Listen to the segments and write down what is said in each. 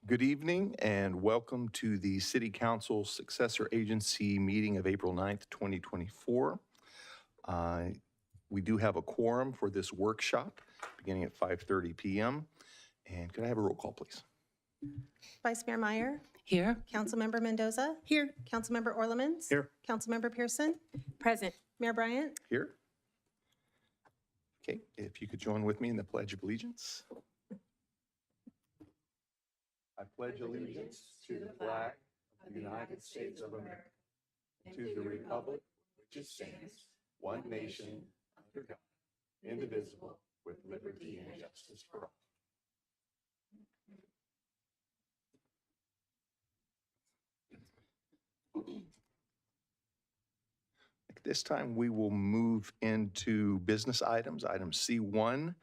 Good evening and welcome to the City Council Successor Agency meeting of April 9th, 2024. We do have a quorum for this workshop beginning at 5:30 p.m. And could I have a roll call, please? Vice Mayor Meyer. Here. Councilmember Mendoza. Here. Councilmember Orlemans. Here. Councilmember Pearson. Present. Mayor Bryant. Here. Okay, if you could join with me in the Pledge of Allegiance. I pledge allegiance to the flag of the United States of America, and to the republic which stands, one nation, under God, indivisible, with liberty and justice for all. At this time, we will move into business items. Item C1,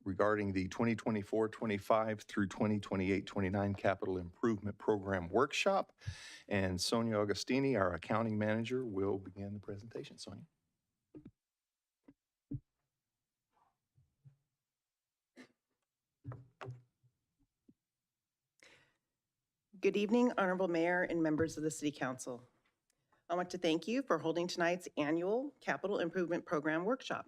regarding the 2024-25 through 2028-29 Capital Improvement Program Workshop. And Sonia Augustini, our accounting manager, will begin the presentation. Sonia. Good evening, Honorable Mayor and members of the City Council. I want to thank you for holding tonight's annual Capital Improvement Program Workshop.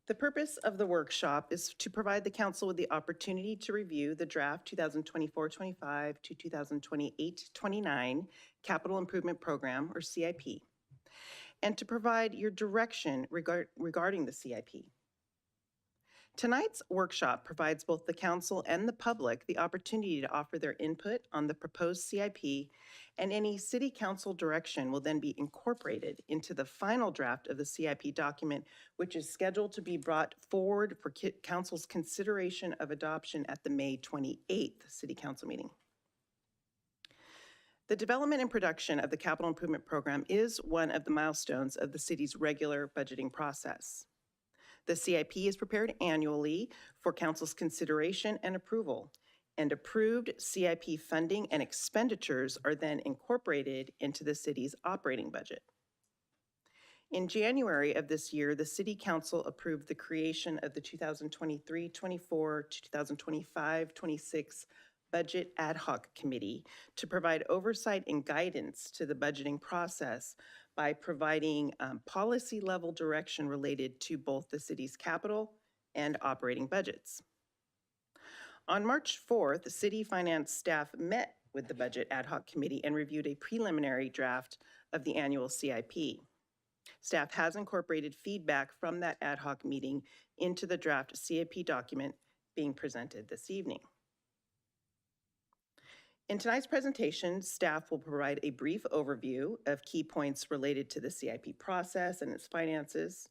The purpose of the workshop is to provide the Council with the opportunity to review the draft 2024-25 to 2028-29 Capital Improvement Program, or CIP, and to provide your direction regarding the CIP. Tonight's workshop provides both the Council and the public the opportunity to offer their input on the proposed CIP, and any City Council direction will then be incorporated into the final draft of the CIP document, which is scheduled to be brought forward for Council's consideration of adoption at the May 28th City Council meeting. The development and production of the Capital Improvement Program is one of the milestones of the city's regular budgeting process. The CIP is prepared annually for Council's consideration and approval, and approved CIP funding and expenditures are then incorporated into the city's operating budget. In January of this year, the City Council approved the creation of the 2023-24 to 2025-26 Budget Ad Hoc Committee to provide oversight and guidance to the budgeting process by providing policy-level direction related to both the city's capital and operating budgets. On March 4th, City Finance staff met with the Budget Ad Hoc Committee and reviewed a preliminary draft of the annual CIP. Staff has incorporated feedback from that ad hoc meeting into the draft CIP document being presented this evening. In tonight's presentation, staff will provide a brief overview of key points related to the CIP process and its finances.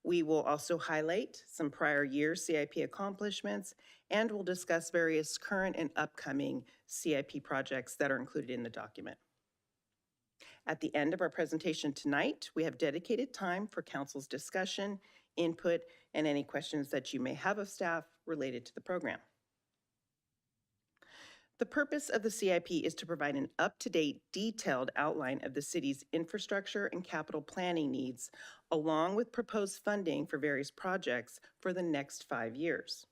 We will also highlight some prior year CIP accomplishments, and we'll discuss various current and upcoming CIP projects that are included in the document. At the end of our presentation tonight, we have dedicated time for Council's discussion, input, and any questions that you may have of staff related to the program. The purpose of the CIP is to provide an up-to-date, detailed outline of the city's infrastructure and capital planning needs, along with proposed funding for various projects for the next 5 years.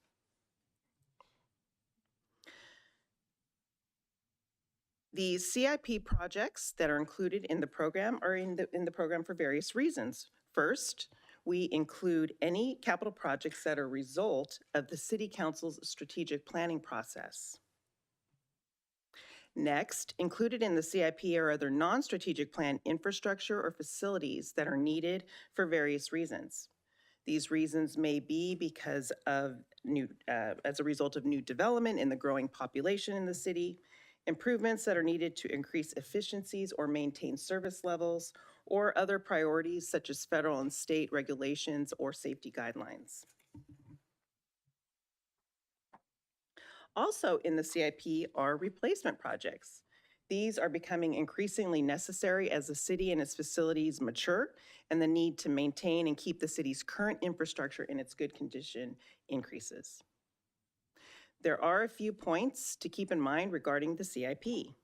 The CIP projects that are included in the program are in the program for various reasons. First, we include any capital projects that are a result of the City Council's strategic planning process. Next, included in the CIP are other non-strategic plan infrastructure or facilities that are needed for various reasons. These reasons may be because of as a result of new development in the growing population in the city, improvements that are needed to increase efficiencies or maintain service levels, or other priorities such as federal and state regulations or safety guidelines. Also in the CIP are replacement projects. These are becoming increasingly necessary as the city and its facilities mature, and the need to maintain and keep the city's current infrastructure in its good condition increases. There are a few points to keep in mind regarding the CIP.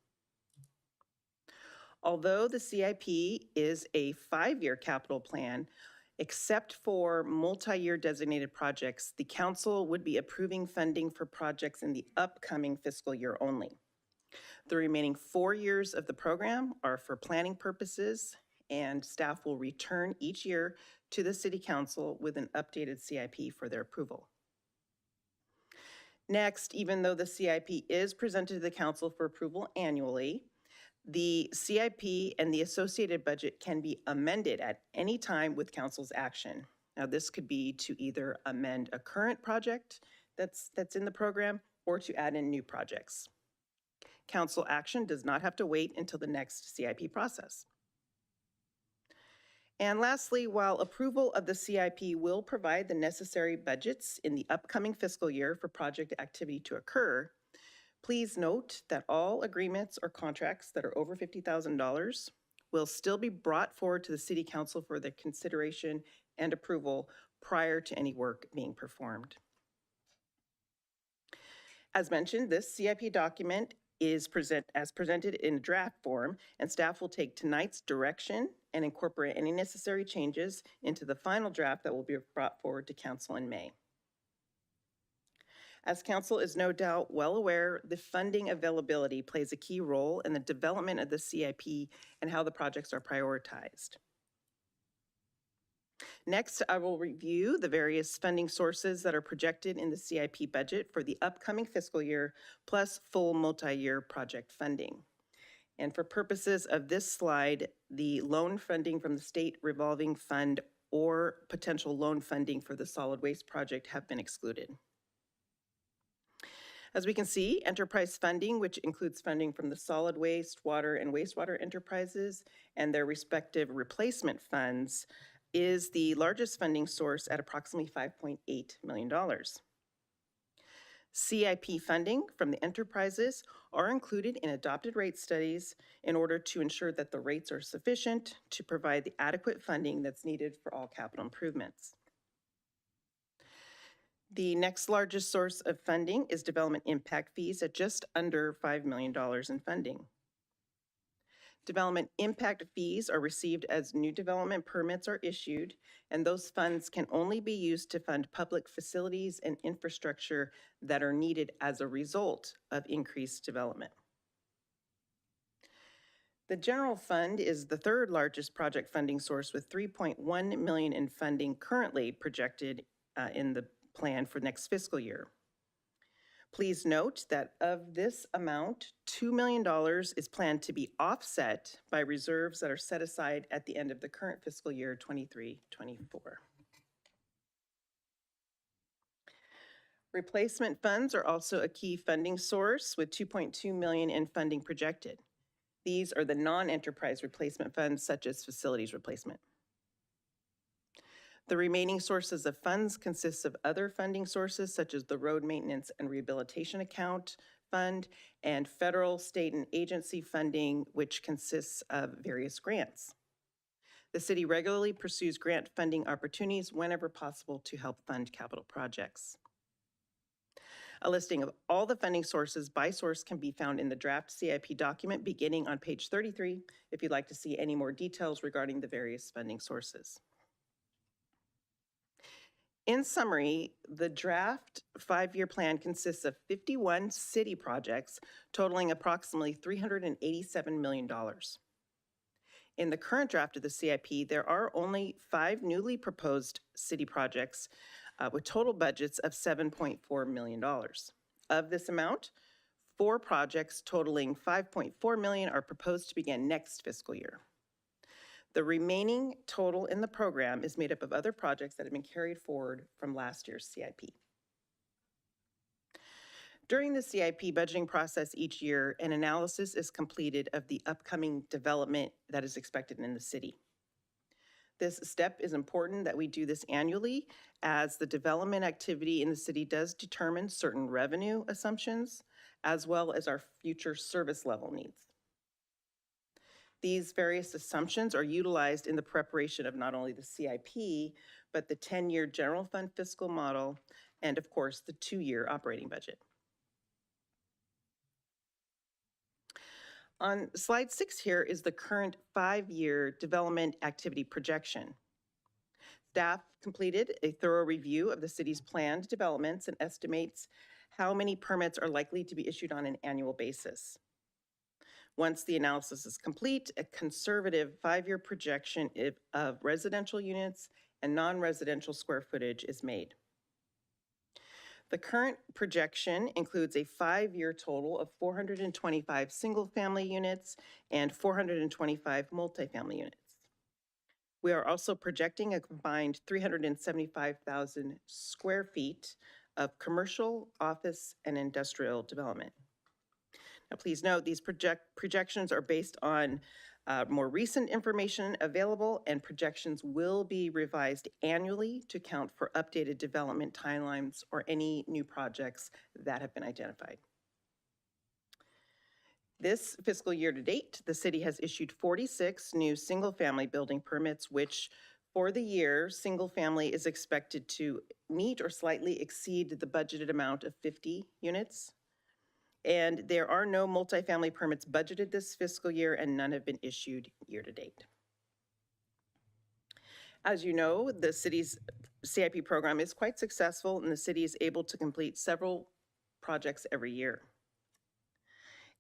Although the CIP is a 5-year capital plan, Except for multi-year designated projects, the council would be approving funding for projects in the upcoming fiscal year only. The remaining 4 years of the program are for planning purposes, and staff will return each year to the City Council with an updated CIP for their approval. Next, even though the CIP is presented to the council for approval annually, the CIP and the associated budget can be amended at any time with council's action. Now, this could be to either amend a current project that's in the program or to add in new projects. Council action does not have to wait until the next CIP process. And lastly, while approval of the CIP will provide the necessary budgets in the upcoming fiscal year for project activity to occur, please note that all agreements or contracts that are over $50,000 will still be brought forward to the City Council for their consideration and approval prior to any work being performed. As mentioned, this CIP document is presented in draft form, and staff will take tonight's direction and incorporate any necessary changes into the final draft that will be brought forward to council in May. As council is no doubt well aware, the funding availability plays a key role in the development of the CIP and how the projects are prioritized. Next, I will review the various funding sources that are projected in the CIP budget for the upcoming fiscal year, plus full multi-year project funding. And for purposes of this slide, the loan funding from the state revolving fund or potential loan funding for the solid waste project have been excluded. As we can see, enterprise funding, which includes funding from the solid waste, water, and wastewater enterprises and their respective replacement funds, is the largest funding source at approximately $5.8 million. CIP funding from the enterprises are included in adopted rate studies in order to ensure that the rates are sufficient to provide the adequate funding that's needed for all capital improvements. The next largest source of funding is development impact fees at just under $5 million in funding. Development impact fees are received as new development permits are issued, and those funds can only be used to fund public facilities and infrastructure that are needed as a result of increased development. The general fund is the third largest project funding source with $3.1 million in funding currently projected in the plan for next fiscal year. Please note that of this amount, $2 million is planned to be offset by reserves that are set aside at the end of the current fiscal year 23-24. Replacement funds are also a key funding source with $2.2 million in funding projected. These are the non-enterprise replacement funds such as facilities replacement. The remaining sources of funds consist of other funding sources such as the Road Maintenance and Rehabilitation Account Fund and federal, state, and agency funding, which consists of various grants. The city regularly pursues grant funding opportunities whenever possible to help fund capital projects. A listing of all the funding sources by source can be found in the draft CIP document beginning on page 33 if you'd like to see any more details regarding the various funding sources. In summary, the draft 5-year plan consists of 51 city projects totaling approximately $387 million. In the current draft of the CIP, there are only 5 newly proposed city projects with total budgets of $7.4 million. Of this amount, 4 projects totaling $5.4 million are proposed to begin next fiscal year. The remaining total in the program is made up of other projects that have been carried forward from last year's CIP. During the CIP budgeting process each year, an analysis is completed of the upcoming development that is expected in the city. This step is important that we do this annually, as the development activity in the city does determine certain revenue assumptions, as well as our future service level needs. These various assumptions are utilized in the preparation of not only the CIP, but the 10-year general fund fiscal model, and of course, the 2-year operating budget. On slide 6 here is the current 5-year development activity projection. Staff completed a thorough review of the city's planned developments and estimates how many permits are likely to be issued on an annual basis. Once the analysis is complete, a conservative 5-year projection of residential units and non-residential square footage is made. The current projection includes a 5-year total of 425 single-family units and 425 multifamily units. We are also projecting a combined 375,000 square feet of commercial, office, and industrial development. Now, please note, these projections are based on more recent information available, and projections will be revised annually to account for updated development timelines or any new projects that have been identified. This fiscal year to date, the city has issued 46 new single-family building permits, which for the year, single-family is expected to meet or slightly exceed the budgeted amount of 50 units. And there are no multifamily permits budgeted this fiscal year, and none have been issued year to date. As you know, the city's CIP program is quite successful, and the city is able to complete several projects every year.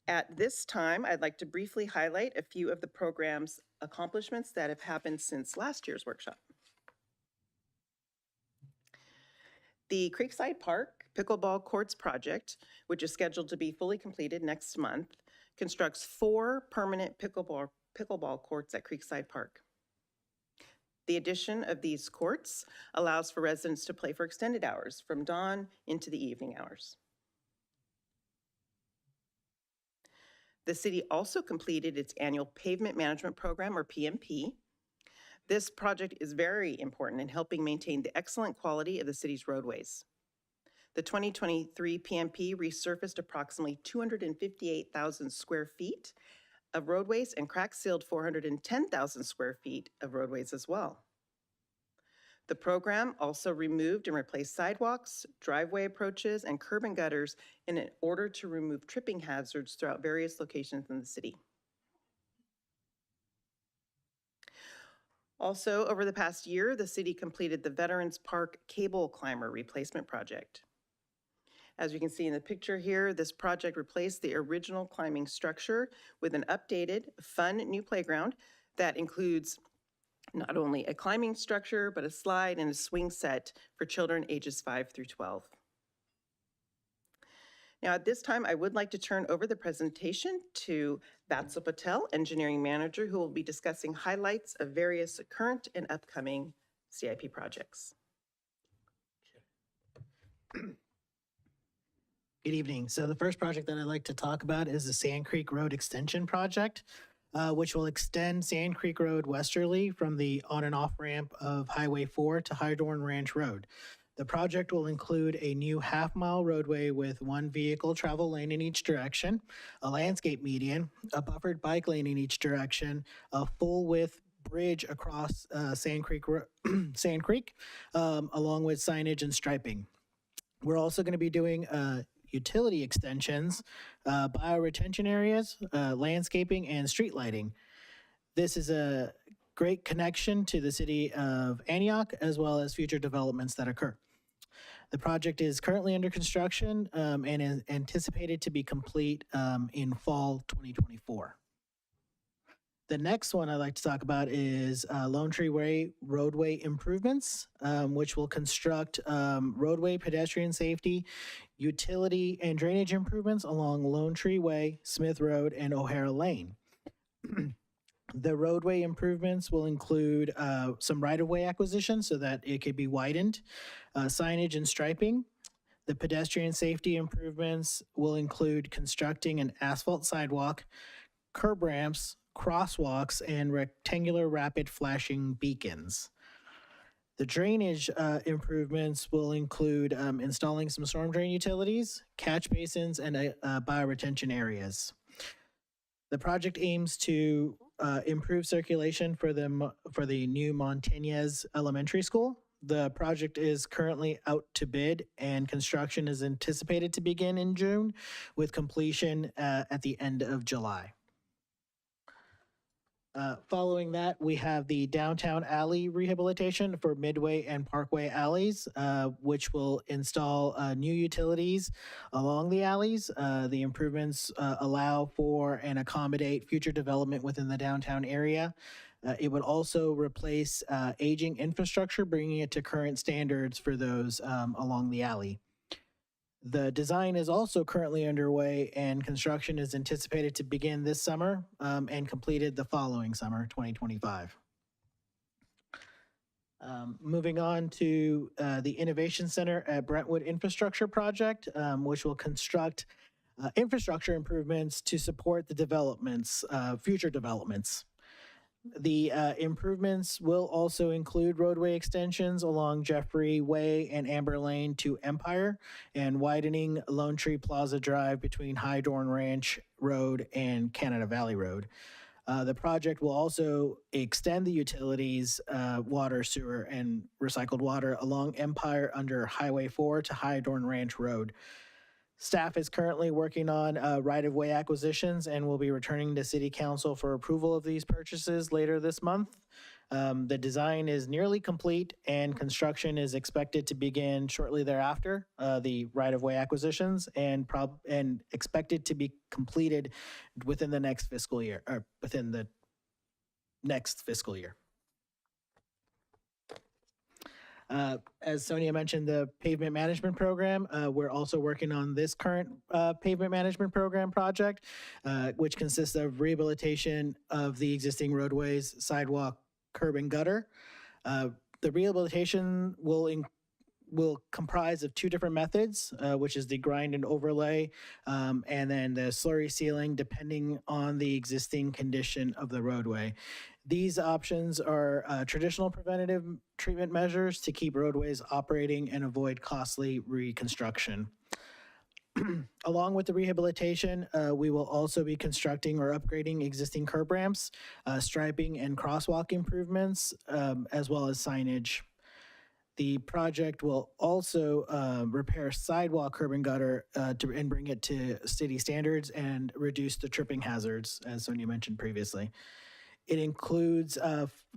At this time, I'd like to briefly highlight a few of the program's accomplishments that have happened since last year's workshop. The Creekside Park Pickleball Courts project, which is scheduled to be fully completed next month, constructs 4 permanent pickleball courts at Creekside Park. The addition of these courts allows for residents to play for extended hours from dawn into the evening hours. The city also completed its annual Pavement Management Program, or PMP. This project is very important in helping maintain the excellent quality of the city's roadways. The 2023 PMP resurfaced approximately 258,000 square feet of roadways and crack-sealed 410,000 square feet of roadways as well. The program also removed and replaced sidewalks, driveway approaches, and curb and gutters in order to remove tripping hazards throughout various locations in the city. Also, over the past year, the city completed the Veterans Park Cable Climber Replacement Project. As you can see in the picture here, this project replaced the original climbing structure with an updated, fun new playground that includes not only a climbing structure, but a slide and a swing set for children ages 5 through 12. Now, at this time, I would like to turn over the presentation to Vatsa Patel, Engineering Manager, who will be discussing highlights of various current and upcoming CIP projects. Good evening. So the first project that I'd like to talk about is the Sand Creek Road Extension Project, which will extend Sand Creek Road westerly from the on and off ramp of Highway 4 to Hydorn Ranch Road. The project will include a new half-mile roadway with 1 vehicle travel lane in each direction, a landscape median, a buffered bike lane in each direction, a full-width bridge across Sand Creek, along with signage and striping. We're also going to be doing utility extensions, bioretention areas, landscaping, and street lighting. This is a great connection to the city of Antioch, as well as future developments that occur. The project is currently under construction and is anticipated to be complete in fall 2024. The next one I'd like to talk about is Lone Tree Way roadway improvements, which will construct roadway pedestrian safety, utility, and drainage improvements along Lone Tree Way, Smith Road, and O'Hara Lane. The roadway improvements will include some right-of-way acquisition so that it could be widened, signage and striping. The pedestrian safety improvements will include constructing an asphalt sidewalk, curb ramps, crosswalks, and rectangular rapid flashing beacons. The drainage improvements will include installing some storm drain utilities, catch basins, and bioretention areas. The project aims to improve circulation for the new Montañez Elementary School. The project is currently out to bid, and construction is anticipated to begin in June, with completion at the end of July. Following that, we have the downtown alley rehabilitation for Midway and Parkway alleys, which will install new utilities along the alleys. The improvements allow for and accommodate future development within the downtown area. It would also replace aging infrastructure, bringing it to current standards for those along the alley. The design is also currently underway, and construction is anticipated to begin this summer and completed the following summer, 2025. Moving on to the Innovation Center at Brentwood Infrastructure Project, which will construct infrastructure improvements to support the developments, future developments. The improvements will also include roadway extensions along Jeffrey Way and Amber Lane to Empire, and widening Lone Tree Plaza Drive between High Dorn Ranch Road and Canada Valley Road. The project will also extend the utilities, water, sewer, and recycled water along Empire under Highway 4 to High Dorn Ranch Road. Staff is currently working on right-of-way acquisitions and will be returning to City Council for approval of these purchases later this month. The design is nearly complete and construction is expected to begin shortly thereafter, the right-of-way acquisitions, and expected to be completed within the next fiscal year, or within the next fiscal year. As Sonia mentioned, the pavement management program, we're also working on this current pavement management program project, which consists of rehabilitation of the existing roadways, sidewalk, curb, and gutter. The rehabilitation will comprise of two different methods, which is the grind and overlay, and then the slurry sealing, depending on the existing condition of the roadway. These options are traditional preventative treatment measures to keep roadways operating and avoid costly reconstruction. Along with the rehabilitation, we will also be constructing or upgrading existing curb ramps, striping and crosswalk improvements, as well as signage. The project will also repair sidewalk, curb, and gutter and bring it to city standards and reduce the tripping hazards, as Sonia mentioned previously. It includes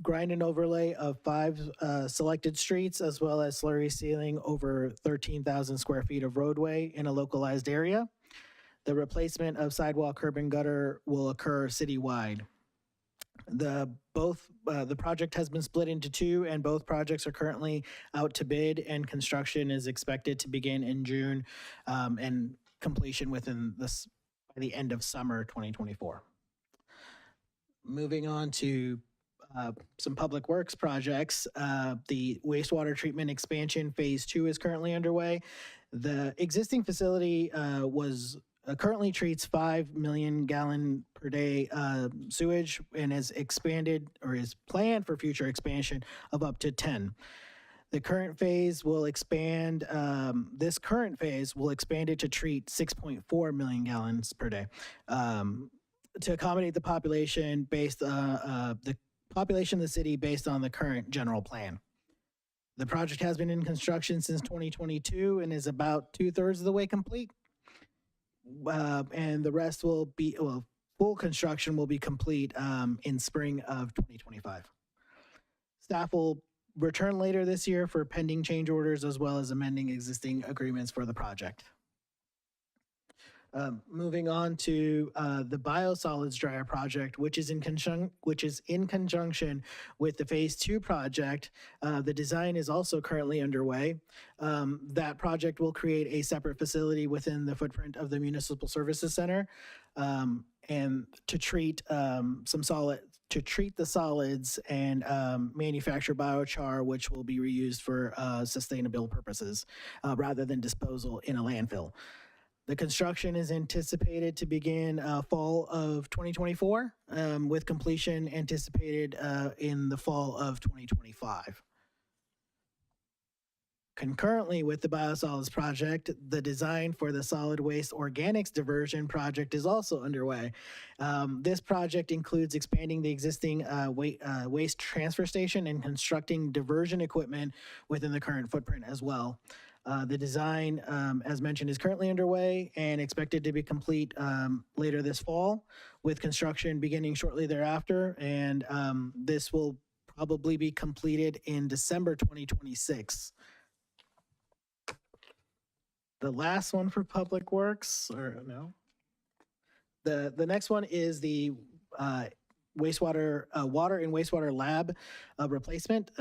grind and overlay of 5 selected streets, as well as slurry sealing over 13,000 square feet of roadway in a localized area. The replacement of sidewalk, curb, and gutter will occur citywide. The project has been split into 2, and both projects are currently out to bid, and construction is expected to begin in June and completion within by the end of summer 2024. Moving on to some public works projects, the wastewater treatment expansion phase 2 is currently underway. The existing facility currently treats 5 million gallon per day sewage and has expanded or is planned for future expansion of up to 10. The current phase will expand, this current phase will expand it to treat 6.4 million gallons per day to accommodate the population the population of the city based on the current general plan. The project has been in construction since 2022 and is about 2/3 of the way complete. And the rest will be, full construction will be complete in spring of 2025. Staff will return later this year for pending change orders, as well as amending existing agreements for the project. Moving on to the biosolids dryer project, which is in conjunction with the phase 2 project. The design is also currently underway. That project will create a separate facility within the footprint of the Municipal Services Center, and to treat the solids and manufacture biochar, which will be reused for sustainable purposes rather than disposal in a landfill. The construction is anticipated to begin fall of 2024, with completion anticipated in the fall of 2025. Concurrently with the biosolids project, the design for the solid waste organics diversion project is also underway. This project includes expanding the existing waste transfer station and constructing diversion equipment within the current footprint as well. The design, as mentioned, is currently underway and expected to be complete later this fall, with construction beginning shortly thereafter. And this will probably be completed in December 2026. The last one for Public Works, or no? The next one is the water and wastewater lab replacement,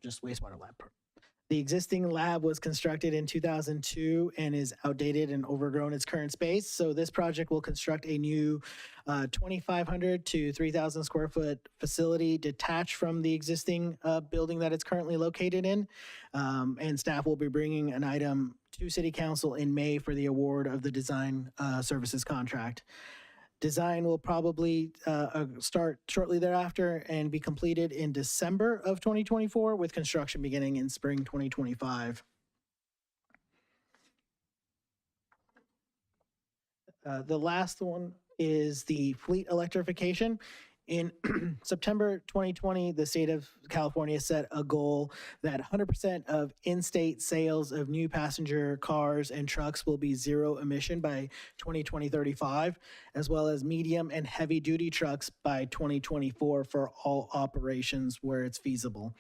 just wastewater lab. The existing lab was constructed in 2002 and is outdated and overgrown its current space. So this project will construct a new 2,500 to 3,000 square foot facility detached from the existing building that it's currently located in. And staff will be bringing an item to City Council in May for the award of the design services contract. Design will probably start shortly thereafter and be completed in December of 2024, with construction beginning in spring 2025. The last one is the fleet electrification. In September 2020, the state of California set a goal that 100% of in-state sales of new passenger cars and trucks will be zero emission by 2035, as well as medium and heavy duty trucks by 2024 for all operations where it's feasible.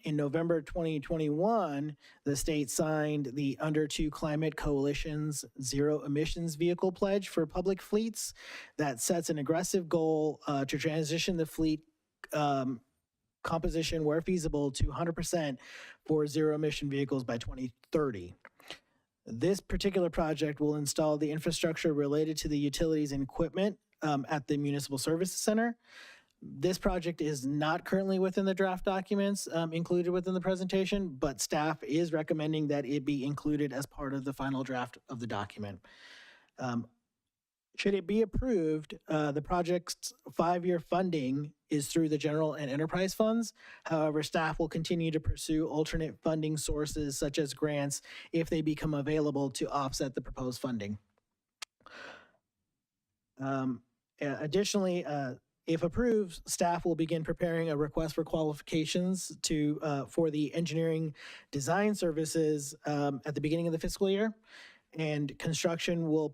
In November 2021, the state signed the Under 2 Climate Coalition's Zero Emissions Vehicle Pledge for public fleets that sets an aggressive goal to transition the fleet composition where feasible to 100% for zero emission vehicles by 2030. This particular project will install the infrastructure related to the utilities and equipment at the Municipal Services Center. This project is not currently within the draft documents included within the presentation, but staff is recommending that it be included as part of the final draft of the document. Should it be approved, the project's 5-year funding is through the general and enterprise funds. However, staff will continue to pursue alternate funding sources such as grants if they become available to offset the proposed funding. Additionally, if approved, staff will begin preparing a request for qualifications for the engineering design services at the beginning of the fiscal year, and construction will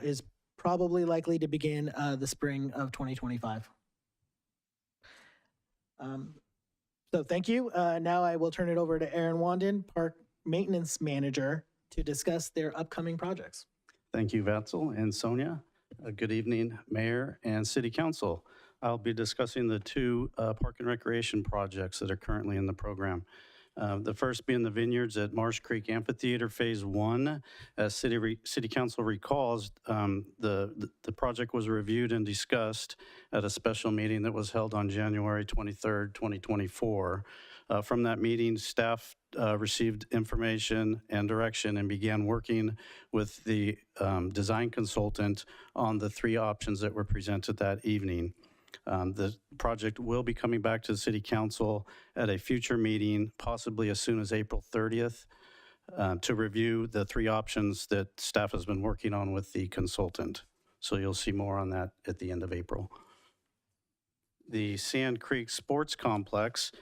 is probably likely to begin the spring of 2025. So thank you. Now I will turn it over to Aaron Wandin, Park Maintenance Manager, to discuss their upcoming projects. Thank you, Vatzel and Sonia. Good evening, Mayor and City Council. I'll be discussing the two park and recreation projects that are currently in the program. The first being the vineyards at Marsh Creek Amphitheater Phase 1. As City Council recalls, the project was reviewed and discussed at a special meeting that was held on January 23rd, 2024. From that meeting, staff received information and direction and began working with the design consultant on the 3 options that were presented that evening. The project will be coming back to the City Council at a future meeting, possibly as soon as April 30th, to review the 3 options that staff has been working on with the consultant. So you'll see more on that at the end of April. The Sand Creek Sports Complex.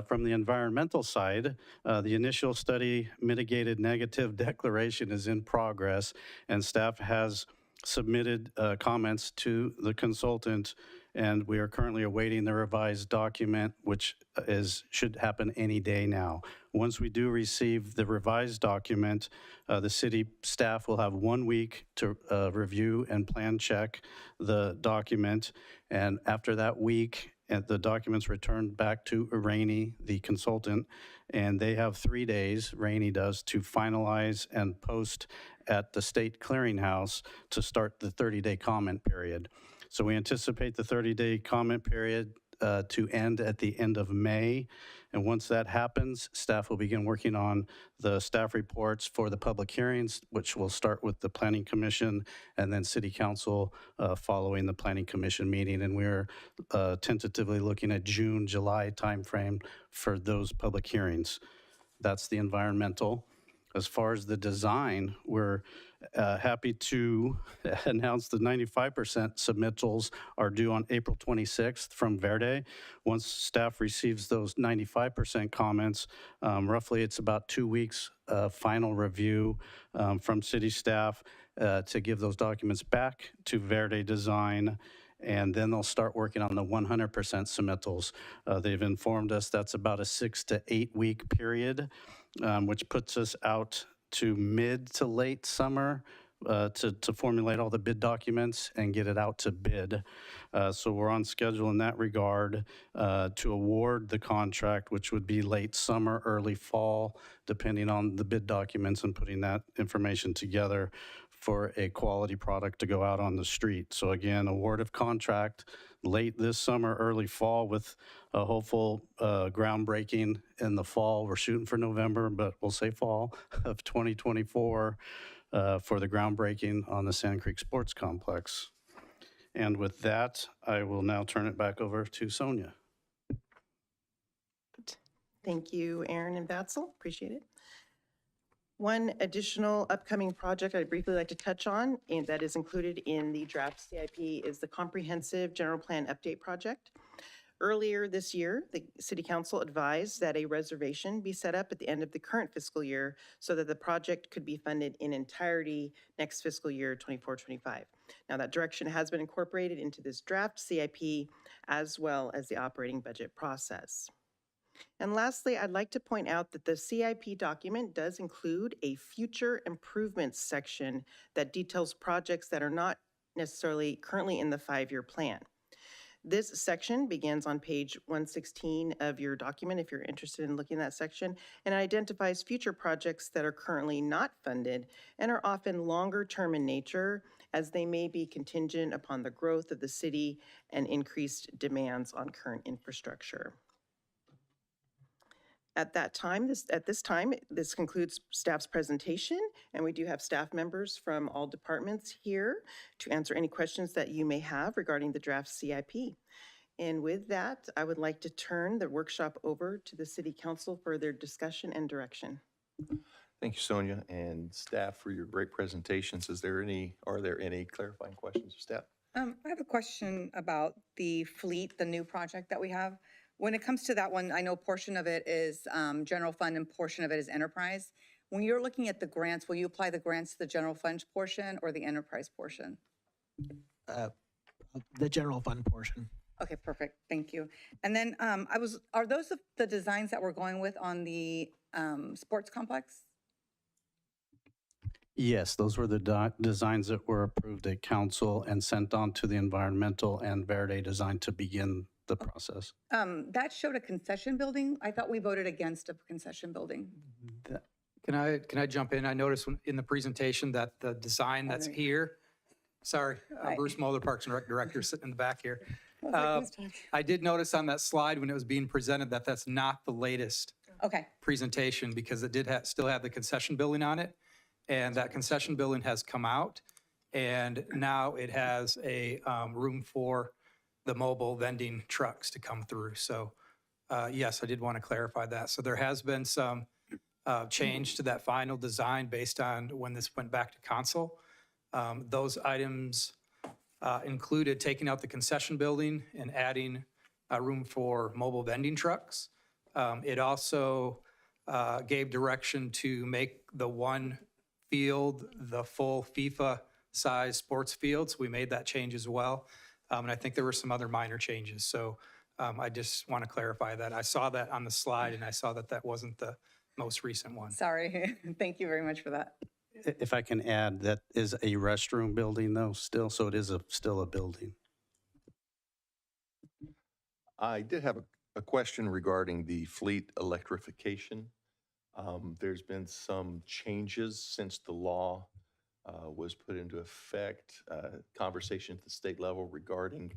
From the environmental side, the initial study mitigated negative declaration is in progress, and staff has submitted comments to the consultant, and we are currently awaiting the revised document, which should happen any day now. Once we do receive the revised document, the city staff will have 1 week to review and plan check the document, and after that week, and the documents returned back to Rainey, the consultant, and they have 3 days, Rainey does, to finalize and post at the state clearinghouse to start the 30-day comment period. So we anticipate the 30-day comment period to end at the end of May. And once that happens, staff will begin working on the staff reports for the public hearings, which will start with the Planning Commission and then City Council following the Planning Commission meeting. And we're tentatively looking at June, July timeframe for those public hearings. That's the environmental. As far as the design, we're happy to announce the 95% submittals are due on April 26th from Verde. Once staff receives those 95% comments, roughly it's about 2 weeks final review from city staff to give those documents back to Verde Design, and then they'll start working on the 100% submittals. They've informed us that's about a 6 to 8 week period, which puts us out to mid to late summer to formulate all the bid documents and get it out to bid. So we're on schedule in that regard to award the contract, which would be late summer, early fall, depending on the bid documents and putting that information together for a quality product to go out on the street. So again, award of contract late this summer, early fall, with a hopeful groundbreaking in the fall. We're shooting for November, but we'll say fall of 2024 for the groundbreaking on the Sand Creek Sports Complex. And with that, I will now turn it back over to Sonia. Thank you, Aaron and Batzel. Appreciate it. One additional upcoming project I'd briefly like to touch on, and that is included in the draft CIP, is the Comprehensive General Plan Update Project. Earlier this year, the City Council advised that a reservation be set up at the end of the current fiscal year so that the project could be funded in entirety next fiscal year, 24-25. Now, that direction has been incorporated into this draft CIP as well as the operating budget process. And lastly, I'd like to point out that the CIP document does include a future improvements section that details projects that are not necessarily currently in the 5-year plan. This section begins on page 116 of your document, if you're interested in looking at that section, and identifies future projects that are currently not funded and are often longer term in nature, as they may be contingent upon the growth of the city and increased demands on current infrastructure. At this time, this concludes staff's presentation, and we do have staff members from all departments here to answer any questions that you may have regarding the draft CIP. And with that, I would like to turn the workshop over to the City Council for their discussion and direction. Thank you, Sonia, and staff for your great presentations. Are there any clarifying questions of staff? I have a question about the fleet, the new project that we have. When it comes to that one, I know a portion of it is general fund and portion of it is enterprise. When you're looking at the grants, will you apply the grants to the general fund portion or the enterprise portion? The general fund portion. Okay, perfect. Thank you. And then are those the designs that we're going with on the sports complex? Yes, those were the designs that were approved at council and sent on to the environmental and Verde Design to begin the process. That showed a concession building. I thought we voted against a concession building. Can I jump in? I noticed in the presentation that the design that's here, sorry, Bruce Moeller, Parks and Rec Director, sitting in the back here. I did notice on that slide when it was being presented that that's not the latest presentation, because it did still have the concession building on it. And that concession building has come out, and now it has a room for the mobile vending trucks to come through. So yes, I did want to clarify that. So there has been some change to that final design based on when this went back to council. Those items included taking out the concession building and adding a room for mobile vending trucks. It also gave direction to make the one field the full FIFA-size sports field. So we made that change as well. And I think there were some other minor changes. So I just want to clarify that. I saw that on the slide, and I saw that that wasn't the most recent one. Sorry. Thank you very much for that. If I can add, that is a restroom building though still, so it is still a building. I did have a question regarding the fleet electrification. There's been some changes since the law was put into effect, conversation at the state level regarding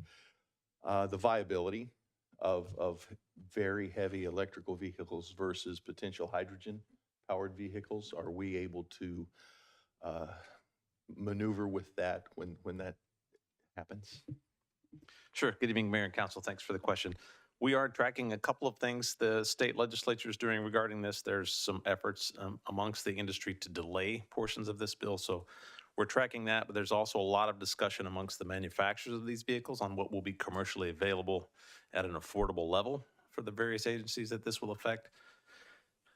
the viability of very heavy electrical vehicles versus potential hydrogen-powered vehicles. Are we able to maneuver with that when that happens? Sure. Good evening, Mayor and Council. Thanks for the question. We are tracking a couple of things the state legislature is doing regarding this. There's some efforts amongst the industry to delay portions of this bill. So we're tracking that, but there's also a lot of discussion amongst the manufacturers of these vehicles on what will be commercially available at an affordable level for the various agencies that this will affect.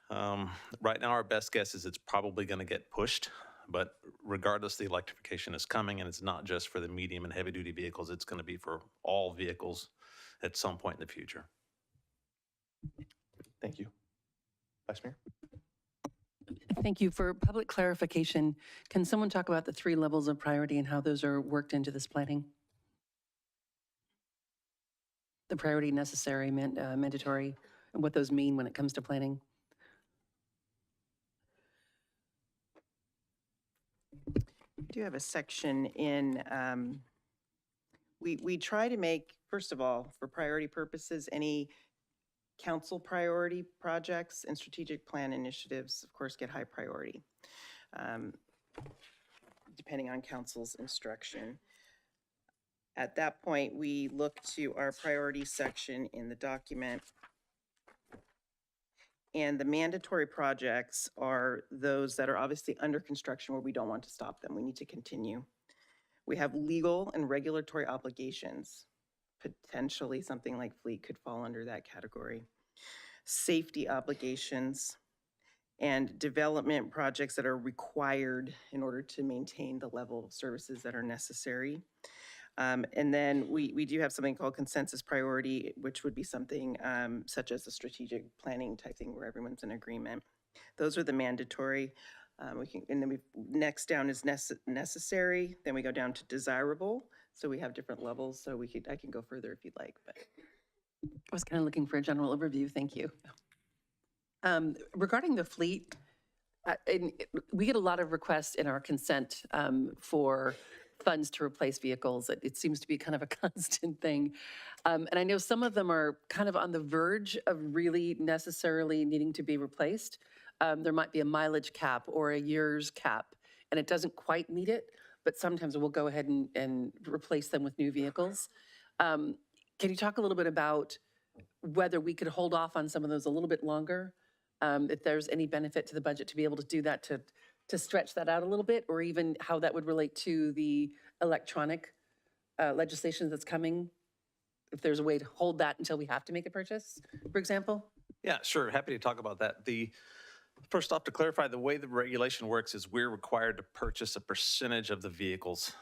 Right now, our best guess is it's probably going to get pushed, but regardless, the electrification is coming, and it's not just for the medium and heavy-duty vehicles. It's going to be for all vehicles at some point in the future. Thank you. Vice Mayor? Thank you. For public clarification, can someone talk about the 3 levels of priority and how those are worked into this planning? The priority, necessary, mandatory, and what those mean when it comes to planning? We do have a section in, we try to make, first of all, for priority purposes, any council priority projects and strategic plan initiatives, of course, get high priority, depending on council's instruction. At that point, we look to our priority section in the document. And the mandatory projects are those that are obviously under construction where we don't want to stop them. We need to continue. We have legal and regulatory obligations. Potentially something like fleet could fall under that category. Safety obligations and development projects that are required in order to maintain the level of services that are necessary. And then we do have something called consensus priority, which would be something such as a strategic planning type thing where everyone's in agreement. Those are the mandatory. And then next down is necessary. Then we go down to desirable. So we have different levels. So I can go further if you'd like. But I was kind of looking for a general overview. Thank you. Regarding the fleet, we get a lot of requests in our consent for funds to replace vehicles. It seems to be kind of a constant thing. And I know some of them are kind of on the verge of really necessarily needing to be replaced. There might be a mileage cap or a year's cap, and it doesn't quite meet it, but sometimes we'll go ahead and replace them with new vehicles. Can you talk a little bit about whether we could hold off on some of those a little bit longer? If there's any benefit to the budget to be able to do that, to stretch that out a little bit, or even how that would relate to the electronic legislation that's coming, if there's a way to hold that until we have to make a purchase, for example? Yeah, sure. Happy to talk about that. First off, to clarify, the way the regulation works is we're required to purchase a percentage of the vehicles.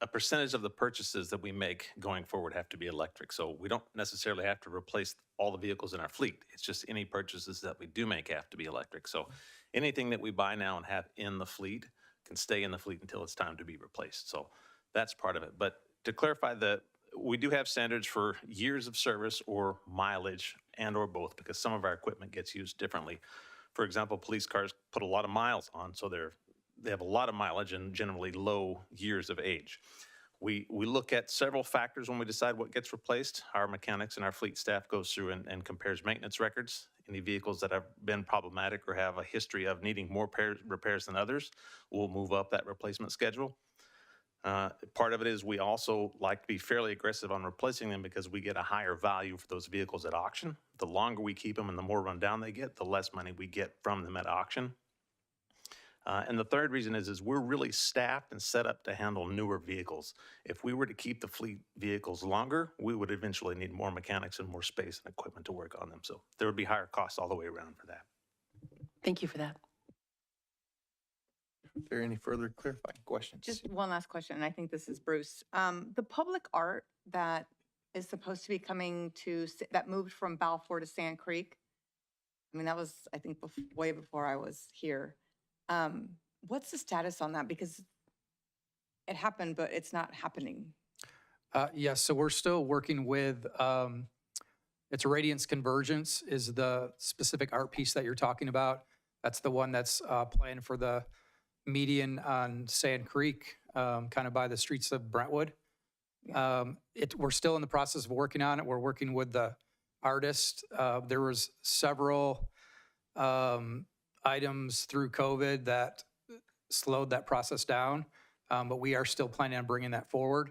A percentage of the purchases that we make going forward have to be electric. So we don't necessarily have to replace all the vehicles in our fleet. It's just any purchases that we do make have to be electric. So anything that we buy now and have in the fleet can stay in the fleet until it's time to be replaced. So that's part of it. But to clarify, we do have standards for years of service or mileage and or both, because some of our equipment gets used differently. For example, police cars put a lot of miles on, so they have a lot of mileage and generally low years of age. We look at several factors when we decide what gets replaced. Our mechanics and our fleet staff goes through and compares maintenance records. Any vehicles that have been problematic or have a history of needing more repairs than others, we'll move up that replacement schedule. Part of it is we also like to be fairly aggressive on replacing them because we get a higher value for those vehicles at auction. The longer we keep them and the more run down they get, the less money we get from them at auction. And the third reason is we're really staffed and set up to handle newer vehicles. If we were to keep the fleet vehicles longer, we would eventually need more mechanics and more space and equipment to work on them. So there would be higher costs all the way around for that. Thank you for that. Are there any further clarifying questions? Just one last question, and I think this is Bruce. The public art that is supposed to be coming that moved from Balfour to Sand Creek, I mean, that was, I think, way before I was here. What's the status on that? Because it happened, but it's not happening. Yes, so we're still working with, it's Radiance Convergence is the specific art piece that you're talking about. That's the one that's planned for the median on Sand Creek, kind of by the streets of Brentwood. We're still in the process of working on it. We're working with the artist. There was several items through COVID that slowed that process down, but we are still planning on bringing that forward.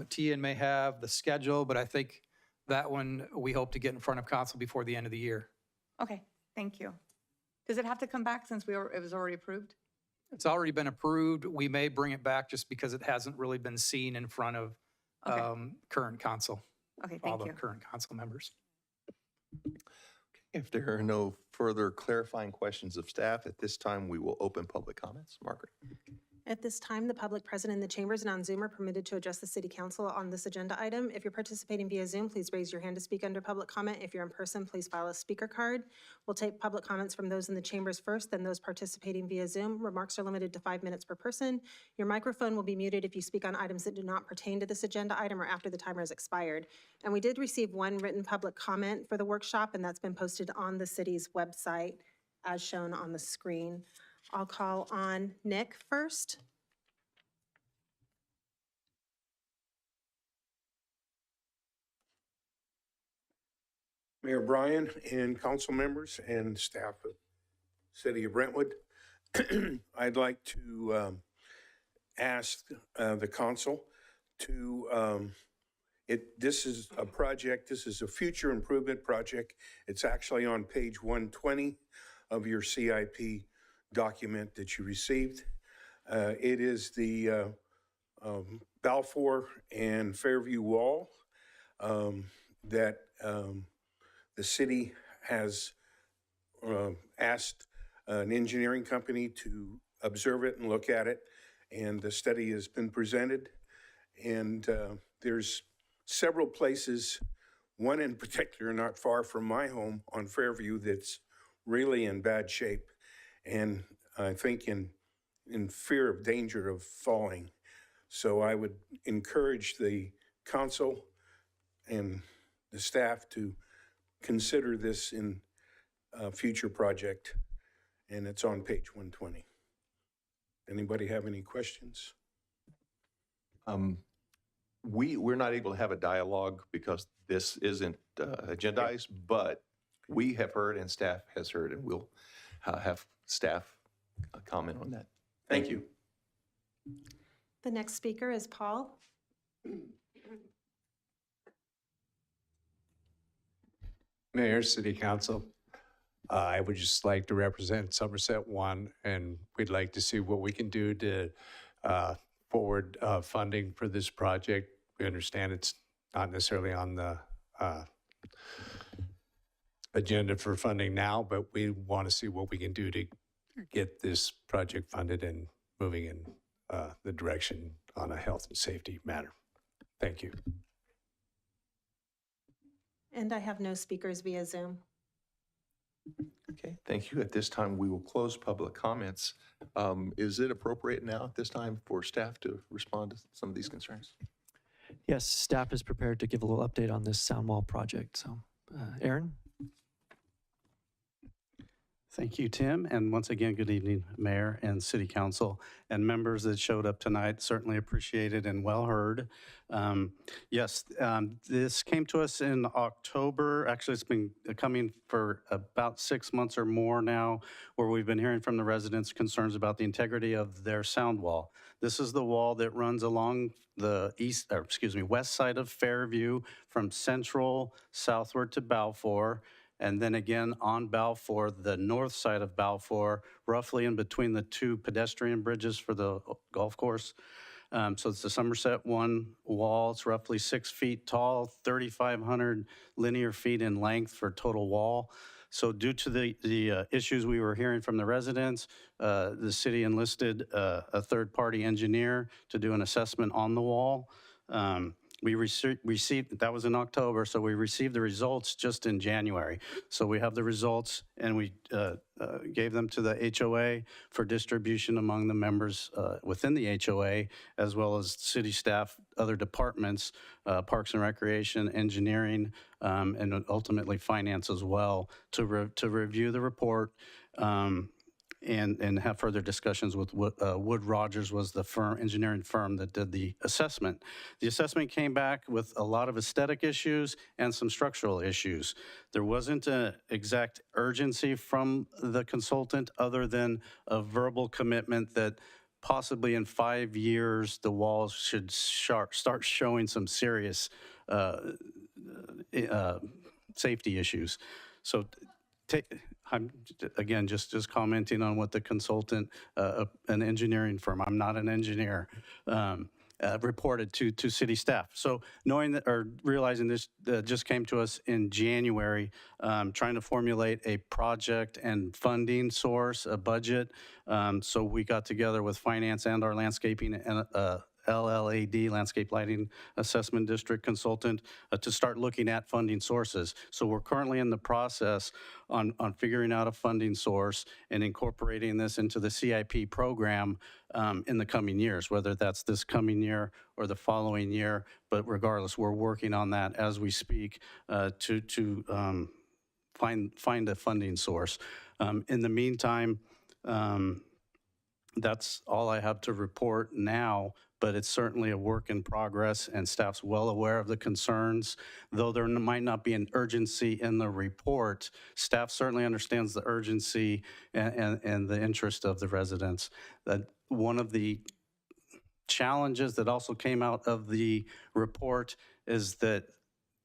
Tian may have the schedule, but I think That one, we hope to get in front of council before the end of the year. Okay, thank you. Does it have to come back since it was already approved? It's already been approved. We may bring it back just because it hasn't really been seen in front of Okay. current council, Okay, all thank the you. current council members. If there are no further clarifying questions of staff, at this time, we will open public comments. Margaret? At this time, the public present in the chambers and on Zoom are permitted to address the city council on this agenda item. If you're participating via Zoom, please raise your hand to speak under public comment. If you're in person, please file a speaker card. We'll take public comments from those in the chambers first, then those participating via Zoom. Remarks are limited to 5 minutes per person. Your microphone will be muted if you speak on items that do not pertain to this agenda item or after the timer has expired. And we did receive one written public comment for the workshop, and that's been posted on the city's website as shown on the screen. I'll call on Nick first. Mayor Bryan and council members and staff of City of Brentwood, I'd like to ask the council to, this is a project, this is a future improvement project. It's actually on page 120 of your CIP document that you received. It is the Balfour and Fairview Wall that the city has asked an engineering company to observe it and look at it, and the study has been presented. And there's several places, one in particular not far from my home on Fairview, that's really in bad shape, and I think in fear of danger of falling. So I would encourage the council and the staff to consider this in a future project, and it's on page 120. Anybody have any questions? We're not able to have a dialogue because this isn't agendized, but we have heard and staff has heard, and we'll have staff comment on that. Thank you. The next speaker is Paul. Mayor, City Council, I would just like to represent Somerset 1, and we'd like to see what we can do to forward funding for this project. We understand it's not necessarily on the agenda for funding now, but we want to see what we can do to get this project funded and moving in the direction on a health and safety matter. Thank you. And I have no speakers via Zoom. Okay, thank you. At this time, we will close public comments. Is it appropriate now at this time for staff to respond to some of these concerns? Yes, staff is prepared to give a little update on this sound wall project. So, Aaron? Thank you, Tim. And once again, good evening, Mayor and City Council and members that showed up tonight. Certainly appreciated and well heard. Yes, this came to us in October. Actually, it's been coming for about 6 months or more now, where we've been hearing from the residents concerns about the integrity of their sound wall. This is the wall that runs along the west side of Fairview from Central southward to Balfour. And then again on Balfour, the north side of Balfour, roughly in between the two pedestrian bridges for the golf course. So it's the Somerset 1 wall. It's roughly 6 feet tall, 3,500 linear feet in length for total wall. So due to the issues we were hearing from the residents, the city enlisted a third-party engineer to do an assessment on the wall. We received, that was in October, so we received the results just in January. So we have the results, and we gave them to the HOA for distribution among the members within the HOA, as well as city staff, other departments, Parks and Recreation, Engineering, and ultimately Finance as well, to review the report. And have further discussions with Wood Rogers was the engineering firm that did the assessment. The assessment came back with a lot of aesthetic issues and some structural issues. There wasn't an exact urgency from the consultant other than a verbal commitment that possibly in 5 years, the walls should start showing some serious safety issues. So I'm, again, just commenting on what the consultant, an engineering firm, I'm not an engineer, reported to city staff. So knowing that, or realizing this just came to us in January, trying to formulate a project and funding source, a budget. So we got together with finance and our landscaping and LLAD, Landscape Lighting Assessment District consultant, to start looking at funding sources. So we're currently in the process on figuring out a funding source and incorporating this into the CIP program in the coming years, whether that's this coming year or the following year. But regardless, we're working on that as we speak to find a funding source. In the meantime, that's all I have to report now, but it's certainly a work in progress, and staff's well aware of the concerns. Though there might not be an urgency in the report, staff certainly understands the urgency and the interest of the residents. That one of the challenges that also came out of the report is that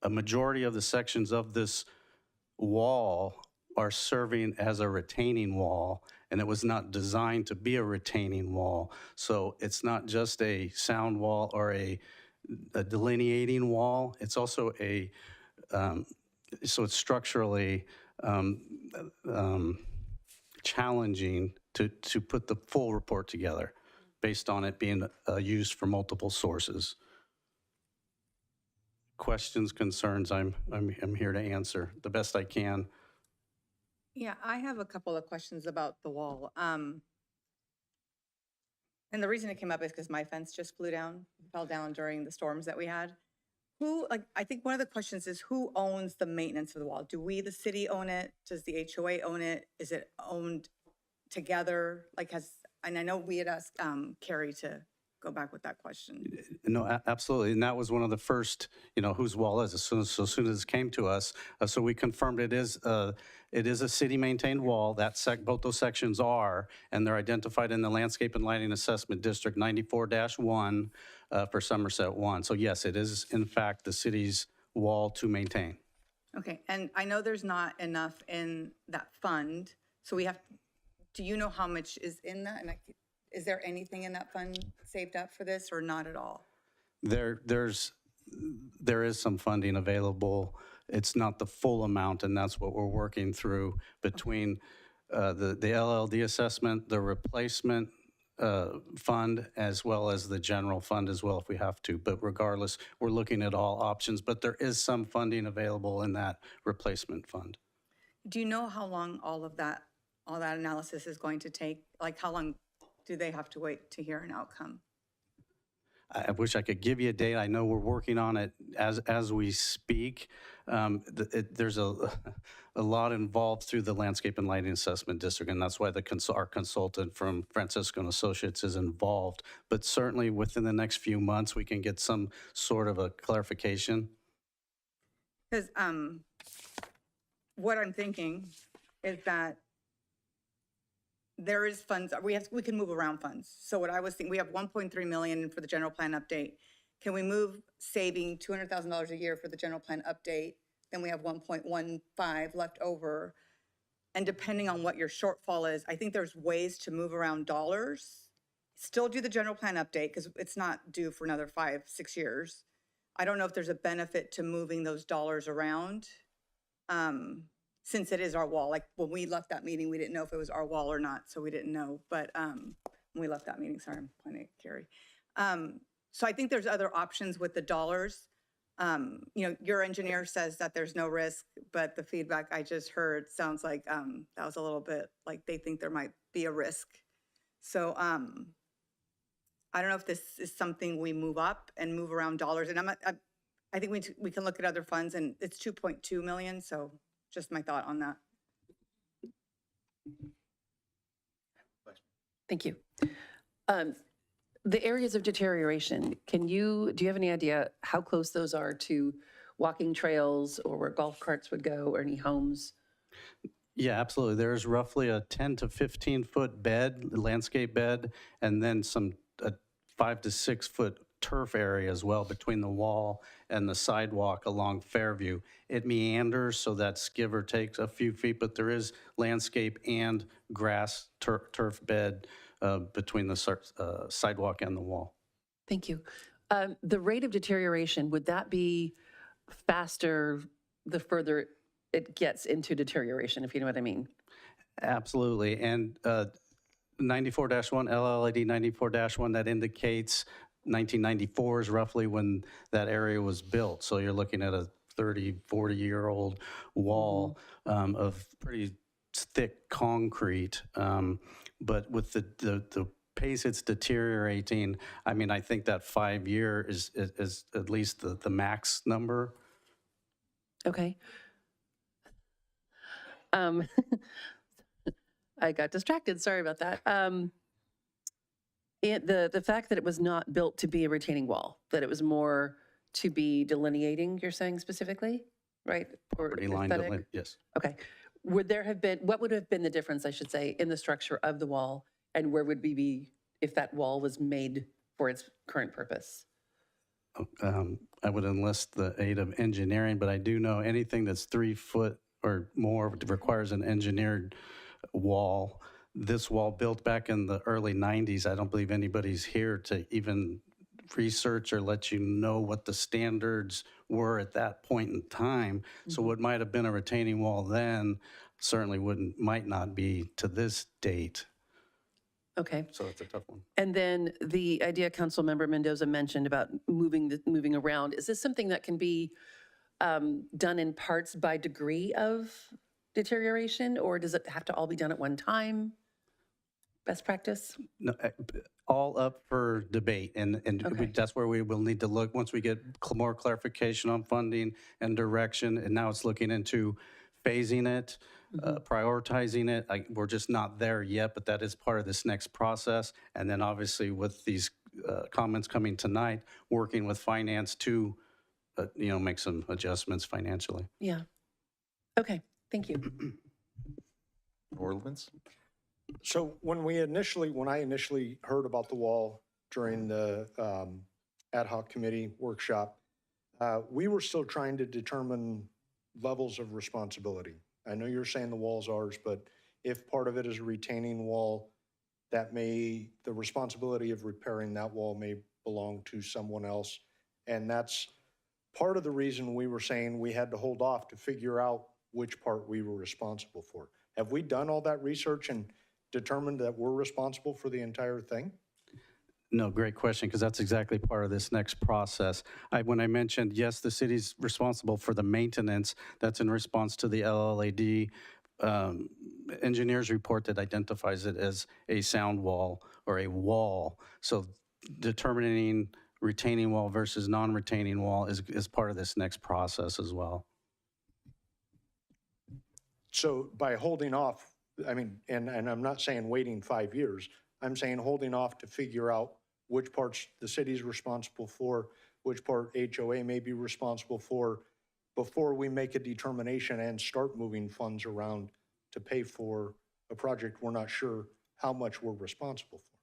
a majority of the sections of this wall are serving as a retaining wall, and it was not designed to be a retaining wall. So it's not just a sound wall or a delineating wall. It's also so it's structurally challenging to put the full report together based on it being used for multiple sources. Questions, concerns, I'm here to answer the best I can. Yeah, I have a couple of questions about the wall. And the reason it came up is because my fence just fell down during the storms that we had. I think one of the questions is who owns the maintenance of the wall? Do we, the city, own it? Does the HOA own it? Is it owned together? And I know we had asked Carrie to go back with that question. No, absolutely. And that was one of the first, whose wall is, as soon as it came to us. So we confirmed it is a city-maintained wall. Both those sections are, and they're identified in the Landscape and Lighting Assessment District 94-1 for Somerset 1. So yes, it is, in fact, the city's wall to maintain. Okay, and I know there's not enough in that fund, so do you know how much is in that? And is there anything in that fund saved up for this, or not at all? There is some funding available. It's not the full amount, and that's what we're working through between the LLD assessment, the replacement fund, as well as the general fund as well if we have to. But regardless, we're looking at all options, but there is some funding available in that replacement fund. Do you know how long all that analysis is going to take? Like, how long do they have to wait to hear an outcome? I wish I could give you a date. I know we're working on it as we speak. There's a lot involved through the Landscape and Lighting Assessment District, and that's why our consultant from Francisco and Associates is involved. But certainly within the next few months, we can get some sort of a clarification. Because what I'm thinking is that there is funds, we can move around funds. So what I was thinking, we have 1.3 million for the general plan update. Can we move saving $200,000 a year for the general plan update? Then we have 1.15 left over. And depending on what your shortfall is, I think there's ways to move around dollars. Still do the general plan update because it's not due for another 5-6 years. I don't know if there's a benefit to moving those dollars around. Since it is our wall. Like when we left that meeting, we didn't know if it was our wall or not, so we didn't know. But when we left that meeting, sorry, I'm pointing at Carrie. So I think there's other options with the dollars. Your engineer says that there's no risk, but the feedback I just heard sounds like that was a little bit like they think there might be a risk. So I don't know if this is something we move up and move around dollars. And I think we can look at other funds, and it's 2.2 million, so just my thought on that. Thank you. The areas of deterioration, do you have any idea how close those are to walking trails or where golf carts would go or any homes? Yeah, absolutely. There's roughly a 10 to 15 foot bed, landscape bed, and then some 5 to 6 foot turf area as well between the wall and the sidewalk along Fairview. It meanders, so that's give or take a few feet, but there is landscape and grass turf bed between the sidewalk and the wall. Thank you. The rate of deterioration, would that be faster the further it gets into deterioration, if you know what I mean? Absolutely. And 94-1, LLAD 94-1, that indicates 1994 is roughly when that area was built. So you're looking at a 30, 40-year-old wall of pretty thick concrete. But with the pace it's deteriorating, I mean, I think that 5-year is at least the max number. Okay. I got distracted, sorry about that. The fact that it was not built to be a retaining wall, that it was more to be delineating, you're saying specifically, right? Or Property line, aesthetic? yes. Okay. What would have been the difference, I should say, in the structure of the wall, and where would we be if that wall was made for its current purpose? I would enlist the aid of engineering, but I do know anything that's 3 foot or more requires an engineered wall. This wall built back in the early 90s, I don't believe anybody's here to even research or let you know what the standards were at that point in time. So what might have been a retaining wall then certainly might not be to this date. Okay. So it's a tough one. And then the idea Councilmember Mendoza mentioned about moving around, is this something that can be done in parts by degree of deterioration, or does it have to all be done at one time? Best practice? No, all up for debate, and Okay. that's where we will need to look, once we get more clarification on funding and direction, and now it's looking into phasing it, prioritizing it. We're just not there yet, but that is part of this next process. And then obviously with these comments coming tonight, working with finance to, make some adjustments financially. Yeah. Okay, thank you. Ordinance? So when I initially heard about the wall during the ad hoc committee workshop, we were still trying to determine levels of responsibility. I know you're saying the wall's ours, but if part of it is a retaining wall, the responsibility of repairing that wall may belong to someone else. And that's part of the reason we were saying we had to hold off to figure out which part we were responsible for. Have we done all that research and determined that we're responsible for the entire thing? No, great question, because that's exactly part of this next process. When I mentioned, yes, the city's responsible for the maintenance, that's in response to the LLAD engineer's report that identifies it as a sound wall or a wall. So determining retaining wall versus non-retaining wall is part of this next process as well. So by holding off, I mean, and I'm not saying waiting 5 years, I'm saying holding off to figure out which parts the city's responsible for, which part HOA may be responsible for, before we make a determination and start moving funds around to pay for a project we're not sure how much we're responsible for.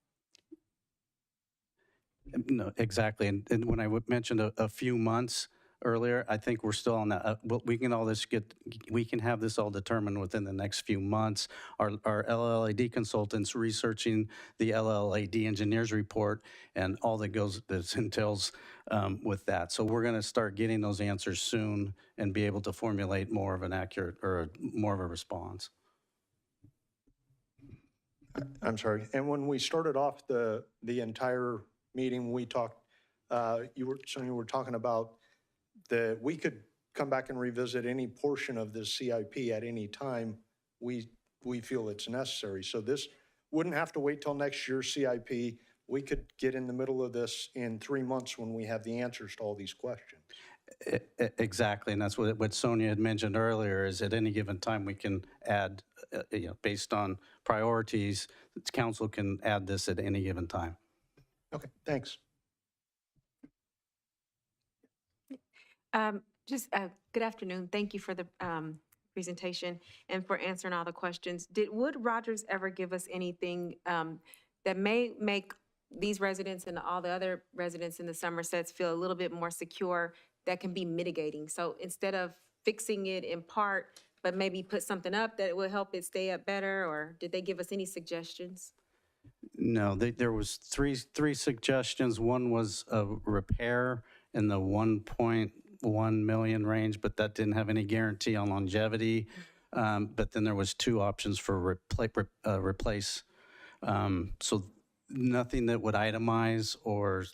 No, exactly. And when I mentioned a few months earlier, I think we're still on that. We can have this all determined within the next few months. Our LLAD consultants researching the LLAD engineer's report and all that entails with that. So we're going to start getting those answers soon and be able to formulate more of an accurate or more of a response. I'm sorry. And when we started off the entire meeting, we talked, you were talking about we could come back and revisit any portion of this CIP at any time we feel it's necessary. So this wouldn't have to wait till next year's CIP. We could get in the middle of this in 3 months when we have the answers to all these questions. Exactly, and that's what Sonia had mentioned earlier, is at any given time we can add, based on priorities, council can add this at any given time. Okay, thanks. Good afternoon. Thank you for the presentation and for answering all the questions. Would Rogers ever give us anything that may make these residents and all the other residents in the Somersets feel a little bit more secure, that can be mitigating. So instead of fixing it in part, but maybe put something up that will help it stay up better, or did they give us any suggestions? No, there was three suggestions. One was a repair in the 1.1 million range, but that didn't have any guarantee on longevity. But then there was two options for replace. So nothing that would itemize or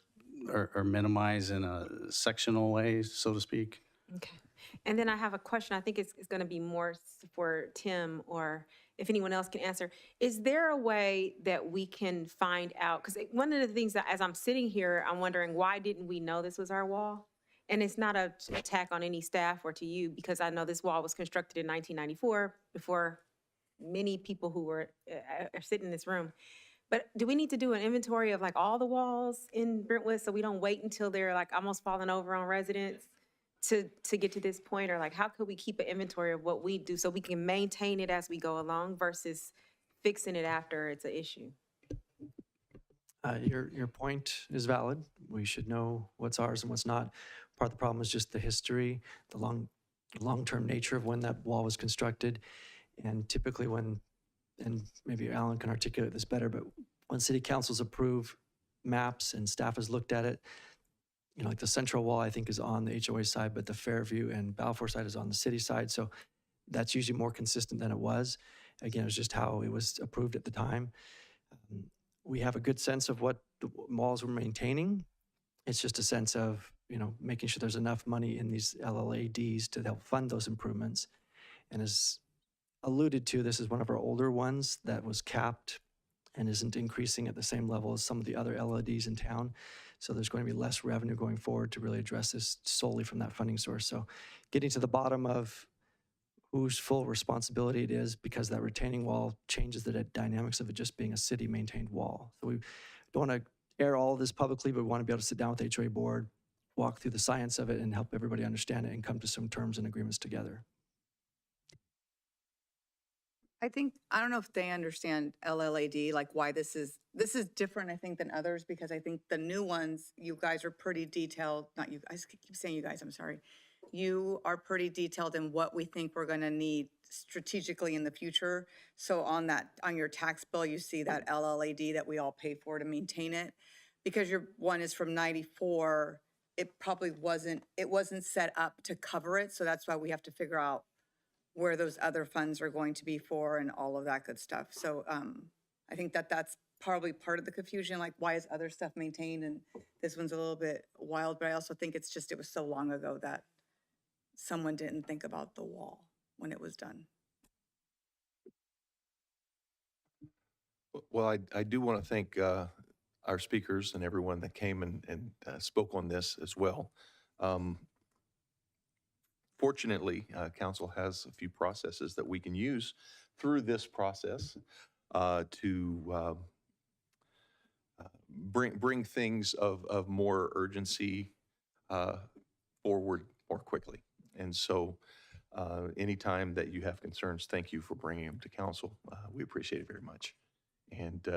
minimize in a sectional way, so to speak. Okay. And then I have a question. I think it's going to be more for Tim, or if anyone else can answer. Is there a way that we can find out? Because one of the things that as I'm sitting here, I'm wondering, why didn't we know this was our wall? And it's not an attack on any staff or to you, because I know this wall was constructed in 1994 before many people who were are sitting in this room. But do we need to do an inventory of like all the walls in Brentwood so we don't wait until they're like almost falling over on residents to get to this point? Or like, how could we keep an inventory of what we do so we can maintain it as we go along versus fixing it after it's an issue? Your point is valid. We should know what's ours and what's not. Part of the problem is just the history, the long-term nature of when that wall was constructed. And typically when, and maybe Alan can articulate this better, but when city councils approve maps and staff has looked at it, you know, like the central wall, I think, is on the HOA side, but the Fairview and Balfour side is on the city side. So that's usually more consistent than it was. Again, it was just how it was approved at the time. We have a good sense of what the walls we're maintaining. It's just a sense of, you know, making sure there's enough money in these LLADs to help fund those improvements. And as alluded to, this is one of our older ones that was capped and isn't increasing at the same level as some of the other LLDs in town. So there's going to be less revenue going forward to really address this solely from that funding source. So getting to the bottom of whose full responsibility it is, because that retaining wall changes the dynamics of it just being a city-maintained wall. So we don't want to air all of this publicly, but we want to be able to sit down with the HOA board, walk through the science of it, and help everybody understand it and come to some terms and agreements together. I don't know if they understand LLAD, like why this is different, I think, than others, because I think the new ones, you guys are pretty detailed, not you, I keep saying you guys, I'm sorry. You are pretty detailed in what we think we're gonna need strategically in the future. So on your tax bill, you see that LLAD that we all pay for to maintain it. Because your one is from 94, it probably wasn't set up to cover it. So that's why we have to figure out where those other funds are going to be for and all of that good stuff. So I think that's probably part of the confusion, like why is other stuff maintained and this one's a little bit wild, but I also think it's just, it was so long ago that someone didn't think about the wall when it was done. Well, I do want to thank our speakers and everyone that came and spoke on this as well. Fortunately, council has a few processes that we can use through this process to bring things of more urgency forward more quickly. And so anytime that you have concerns, thank you for bringing them to council. We appreciate it very much. And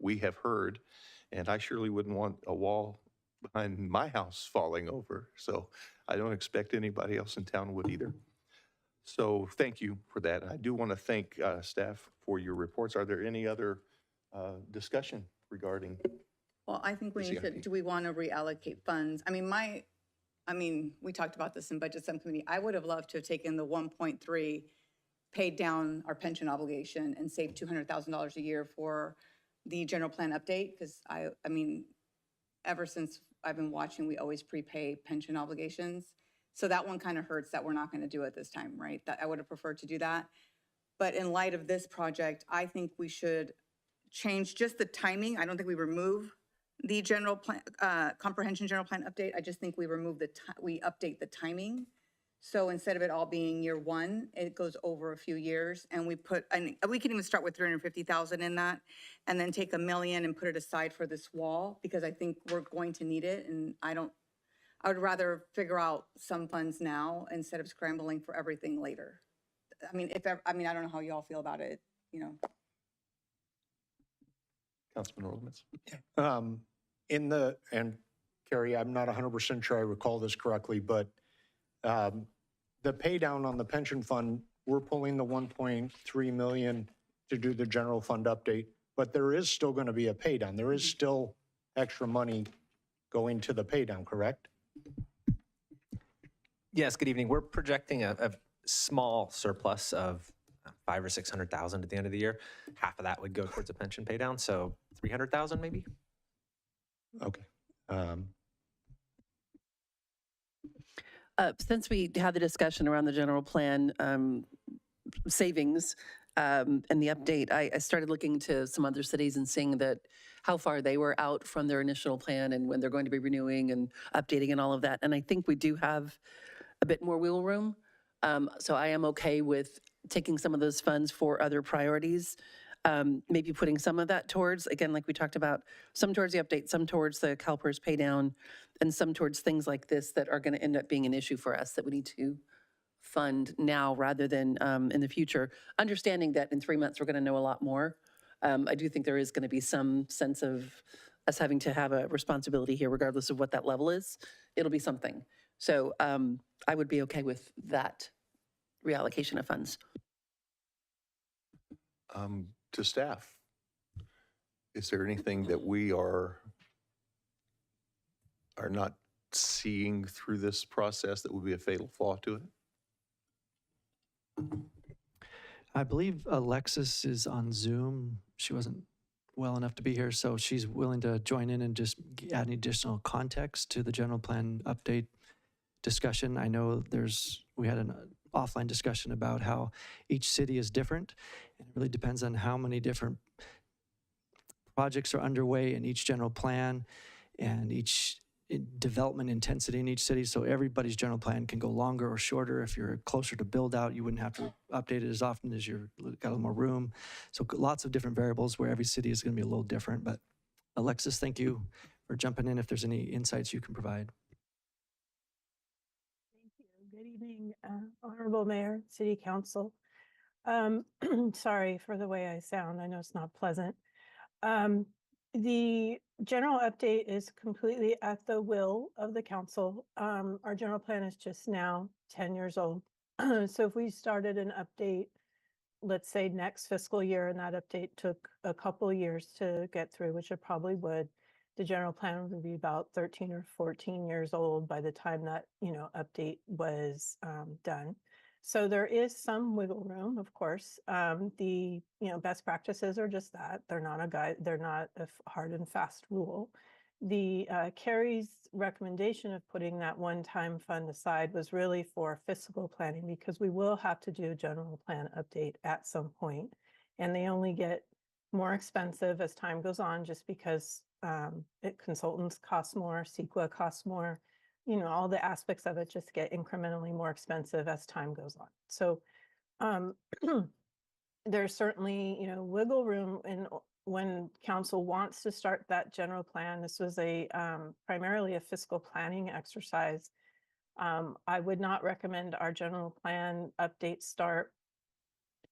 we have heard, and I surely wouldn't want a wall behind my house falling over. So I don't expect anybody else in town would either. So thank you for that. I do want to thank staff for your reports. Are there any other discussion regarding? Well, I think we need to, do we want to reallocate funds? I mean, we talked about this in budget subcommittee. I would have loved to have taken the 1.3, paid down our pension obligation and saved $200,000 a year for the general plan update. Because I mean, ever since I've been watching, we always prepay pension obligations. So that one kind of hurts that we're not going to do it this time, right? That I would have preferred to do that. But in light of this project, I think we should change just the timing. I don't think we remove the general plan, comprehension general plan update. I just think we remove we update the timing. So instead of it all being year one, it goes over a few years, and we can even start with 350,000 in that, and then take $1 million and put it aside for this wall, because I think we're going to need it. And I would rather figure out some funds now instead of scrambling for everything later. I mean, I don't know how y'all feel about it, you know. Councilman Ordovitz? And Carrie, I'm not 100% sure I recall this correctly, but the pay down on the pension fund, we're pulling the 1.3 million to do the general fund update, but there is still going to be a pay down. There is still extra money going to the pay down, correct? Yes, good evening. We're projecting a small surplus of 500,000 or 600,000 at the end of the year. Half of that would go towards a pension pay down, so 300,000 maybe. Okay. Since we had the discussion around the general plan savings and the update, I started looking to some other cities and seeing that how far they were out from their initial plan and when they're going to be renewing and updating and all of that. And I think we do have a bit more wiggle room. So I am okay with taking some of those funds for other priorities. Maybe putting some of that towards, again, like we talked about, some towards the update, some towards the CalPERS pay down, and some towards things like this that are going to end up being an issue for us that we need to fund now rather than in the future. Understanding that in 3 months, we're going to know a lot more. I do think there is going to be some sense of us having to have a responsibility here, regardless of what that level is. It'll be something. So I would be okay with that reallocation of funds. To staff, is there anything that we are not seeing through this process that would be a fatal flaw to it? I believe Alexis is on Zoom. She wasn't well enough to be here, so she's willing to join in and just add any additional context to the general plan update discussion. I know we had an offline discussion about how each city is different. And it really depends on how many different projects are underway in each general plan and each development intensity in each city. So everybody's general plan can go longer or shorter. If you're closer to build out, you wouldn't have to update it as often as you've got a little more room. So lots of different variables where every city is going to be a little different. But Alexis, thank you for jumping in if there's any insights you can provide. Good evening, Honorable Mayor, City Council. Sorry for the way I sound. I know it's not pleasant. The general update is completely at the will of the council. Our general plan is just now 10 years old. So if we started an update, let's say next fiscal year, and that update took a couple of years to get through, which it probably would, the general plan would be about 13 or 14 years old by the time that, update was done. So there is some wiggle room, of course. The, best practices are just that. They're not a guide, they're not a hard and fast rule. The Carrie's recommendation of putting that one-time fund aside was really for fiscal planning because we will have to do a general plan update at some point, and they only get more expensive as time goes on just because consultants cost more, CEQA costs more, all the aspects of it just get incrementally more expensive as time goes on. So there's certainly, wiggle room in when council wants to start that general plan. This was primarily a fiscal planning exercise. I would not recommend our general plan update start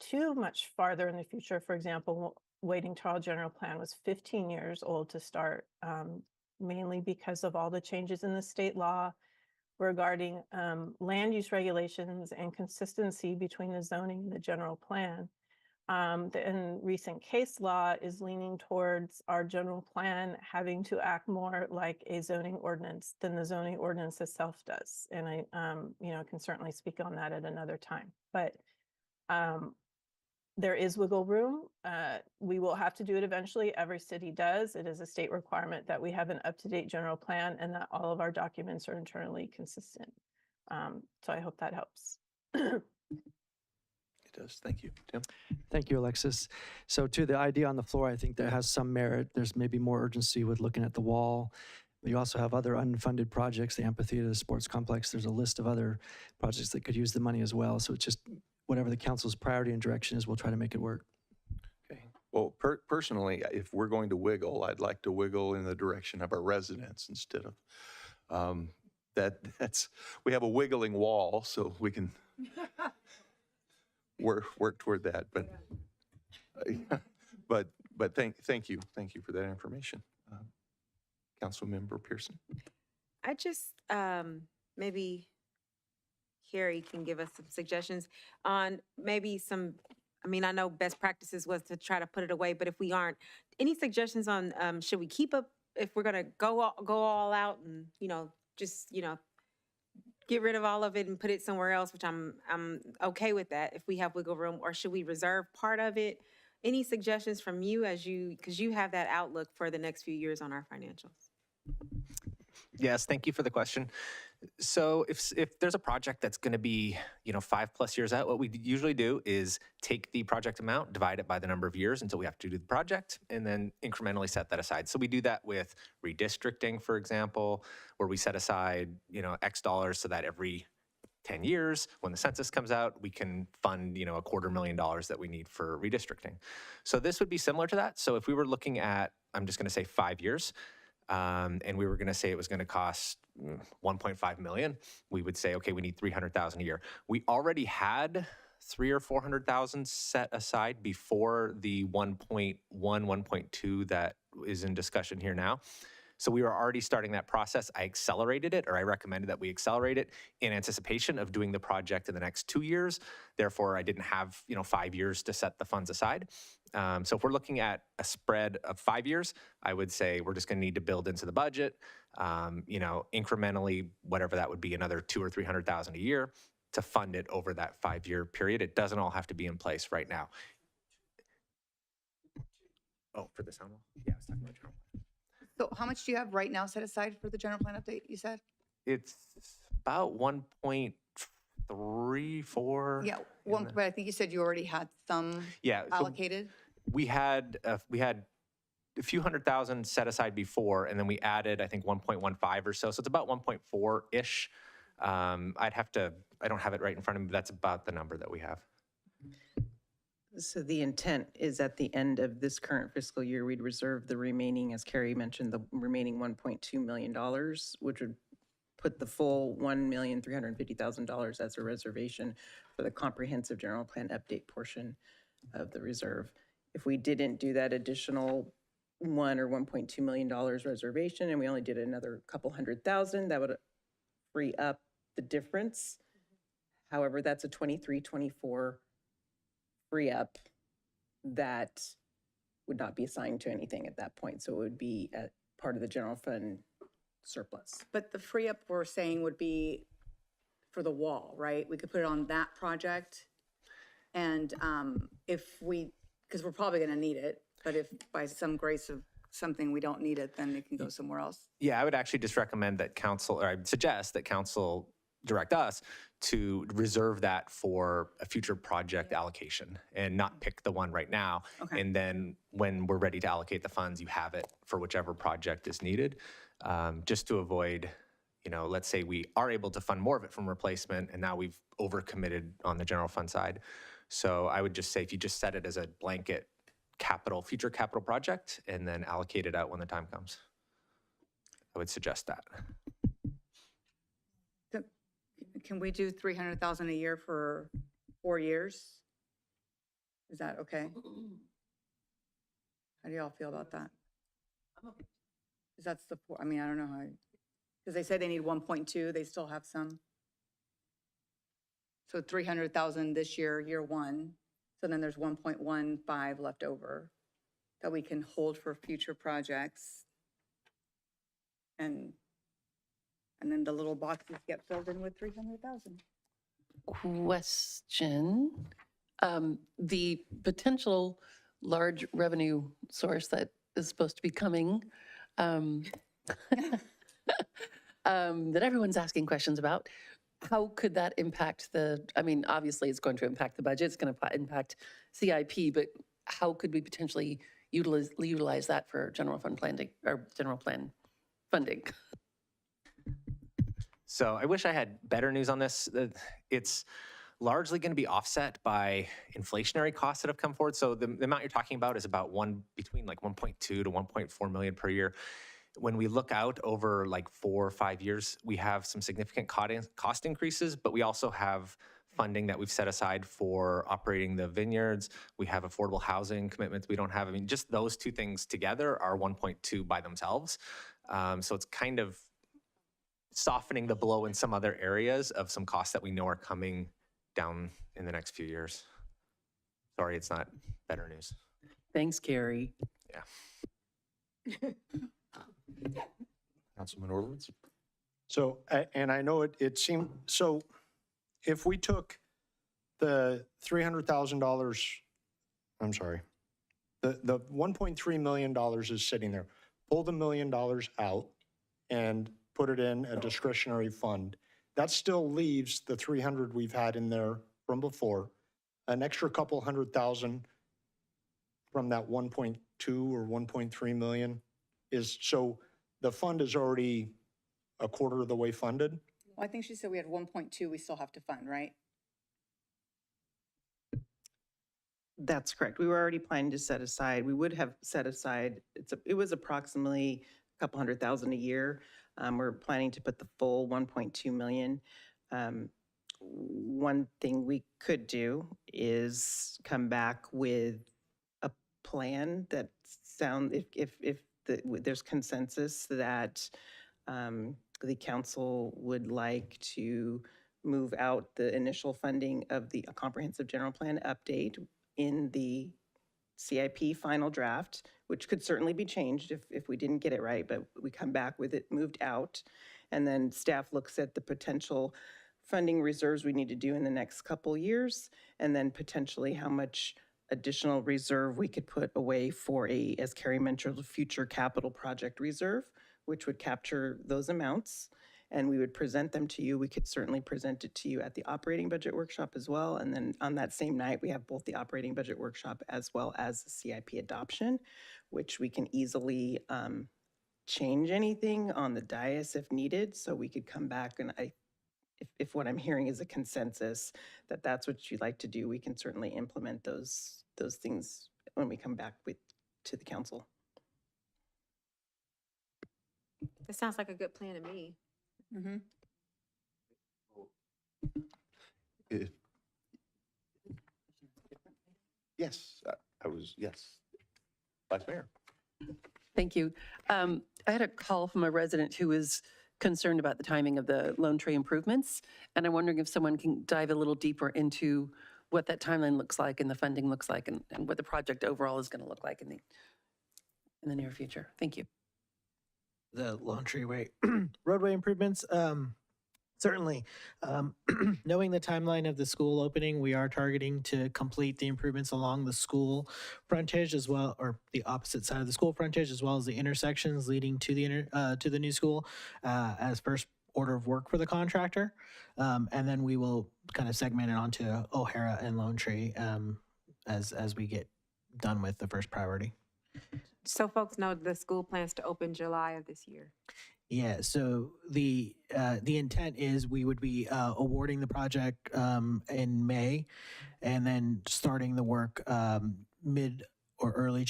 too much farther in the future. For example, waiting till our general plan was 15 years old to start, mainly because of all the changes in the state law regarding land use regulations and consistency between the zoning and the general plan. And recent case law is leaning towards our general plan having to act more like a zoning ordinance than the zoning ordinance itself does. And I, can certainly speak on that at another time. But there is wiggle room. We will have to do it eventually. Every city does. It is a state requirement that we have an up-to-date general plan and that all of our documents are internally consistent. So I hope that helps. It does. Thank you. Tim? Thank you, Alexis. So to the idea on the floor, I think that has some merit. There's maybe more urgency with looking at the wall. You also have other unfunded projects, the amphitheater, the sports complex. There's a list of other projects that could use the money as well. So it's just whatever the council's priority and direction is, we'll try to make it work. Okay. Well, personally, if we're going to wiggle, I'd like to wiggle in the direction of our residents instead of we have a wiggling wall, so we can work toward that. But but thank you for that information. Councilmember Pearson. I just, maybe Carrie can give us some suggestions on maybe some, I mean, I know best practices was to try to put it away, but if we aren't, any suggestions on, should we keep up, if we're gonna go all out and, just, get rid of all of it and put it somewhere else, which I'm okay with that if we have wiggle room, or should we reserve part of it? Any suggestions from you because you have that outlook for the next few years on our financials? Yes, thank you for the question. So if there's a project that's going to be 5+ years out, what we usually do is take the project amount, divide it by the number of years until we have to do the project, and then incrementally set that aside. So we do that with redistricting, for example, where we set aside X dollars so that every 10 years, when the census comes out, we can fund $250,000 that we need for redistricting. So this would be similar to that. So if we were looking at, I'm just going to say 5 years. And we were going to say it was going to cost 1.5 million, we would say, okay, we need 300,000 a year. We already had 300,000 or 400,000 set aside before the 1.1, 1.2 that is in discussion here now. So we were already starting that process. I accelerated it, or I recommended that we accelerate it in anticipation of doing the project in the next 2 years. Therefore, I didn't have 5 years to set the funds aside. So if we're looking at a spread of 5 years, I would say we're just going to need to build into the budget, incrementally, whatever that would be, another 200,000 or 300,000 a year to fund it over that 5-year period. It doesn't all have to be in place right now. Oh, for the sound wall? Yeah, I was talking about general plan. So how much do you have right now set aside for the general plan update, you said? It's about 1.34. Yeah, but I think you said you already had some allocated. We had a few 100,000 set aside before, and then we added, I think, 1.15 or so. So it's about 1.4-ish. I don't have it right in front of me, but that's about the number that we have. So the intent is at the end of this current fiscal year, we'd reserve the remaining, as Carrie mentioned, the remaining $1.2 million, which would put the full $1,350,000 as a reservation for the comprehensive general plan update portion of the reserve. If we didn't do that additional $1 or $1.2 million reservation, and we only did another couple 100,000, that would free up the difference. However, that's a 23-24 free up that would not be assigned to anything at that point. So it would be a part of the general fund surplus. But the free up we're saying would be for the wall, right? We could put it on that project. And because we're probably going to need it, but if by some grace of something we don't need it, then it can go somewhere else. Yeah, I would actually just recommend that council, or I'd suggest that council direct us to reserve that for a future project allocation and not pick the one right now. Okay. And then when we're ready to allocate the funds, you have it for whichever project is needed, just to avoid, let's say we are able to fund more of it from replacement and now we've overcommitted on the general fund side. So I would just say if you just set it as a blanket future capital project and then allocate it out when the time comes, I would suggest that. Can we do 300,000 a year for 4 years? Is that okay? How do y'all feel about that? Because that's I don't know how, because they said they need 1.2, they still have some. So 300,000 this year, year one. So then there's 1.15 left over that we can hold for future projects. And then the little boxes get filled in with 300,000. Question. The potential large revenue source that is supposed to be coming, that everyone's asking questions about, how could that impact obviously it's going to impact the budget, it's going to impact CIP, but how could we potentially utilize that for general fund planning or general plan funding? So I wish I had better news on this. It's largely going to be offset by inflationary costs that have come forward. So the amount you're talking about is about between like 1.2 to 1.4 million per year. When we look out over like 4 or 5 years, we have some significant cost increases, but we also have funding that we've set aside for operating the vineyards. We have affordable housing commitments we don't have. I mean, just those two things together are 1.2 by themselves. So it's kind of softening the blow in some other areas of some costs that we know are coming down in the next few years. Sorry, it's not better news. Thanks, Carrie. Yeah. Councilman Orlovitz? So, and I know it seemed, so if we took the $300,000, I'm sorry, the $1.3 million is sitting there, pull the $1 million out and put it in a discretionary fund, that still leaves the 300 we've had in there from before, an extra couple $100,000 from that 1.2 or 1.3 million is, so the fund is already a quarter of the way funded? Well, I think she said we had 1.2 we still have to fund, right? That's correct. We were already planning to set aside, we would have set aside, it was approximately a couple $100,000 a year. We're planning to put the full 1.2 million. One thing we could do is come back with a plan that if there's consensus that the council would like to move out the initial funding of the comprehensive general plan update in the CIP final draft, which could certainly be changed if we didn't get it right, but we come back with it moved out. And then staff looks at the potential funding reserves we need to do in the next couple years, and then potentially how much additional reserve we could put away for a, as Carrie mentioned, a future capital project reserve, which would capture those amounts. And we would present them to you. We could certainly present it to you at the operating budget workshop as well. And then on that same night, we have both the operating budget workshop as well as the CIP adoption, which we can easily change anything on the dais if needed. So we could come back and if what I'm hearing is a consensus that that's what you'd like to do, we can certainly implement those things when we come back to the council. That sounds like a good plan to me. Mm-hmm. Yes, yes. Vice Mayor? Thank you. I had a call from a resident who was concerned about the timing of the Lone Tree improvements, and I'm wondering if someone can dive a little deeper into what that timeline looks like and the funding looks like and what the project overall is going to look like in the near future. Thank you. The Lone Tree Way roadway improvements. Certainly, knowing the timeline of the school opening, we are targeting to complete the improvements along the school frontage as well, or the opposite side of the school frontage, as well as the intersections leading to the new school as first order of work for the contractor. And then we will kind of segment it onto O'Hara and Lone Tree as we get done with the first priority. So folks know the school plans to open July of this year. Yeah, so the intent is we would be awarding the project in May, and then starting the work mid or early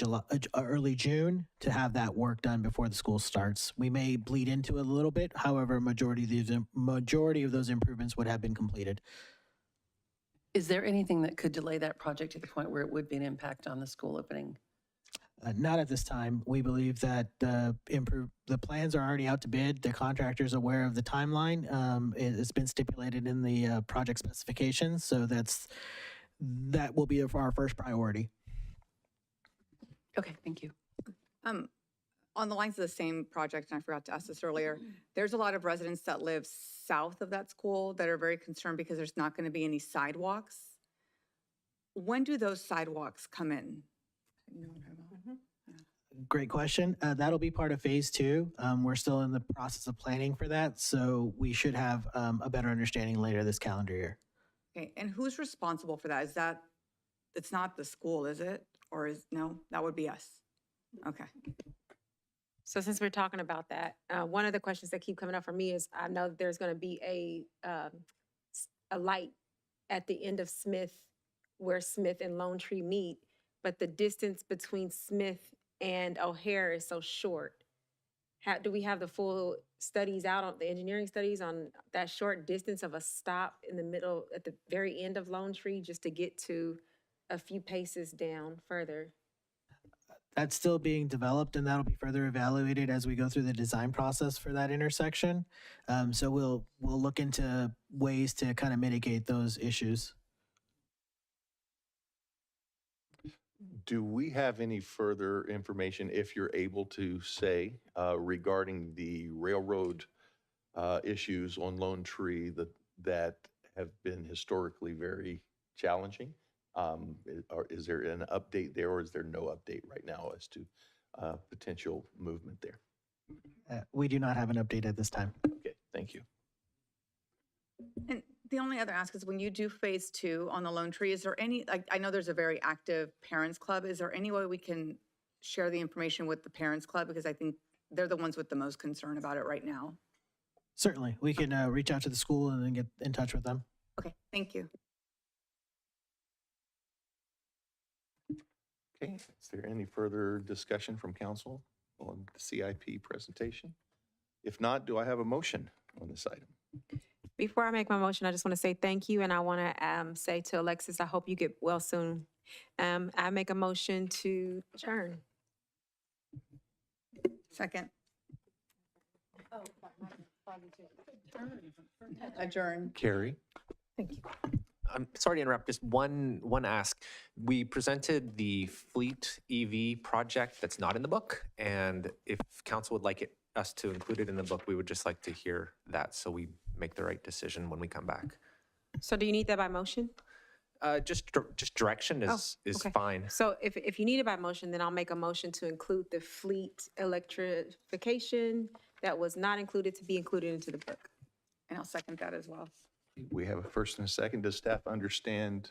June to have that work done before the school starts. We may bleed into it a little bit. However, majority of those improvements would have been completed. Is there anything that could delay that project to the point where it would be an impact on the school opening? Not at this time. We believe that the plans are already out to bid. The contractor's aware of the timeline. It's been stipulated in the project specifications, so that will be our first priority. Okay, thank you. On the lines of the same project, and I forgot to ask this earlier, there's a lot of residents that live south of that school that are very concerned because there's not going to be any sidewalks. When do those sidewalks come in? Great question. That'll be part of phase 2. We're still in the process of planning for that, so we should have a better understanding later this calendar year. Okay, and who's responsible for that? It's not the school, is it? Or no, that would be us. Okay. So since we're talking about that, one of the questions that keep coming up for me is I know that there's going to be a light at the end of Smith where Smith and Lone Tree meet, but the distance between Smith and O'Hare is so short. do we have the full studies out on, the engineering studies on that short distance of a stop in the middle, at the very end of Lone Tree, just to get to a few paces down further? That's still being developed, and that'll be further evaluated as we go through the design process for that intersection. So we'll look into ways to kind of mitigate those issues. Do we have any further information, if you're able to say, regarding the railroad issues on Lone Tree that have been historically very challenging? Is there an update there, or is there no update right now as to potential movement there? We do not have an update at this time. Okay, thank you. And the only other ask is when you do phase 2 on the Lone Tree, is there any, I know there's a very active parents club. Is there any way we can share the information with the parents club? Because I think they're the ones with the most concern about it right now. Certainly, we can reach out to the school and then get in touch with them. Okay, thank you. Okay, is there any further discussion from council on the CIP presentation? If not, do I have a motion on this item? Before I make my motion, I just want to say thank you, and I want to say to Alexis, I hope you get well soon. I make a motion to adjourn. Second. Adjourn. Carrie? Thank you. I'm sorry to interrupt, just one ask. We presented the fleet EV project that's not in the book, and if council would like us to include it in the book, we would just like to hear that so we make the right decision when we come back. So do you need that by motion? Just direction is okay. fine. So if you need it by motion, then I'll make a motion to include the fleet electrification that was not included to be included into the book. And I'll second that as well. We have a first and a second. Does staff understand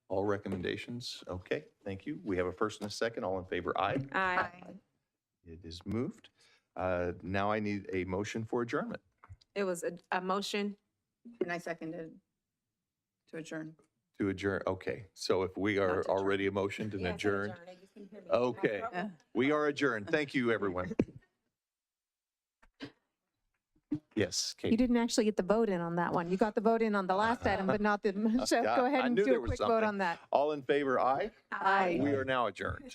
all recommendations? Okay, thank you. We have a first and a second. All in favor, aye. Aye. It is moved. Now I need a motion for adjournment. It was a motion. And I seconded to adjourn. To adjourn, okay. So if we are already a motion to adjourn, okay. We are adjourned. Thank you, everyone. Yes, Kate. You didn't actually get the vote in on that one. You got the vote in on the last item, but not the, so go ahead and do a quick vote on that. All in favor, aye. Aye. We are now adjourned.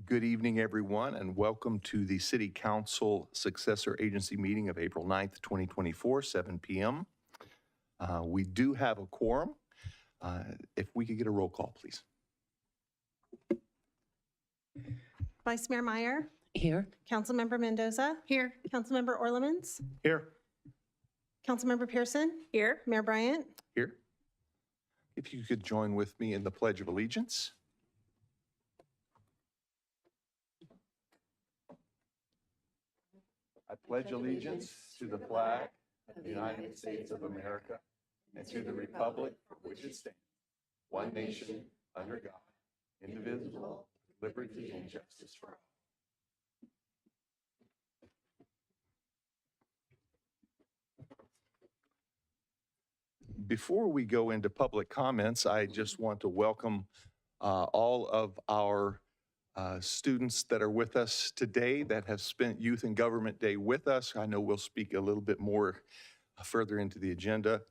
Good evening, everyone, and welcome to the City Council Successor Agency meeting of April 9th, 2024, 7 p.m. We do have a quorum. If we could get a roll call, please. Vice Mayor Meyer, Here. Councilmember Mendoza, Here. Councilmember Orlemans, Here. Councilmember Pearson, Here. Mayor Bryant. Here. If you could join with me in the Pledge of Allegiance. I pledge allegiance to the flag of the United States of America and to the republic for which it stands, one nation, under God, indivisible, with liberty and justice for all. Before we go into public comments, I just want to welcome all of our students that are with us today that have spent Youth and Government Day with us. I know we'll speak a little bit more further into the agenda,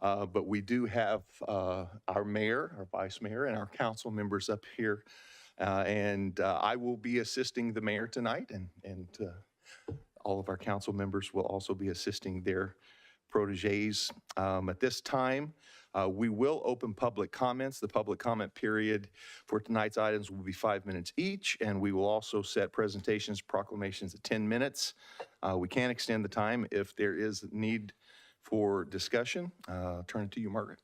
but we do have our mayor, our vice mayor, and our council members up here. And I will be assisting the mayor tonight, and all of our council members will also be assisting their proteges. At this time, we will open public comments. The public comment period for tonight's items will be 5 minutes each, and we will also set presentations, proclamations at 10 minutes. We can extend the time if there is need for discussion. Turn it to you, Margaret.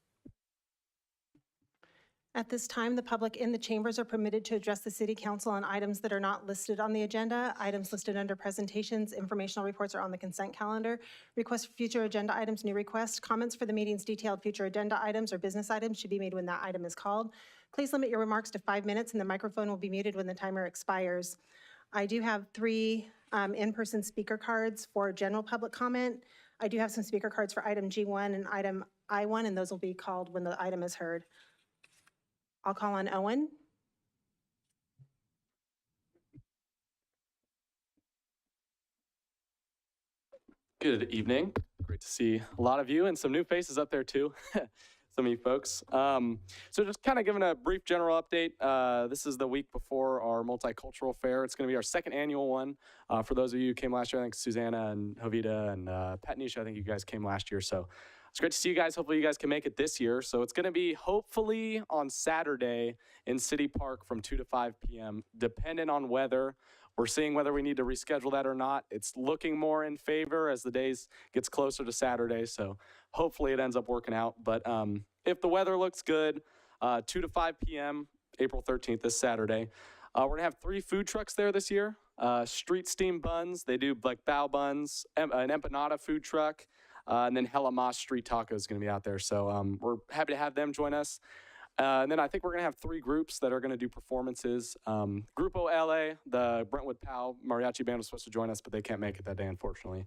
At this time, the public in the chambers are permitted to address the City Council on items that are not listed on the agenda. Items listed under presentations, informational reports are on the consent calendar. Requests for future agenda items, new requests. Comments for the meeting's detailed future agenda items or business items should be made when that item is called. Please limit your remarks to 5 minutes, and the microphone will be muted when the timer expires. I do have 3 in-person speaker cards for general public comment. I do have some speaker cards for item G1 and item I1, and those will be called when the item is heard. I'll call on Owen. Good evening. Great to see a lot of you and some new faces up there too. Some of you folks. So just kind of giving a brief general update. This is the week before our multicultural fair. It's going to be our 2nd annual one. For those of you who came last year, I think Susanna and Jovita and Pat Nisha, I think you guys came last year. So it's great to see you guys. Hopefully you guys can make it this year. So it's going to be hopefully on Saturday in City Park from 2 to 5 p.m. Dependent on weather. We're seeing whether we need to reschedule that or not. It's looking more in favor as the days gets closer to Saturday. So hopefully it ends up working out. But if the weather looks good, 2 to 5 p.m., April 13th, this Saturday. We're going to have 3 food trucks there this year. Street Steam Buns. They do like bao buns, an empanada food truck. And then Hella Mas Street Taco is going to be out there. So we're happy to have them join us. And then I think we're going to have 3 groups that are going to do performances. Grupo LA, the Brentwood POW Mariachi Band was supposed to join us, but they can't make it that day, unfortunately.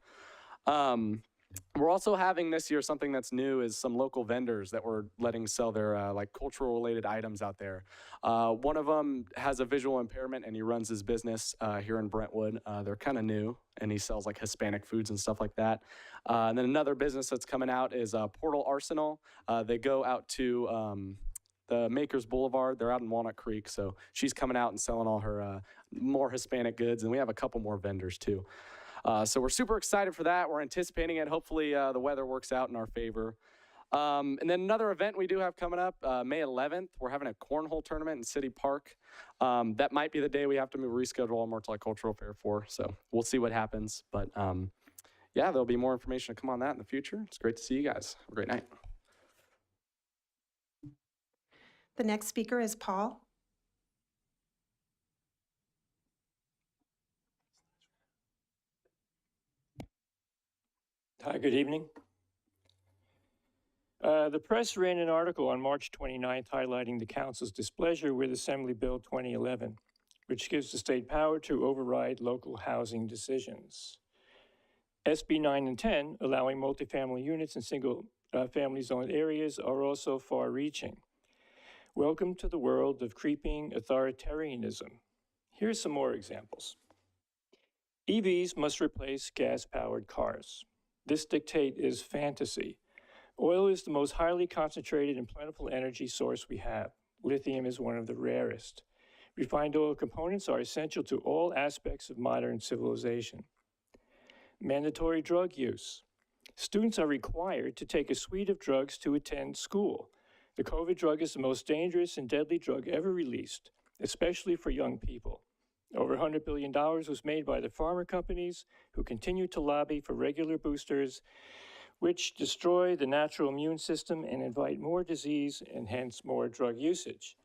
We're also having this year something that's new is some local vendors that we're letting sell their like cultural related items out there. One of them has a visual impairment and he runs his business here in Brentwood. They're kind of new and he sells like Hispanic foods and stuff like that. And then another business that's coming out is Portal Arsenal. They go out to the Makers Boulevard. They're out in Walnut Creek. So she's coming out and selling all her more Hispanic goods. And we have a couple more vendors too. So we're super excited for that. We're anticipating it. Hopefully the weather works out in our favor. And then another event we do have coming up, May 11th, we're having a cornhole tournament in City Park. That might be the day we have to reschedule our multicultural fair for. So we'll see what happens. But yeah, there'll be more information to come on that in the future. It's great to see you guys. Have a great night. The next speaker is Paul. Hi, good evening. The press ran an article on March 29th highlighting the council's displeasure with Assembly Bill 2011, which gives the state power to override local housing decisions. SB 9 and 10, allowing multifamily units in single family zoned areas, are also far-reaching. Welcome to the world of creeping authoritarianism. Here's some more examples. EVs must replace gas-powered cars. This dictate is fantasy. Oil is the most highly concentrated and plentiful energy source we have. Lithium is one of the rarest. Refined oil components are essential to all aspects of modern civilization. Mandatory drug use. Students are required to take a suite of drugs to attend school. The COVID drug is the most dangerous and deadly drug ever released, especially for young people. Over $100 billion was made by the pharma companies who continue to lobby for regular boosters, which destroy the natural immune system and invite more disease and hence more drug usage.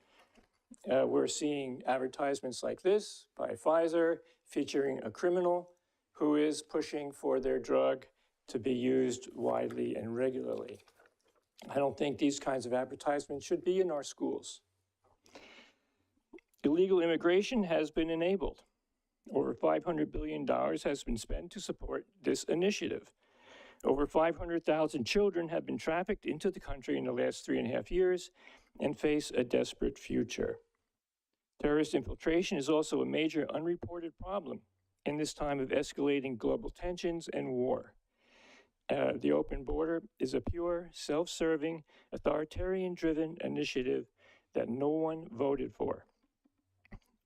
We're seeing advertisements like this by Pfizer featuring a criminal who is pushing for their drug to be used widely and regularly. I don't think these kinds of advertisements should be in our schools. Illegal immigration has been enabled. Over $500 billion has been spent to support this initiative. Over 500,000 children have been trafficked into the country in the last 3.5 years and face a desperate future. Terrorist infiltration is also a major unreported problem in this time of escalating global tensions and war. The open border is a pure, self-serving, authoritarian-driven initiative that no one voted for.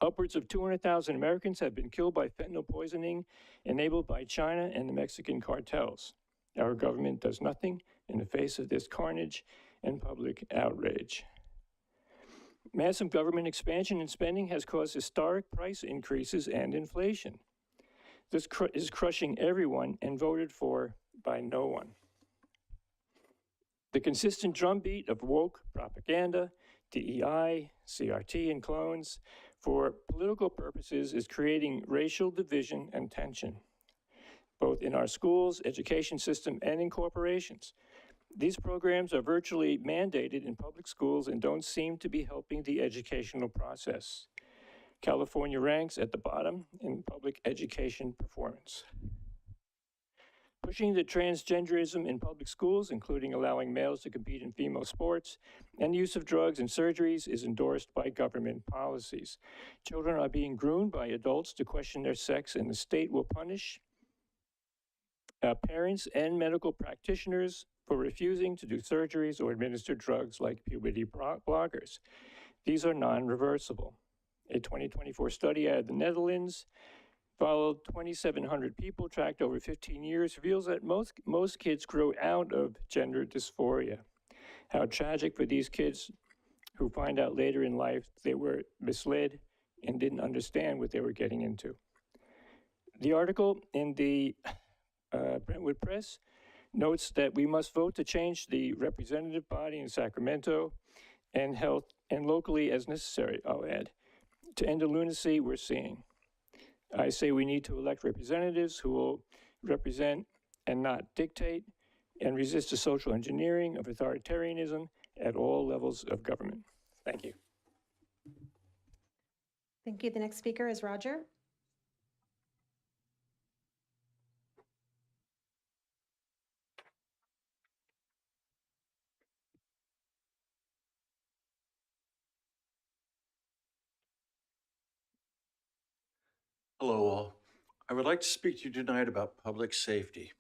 Upwards of 200,000 Americans have been killed by fentanyl poisoning enabled by China and the Mexican cartels. Our government does nothing in the face of this carnage and public outrage. Massive government expansion and spending has caused historic price increases and inflation. This is crushing everyone and voted for by no one. The consistent drumbeat of woke propaganda, DEI, CRT, and clones for political purposes is creating racial division and tension, both in our schools, education system, and in corporations. These programs are virtually mandated in public schools and don't seem to be helping the educational process. California ranks at the bottom in public education performance. Pushing the transgenderism in public schools, including allowing males to compete in female sports, and use of drugs and surgeries is endorsed by government policies. Children are being groomed by adults to question their sex, and the state will punish parents and medical practitioners for refusing to do surgeries or administer drugs like puberty blockers. These are non-reversible. A 2024 study out of the Netherlands followed 2,700 people, tracked over 15 years, reveals that most kids grow out of gender dysphoria. How tragic for these kids who find out later in life they were misled and didn't understand what they were getting into. The article in the Brentwood Press notes that we must vote to change the representative body in Sacramento and locally as necessary, I'll add, to end the lunacy we're seeing. I say we need to elect representatives who will represent and not dictate and resist the social engineering of authoritarianism at all levels of government. Thank you. Thank you. The next speaker is Roger. Hello all. I would like to speak to you tonight about public safety.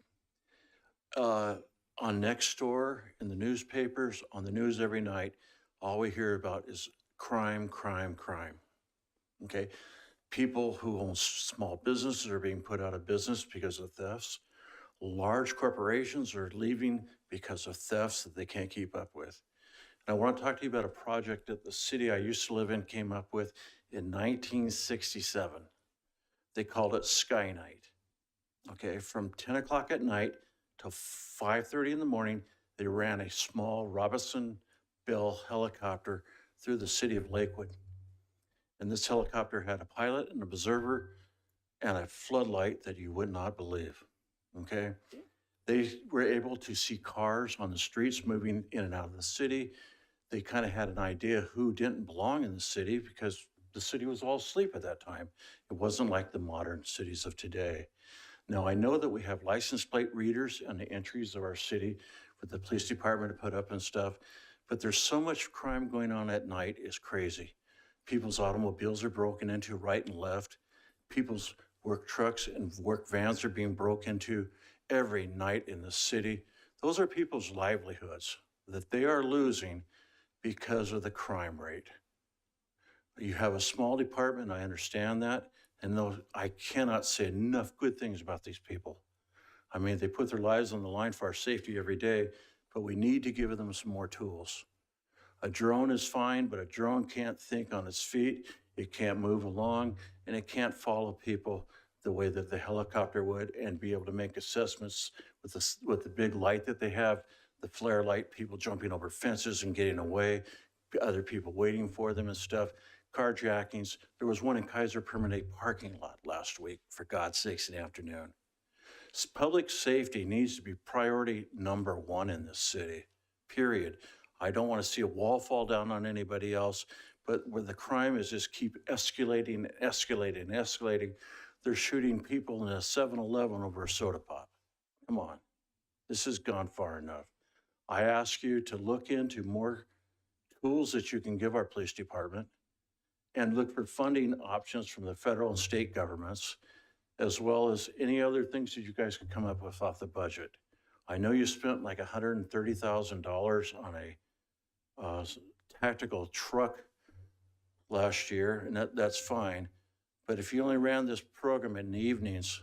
On Nextdoor, in the newspapers, on the news every night, all we hear about is crime, crime, crime. Okay? People who own small businesses are being put out of business because of thefts. Large corporations are leaving because of thefts that they can't keep up with. And I want to talk to you about a project that the city I used to live in came up with in 1967. They called it Sky Night. Okay, from 10 o'clock at night till 5:30 in the morning, they ran a small Robinson Bell helicopter through the city of Lakewood. And this helicopter had a pilot and an observer and a floodlight that you would not believe, okay? They were able to see cars on the streets moving in and out of the city. They kind of had an idea who didn't belong in the city because the city was all asleep at that time. It wasn't like the modern cities of today. Now, I know that we have license plate readers on the entries of our city for the police department to put up and stuff, but there's so much crime going on at night, it's crazy. People's automobiles are broken into right and left. People's work trucks and work vans are being broken into every night in the city. Those are people's livelihoods that they are losing because of the crime rate. You have a small department, I understand that, and those, I cannot say enough good things about these people. I mean, they put their lives on the line for our safety every day, but we need to give them some more tools. A drone is fine, but a drone can't think on its feet, it can't move along, and it can't follow people the way that the helicopter would and be able to make assessments with the big light that they have, the flare light, people jumping over fences and getting away, other people waiting for them and stuff, carjackings. There was one in Kaiser Permanente parking lot last week, for God's sakes, in the afternoon. Public safety needs to be priority number one in this city, period. I don't want to see a wall fall down on anybody else, but where the crime is just keep escalating, escalating, escalating. They're shooting people in a 7-Eleven over a soda pop. Come on, this has gone far enough. I ask you to look into more tools that you can give our police department and look for funding options from the federal and state governments, as well as any other things that you guys could come up with off the budget. I know you spent like $130,000 on a tactical truck last year, and that's fine. But if you only ran this program in the evenings,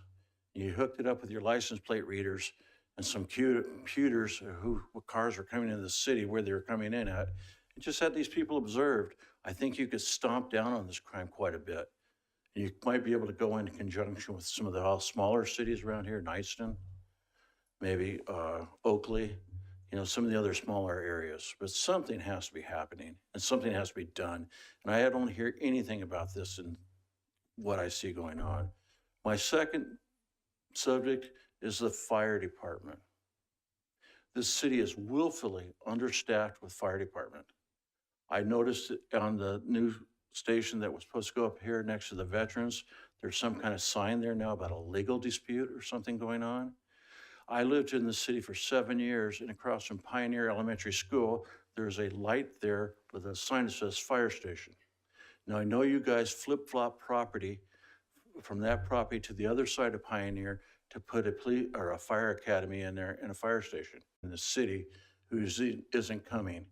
you hooked it up with your license plate readers and some computers, what cars were coming into the city, where they were coming in at, and just had these people observed, I think you could stomp down on this crime quite a bit. You might be able to go into conjunction with some of the smaller cities around here, Knightston, maybe Oakley, you know, some of the other smaller areas. But something has to be happening and something has to be done. And I don't hear anything about this in what I see going on. My second subject is the fire department. This city is willfully understaffed with fire department. I noticed on the new station that was supposed to go up here next to the veterans, there's some kind of sign there now about a legal dispute or something going on. I lived in the city for 7 years, and across from Pioneer Elementary School, there's a light there with a sign that says fire station. Now, I know you guys flip-flop property from that property to the other side of Pioneer to put a fire academy in there and a fire station in the city who isn't coming.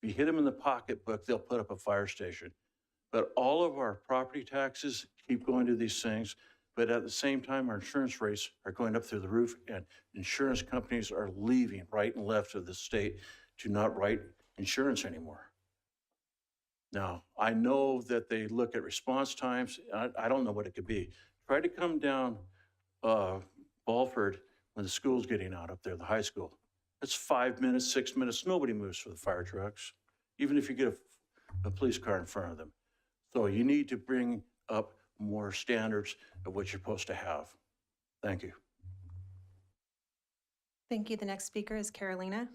If you hit them in the pocketbook, they'll put up a fire station. But all of our property taxes keep going to these things, but at the same time, our insurance rates are going up through the roof, and insurance companies are leaving right and left of the state to not write insurance anymore. Now, I know that they look at response times. I don't know what it could be. Try to come down Balford when the school's getting out up there, the high school. It's 5 minutes, 6 minutes. Nobody moves for the fire trucks, even if you get a police car in front of them. So you need to bring up more standards of what you're supposed to have. Thank you. Thank you. The next speaker is Carolina.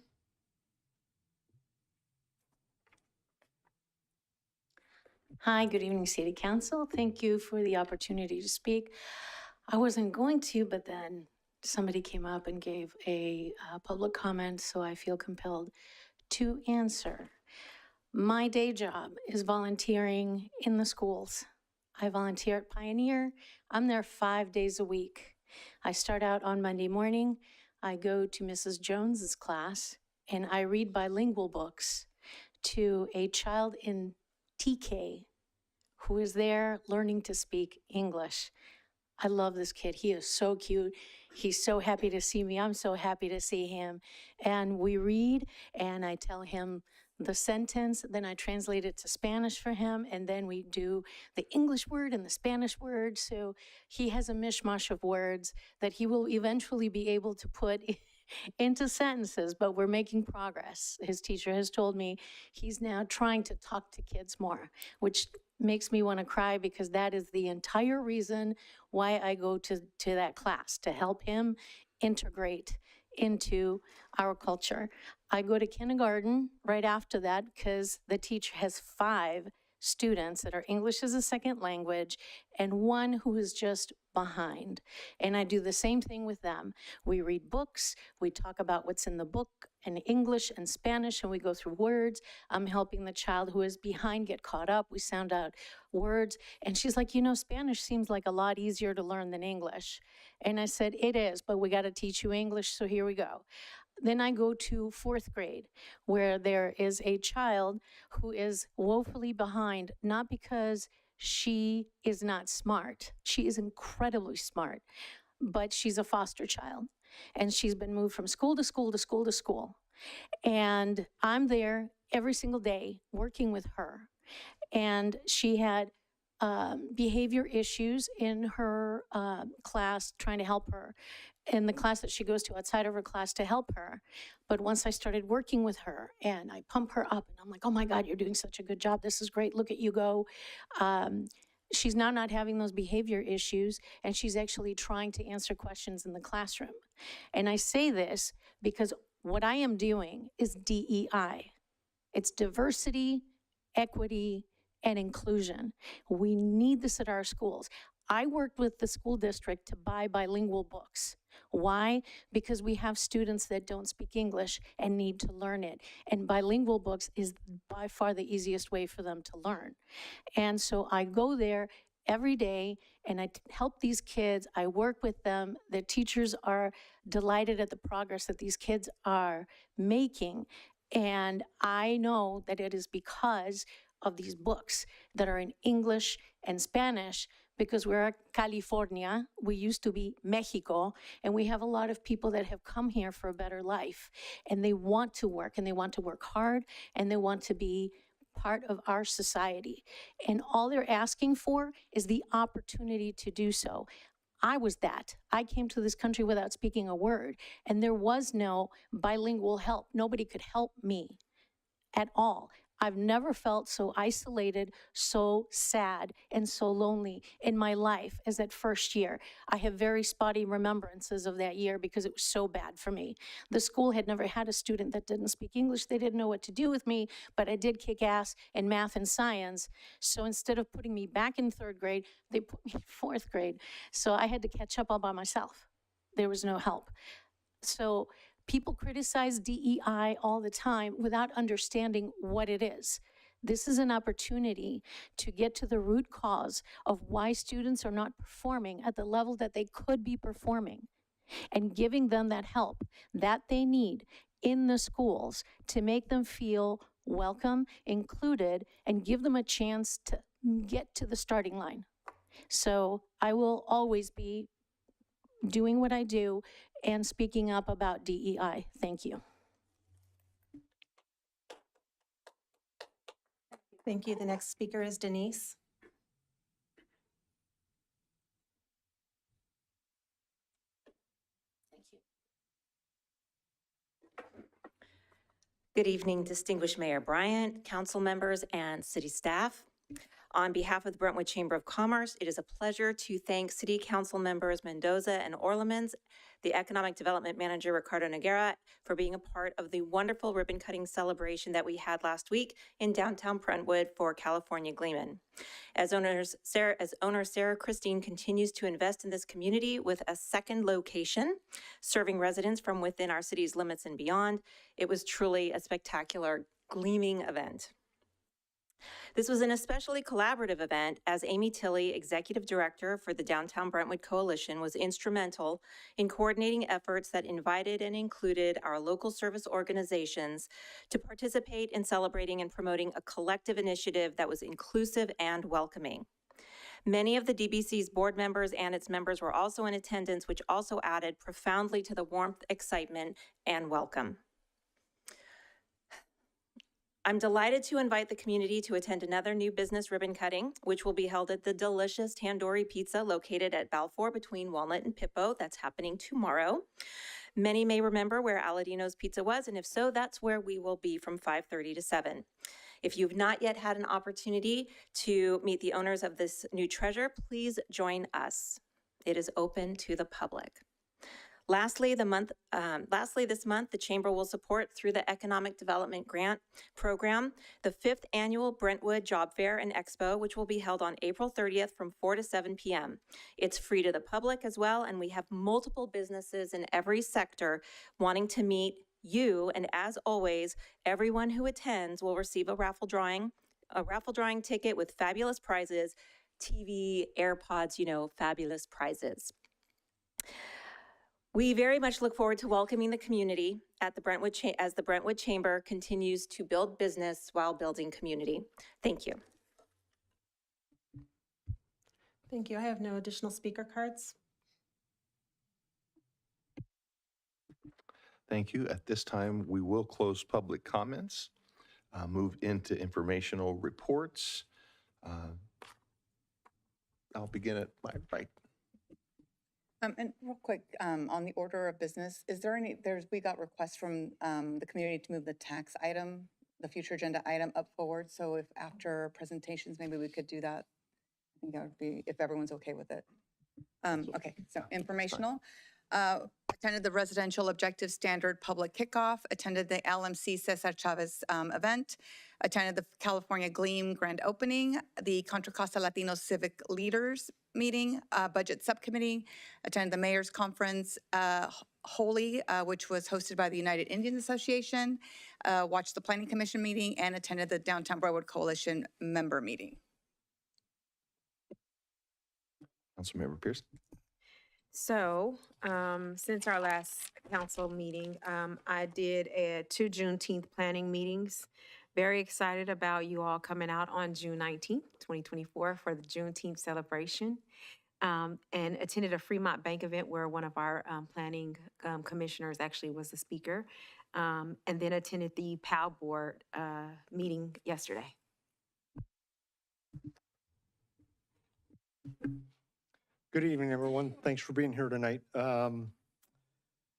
Hi, good evening, City Council. Thank you for the opportunity to speak. I wasn't going to, but then somebody came up and gave a public comment, so I feel compelled to answer. My day job is volunteering in the schools. I volunteer at Pioneer. I'm there 5 days a week. I start out on Monday morning. I go to Mrs. Jones's class, and I read bilingual books to a child in TK who is there learning to speak English. I love this kid. He is so cute. He's so happy to see me. I'm so happy to see him. And we read, and I tell him the sentence, then I translate it to Spanish for him, and then we do the English word and the Spanish word. So he has a mishmash of words that he will eventually be able to put into sentences, but we're making progress. His teacher has told me he's now trying to talk to kids more, which makes me want to cry, because that is the entire reason why I go to that class, to help him integrate into our culture. I go to kindergarten right after that because the teacher has 5 students that are English as a second language and 1 who is just behind. And I do the same thing with them. We read books, we talk about what's in the book in English and Spanish, and we go through words. I'm helping the child who is behind get caught up. We sound out words. And she's like, you know, Spanish seems like a lot easier to learn than English. And I said, it is, but we got to teach you English, so here we go. Then I go to 4th grade, where there is a child who is woefully behind, not because she is not smart. She is incredibly smart, but she's a foster child. And she's been moved from school to school to school to school. And I'm there every single day working with her. And she had behavior issues in her class, trying to help her in the class that she goes to outside of her class to help her. But once I started working with her and I pump her up and I'm like, oh my God, you're doing such a good job. This is great. Look at you go. She's now not having those behavior issues, and she's actually trying to answer questions in the classroom. And I say this because what I am doing is DEI. It's diversity, equity, and inclusion. We need this at our schools. I worked with the school district to buy bilingual books. Why? Because we have students that don't speak English and need to learn it. And bilingual books is by far the easiest way for them to learn. And so I go there every day and I help these kids. I work with them. The teachers are delighted at the progress that these kids are making. And I know that it is because of these books that are in English and Spanish, because we're California, we used to be Mexico, and we have a lot of people that have come here for a better life, and they want to work, and they want to work hard, and they want to be part of our society. And all they're asking for is the opportunity to do so. I was that. I came to this country without speaking a word, and there was no bilingual help. Nobody could help me at all. I've never felt so isolated, so sad, and so lonely in my life as that first year. I have very spotty remembrances of that year because it was so bad for me. The school had never had a student that didn't speak English. They didn't know what to do with me, but I did kick ass in math and science. So instead of putting me back in 3rd grade, they put me in 4th grade. So I had to catch up all by myself. There was no help. So people criticize DEI all the time without understanding what it is. This is an opportunity to get to the root cause of why students are not performing at the level that they could be performing, and giving them that help that they need in the schools to make them feel welcome, included, and give them a chance to get to the starting line. So I will always be doing what I do and speaking up about DEI. Thank you. Thank you. The next speaker is Denise. Good evening, distinguished Mayor Bryant, council members, and city staff. On behalf of the Brentwood Chamber of Commerce, it is a pleasure to thank City Council members Mendoza and Orlemans, the Economic Development Manager Ricardo Noguera, for being a part of the wonderful ribbon cutting celebration that we had last week in downtown Brentwood for California Gleeman. As owner Sarah Christine continues to invest in this community with a second location, serving residents from within our city's limits and beyond, it was truly a spectacular, gleaming event. This was an especially collaborative event, as Amy Tilley, Executive Director for the Downtown Brentwood Coalition, was instrumental in coordinating efforts that invited and included our local service organizations to participate in celebrating and promoting a collective initiative that was inclusive and welcoming. Many of the DBC's board members and its members were also in attendance, which also added profoundly to the warmth, excitement, and welcome. I'm delighted to invite the community to attend another new business ribbon cutting, which will be held at the delicious Tandoori Pizza located at Balfour between Walnut and Pippo. That's happening tomorrow. Many may remember where Aladino's Pizza was, and if so, that's where we will be from 5:30 to 7. If you've not yet had an opportunity to meet the owners of this new treasure, please join us. It is open to the public. Lastly, this month, the Chamber will support, through the Economic Development Grant Program, the 5th Annual Brentwood Job Fair and Expo, which will be held on April 30th from 4 to 7 p.m. It's free to the public as well, and we have multiple businesses in every sector wanting to meet you, and as always, everyone who attends will receive a raffle drawing ticket with fabulous prizes, TV, AirPods, fabulous prizes. We very much look forward to welcoming the community at the Brentwood as the Brentwood Chamber continues to build business while building community. Thank you. Thank you. I have no additional speaker cards. Thank you. At this time, we will close public comments, move into informational reports. I'll begin at my right. And real quick, on the order of business, is there we got requests from the community to move the tax item, the future agenda item up forward. So if after presentations, maybe we could do that. I think that would be, if everyone's okay with it. Okay, so informational. Attended the Residential Objective Standard Public Kickoff, attended the LMC Cesar Chavez event, attended the California Gleam Grand Opening, the Contra Costa Latino Civic Leaders Meeting, Budget Subcommittee, attended the Mayor's Conference, Holy, which was hosted by the United Indians Association, watched the Planning Commission meeting, and attended the Downtown Brentwood Coalition member meeting. Councilmember Pierce. So, since our last council meeting, I did 2 Juneteenth planning meetings. Very excited about you all coming out on June 19th, 2024 for the Juneteenth celebration. And attended a Fremont Bank event where one of our planning commissioners actually was the speaker. And then attended the POW board meeting yesterday. Good evening, everyone. Thanks for being here tonight.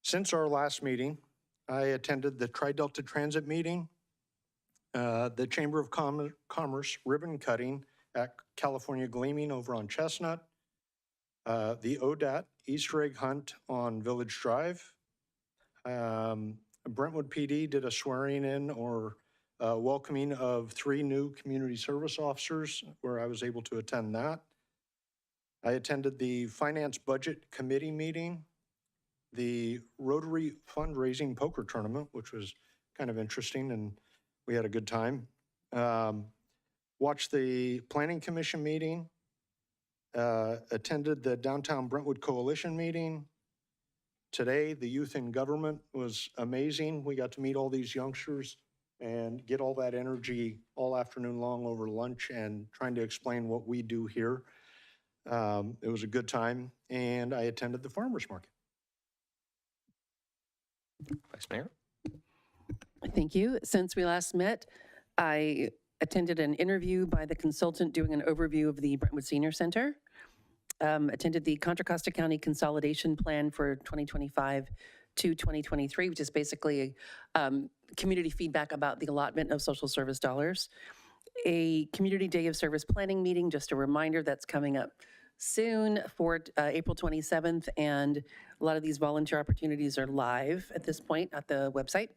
Since our last meeting, I attended the Tri-Delta Transit meeting, the Chamber of Commerce ribbon cutting at California Gleaming over on Chestnut, the ODAT Easter egg hunt on Village Drive. Brentwood PD did a swearing in or welcoming of 3 new community service officers where I was able to attend that. I attended the Finance Budget Committee meeting, the Rotary Fundraising Poker Tournament, which was kind of interesting, and we had a good time. Watched the Planning Commission meeting, attended the Downtown Brentwood Coalition meeting. Today, the Youth in Government was amazing. We got to meet all these youngsters and get all that energy all afternoon long over lunch and trying to explain what we do here. It was a good time, and I attended the farmer's market. Vice Mayor. Thank you. Since we last met, I attended an interview by the consultant doing an overview of the Brentwood Senior Center, attended the Contra Costa County Consolidation Plan for 2025 to 2023, which is basically community feedback about the allotment of social service dollars. A Community Day of Service Planning meeting, just a reminder, that's coming up soon for April 27th, and a lot of these volunteer opportunities are live at this point at the website.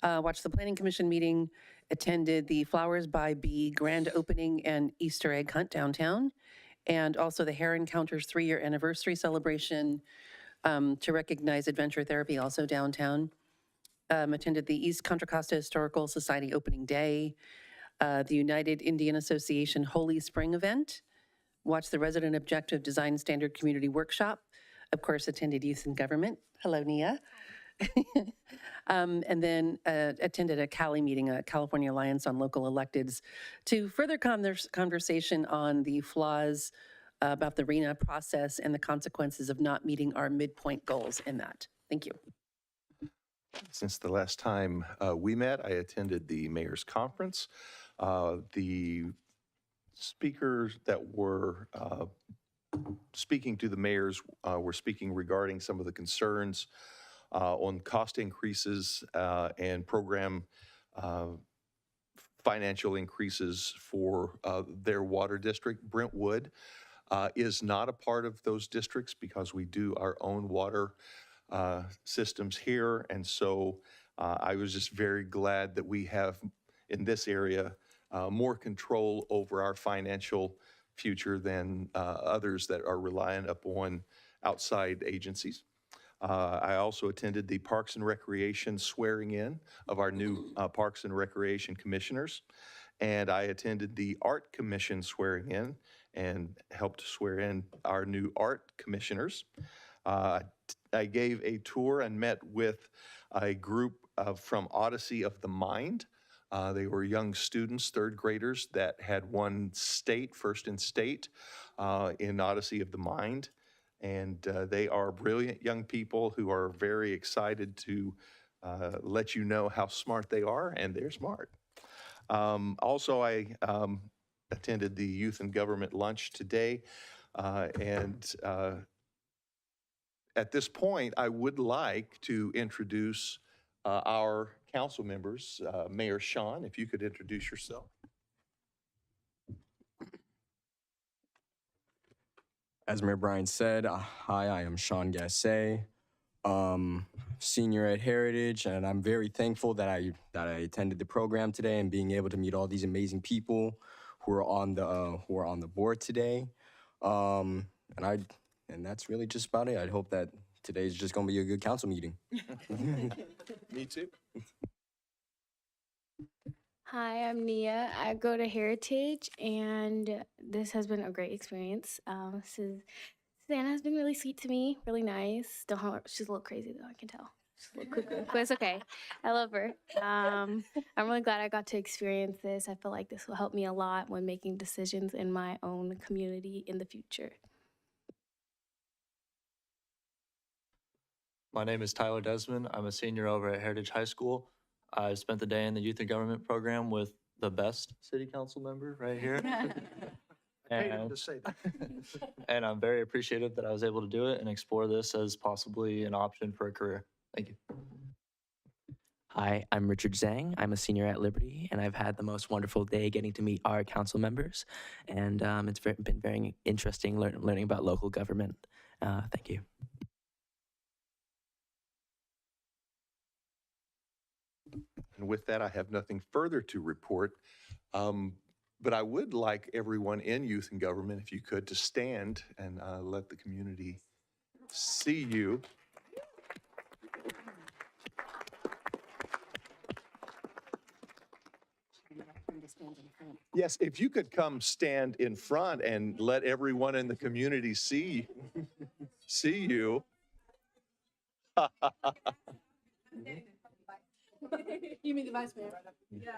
Watched the Planning Commission meeting, attended the Flowers by Bee grand opening and Easter egg hunt downtown, and also the Hare Encounters 3-year anniversary celebration to recognize adventure therapy also downtown. Attended the East Contra Costa Historical Society opening day, the United Indian Association Holy Spring event, watched the Resident Objective Design Standard Community Workshop, of course attended Youth in Government. Hello, Nia. And then attended a Cali meeting, a California Alliance on Local Electeds, to further conversation on the flaws about the RENA process and the consequences of not meeting our midpoint goals in that. Thank you. Since the last time we met, I attended the Mayor's Conference. The speakers that were speaking to the mayors were speaking regarding some of the concerns on cost increases and program financial increases for their water district. Brentwood is not a part of those districts because we do our own water systems here. And so I was just very glad that we have in this area more control over our financial future than others that are reliant upon outside agencies. I also attended the Parks and Recreation swearing in of our new Parks and Recreation commissioners. And I attended the Art Commission swearing in and helped swear in our new art commissioners. I gave a tour and met with a group from Odyssey of the Mind. They were young students, third graders, that had won state, first in state, in Odyssey of the Mind. And they are brilliant young people who are very excited to let you know how smart they are, and they're smart. Also, I attended the Youth and Government Lunch today, and at this point, I would like to introduce our council members. Mayor Sean, if you could introduce yourself. As Mayor Bryan said, hi, I am Sean Gassé, senior at Heritage, and I'm very thankful that I attended the program today and being able to meet all these amazing people who are on the board today. And that's really just about it. I hope that today's just going to be a good council meeting. Me too. Hi, I'm Nia. I go to Heritage, and this has been a great experience. Susanna has been really sweet to me, really nice. She's a little crazy though, I can tell. She's a little cuckoo, but it's okay. I love her. I'm really glad I got to experience this. I feel like this will help me a lot when making decisions in my own community in the future. My name is Tyler Desmond. I'm a senior over at Heritage High School. I spent the day in the Youth and Government program with the best city council member right here. To say that. And I'm very appreciative that I was able to do it and explore this as possibly an option for a career. Thank you. Hi, I'm Richard Zhang. I'm a senior at Liberty, and I've had the most wonderful day getting to meet our council members. And it's been very interesting learning about local government. Thank you. And with that, I have nothing further to report. But I would like everyone in youth and government, if you could, to stand and let the community see you. Yes, if you could come stand in front and let everyone in the community see you. You mean the vice mayor? Yeah.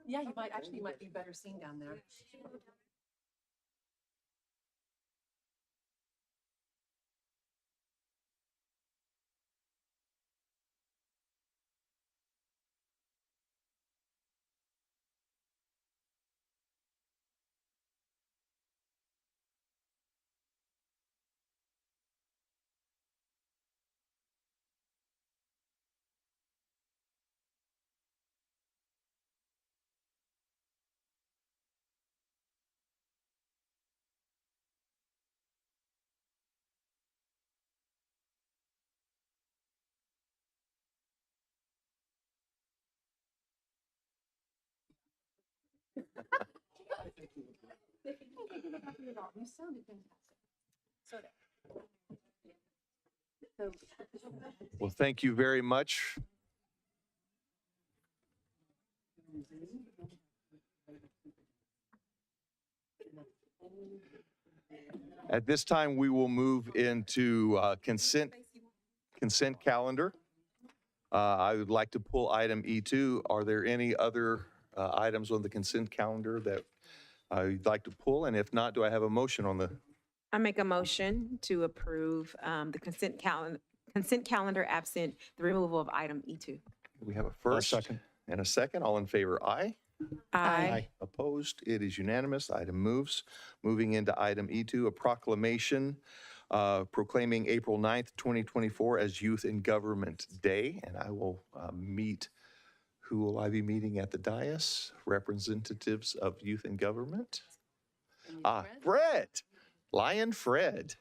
Yeah, you might be better seen down there. You sounded fantastic. Well, thank you very much. At this time, we will move into consent calendar. I would like to pull item E2. Are there any other items on the consent calendar that you'd like to pull? And if not, do I have a motion on the? I make a motion to approve the consent calendar absent the removal of item E2. We have a first and a second. All in favor, aye. Aye. Opposed? It is unanimous. Item moves. Moving into item E2, a proclamation proclaiming April 9th, 2024 as Youth in Government Day. And I will meet, who will I be meeting at the dais? Representatives of Youth in Government. Fred. Lion Fred.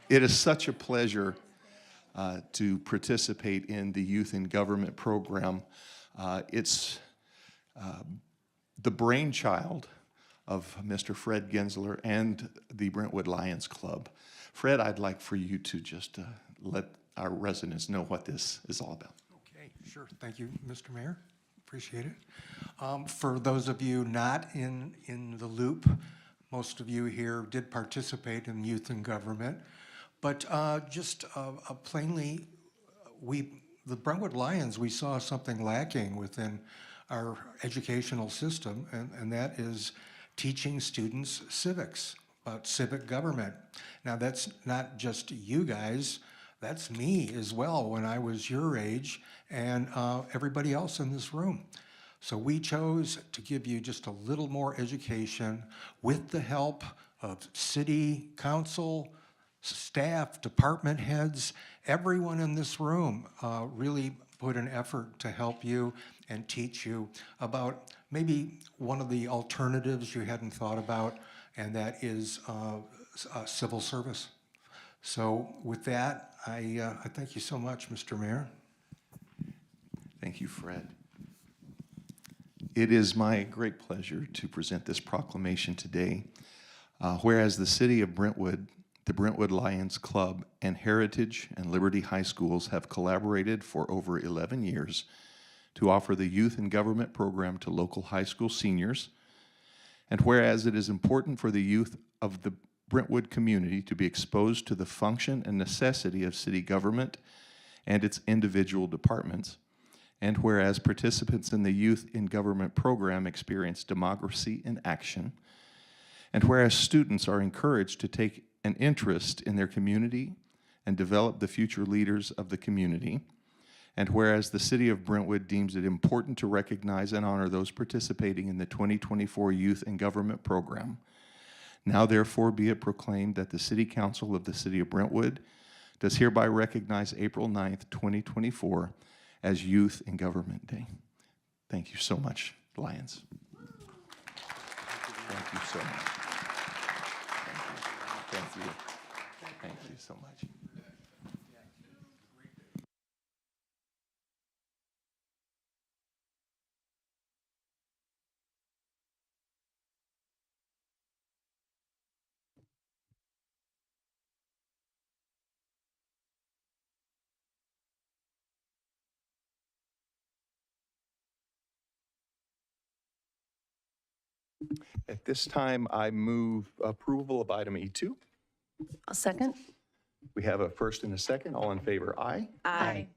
It is such a pleasure to participate in the Youth in Government program. It's the brainchild of Mr. Fred Gensler and the Brentwood Lions Club. Fred, I'd like for you to just let our residents know what this is all about. Okay, sure. Thank you, Mr. Mayor. Appreciate it. For those of you not in the loop, most of you here did participate in Youth in Government, but just plainly, the Brentwood Lions, we saw something lacking within our educational system, and that is teaching students civics, about civic government. Now, that's not just you guys, that's me as well when I was your age, and everybody else in this room. So we chose to give you just a little more education with the help of city council, staff, department heads. Everyone in this room really put an effort to help you and teach you about maybe one of the alternatives you hadn't thought about, and that is civil service. So with that, I thank you so much, Mr. Mayor. Thank you, Fred. It is my great pleasure to present this proclamation today. Whereas the city of Brentwood, the Brentwood Lions Club, and Heritage and Liberty High Schools have collaborated for over 11 years to offer the Youth in Government program to local high school seniors. And whereas it is important for the youth of the Brentwood community to be exposed to the function and necessity of city government and its individual departments, and whereas participants in the Youth in Government program experience democracy in action, and whereas students are encouraged to take an interest in their community and develop the future leaders of the community, and whereas the city of Brentwood deems it important to recognize and honor those participating in the 2024 Youth in Government program, now therefore be it proclaimed that the City Council of the City of Brentwood does hereby recognize April 9th, 2024 as Youth in Government Day. Thank you so much, Lions. Thank you so much. Thank you. Thank you so much. At this time, I move approval of item E2. I'll second. We have a first and a second. All in favor, aye. Aye.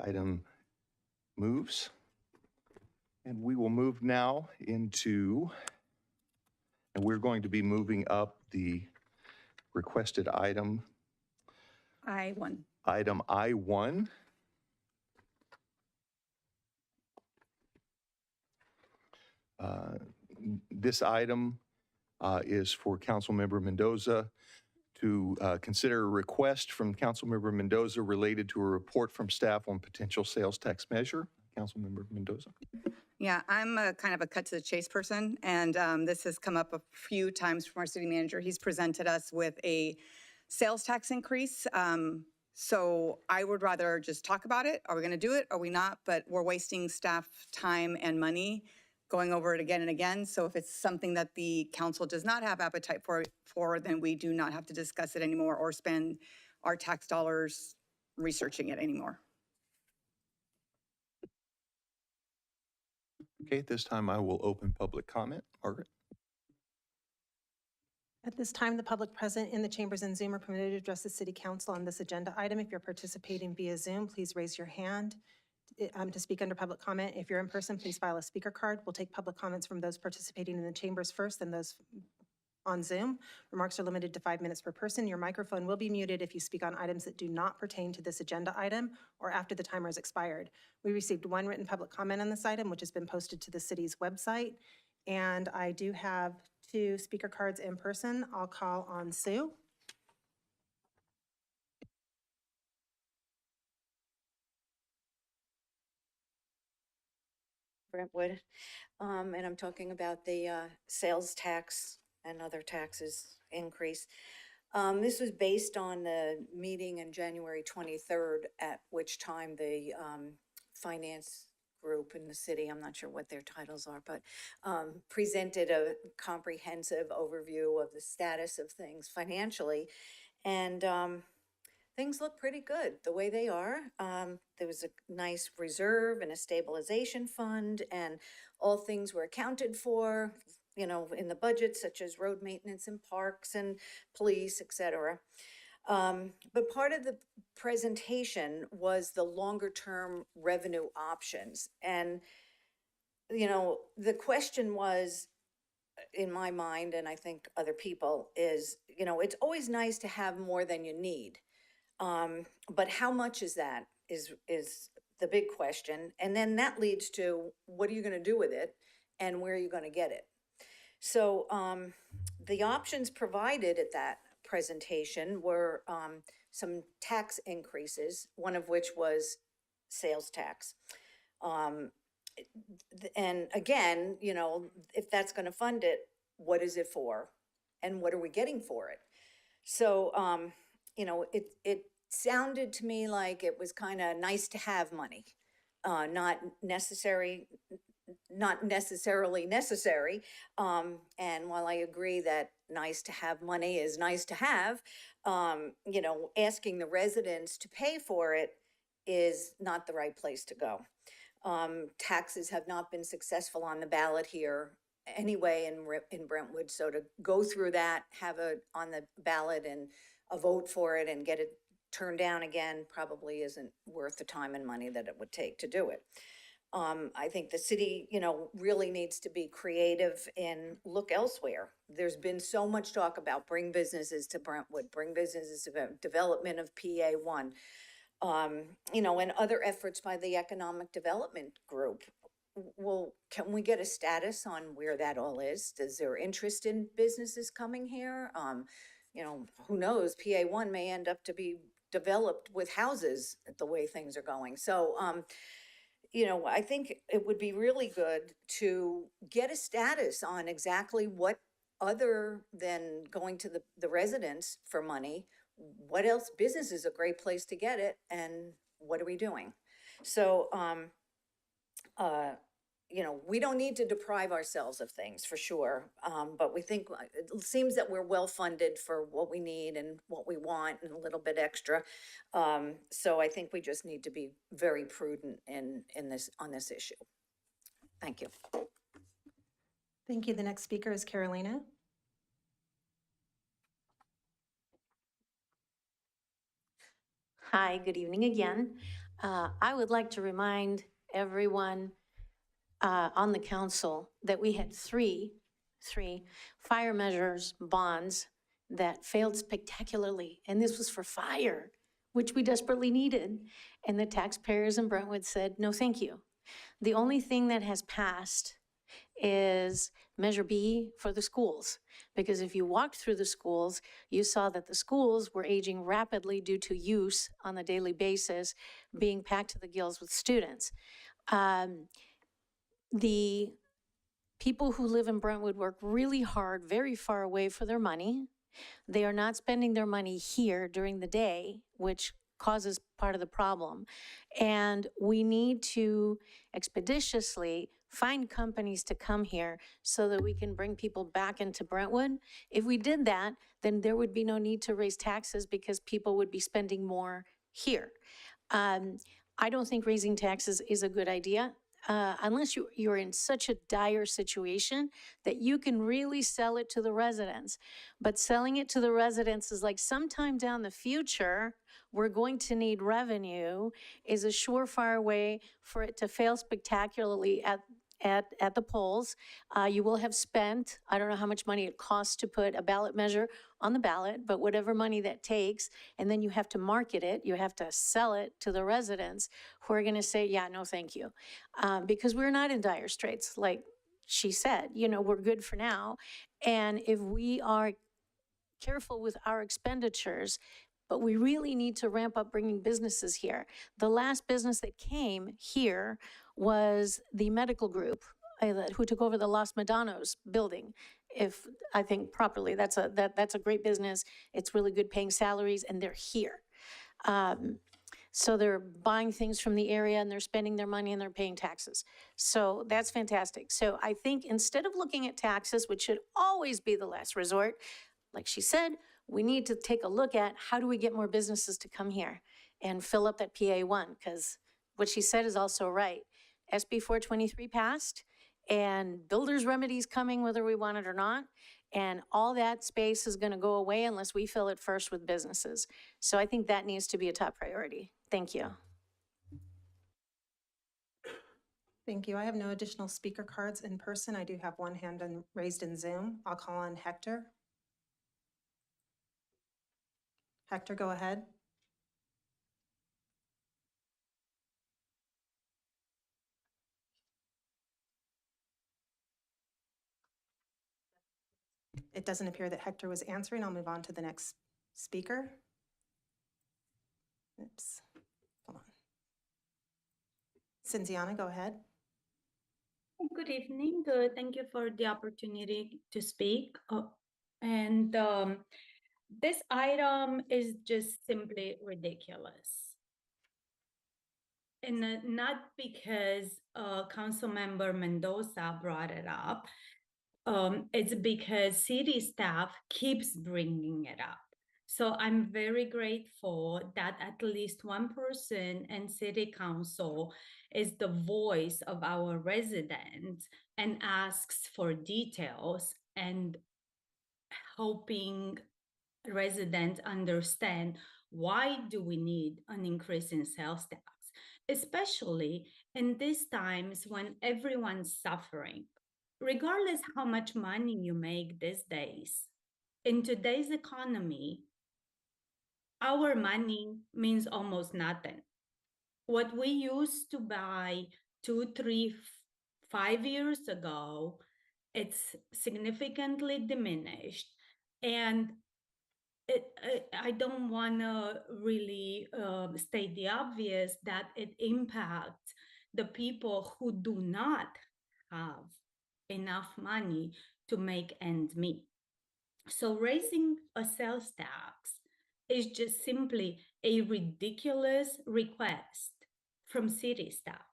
Item moves. And we will move now into, and we're going to be moving up the requested item, I-1. item I1. This item is for Councilmember Mendoza to consider a request from Councilmember Mendoza related to a report from staff on potential sales tax measure. Councilmember Mendoza. Yeah, I'm kind of a cut to the chase person, and this has come up a few times from our city manager. He's presented us with a sales tax increase. So I would rather just talk about it. Are we going to do it? Are we not? But we're wasting staff time and money going over it again and again. So if it's something that the council does not have appetite for, then we do not have to discuss it anymore or spend our tax dollars researching it anymore. Okay, at this time, I will open public comment. Margaret? At this time, the public present in the chambers and Zoom are permitted to address the city council on this agenda item. If you're participating via Zoom, please raise your hand to speak under public comment. If you're in person, please file a speaker card. We'll take public comments from those participating in the chambers first, then those on Zoom. Remarks are limited to 5 minutes per person. Your microphone will be muted if you speak on items that do not pertain to this agenda item or after the timer is expired. We received one written public comment on this item, which has been posted to the city's website. And I do have 2 speaker cards in person. I'll call on Sue. Brentwood, and I'm talking about the sales tax and other taxes increase. This was based on the meeting on January 23rd, at which time the finance group in the city, I'm not sure what their titles are, but presented a comprehensive overview of the status of things financially. And things look pretty good the way they are. There was a nice reserve and a stabilization fund, and all things were accounted for, you know, in the budget, such as road maintenance and parks and police, et cetera. But part of the presentation was the longer-term revenue options. And, you know, the question was, in my mind, and I think other people, is, you know, it's always nice to have more than you need. But how much is that is the big question. And then that leads to, what are you going to do with it and where are you going to get it? So the options provided at that presentation were some tax increases, one of which was sales tax. And again, you know, if that's going to fund it, what is it for? And what are we getting for it? So, you know, it sounded to me like it was kind of nice to have money, not necessarily necessary. And while I agree that nice to have money is nice to have, you know, asking the residents to pay for it is not the right place to go. Taxes have not been successful on the ballot here anyway in Brentwood. So to go through that, have it on the ballot and a vote for it and get it turned down again probably isn't worth the time and money that it would take to do it. I think the city, you know, really needs to be creative and look elsewhere. There's been so much talk about bring businesses to Brentwood, bring businesses to development of PA1, you know, and other efforts by the Economic Development Group. Well, can we get a status on where that all is? Is there interest in businesses coming here? You know, who knows? PA1 may end up to be developed with houses the way things are going. So, you know, I think it would be really good to get a status on exactly what, other than going to the residents for money, what else? Business is a great place to get it, and what are we doing? So, you know, we don't need to deprive ourselves of things, for sure, but we think it seems that we're well funded for what we need and what we want and a little bit extra. So I think we just need to be very prudent on this issue. Thank you. Thank you. The next speaker is Carolina. Hi, good evening again. I would like to remind everyone on the council that we had three fire measures bonds that failed spectacularly. And this was for fire, which we desperately needed. And the taxpayers in Brentwood said, no, thank you. The only thing that has passed is Measure B for the schools. Because if you walked through the schools, you saw that the schools were aging rapidly due to use on a daily basis, being packed to the gills with students. The people who live in Brentwood work really hard, very far away for their money. They are not spending their money here during the day, which causes part of the problem. And we need to expeditiously find companies to come here so that we can bring people back into Brentwood. If we did that, then there would be no need to raise taxes because people would be spending more here. I don't think raising taxes is a good idea. Unless you're in such a dire situation that you can really sell it to the residents. But selling it to the residents is like sometime down the future, we're going to need revenue, is a surefire way for it to fail spectacularly at the polls. You will have spent, I don't know how much money it costs to put a ballot measure on the ballot, but whatever money that takes, and then you have to market it, you have to sell it to the residents who are gonna say, yeah, no, thank you. Because we're not in dire straits, like she said, you know, we're good for now. And if we are careful with our expenditures, but we really need to ramp up bringing businesses here. The last business that came here was the medical group who took over the Los Medanos building. If I think properly, that's a great business. It's really good paying salaries, and they're here. So they're buying things from the area and they're spending their money and they're paying taxes. So that's fantastic. So I think instead of looking at taxes, which should always be the last resort, like she said, we need to take a look at how do we get more businesses to come here and fill up that PA1, because what she said is also right. SB 423 passed and builders' remedies coming whether we want it or not. And all that space is going to go away unless we fill it first with businesses. So I think that needs to be a top priority. Thank you. Thank you. I have no additional speaker cards in person. I do have one hand raised in Zoom. I'll call on Hector. Hector, go ahead. It doesn't appear that Hector was answering. I'll move on to the next speaker. Oops. Hold on. Cinziana, go ahead. Good evening. Thank you for the opportunity to speak. This item is just simply ridiculous. And not because Councilmember Mendoza brought it up. It's because city staff keeps bringing it up. So I'm very grateful that at least one person in city council is the voice of our residents and asks for details and helping residents understand why do we need an increase in sales tax, especially in these times when everyone's suffering. Regardless how much money you make these days, in today's economy, our money means almost nothing. What we used to buy 2, 3, 5 years ago, it's significantly diminished. And I don't want to really state the obvious that it impacts the people who do not have enough money to make ends meet. So raising a sales tax is just simply a ridiculous request from city staff.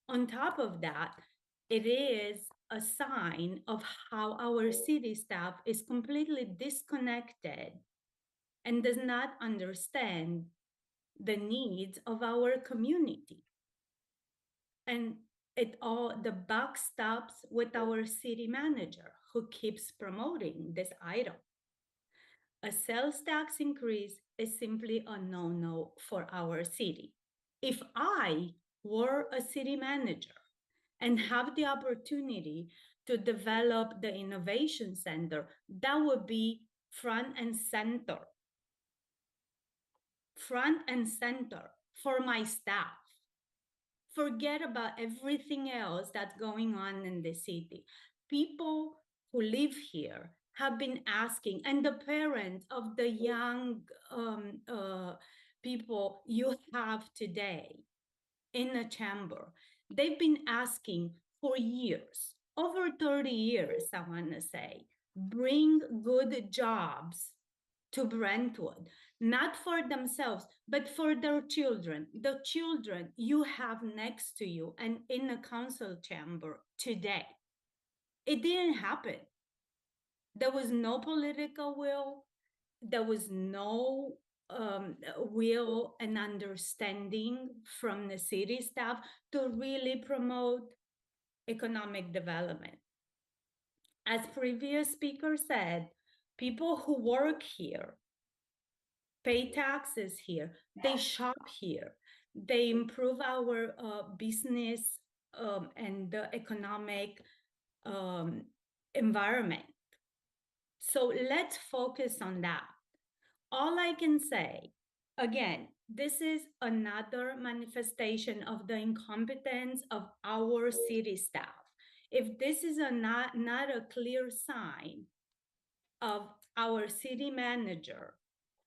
On top of that, it is a sign of how our city staff is completely disconnected and does not understand the needs of our community. And the buck stops with our city manager who keeps promoting this item. A sales tax increase is simply a no-no for our city. If I were a city manager and have the opportunity to develop the innovation center, that would be front and center for my staff. Forget about everything else that's going on in the city. People who live here have been asking, and the parents of the young people you have today in the chamber, they've been asking for years, over 30 years, I want to say, bring good jobs to Brentwood, not for themselves, but for their children, the children you have next to you and in the council chamber today. It didn't happen. There was no political will. There was no will and understanding from the city staff to really promote economic development. As previous speaker said, people who work here pay taxes here, they shop here, they improve our business and the economic environment. So let's focus on that. All I can say, again, this is another manifestation of the incompetence of our city staff. If this is not a clear sign of our city manager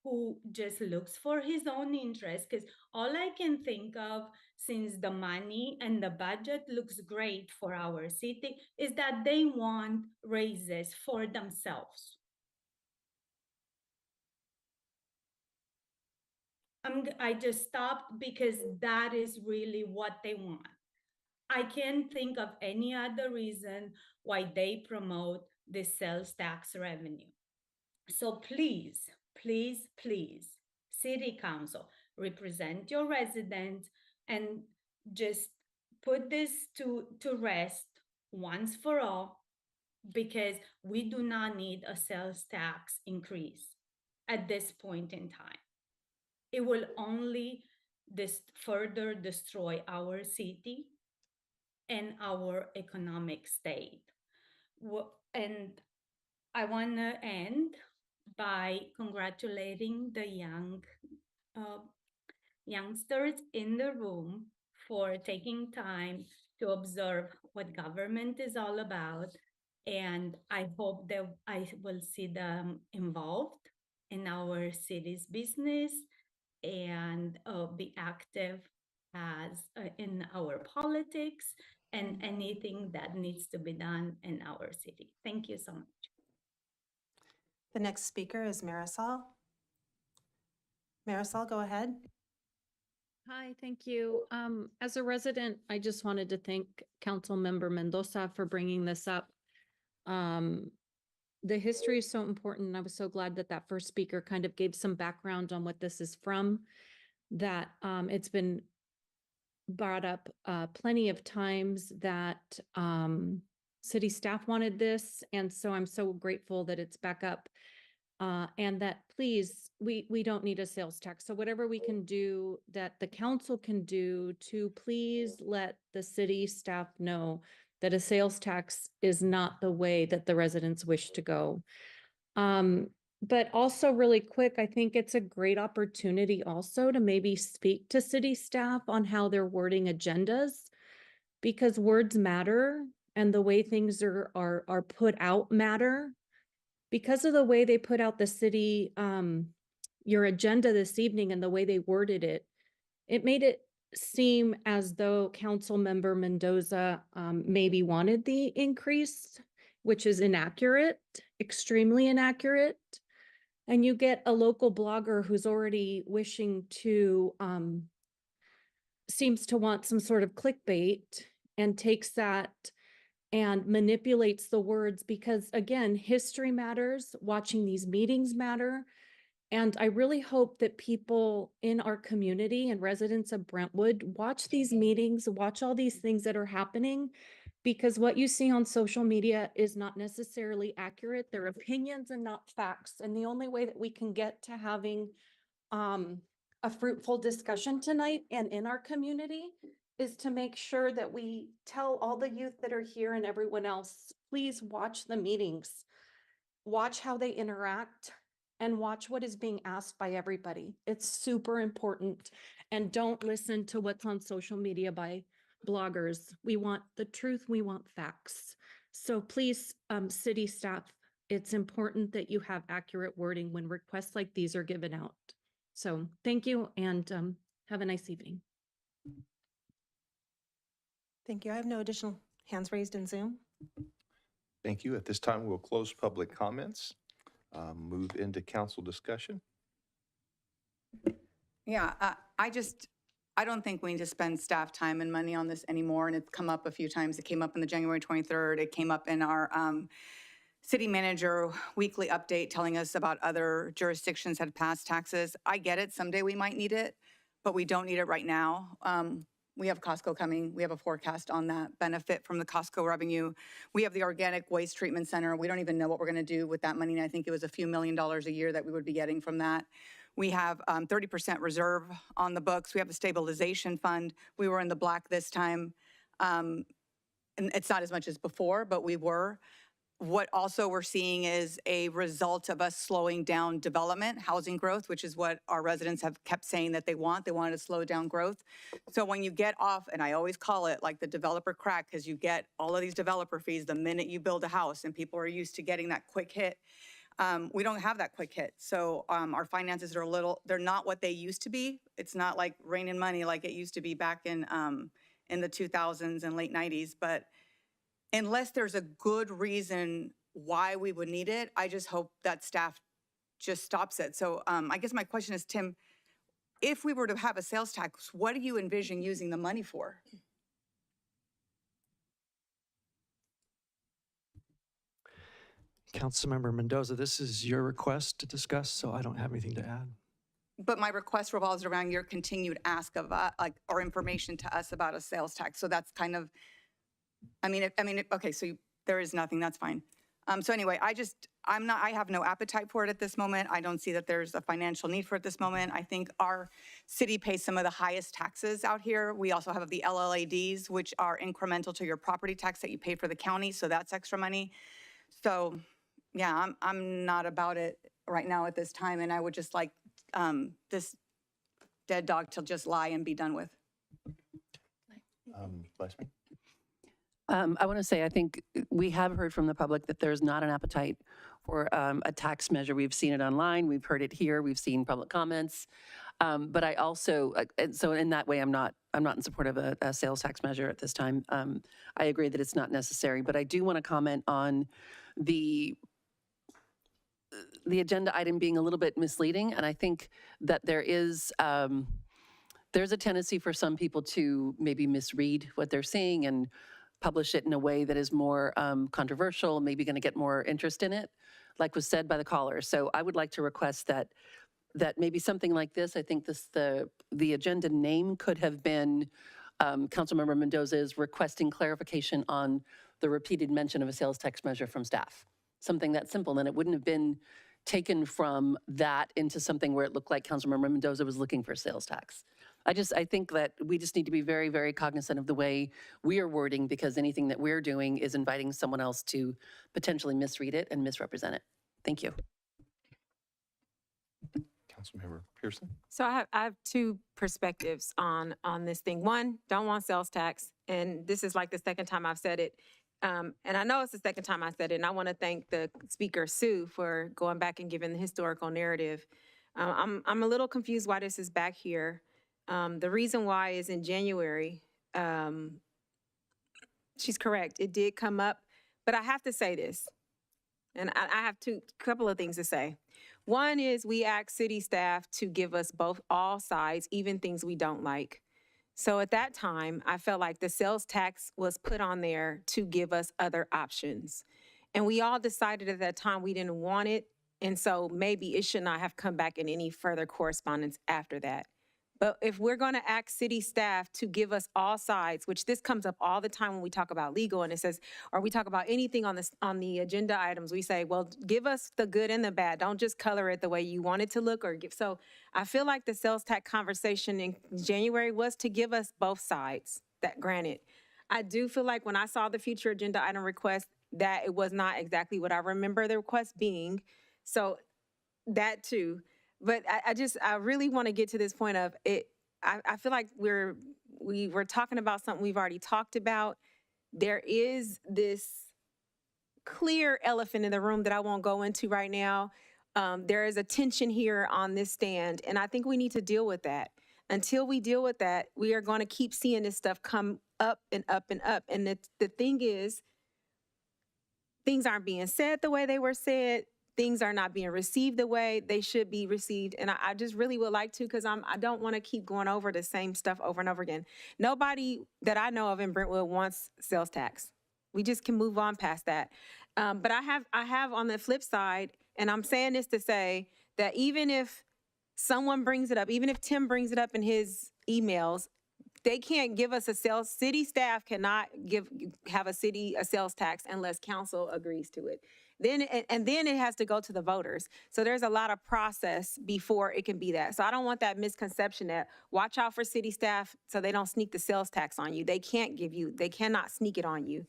who just looks for his own interest, because all I can think of, since the money and the budget looks great for our city, is that they want raises for themselves. I just stopped because that is really what they want. I can't think of any other reason why they promote the sales tax revenue. So please, please, please, City Council, represent your residents and just put this to rest once for all, because we do not need a sales tax increase at this point in time. It will only further destroy our city and our economic state. And I want to end by congratulating the youngsters in the room for taking time to observe what government is all about. And I hope that I will see them involved in our city's business and be active as in our politics and anything that needs to be done in our city. Thank you so much. The next speaker is Marisol. Marisol, go ahead. Hi, thank you. As a resident, I just wanted to thank Councilmember Mendoza for bringing this up. The history is so important, and I was so glad that that first speaker kind of gave some background on what this is from, that it's been brought up plenty of times that city staff wanted this, and so I'm so grateful that it's back up. And that please, we don't need a sales tax. So whatever we can do, that the council can do to please let the city staff know that a sales tax is not the way that the residents wish to go. But also really quick, I think it's a great opportunity also to maybe speak to city staff on how they're wording agendas, because words matter and the way things are put out matter. Because of the way they put out the city, your agenda this evening and the way they worded it, it made it seem as though Councilmember Mendoza maybe wanted the increase, which is inaccurate, extremely inaccurate. And you get a local blogger who's already wishing to, seems to want some sort of clickbait and takes that and manipulates the words, because again, history matters, watching these meetings matter. And I really hope that people in our community and residents of Brentwood watch these meetings, watch all these things that are happening, because what you see on social media is not necessarily accurate. They're opinions and not facts. And the only way that we can get to having a fruitful discussion tonight and in our community is to make sure that we tell all the youth that are here and everyone else, please watch the meetings, watch how they interact, and watch what is being asked by everybody. It's super important. And don't listen to what's on social media by bloggers. We want the truth, we want facts. So please, city staff, it's important that you have accurate wording when requests like these are given out. So thank you, and have a nice evening. Thank you. I have no additional hands raised in Zoom. Thank you. At this time, we'll close public comments, move into council discussion. Yeah, I don't think we need to spend staff time and money on this anymore, and it's come up a few times. It came up in the January 23rd. It came up in our city manager weekly update telling us about other jurisdictions had passed taxes. I get it. Someday we might need it, but we don't need it right now. We have Costco coming. We have a forecast on that benefit from the Costco revenue. We have the Organic Waste Treatment Center. We don't even know what we're going to do with that money. And I think it was a few $1 million a year that we would be getting from that. We have 30% reserve on the books. We have a stabilization fund. We were in the black this time. And it's not as much as before, but we were. What also we're seeing is a result of us slowing down development, housing growth, which is what our residents have kept saying that they want. They wanted to slow down growth. So when you get off, and I always call it like the developer crack, because you get all of these developer fees the minute you build a house, and people are used to getting that quick hit. We don't have that quick hit. So our finances are they're not what they used to be. It's not like raining money like it used to be back in the 2000s and late 90s. But unless there's a good reason why we would need it, I just hope that staff just stops it. So I guess my question is, Tim, if we were to have a sales tax, what do you envision using the money for? Councilmember Mendoza, this is your request to discuss, so I don't have anything to add. But my request revolves around your continued ask of or information to us about a sales tax. So that's kind of, okay, so there is nothing, that's fine. So anyway, I have no appetite for it at this moment. I don't see that there's a financial need for it this moment. I think our city pays some of the highest taxes out here. We also have the LLADs, which are incremental to your property tax that you pay for the county, so that's extra money. So yeah, I'm not about it right now at this time, and I would just like this dead dog to just lie and be done with. Vice Mayor? I want to say, I think we have heard from the public that there's not an appetite for a tax measure. We've seen it online, we've heard it here, we've seen public comments. But I also, so in that way, I'm not in support of a sales tax measure at this time. I agree that it's not necessary, but I do want to comment on the agenda item being a little bit misleading. And I think that there's a tendency for some people to maybe misread what they're seeing and publish it in a way that is more controversial, maybe going to get more interest in it, like was said by the caller. So I would like to request that maybe something like this, I think the agenda name could have been Councilmember Mendoza is requesting clarification on the repeated mention of a sales tax measure from staff. Something that simple, then it wouldn't have been taken from that into something where it looked like Councilmember Mendoza was looking for sales tax. I think that we just need to be very, very cognizant of the way we are wording, because anything that we're doing is inviting someone else to potentially misread it and misrepresent it. Thank you. Councilmember Pearson? So I have two perspectives on this thing. One, don't want sales tax, and this is like the second time I've said it. And I know it's the second time I said it, and I want to thank the speaker, Sue, for going back and giving the historical narrative. I'm a little confused why this is back here. The reason why is in January. She's correct. It did come up, but I have to say this, and I have couple of things to say. One is we asked city staff to give us all sides, even things we don't like. So at that time, I felt like the sales tax was put on there to give us other options. And we all decided at that time we didn't want it. And so maybe it should not have come back in any further correspondence after that. But if we're going to ask city staff to give us all sides, which this comes up all the time when we talk about legal, and it says, or we talk about anything on the agenda items, we say, well, give us the good and the bad. Don't just color it the way you want it to look or give. So I feel like the sales tax conversation in January was to give us both sides. That granted, I do feel like when I saw the future agenda item request, that it was not exactly what I remember the request being. So that too. But I really want to get to this point of it. I feel like we were talking about something we've already talked about. There is this clear elephant in the room that I won't go into right now. There is a tension here on this stand, and I think we need to deal with that. Until we deal with that, we are going to keep seeing this stuff come up and up and up. And the thing is, things aren't being said the way they were said. Things are not being received the way they should be received. And I just really would like to, because I don't want to keep going over the same stuff over and over again. Nobody that I know of in Brentwood wants sales tax. We just can move on past that. But I have on the flip side, and I'm saying this to say that even if someone brings it up, even if Tim brings it up in his emails, they can't give us city staff cannot have a sales tax unless council agrees to it. Then it has to go to the voters. So there's a lot of process before it can be that. So I don't want that misconception that watch out for city staff so they don't sneak the sales tax on you. They cannot sneak it on you.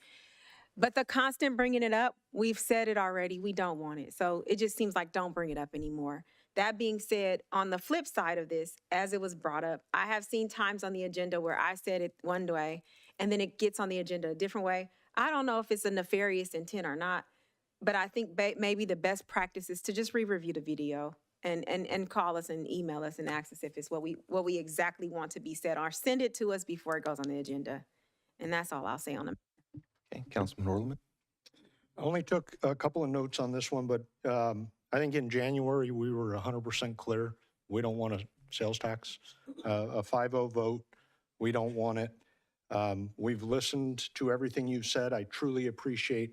But the constant bringing it up, we've said it already, we don't want it. So it just seems like don't bring it up anymore. That being said, on the flip side of this, as it was brought up, I have seen times on the agenda where I said it one way and then it gets on the agenda a different way. I don't know if it's a nefarious intent or not, but I think maybe the best practice is to just re-review the video and call us and email us and ask us if it's what we exactly want to be said, or send it to us before it goes on the agenda. And that's all I'll say on it. Okay, Councilman Orleman? I only took a couple of notes on this one, but I think in January, we were 100% clear. We don't want a sales tax, a 5-0 vote. We don't want it. We've listened to everything you've said. I truly appreciate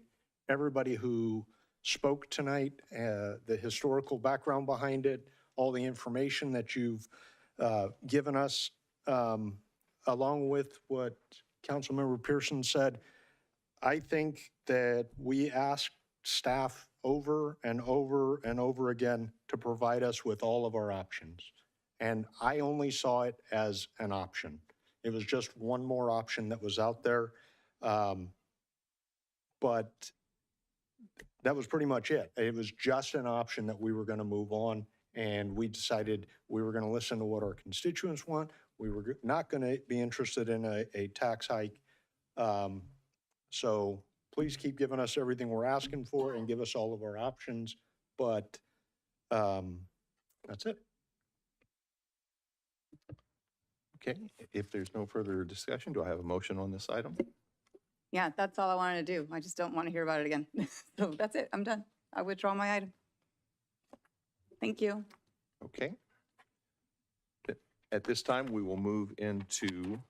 everybody who spoke tonight, the historical background behind it, all the information that you've given us, along with what Councilmember Pearson said. I think that we asked staff over and over and over again to provide us with all of our options. And I only saw it as an option. It was just one more option that was out there. But that was pretty much it. It was just an option that we were going to move on. And we decided we were going to listen to what our constituents want. We were not going to be interested in a tax hike. So please keep giving us everything we're asking for and give us all of our options. But that's it. Okay, if there's no further discussion, do I have a motion on this item? Yeah, that's all I wanted to do. I just don't want to hear about it again. So that's it. I'm done. I withdraw my item. Thank you. Okay. At this time, we will move into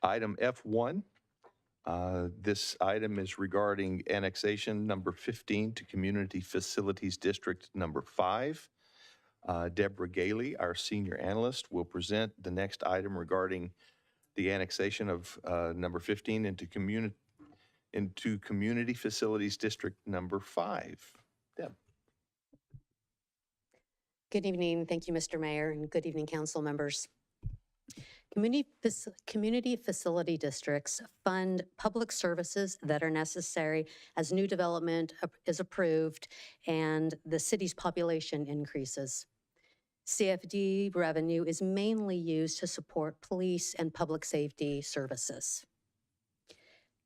item F1. This item is regarding annexation number 15 to Community Facilities District number 5. Deborah Gailey, our senior analyst, will present the next item regarding the annexation of number 15 into Community Facilities District number 5. Deb. Good evening. Thank you, Mr. Mayor, and good evening, council members. Community facility districts fund public services that are necessary as new development is approved and the city's population increases. CFD revenue is mainly used to support police and public safety services.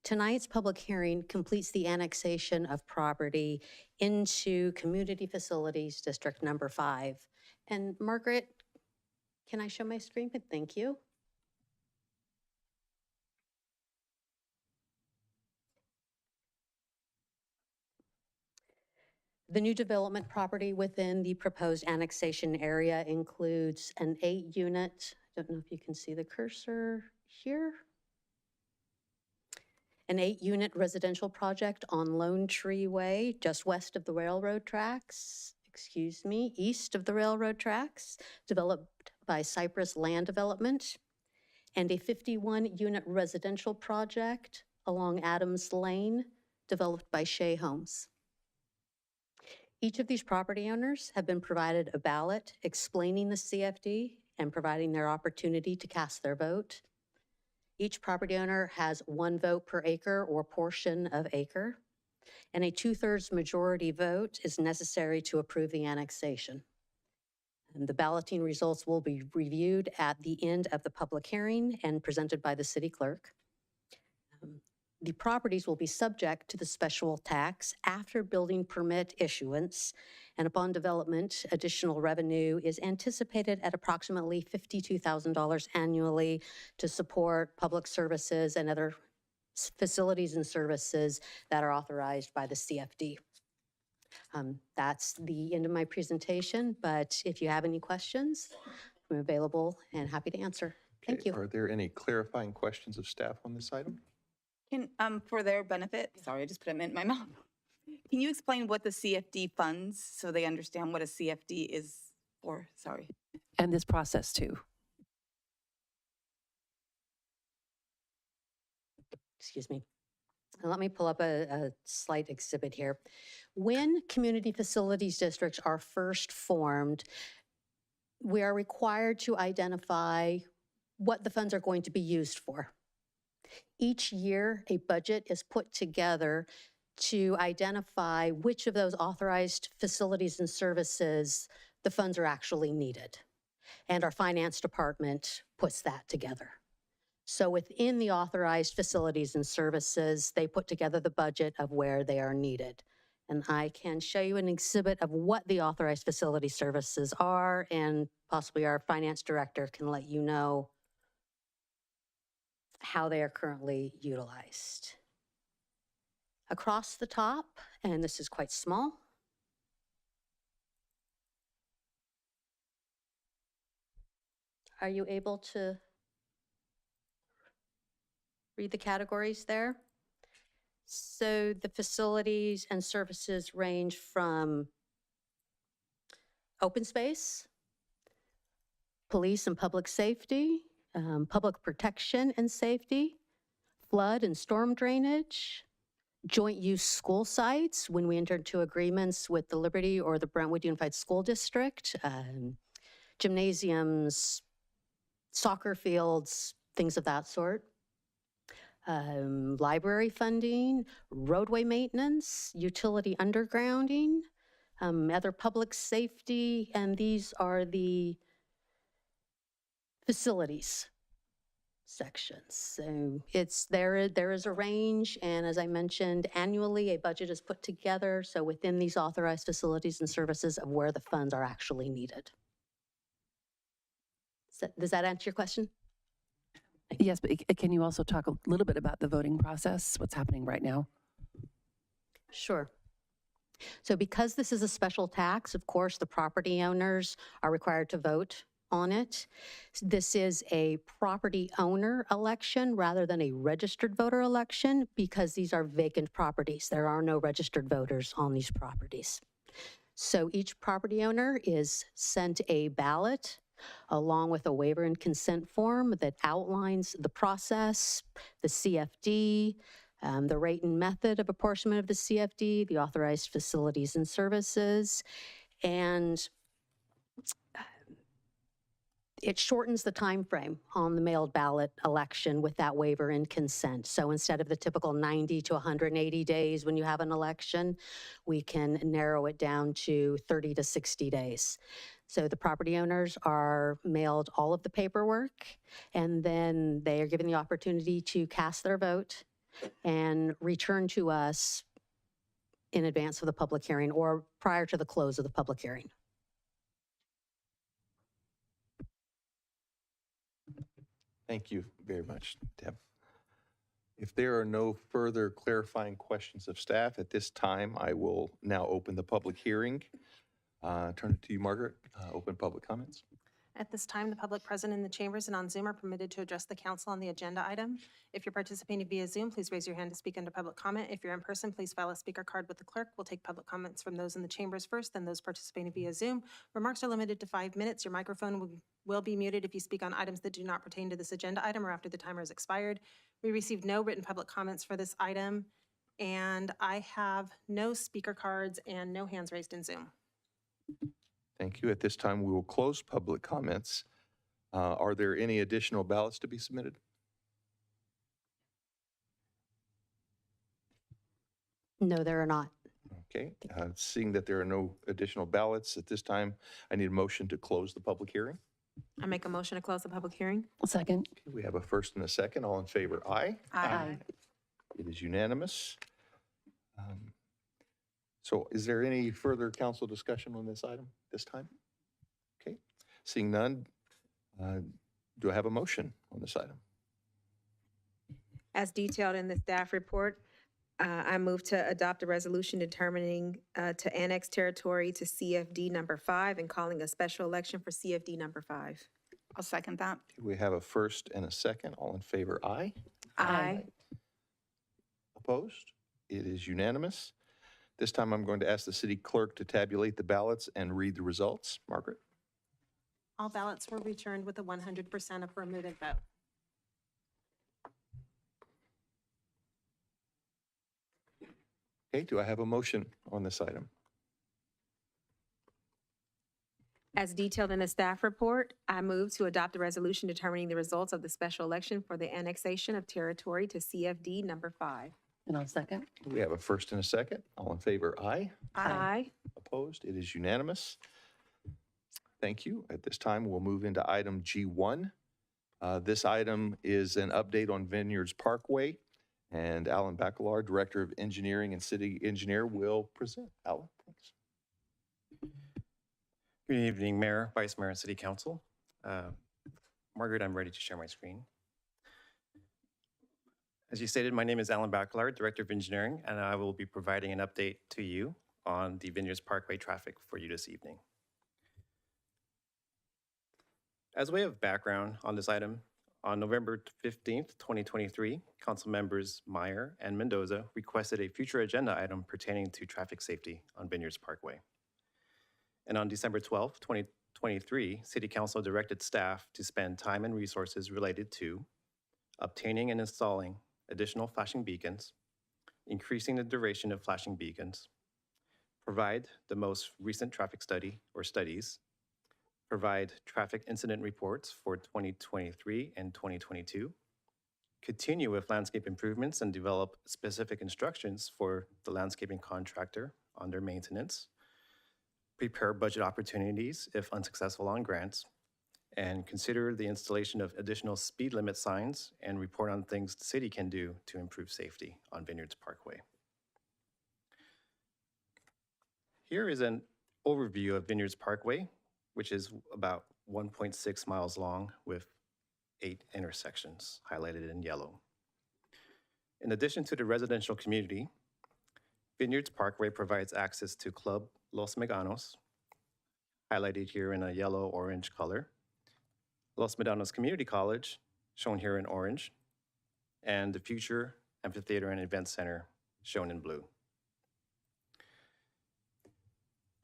Tonight's public hearing completes the annexation of property into Community Facilities District number 5. And Margaret, can I show my screen? Thank you. The new development property within the proposed annexation area includes an 8-unit, I don't know if you can see the cursor here, an 8-unit residential project on Lone Tree Way, just west of the railroad tracks, east of the railroad tracks, developed by Cypress Land Development, and a 51-unit residential project along Adams Lane, developed by Shea Homes. Each of these property owners have been provided a ballot explaining the CFD and providing their opportunity to cast their vote. Each property owner has 1 vote per acre or portion of acre, and a 2/3 majority vote is necessary to approve the annexation. And the balloting results will be reviewed at the end of the public hearing and presented by the city clerk. The properties will be subject to the special tax after building permit issuance, and upon development, additional revenue is anticipated at approximately $52,000 annually to support public services and other facilities and services that are authorized by the CFD. That's the end of my presentation, but if you have any questions, I'm available and happy to answer. Thank you. Are there any clarifying questions of staff on this item? Can, for their benefit, sorry, I just put a mint in my mouth. Can you explain what the CFD funds so they understand what a CFD is for? Sorry. And this process too. Excuse me. Let me pull up a slight exhibit here. When community facilities districts are first formed, we are required to identify what the funds are going to be used for. Each year, a budget is put together to identify which of those authorized facilities and services the funds are actually needed. and our finance department puts that together. So within the authorized facilities and services, they put together the budget of where they are needed. And I can show you an exhibit of what the authorized facility services are, and possibly our finance director can let you know how they are currently utilized. Across the top, and this is quite small, are you able to read the categories there? So the facilities and services range from open space, police and public safety, public protection and safety, flood and storm drainage, joint use school sites when we enter into agreements with the Liberty or the Brentwood Unified School District, gymnasiums, soccer fields, things of that sort. Library funding, roadway maintenance, utility undergrounding, other public safety, and these are the facilities sections. So there is a range, and as I mentioned, annually a budget is put together, so within these authorized facilities and services of where the funds are actually needed. Does that answer your question? Yes, but can you also talk a little bit about the voting process, what's happening right now? Sure. So because this is a special tax, of course, the property owners are required to vote on it. This is a property owner election rather than a registered voter election because these are vacant properties. There are no registered voters on these properties. So each property owner is sent a ballot along with a waiver and consent form that outlines the process, the CFD, the rate and method of apportionment of the CFD, the authorized facilities and services, and it shortens the time frame on the mailed ballot election with that waiver and consent. So instead of the typical 90 to 180 days when you have an election, we can narrow it down to 30 to 60 days. So the property owners are mailed all of the paperwork, and then they are given the opportunity to cast their vote and return to us in advance of the public hearing or prior to the close of the public hearing. Thank you very much, Deb. If there are no further clarifying questions of staff at this time, I will now open the public hearing. Turn it to you, Margaret. Open public comments. At this time, the public present in the chambers and on Zoom are permitted to address the council on the agenda item. If you're participating via Zoom, please raise your hand to speak under public comment. If you're in person, please file a speaker card with the clerk. We'll take public comments from those in the chambers first, then those participating via Zoom. Remarks are limited to 5 minutes. Your microphone will be muted if you speak on items that do not pertain to this agenda item or after the timer has expired. We received no written public comments for this item, and I have no speaker cards and no hands raised in Zoom. Thank you. At this time, we will close public comments. Are there any additional ballots to be submitted? No, there are not. Okay. Seeing that there are no additional ballots at this time, I need a motion to close the public hearing. I make a motion to close the public hearing. Second. Okay, we have a first and a second. All in favor, aye. Aye. It is unanimous. So is there any further council discussion on this item this time? Okay. Seeing none, do I have a motion on this item? As detailed in the staff report, I move to adopt a resolution determining to annex territory to CFD number 5 and calling a special election for CFD number 5. I'll second that. Okay, we have a first and a second. All in favor, aye. Aye. Opposed? It is unanimous. This time I'm going to ask the city clerk to tabulate the ballots and read the results. Margaret? All ballots were returned with a 100% affirmative vote. Okay, do I have a motion on this item? As detailed in the staff report, I move to adopt a resolution determining the results of the special election for the annexation of territory to CFD number 5. And I'll second. We have a first and a second. All in favor, aye. Aye. Opposed? It is unanimous. Thank you. At this time, we'll move into item G1. This item is an update on Vineyards Parkway, and Alan Bacalar, Director of Engineering and City Engineer, will present. Alan, thanks. Good evening, Mayor, Vice Mayor, and City Council. Margaret, I'm ready to share my screen. As you stated, my name is Alan Bacalar, Director of Engineering, and I will be providing an update to you on the Vineyards Parkway traffic for you this evening. As a way of background on this item, on November 15th, 2023, Council members Meyer and Mendoza requested a future agenda item pertaining to traffic safety on Vineyards Parkway. And on December 12th, 2023, City Council directed staff to spend time and resources related to obtaining and installing additional flashing beacons, increasing the duration of flashing beacons, provide the most recent traffic study or studies, provide traffic incident reports for 2023 and 2022, continue with landscape improvements and develop specific instructions for the landscaping contractor on their maintenance, prepare budget opportunities if unsuccessful on grants, and consider the installation of additional speed limit signs and report on things the city can do to improve safety on Vineyards Parkway. Here is an overview of Vineyards Parkway, which is about 1.6 miles long with 8 intersections highlighted in yellow. In addition to the residential community, Vineyards Parkway provides access to Club Los Meganos, highlighted here in a yellow-orange color, Los Medanos Community College, shown here in orange, and the Future Amphitheater and Event Center, shown in blue.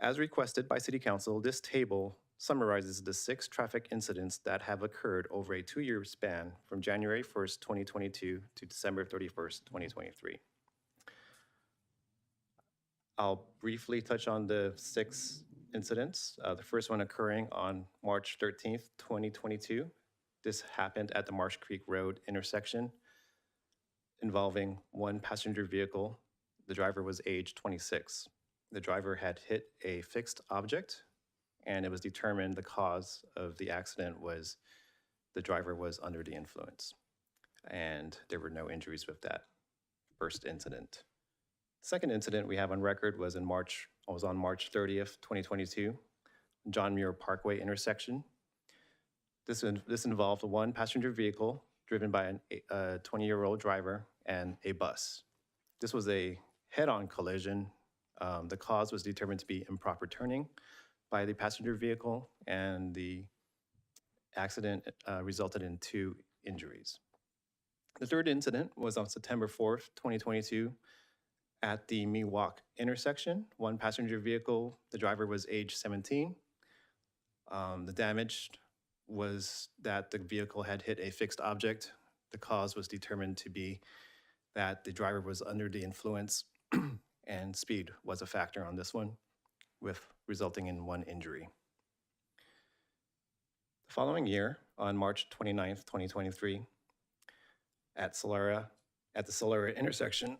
As requested by City Council, this table summarizes the 6 traffic incidents that have occurred over a 2-year span from January 1st, 2022 to December 31st, 2023. I'll briefly touch on the 6 incidents. The first one occurring on March 13th, 2022. This happened at the Marsh Creek Road intersection involving one passenger vehicle. The driver was age 26. The driver had hit a fixed object, and it was determined the cause of the accident was the driver was under the influence. And there were no injuries with that first incident. Second incident we have on record was on March 30th, 2022, John Muir Parkway intersection. This involved one passenger vehicle driven by a 20-year-old driver and a bus. This was a head-on collision. The cause was determined to be improper turning by the passenger vehicle, and the accident resulted in 2 injuries. The third incident was on September 4th, 2022, at the Miwok intersection. One passenger vehicle, the driver was age 17. The damage was that the vehicle had hit a fixed object. The cause was determined to be that the driver was under the influence and speed was a factor on this one, with resulting in 1 injury. The following year, on March 29th, 2023, at the Solera intersection,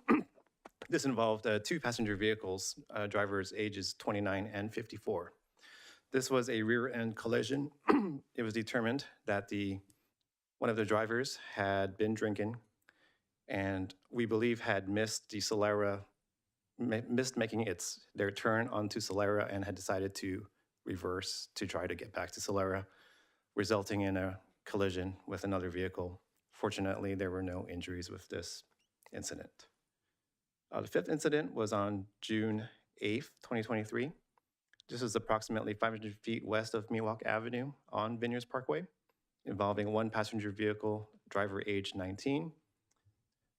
this involved 2 passenger vehicles, drivers ages 29 and 54. This was a rear-end collision. It was determined that one of the drivers had been drinking and we believe had missed the Solera, missed making their turn onto Solera and had decided to reverse to try to get back to Solera, resulting in a collision with another vehicle. Fortunately, there were no injuries with this incident. The 5th incident was on June 8th, 2023. This is approximately 500 feet west of Miwok Avenue on Vineyards Parkway, involving one passenger vehicle, driver age 19.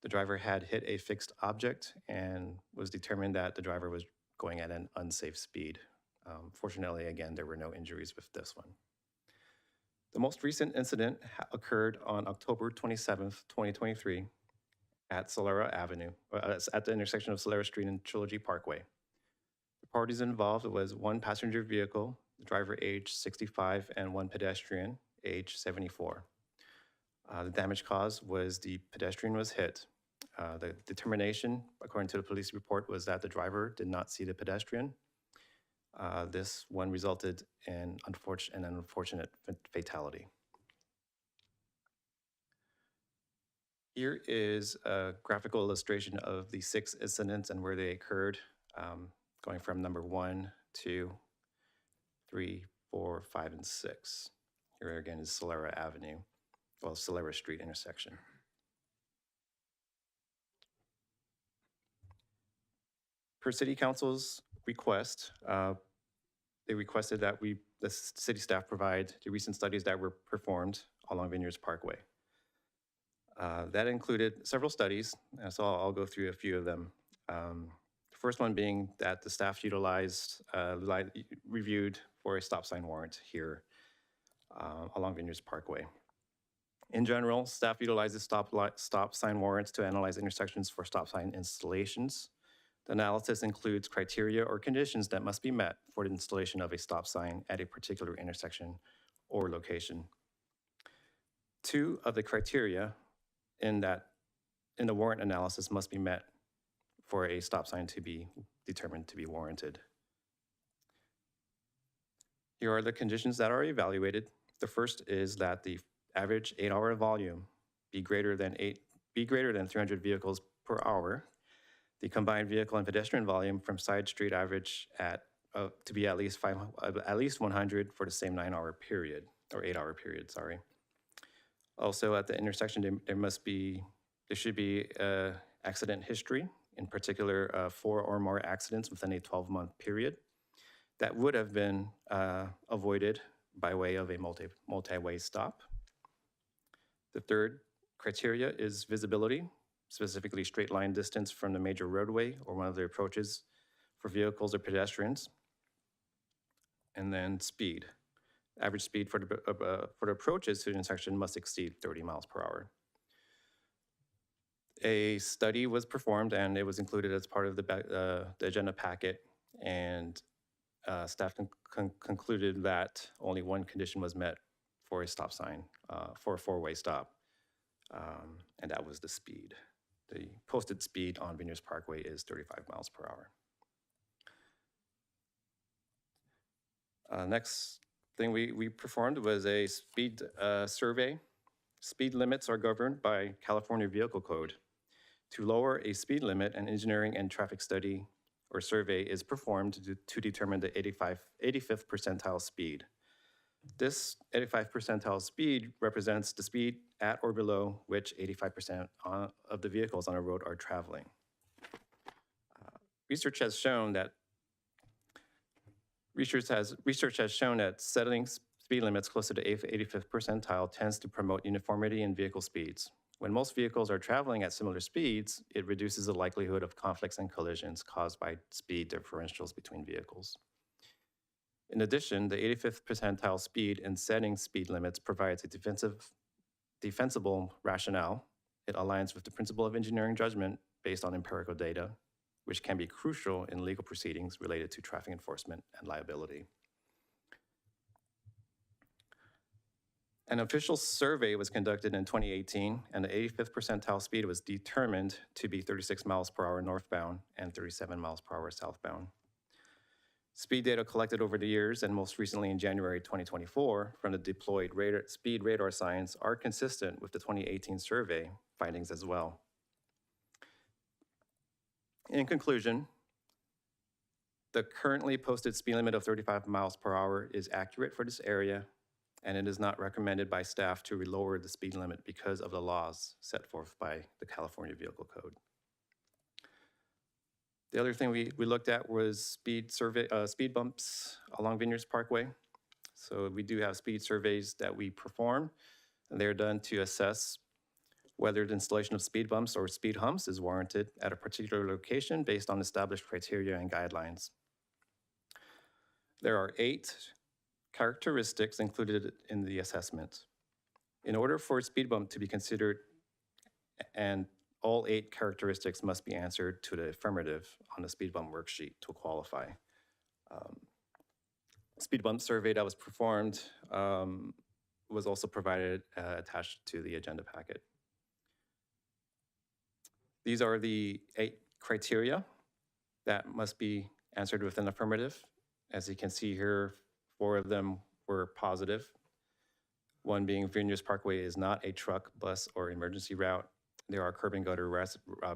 The driver had hit a fixed object and was determined that the driver was going at an unsafe speed. Fortunately, again, there were no injuries with this one. The most recent incident occurred on October 27th, 2023 at Solera Avenue, at the intersection of Solera Street and Trilogy Parkway. The parties involved was one passenger vehicle, the driver age 65, and one pedestrian, age 74. The damage caused was the pedestrian was hit. The determination, according to the police report, was that the driver did not see the pedestrian. This one resulted in an unfortunate fatality. Here is a graphical illustration of the 6 incidents and where they occurred, going from number 1, 2, 3, 4, 5, and 6. Here again is Solera Avenue, well, Solera Street intersection. Per City Council's request, they requested that the city staff provide the recent studies that were performed along Vineyards Parkway. That included several studies, so I'll go through a few of them. The first one being that the staff reviewed for a stop sign warrant here along Vineyards Parkway. In general, staff utilizes stop sign warrants to analyze intersections for stop sign installations. The analysis includes criteria or conditions that must be met for the installation of a stop sign at a particular intersection or location. 2 of the criteria in the warrant analysis must be met for a stop sign to be determined to be warranted. Here are the conditions that are evaluated. The first is that the average 8-hour volume be greater than 300 vehicles per hour. The combined vehicle and pedestrian volume from side street average to be at least 100 for the same 9-hour period, or 8-hour period, sorry. Also at the intersection, there should be accident history, in particular 4 or more accidents within a 12-month period that would have been avoided by way of a multi-way stop. The third criteria is visibility, specifically straight line distance from the major roadway or one of the approaches for vehicles or pedestrians. And then speed. Average speed for the approaches to the intersection must exceed 30 miles per hour. A study was performed and it was included as part of the agenda packet, and staff concluded that only one condition was met for a stop sign, for a 4-way stop, and that was the speed. The posted speed on Vineyards Parkway is 35 miles per hour. Next thing we performed was a speed survey. Speed limits are governed by California Vehicle Code. To lower a speed limit, an engineering and traffic study or survey is performed to determine the 85th percentile speed. This 85th percentile speed represents the speed at or below which 85% of the vehicles on a road are traveling. Research has shown that setting speed limits close to the 85th percentile tends to promote uniformity in vehicle speeds. When most vehicles are traveling at similar speeds, it reduces the likelihood of conflicts and collisions caused by speed differentials between vehicles. In addition, the 85th percentile speed in setting speed limits provides a defensible rationale. It aligns with the principle of engineering judgment based on empirical data, which can be crucial in legal proceedings related to traffic enforcement and liability. An official survey was conducted in 2018, and the 85th percentile speed was determined to be 36 miles per hour northbound and 37 miles per hour southbound. Speed data collected over the years, and most recently in January 2024, from the deployed speed radar signs are consistent with the 2018 survey findings as well. In conclusion, the currently posted speed limit of 35 miles per hour is accurate for this area, and it is not recommended by staff to lower the speed limit because of the laws set forth by the California Vehicle Code. The other thing we looked at was speed bumps along Vineyards Parkway. So we do have speed surveys that we perform, and they're done to assess whether the installation of speed bumps or speed humps is warranted at a particular location based on established criteria and guidelines. There are 8 characteristics included in the assessment. In order for a speed bump to be considered, and all 8 characteristics must be answered to the affirmative on the speed bump worksheet to qualify. Speed bump survey that was performed was also provided attached to the agenda packet. These are the 8 criteria that must be answered with an affirmative As you can see here, 4 of them were positive. One being Vineyards Parkway is not a truck, bus, or emergency route. There are curb and gutter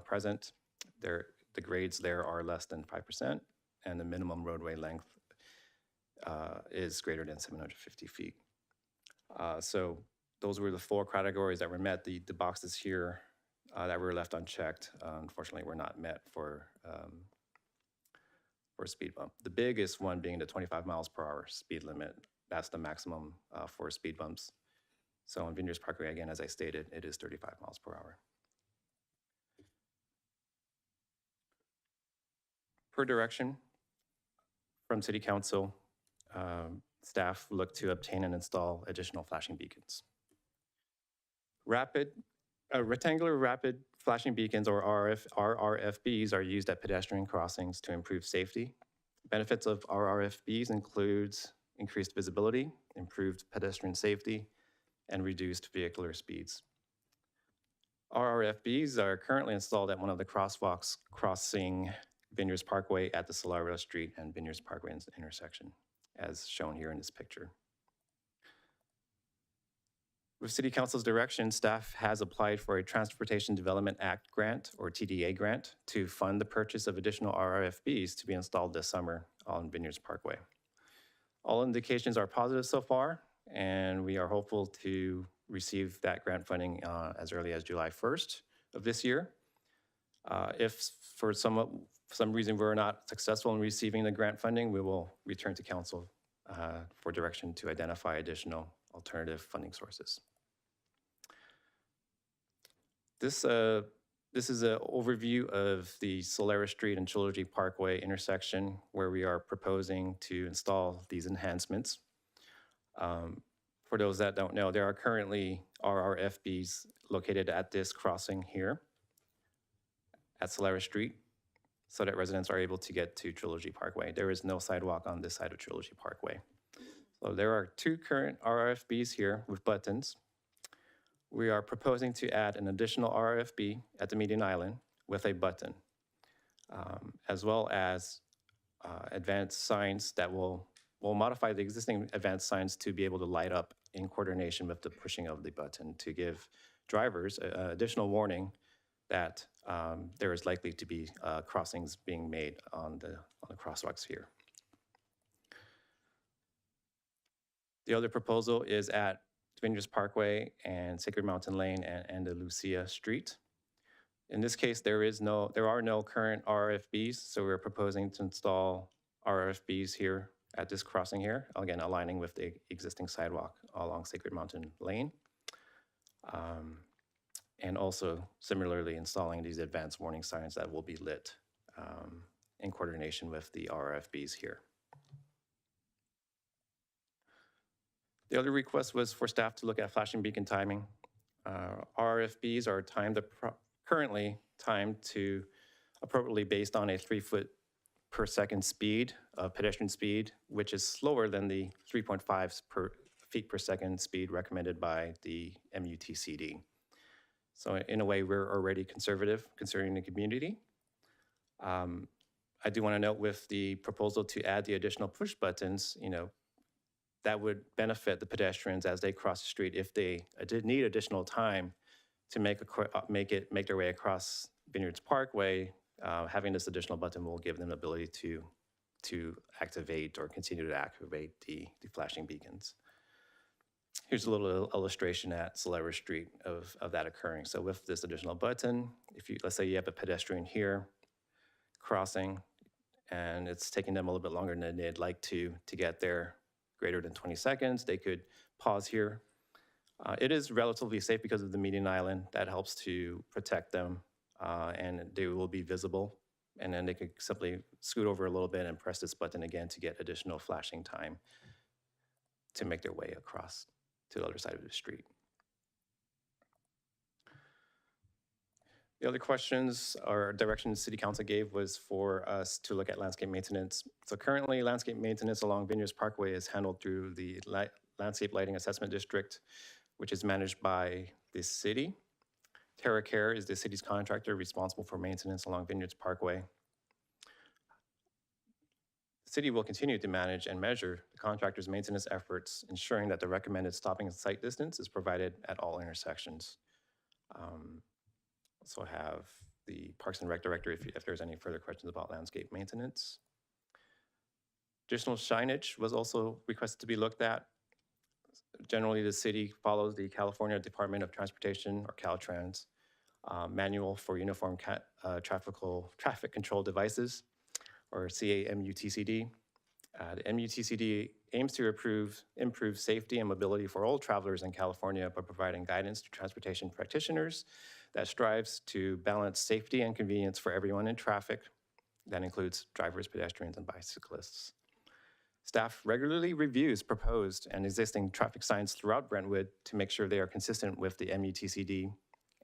present. The grades there are less than 5%, and the minimum roadway length is greater than 750 feet. So those were the 4 categories that were met. The boxes here that were left unchecked, unfortunately, were not met for a speed bump. The biggest one being the 25 miles per hour speed limit. That's the maximum for speed bumps. So on Vineyards Parkway, again, as I stated, it is 35 miles per hour. Per direction from City Council, staff look to obtain and install additional flashing beacons. Rectangular rapid flashing beacons, or RRFBs, are used at pedestrian crossings to improve safety. Benefits of RRFBs includes increased visibility, improved pedestrian safety, and reduced vehicular speeds. RRFBs are currently installed at one of the crosswalks crossing Vineyards Parkway at the Solaria Street and Vineyards Parkway intersection, as shown here in this picture. With City Council's direction, staff has applied for a Transportation Development Act grant, or TDA grant, to fund the purchase of additional RRFBs to be installed this summer on Vineyards Parkway. All indications are positive so far, and we are hopeful to receive that grant funding as early as July 1st of this year. If for some reason we're not successful in receiving the grant funding, we will return to council for direction to identify additional alternative funding sources. This is an overview of the Solaria Street and Trilogy Parkway intersection, where we are proposing to install these enhancements. For those that don't know, there are currently RRFBs located at this crossing here at Solaria Street, so that residents are able to get to Trilogy Parkway. There is no sidewalk on this side of Trilogy Parkway. So there are 2 current RRFBs here with buttons. We are proposing to add an additional RRFB at the median island with a button, as well as advanced signs that will modify the existing advanced signs to be able to light up in coordination with the pushing of the button to give drivers additional warning that there is likely to be crossings being made on the crosswalks here. The other proposal is at Vineyards Parkway and Sacred Mountain Lane and the Lucia Street. In this case, there are no current RRFBs, so we're proposing to install RRFBs here at this crossing here, again, aligning with the existing sidewalk along Sacred Mountain Lane. And also similarly installing these advanced warning signs that will be lit in coordination with the RRFBs here. The other request was for staff to look at flashing beacon timing. RRFBs are currently timed to appropriately based on a 3 foot per second speed of pedestrian speed, which is slower than the 3.5 feet per second speed recommended by the MUTCD. So in a way, we're already conservative considering the community. I do want to note with the proposal to add the additional push buttons, that would benefit the pedestrians as they cross the street. If they did need additional time to make their way across Vineyards Parkway, having this additional button will give them the ability to activate or continue to activate the flashing beacons. Here's a little illustration at Solaria Street of that occurring. So with this additional button, let's say you have a pedestrian here crossing, and it's taking them a little bit longer than they'd like to get there, greater than 20 seconds, they could pause here. It is relatively safe because of the median island. That helps to protect them, and they will be visible. And then they could simply scoot over a little bit and press this button again to get additional flashing time to make their way across to the other side of the street. The other questions or directions City Council gave was for us to look at landscape maintenance. So currently, landscape maintenance along Vineyards Parkway is handled through the Landscape Lighting Assessment District, which is managed by the city. TerraCare is the city's contractor responsible for maintenance along Vineyards Parkway. city will continue to manage and measure the contractor's maintenance efforts, ensuring that the recommended stopping and sight distance is provided at all intersections. Also have the Parks and Rec Director if there's any further questions about landscape maintenance. Additional signage was also requested to be looked at. Generally, the city follows the California Department of Transportation, or Caltrans, manual for uniform traffic control devices, or CAMUTCD. The MUTCD aims to improve safety and mobility for all travelers in California by providing guidance to transportation practitioners that strives to balance safety and convenience for everyone in traffic. That includes drivers, pedestrians, and bicyclists. Staff regularly reviews proposed and existing traffic signs throughout Brentwood to make sure they are consistent with the MUTCD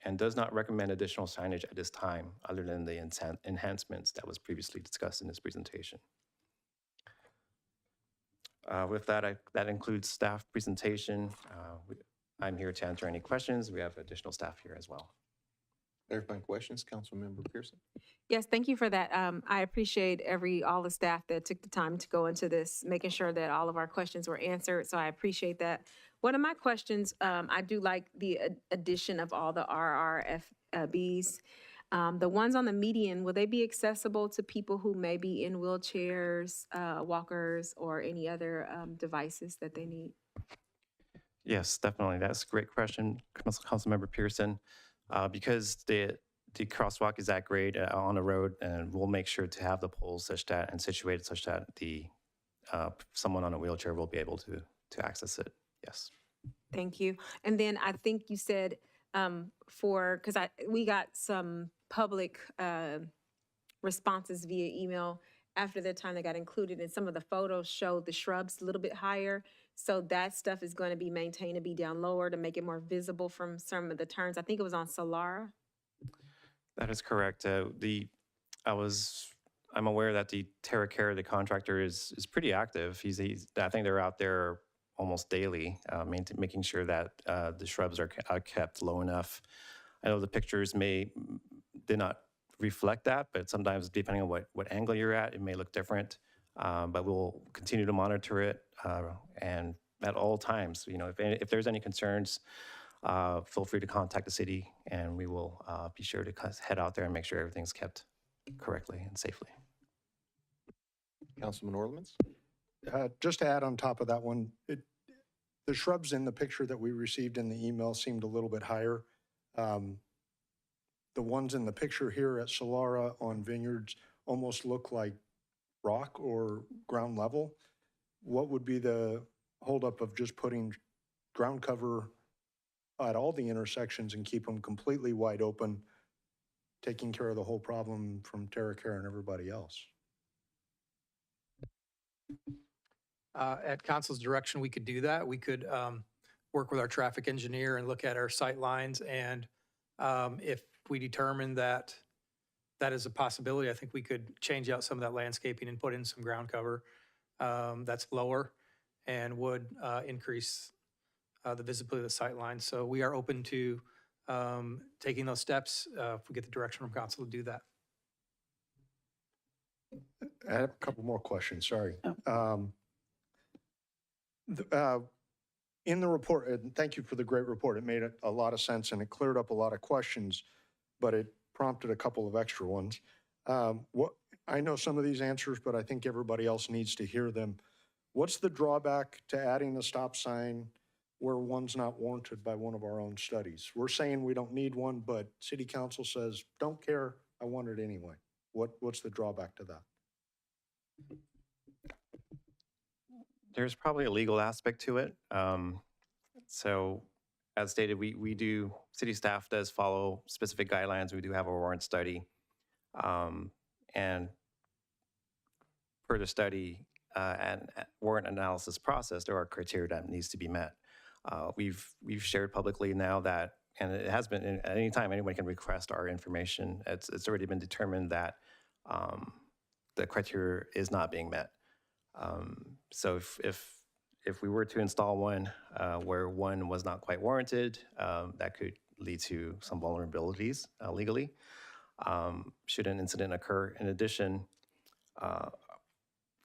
and does not recommend additional signage at this time other than the enhancements that was previously discussed in this presentation. With that, that includes staff presentation. I'm here to answer any questions. We have additional staff here as well. Clarifying questions, Councilmember Pearson? Yes, thank you for that. I appreciate all the staff that took the time to go into this, making sure that all of our questions were answered. So I appreciate that. One of my questions, I do like the addition of all the RRFBs. The ones on the median, will they be accessible to people who may be in wheelchairs, walkers, or any other devices that they need? Yes, definitely. That's a great question, Councilmember Pearson. Because the crosswalk is at grade on the road, and we'll make sure to have the poles such that and situated such that the someone on a wheelchair will be able to access it. Yes. Thank you. And then I think you said because we got some public responses via email after the time they got included, and some of the photos showed the shrubs a little bit higher. So that stuff is going to be maintained to be down lower to make it more visible from some of the turns. I think it was on Solara. That is correct. I'm aware that the TerraCare, the contractor, is pretty active. I think they're out there almost daily, making sure that the shrubs are kept low enough. I know the pictures did not reflect that, but sometimes depending on what angle you're at, it may look different. But we'll continue to monitor it, and at all times, if there's any concerns, feel free to contact the city, and we will be sure to head out there and make sure everything's kept correctly and safely. Councilman Orlemans? Just to add on top of that one, the shrubs in the picture that we received in the email seemed a little bit higher. The ones in the picture here at Solara on Vineyards almost look like rock or ground level. What would be the holdup of just putting ground cover at all the intersections and keep them completely wide open, taking care of the whole problem from TerraCare and everybody else? At council's direction, we could do that. We could work with our traffic engineer and look at our sight lines. And if we determine that that is a possibility, I think we could change out some of that landscaping and put in some ground cover that's lower and would increase the visibility of the sight lines. So we are open to taking those steps if we get the direction from council to do that. I have a couple more questions, sorry. In the report, and thank you for the great report, it made a lot of sense and it cleared up a lot of questions, but it prompted a couple of extra ones. I know some of these answers, but I think everybody else needs to hear them. What's the drawback to adding a stop sign where one's not warranted by one of our own studies? We're saying we don't need one, but city council says, don't care, I want it anyway. What's the drawback to that? There's probably a legal aspect to it. So as stated, city staff does follow specific guidelines. We do have a warrant study. And per the study and warrant analysis process, there are criteria that needs to be met. We've shared publicly now that, and it has been, at any time anyone can request our information. It's already been determined that the criteria is not being met. So if we were to install one where one was not quite warranted, that could lead to some vulnerabilities legally. Should an incident occur. In addition,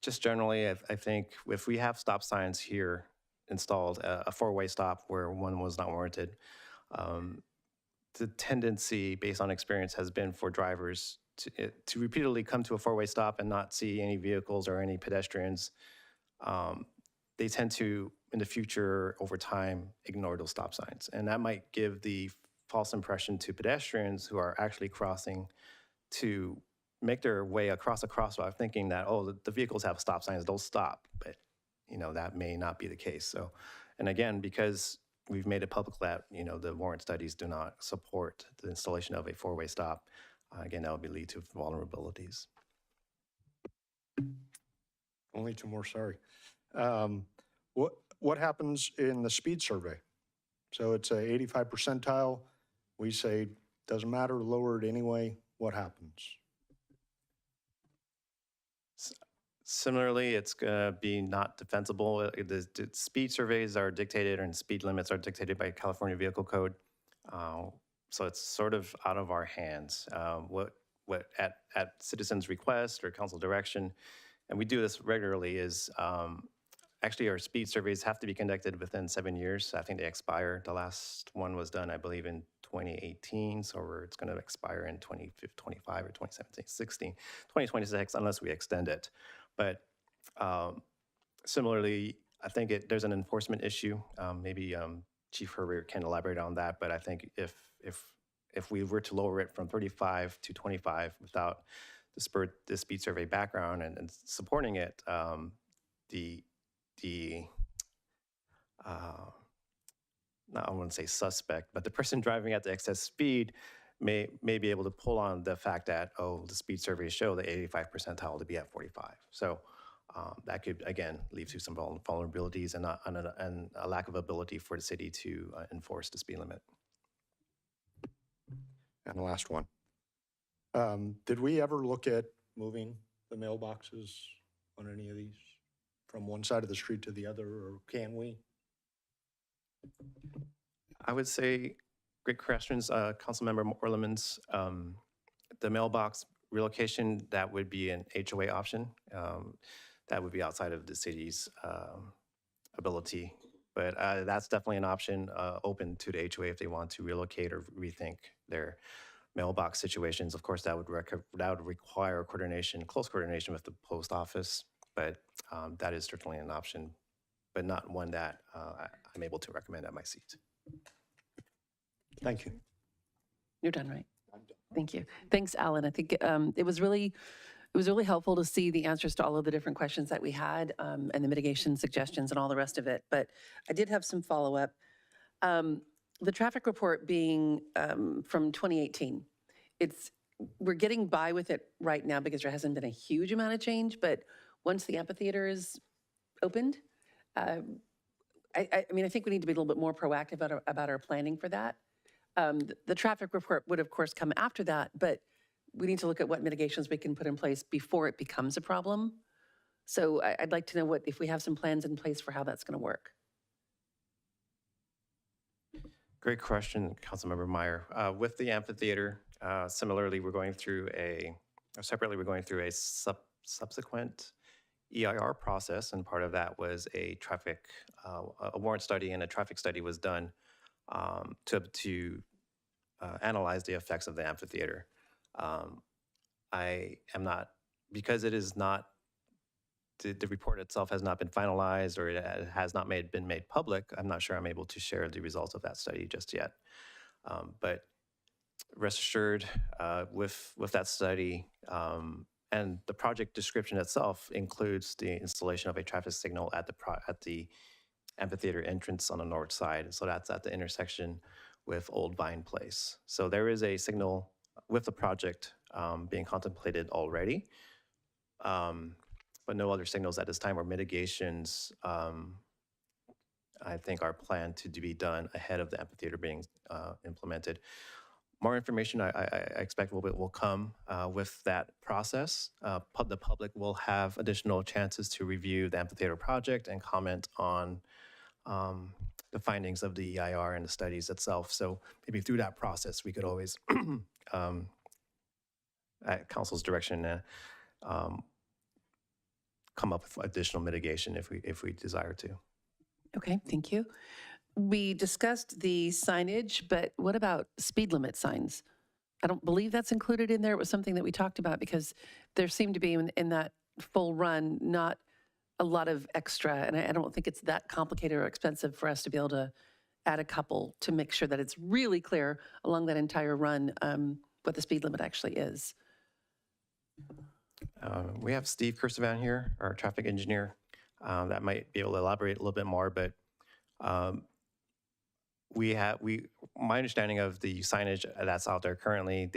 just generally, I think if we have stop signs here installed, a four-way stop where one was not warranted, the tendency, based on experience, has been for drivers to repeatedly come to a four-way stop and not see any vehicles or any pedestrians. They tend to, in the future, over time, ignore those stop signs. And that might give the false impression to pedestrians who are actually crossing to make their way across a crosswalk thinking that, oh, the vehicles have stop signs, they'll stop. But, that may not be the case. So, and again, because we've made it public that, the warrant studies do not support the installation of a four-way stop, again, that would lead to vulnerabilities. Only two more, sorry. What happens in the speed survey? So it's a 85 percentile. We say, doesn't matter, lower it anyway. What happens? Similarly, it's going to be not defensible. The speed surveys are dictated and speed limits are dictated by California Vehicle Code. So it's sort of out of our hands. What at citizens' request or council direction, and we do this regularly, is actually our speed surveys have to be conducted within 7 years. I think they expire. The last one was done, I believe, in 2018, so it's going to expire in 2025 or 2016, 2026, unless we extend it. But similarly, I think there's an enforcement issue. Maybe Chief Herbert can elaborate on that, but I think if we were to lower it from 35 to 25 without the speed survey background and supporting it, I wouldn't say suspect, but the person driving at the excess speed may be able to pull on the fact that, oh, the speed surveys show the 85 percentile to be at 45. So that could, again, lead to some vulnerabilities and a lack of ability for the city to enforce the speed limit. And the last one. Did we ever look at moving the mailboxes on any of these from one side of the street to the other, or can we? I would say, great questions, Councilmember Orlemans. The mailbox relocation, that would be an HOA option. That would be outside of the city's ability. But that's definitely an option open to the HOA if they want to relocate or rethink their mailbox situations. Of course, that would require close coordination with the post office. But that is certainly an option, but not one that I'm able to recommend at my seat. Thank you. You're done, right? I'm done. Thank you. Thanks, Alan. I think it was really helpful to see the answers to all of the different questions that we had and the mitigation suggestions and all the rest of it. But I did have some follow-up. The traffic report being from 2018, we're getting by with it right now because there hasn't been a huge amount of change, but once the amphitheater is opened, I mean, I think we need to be a little bit more proactive about our planning for that. The traffic report would, of course, come after that, but we need to look at what mitigations we can put in place before it becomes a problem. So I'd like to know if we have some plans in place for how that's going to work. Great question, Councilmember Meyer. With the amphitheater, similarly, separately, we're going through a subsequent EIR process, and part of that was a warrant study and a traffic study was done to analyze the effects of the amphitheater. I am not, because it is not, the report itself has not been finalized or it has not been made public, I'm not sure I'm able to share the results of that study just yet. But rest assured, with that study, and the project description itself includes the installation of a traffic signal at the amphitheater entrance on the north side. So that's at the intersection with Old Vine Place. So there is a signal with the project being contemplated already, but no other signals at this time or mitigations, I think, are planned to be done ahead of the amphitheater being implemented. More information I expect will come with that process. The public will have additional chances to review the amphitheater project and comment on the findings of the EIR and the studies itself. So maybe through that process, we could always, at council's direction, come up with additional mitigation if we desire to. Okay, thank you. We discussed the signage, but what about speed limit signs? I don't believe that's included in there. It was something that we talked about because there seemed to be in that full run, not a lot of extra. And I don't think it's that complicated or expensive for us to be able to add a couple to make sure that it's really clear along that entire run what the speed limit actually is. We have Steve Kersevan here, our traffic engineer, that might be able to elaborate a little bit more, but my understanding of the signage that's out there currently,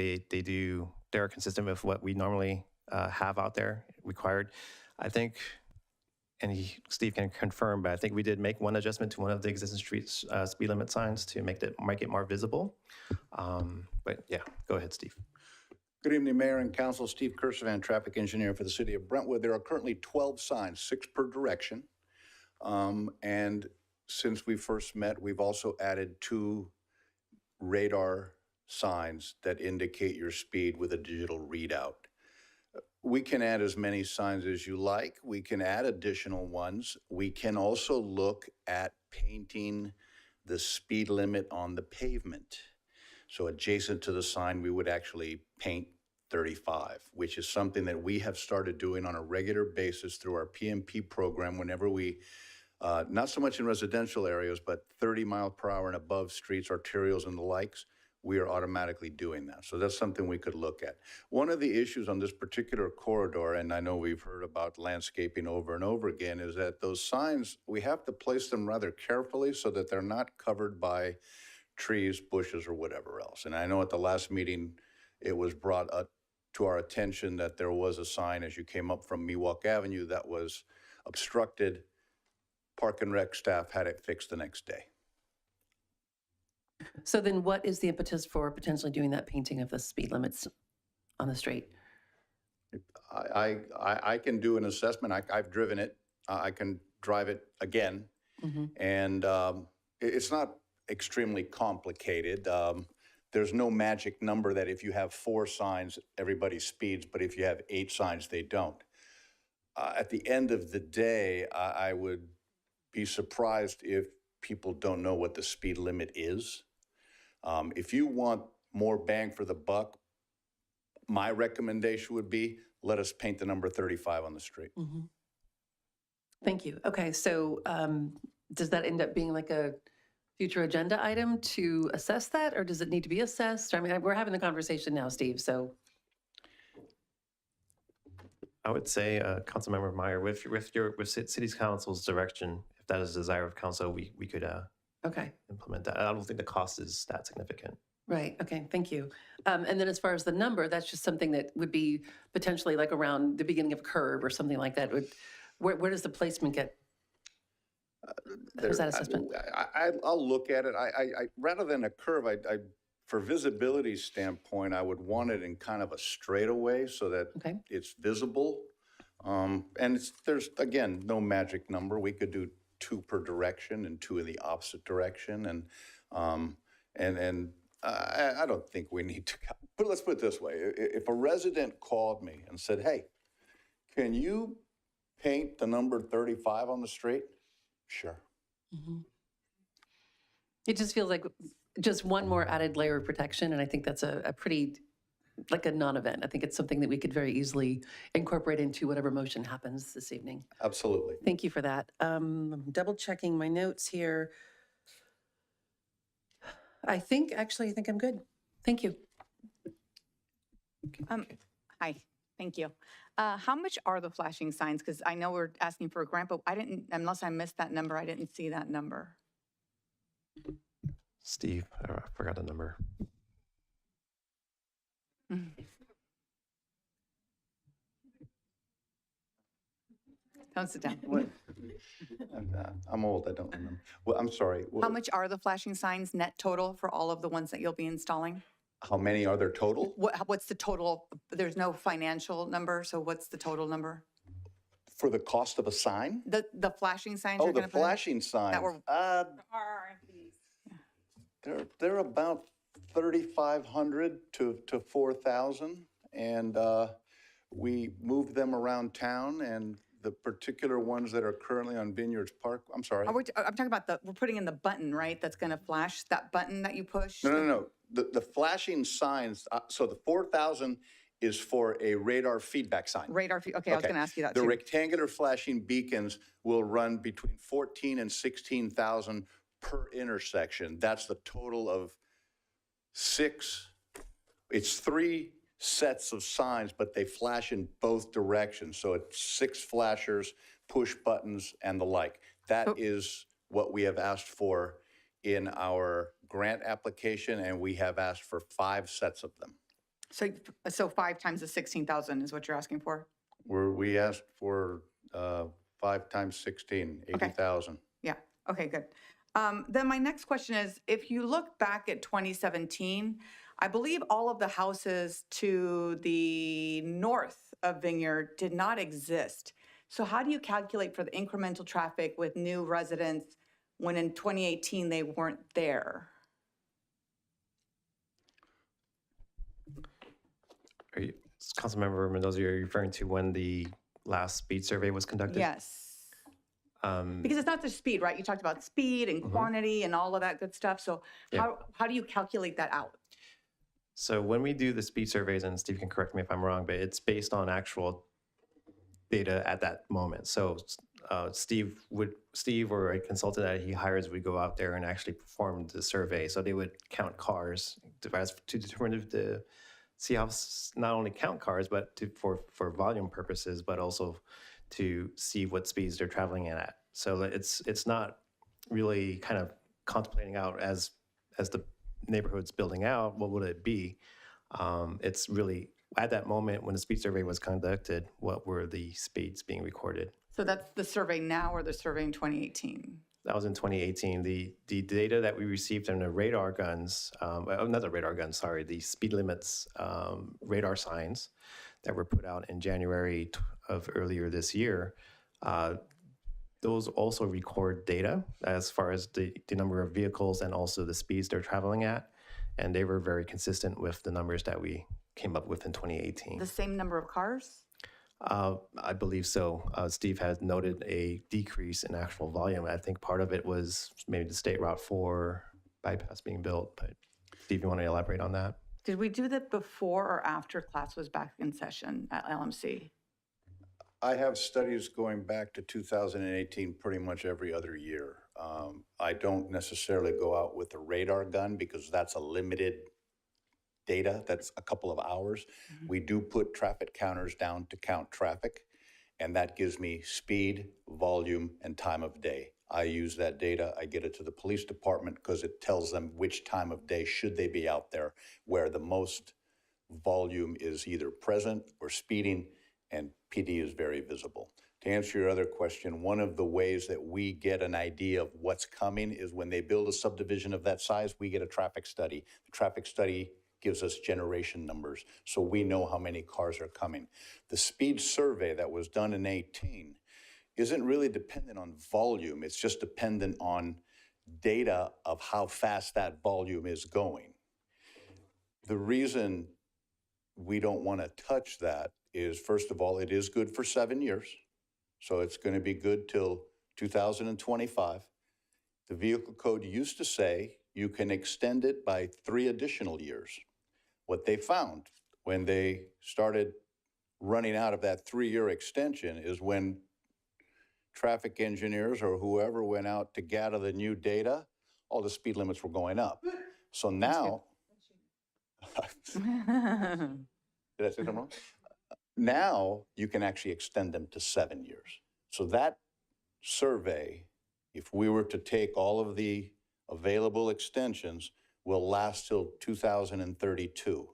they're consistent with what we normally have out there required. I think, and Steve can confirm, but I think we did make one adjustment to one of the existing streets speed limit signs to make it more visible. But yeah, go ahead, Steve. Good evening, Mayor and Council. Steve Kersevan, traffic engineer for the city of Brentwood. There are currently 12 signs, 6 per direction. And since we first met, we've also added 2 radar signs that indicate your speed with a digital readout. We can add as many signs as you like. We can add additional ones. We can also look at painting the speed limit on the pavement. So adjacent to the sign, we would actually paint 35, which is something that we have started doing on a regular basis through our PMP program whenever we, not so much in residential areas, but 30 mile per hour and above streets, arterials and the likes, we are automatically doing that. So that's something we could look at. One of the issues on this particular corridor, and I know we've heard about landscaping over and over again, is that those signs, we have to place them rather carefully so that they're not covered by trees, bushes, or whatever else. And I know at the last meeting, it was brought up to our attention that there was a sign as you came up from Miwok Avenue that was obstructed. Park and Rec staff had it fixed the next day. So then what is the impetus for potentially doing that painting of the speed limits on the street? I can do an assessment. I've driven it. I can drive it again. And it's not extremely complicated. There's no magic number that if you have 4 signs, everybody speeds, but if you have 8 signs, they don't. At the end of the day, I would be surprised if people don't know what the speed limit is. If you want more bang for the buck, my recommendation would be let us paint the number 35 on the street. Thank you. Okay, so does that end up being like a future agenda item to assess that, or does it need to be assessed? I mean, we're having the conversation now, Steve, so. I would say, Councilmember Meyer, with City Council's direction, if that is the desire of council, we could okay, implement that. I don't think the cost is that significant. right, okay, thank you. And then as far as the number, that's just something that would be potentially like around the beginning of a curb or something like that. Where does the placement get? How's that assessment? I'll look at it. I rather than a curve, for visibility standpoint, I would want it in kind of a straightaway so that it's visible. And there's, again, no magic number. We could do 2 per direction and 2 in the opposite direction. And I don't think we need to, but let's put it this way. If a resident called me and said, hey, can you paint the number 35 on the street? Sure. It just feels like just one more added layer of protection, and I think that's a pretty, like a non-event. I think it's something that we could very easily incorporate into whatever motion happens this evening. Absolutely. Thank you for that. I'm double checking my notes here. I think I'm good. Thank you. Hi, thank you. How much are the flashing signs? Because I know we're asking for a grant, but I didn't, unless I missed that number, I didn't see that number. Steve, I forgot the number. Don't sit down. I'm old, I don't remember. Well, I'm sorry. How much are the flashing signs net total for all of the ones that you'll be installing? How many are there total? What's the total? There's no financial number, so what's the total number? For the cost of a sign? The flashing signs Oh, you're the gonna put in? flashing signs. That were. They're about 3,500 to 4,000, and we move them around town, and The particular ones that are currently on Vineyards Park, I'm sorry. I'm talking about we're putting in the button, right? That's going to flash, that button that you push? No. The flashing signs, so the 4,000 is for a radar feedback sign. Okay, I was going to ask you that The too. rectangular flashing beacons will run between 14 and 16,000 per intersection. That's the total of 6. It's 3 sets of signs, but they flash in both directions. So it's 6 flashers, push buttons, and the like. That is what we have asked for in our grant application, and we have asked for 5 sets of them. So 5 times the 16,000 is what you're asking for? We asked for 5 times 16, 80,000. Yeah, okay, good. Then my next question is, if you look back at 2017, I believe all of the houses to the north of Vineyard did not exist. So how do you calculate for the incremental traffic with new residents when in 2018 they weren't there? Councilmember Mendoza, are you referring to when the last speed survey was conducted? Yes. Because it's not just speed, right? You talked about speed and quantity and all of that good stuff. So how do you calculate that out? So when we do the speed surveys, and Steve can correct me if I'm wrong, but it's based on actual data at that moment. So Steve or a consultant that he hires would go out there and actually perform the survey. So they would count cars to determine if see how not only count cars, but for volume purposes, but also to see what speeds they're traveling at. So it's not really kind of contemplating out as the neighborhood's building out, what would it be? It's really at that moment when the speed survey was conducted, what were the speeds being recorded? So that's the survey now or the survey in 2018? That was in 2018. The data that we received from the radar guns, not the radar guns, sorry, the speed limits radar signs that were put out in January of earlier this year, those also record data as far as the number of vehicles and also the speeds they're traveling at. And they were very consistent with the numbers that we came up with in 2018. The same number of cars? I believe so. Steve has noted a decrease in actual volume. I think part of it was maybe the State Route 4 bypass being built. But Steve, you want to elaborate on that? Did we do that before or after class was back in session at LMC? I have studies going back to 2018 pretty much every other year. I don't necessarily go out with a radar gun because that's a limited data. That's a couple of hours. We do put traffic counters down to count traffic, and that gives me speed, volume, and time of day. I use that data. I get it to the police department because it tells them which time of day should they be out there where the most volume is either present or speeding, and PD is very visible. To answer your other question, one of the ways that we get an idea of what's coming is when they build a subdivision of that size, we get a traffic study. The traffic study gives us generation numbers, so we know how many cars are coming. The speed survey that was done in 18 isn't really dependent on volume. It's just dependent on data of how fast that volume is going. The reason we don't want to touch that is, first of all, it is good for 7 years. So it's going to be good till 2025. The vehicle code used to say you can extend it by 3 additional years. What they found when they started running out of that 3-year extension is when traffic engineers or whoever went out to gather the new data, all the speed limits were going up. So now, did I say something wrong? Now you can actually extend them to 7 years. So that survey, if we were to take all of the available extensions, will last till 2032.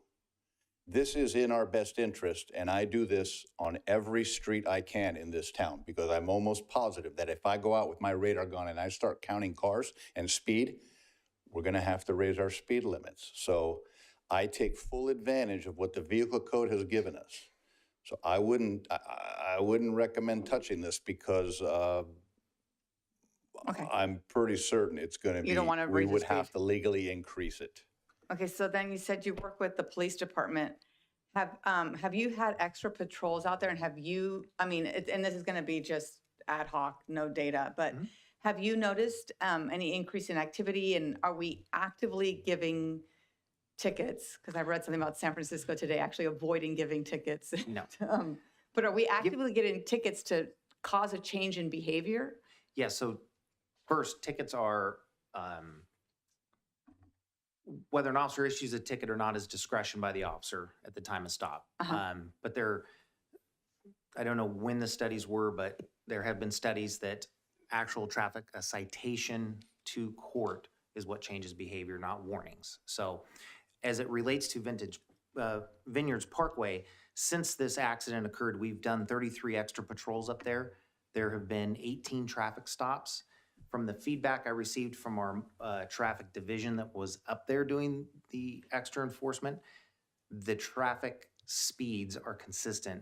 This is in our best interest, and I do this on every street I can in this town because I'm almost positive that if I go out with my radar gun and I start counting cars and speed, we're going to have to raise our speed limits. So I take full advantage of what the vehicle code has given us. So I wouldn't recommend touching this because I'm pretty certain it's going to be, You don't want to we raise the would speed. have to legally increase it. Okay, so then you said you work with the police department. Have you had extra patrols out there and have you, I mean, and this is going to be just ad hoc, no data, but have you noticed any increase in activity and are we actively giving tickets? Because I've read something about San Francisco today, actually avoiding giving tickets. No. But are we actively getting tickets to cause a change in behavior? Yeah, so first, tickets are, whether an officer issues a ticket or not is discretion by the officer at the time of stop. But I don't know when the studies were, but there have been studies that actual traffic, a citation to court is what changes behavior, not warnings. So as it relates to Vineyards Parkway, since this accident occurred, we've done 33 extra patrols up there. There have been 18 traffic stops. From the feedback I received from our traffic division that was up there doing the extra enforcement, the traffic speeds are consistent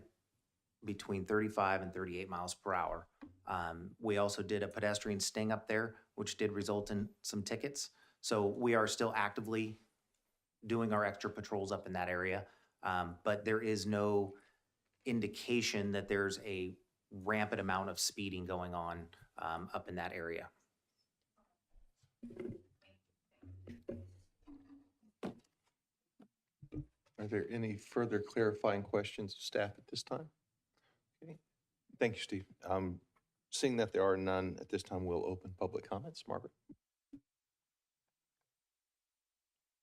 between 35 and 38 miles per hour. We also did a pedestrian sting up there, which did result in some tickets. So we are still actively doing our extra patrols up in that area. But there is no indication that there's a rampant amount of speeding going on up in that area. Are there any further clarifying questions of staff at this time? Okay. Thank you, Steve. Seeing that there are none at this time, we'll open public comments. Margaret?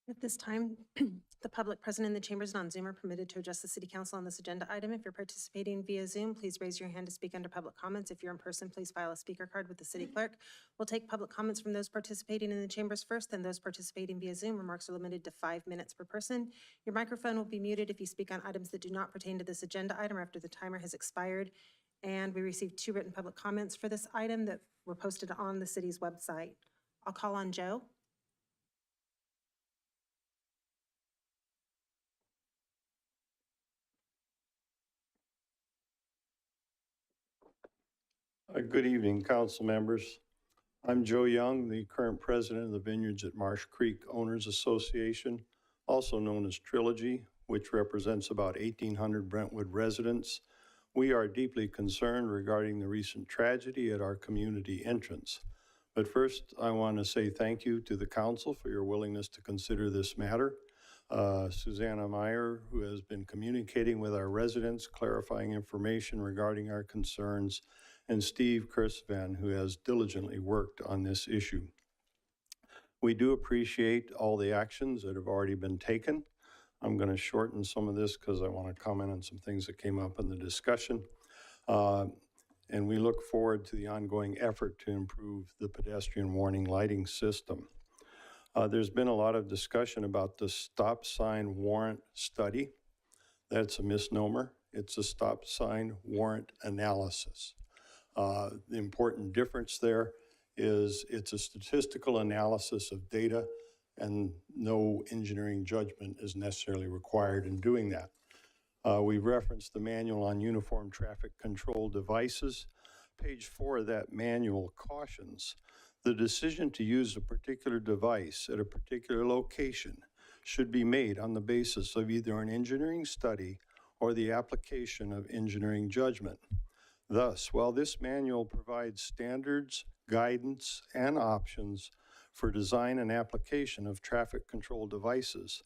At this time, the public present in the chambers and on Zoom are permitted to address the city council on this agenda item. If you're participating via Zoom, please raise your hand to speak under public comments. If you're in person, please file a speaker card with the city clerk. We'll take public comments from those participating in the chambers first, then those participating via Zoom. Remarks are limited to 5 minutes per person. Your microphone will be muted if you speak on items that do not pertain to this agenda item or after the timer has expired. And we received 2 written public comments for this item that were posted on the city's website. I'll call on Joe. Good evening, council members. I'm Joe Young, the current president of the Vineyards at Marsh Creek Owners Association, also known as Trilogy, which represents about 1,800 Brentwood residents. We are deeply concerned regarding the recent tragedy at our community entrance. But first, I want to say thank you to the council for your willingness to consider this matter. Susanna Meyer, who has been communicating with our residents, clarifying information regarding our concerns, and Steve Kursvan, who has diligently worked on this issue. We do appreciate all the actions that have already been taken. I'm going to shorten some of this because I want to comment on some things that came up in the discussion. And we look forward to the ongoing effort to improve the pedestrian warning lighting system. There's been a lot of discussion about the stop sign warrant study. That's a misnomer. It's a stop sign warrant analysis. The important difference there is it's a statistical analysis of data and no engineering judgment is necessarily required in doing that. We've referenced the manual on uniform traffic control devices. Page 4 of that manual cautions the decision to use a particular device at a particular location should be made on the basis of either an engineering study or the application of engineering judgment. Thus, while this manual provides standards, guidance, and options for design and application of traffic control devices,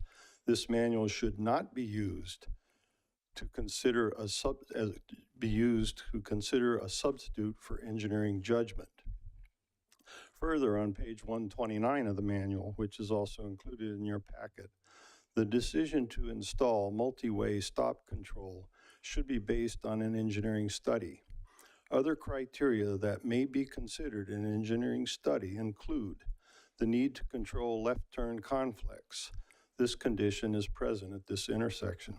this manual should not be used to consider a substitute for engineering judgment. Further, on page 129 of the manual, which is also included in your packet, the decision to install multi-way stop control should be based on an engineering study. Other criteria that may be considered in an engineering study include the need to control left turn conflicts. This condition is present at this intersection.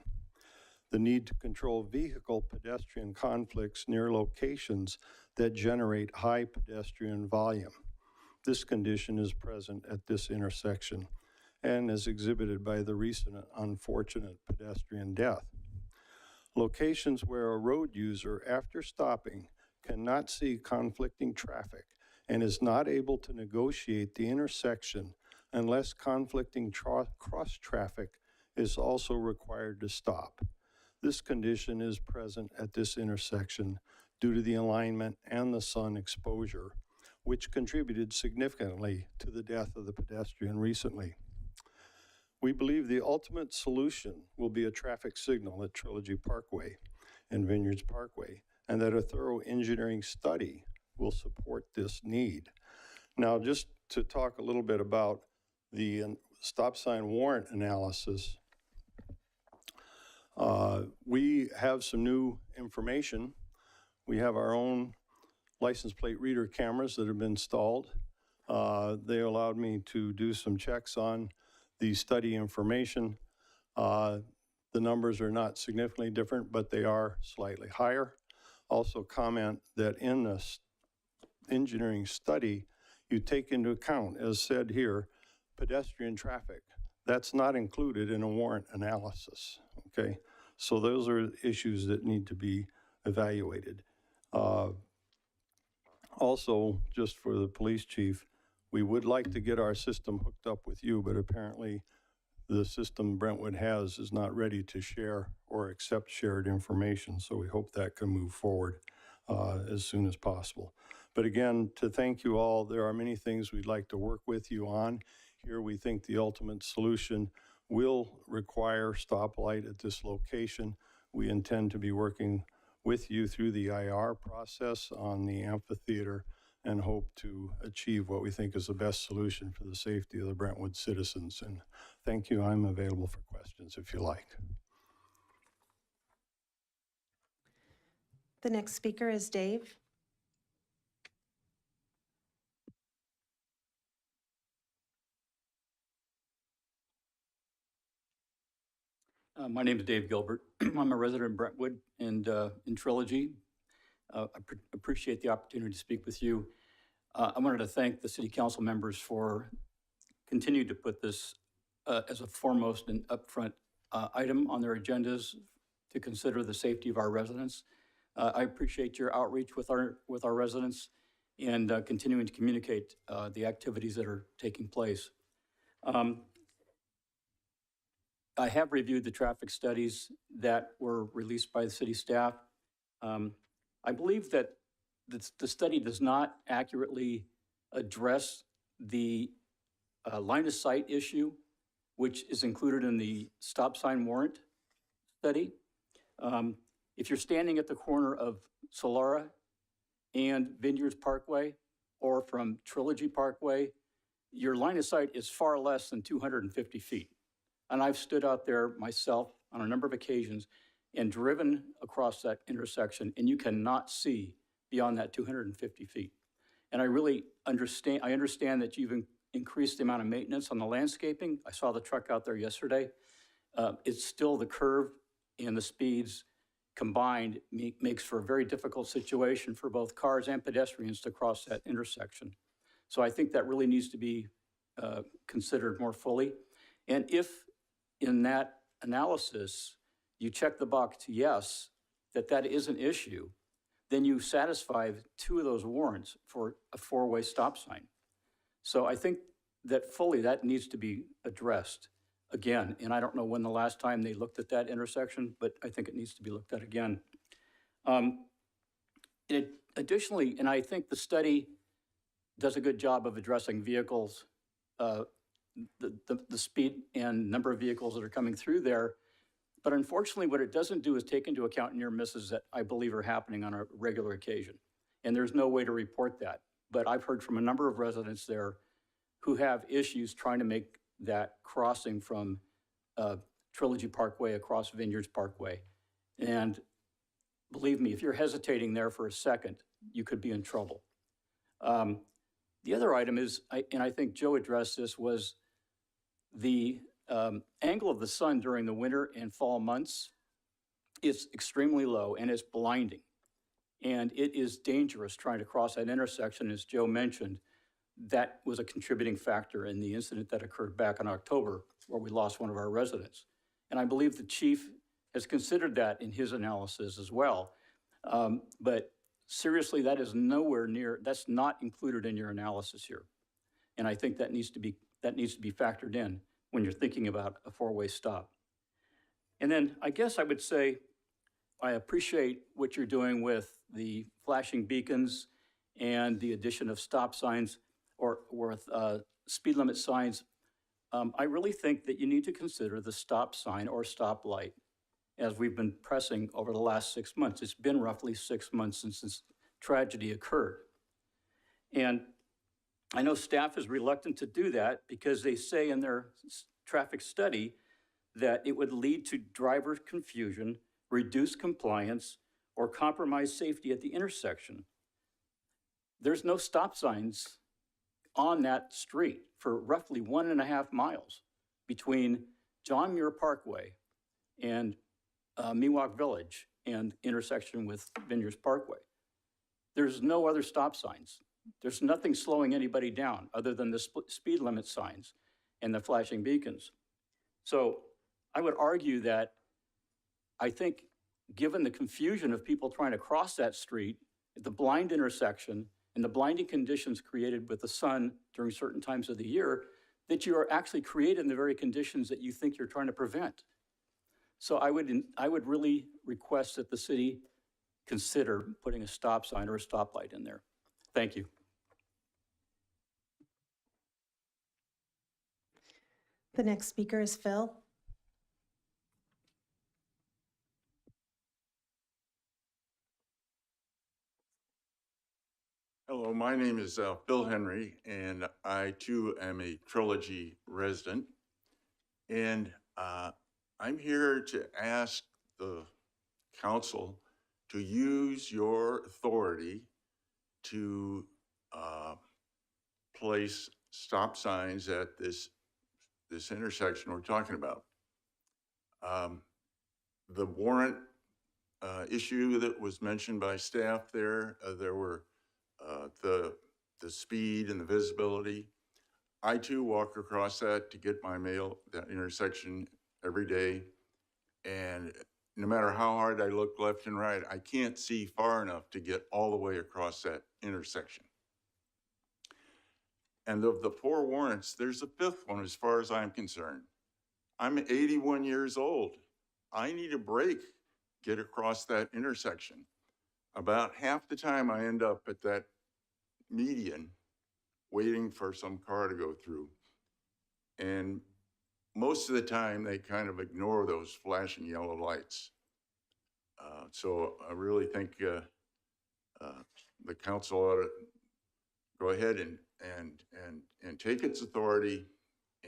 The need to control vehicle pedestrian conflicts near locations that generate high pedestrian volume. This condition is present at this intersection and is exhibited by the recent unfortunate pedestrian death. Locations where a road user, after stopping, cannot see conflicting traffic and is not able to negotiate the intersection unless conflicting cross traffic is also required to stop. This condition is present at this intersection due to the alignment and the sun exposure, which contributed significantly to the death of the pedestrian recently. We believe the ultimate solution will be a traffic signal at Trilogy Parkway and Vineyards Parkway, and that a thorough engineering study will support this need. Now, just to talk a little bit about the stop sign warrant analysis, we have some new information. We have our own license plate reader cameras that have been installed. They allowed me to do some checks on the study information. The numbers are not significantly different, but they are slightly higher. Also comment that in the engineering study, you take into account, as said here, pedestrian traffic. That's not included in a warrant analysis, okay? So those are issues that need to be evaluated. Also, just for the police chief, we would like to get our system hooked up with you, but apparently the system Brentwood has is not ready to share or accept shared information. So we hope that can move forward as soon as possible. But again, to thank you all, there are many things we'd like to work with you on. Here we think the ultimate solution will require stoplight at this location. We intend to be working with you through the IR process on the amphitheater and hope to achieve what we think is the best solution for the safety of the Brentwood citizens. And thank you. I'm available for questions if you like. The next speaker is Dave. My name is Dave Gilbert. I'm a resident in Brentwood and in Trilogy. I appreciate the opportunity to speak with you. I wanted to thank the city council members for continuing to put this as a foremost and upfront item on their agendas to consider the safety of our residents. I appreciate your outreach with our residents and continuing to communicate the activities that are taking place. I have reviewed the traffic studies that were released by the city staff. I believe that the study does not accurately address the line of sight issue, which is included in the stop sign warrant study. If you're standing at the corner of Solara and Vineyards Parkway, or from Trilogy Parkway, your line of sight is far less than 250 feet. And I've stood out there myself on a number of occasions and driven across that intersection, and you cannot see beyond that 250 feet. And I really understand that you've increased the amount of maintenance on the landscaping. I saw the truck out there yesterday. It's still the curve and the speeds combined makes for a very difficult situation for both cars and pedestrians to cross that intersection. So I think that really needs to be considered more fully. And if in that analysis, you check the box yes, that is an issue, then you satisfy 2 of those warrants for a 4-way stop sign. So I think that fully that needs to be addressed again. And I don't know when the last time they looked at that intersection, but I think it needs to be looked at again. Additionally, and I think the study does a good job of addressing vehicles, the speed and number of vehicles that are coming through there. But unfortunately, what it doesn't do is take into account near misses that I believe are happening on a regular occasion. And there's no way to report that. But I've heard from a number of residents there who have issues trying to make that crossing from Trilogy Parkway across Vineyards Parkway. And believe me, if you're hesitating there for a second, you could be in trouble. The other item is, and I think Joe addressed this, was the angle of the sun during the winter and fall months is extremely low and it's blinding. And it is dangerous trying to cross that intersection. As Joe mentioned, that was a contributing factor in the incident that occurred back in October where we lost one of our residents. And I believe the chief has considered that in his analysis as well. But seriously, that is nowhere near, that's not included in your analysis here. And I think that needs to be factored in when you're thinking about a 4-way stop. And then I guess I would say, I appreciate what you're doing with the flashing beacons and the addition of stop signs or with speed limit signs. I really think that you need to consider the stop sign or stop light as we've been pressing over the last 6 months. It's been roughly 6 months since this tragedy occurred. And I know staff is reluctant to do that because they say in their traffic study that it would lead to driver confusion, reduce compliance, or compromise safety at the intersection. There's no stop signs on that street for roughly 1.5 miles between John Muir Parkway and Miwok Village and intersection with Vineyards Parkway. There's no other stop signs. There's nothing slowing anybody down other than the speed limit signs and the flashing beacons. So I would argue that I think given the confusion of people trying to cross that street, the blind intersection, and the blinding conditions created with the sun during certain times of the year, that you are actually creating the very conditions that you think you're trying to prevent. So I would really request that the city consider putting a stop sign or a stoplight in there. Thank you. The next speaker is Phil. Hello, my name is Phil Henry, and I too am a Trilogy resident. And I'm here to ask the council to use your authority to place stop signs at this intersection we're talking about. The warrant issue that was mentioned by staff there, there were the speed and the visibility. I too walk across that to get my mail, that intersection every day. And no matter how hard I look left and right, I can't see far enough to get all the way across that intersection. And of the 4 warrants, there's a 5th one as far as I'm concerned. I'm 81 years old. I need a break, get across that intersection. About half the time I end up at that median waiting for some car to go through. And most of the time they kind of ignore those flashing yellow lights. So I really think the council ought to go ahead and take its authority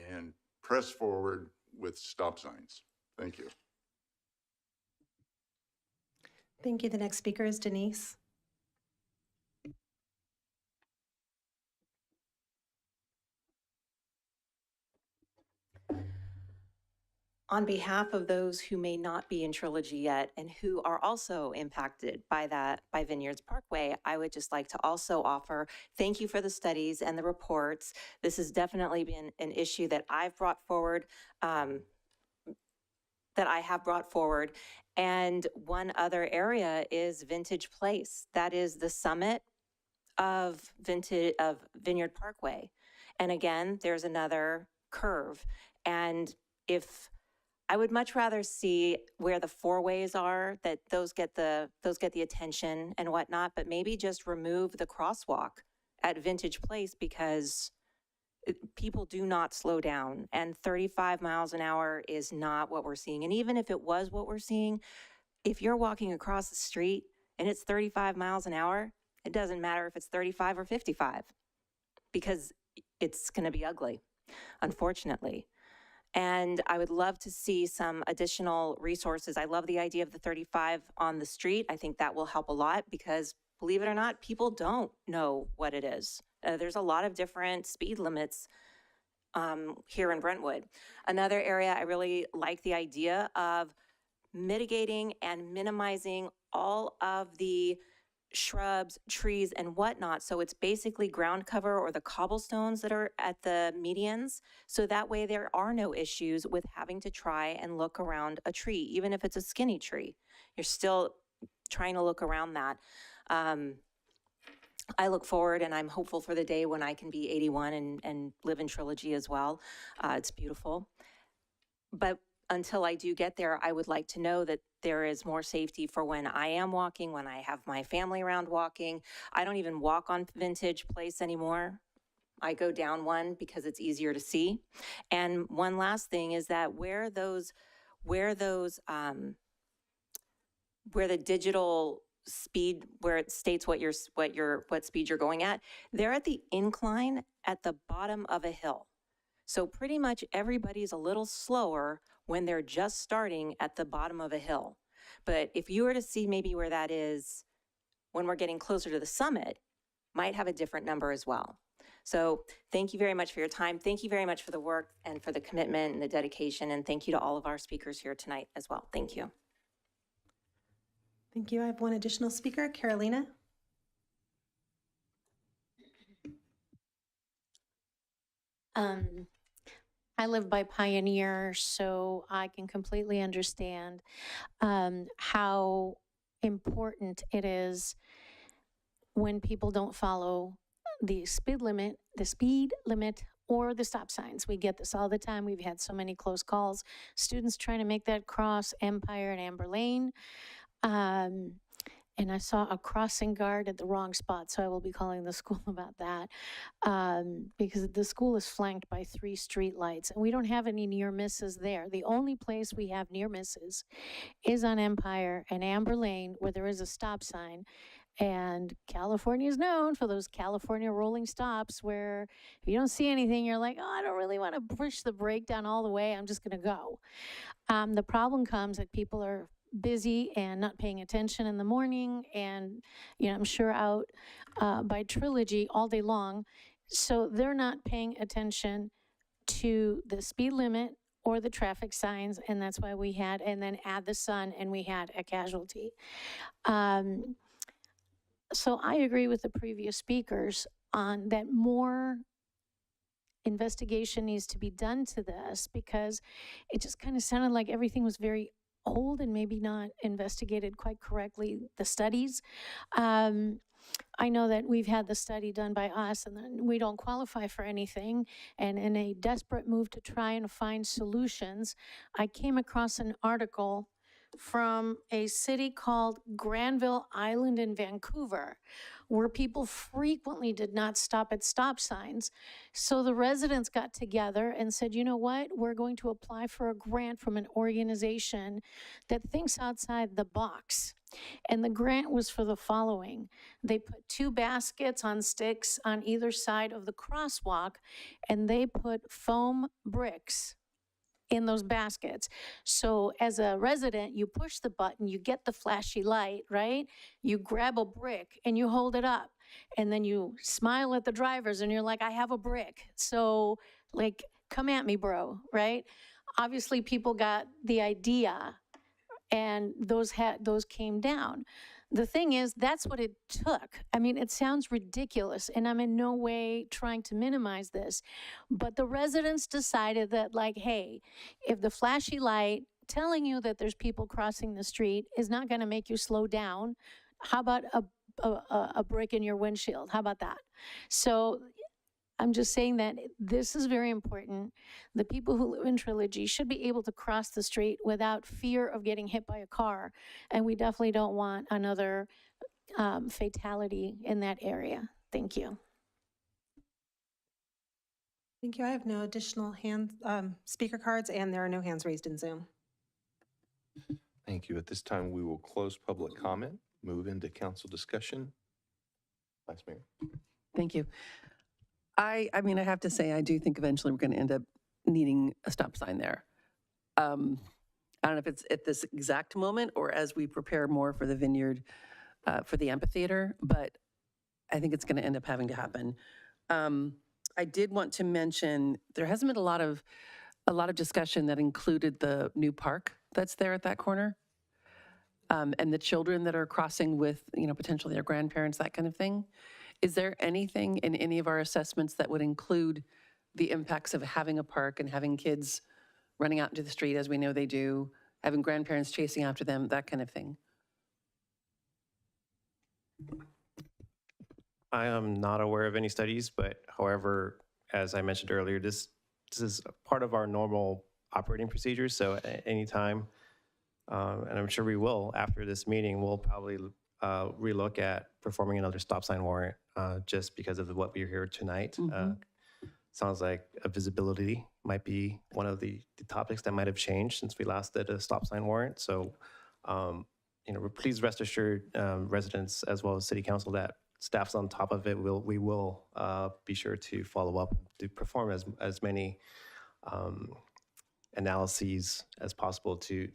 and press forward with stop signs. Thank you. Thank you. The next speaker is Denise. On behalf of those who may not be in Trilogy yet and who are also impacted by Vineyards Parkway, I would just like to also offer thank you for the studies and the reports. This has definitely been an issue that I've brought forward, And one other area is Vintage Place. That is the summit of Vineyard Parkway. And again, there's another curve. And I would much rather see where the 4 ways are, that those get the attention and whatnot, but maybe just remove the crosswalk at Vintage Place because people do not slow down, and 35 miles an hour is not what we're seeing. And even if it was what we're seeing, if you're walking across the street and it's 35 miles an hour, it doesn't matter if it's 35 or 55 because it's going to be ugly, unfortunately. And I would love to see some additional resources. I love the idea of the 35 on the street. I think that will help a lot because, believe it or not, people don't know what it is. There's a lot of different speed limits here in Brentwood. Another area I really like the idea of mitigating and minimizing all of the shrubs, trees, and whatnot. So it's basically ground cover or the cobblestones that are at the medians. So that way there are no issues with having to try and look around a tree, even if it's a skinny tree. You're still trying to look around that. I look forward and I'm hopeful for the day when I can be 81 and live in Trilogy as well. It's beautiful. But until I do get there, I would like to know that there is more safety for when I am walking, when I have my family around walking. I don't even walk on Vintage Place anymore. I go down one because it's easier to see. And one last thing is that where the digital speed, where it states what speed you're going at, they're at the incline at the bottom of a hill. So pretty much everybody's a little slower when they're just starting at the bottom of a hill. But if you were to see maybe where that is when we're getting closer to the summit, might have a different number as well. So thank you very much for your time. Thank you very much for the work and for the commitment and the dedication. And thank you to all of our speakers here tonight as well. Thank you. Thank you. I have one additional speaker, Carolina. I live by Pioneer, so I can completely understand how important it is when people don't follow the speed limit, or the stop signs. We get this all the time. We've had so many close calls. Students trying to make that cross Empire and Amber Lane. And I saw a crossing guard at the wrong spot, so I will be calling the school about that, because the school is flanked by 3 street lights, and we don't have any near misses there. The only place we have near misses is on Empire and Amber Lane, where there is a stop sign. And California is known for those California rolling stops where if you don't see anything, you're like, oh, I don't really want to push the brake down all the way. I'm just going to go. The problem comes that people are busy and not paying attention in the morning, and I'm sure out by Trilogy all day long, so they're not paying attention to the speed limit or the traffic signs, and that's why we had, and then add the sun, and we had a casualty. So I agree with the previous speakers on that more investigation needs to be done to this, because it just kind of sounded like everything was very old and maybe not investigated quite correctly, the studies. I know that we've had the study done by us and then we don't qualify for anything. And in a desperate move to try and find solutions, I came across an article from a city called Granville Island in Vancouver, where people frequently did not stop at stop signs. So the residents got together and said, you know what, we're going to apply for a grant from an organization that thinks outside the box. And the grant was for the following. They put 2 baskets on sticks on either side of the crosswalk, and they put foam bricks in those baskets. So as a resident, you push the button, you get the flashy light, right? You grab a brick and you hold it up, and then you smile at the drivers and you're like, I have a brick. So like, come at me, bro, right? Obviously people got the idea, and those came down. The thing is, that's what it took. I mean, it sounds ridiculous, and I'm in no way trying to minimize this, but the residents decided that, like, hey, if the flashy light telling you that there's people crossing the street is not going to make you slow down, how about a brick in your windshield? How about that? So I'm just saying that this is very important. The people who live in Trilogy should be able to cross the street without fear of getting hit by a car. And we definitely don't want another fatality in that area. Thank you. Thank you. I have no additional speaker cards, and there are no hands raised in Zoom. Thank you. At this time, we will close public comment, move into council discussion. Vice Mayor. Thank you. I mean, I have to say, I do think eventually we're going to end up needing a stop sign there. I don't know if it's at this exact moment or as we prepare more for the vineyard, for the amphitheater, but I think it's going to end up having to happen. I did want to mention, there hasn't been a lot of discussion that included the new park that's there at that corner, and the children that are crossing with, potentially their grandparents, that kind of thing. Is there anything in any of our assessments that would include the impacts of having a park and having kids running out into the street, as we know they do, having grandparents chasing after them, that kind of thing? I am not aware of any studies, but however, as I mentioned earlier, this is part of our normal operating procedures. So anytime, and I'm sure we will after this meeting, we'll probably relook at performing another stop sign warrant just because of what we heard tonight. Sounds like a visibility might be one of the topics that might have changed since we last did a stop sign warrant. So, please rest assured, residents as well as city council, that staff's on top of it. We will be sure to follow up, to perform as many analyses as possible to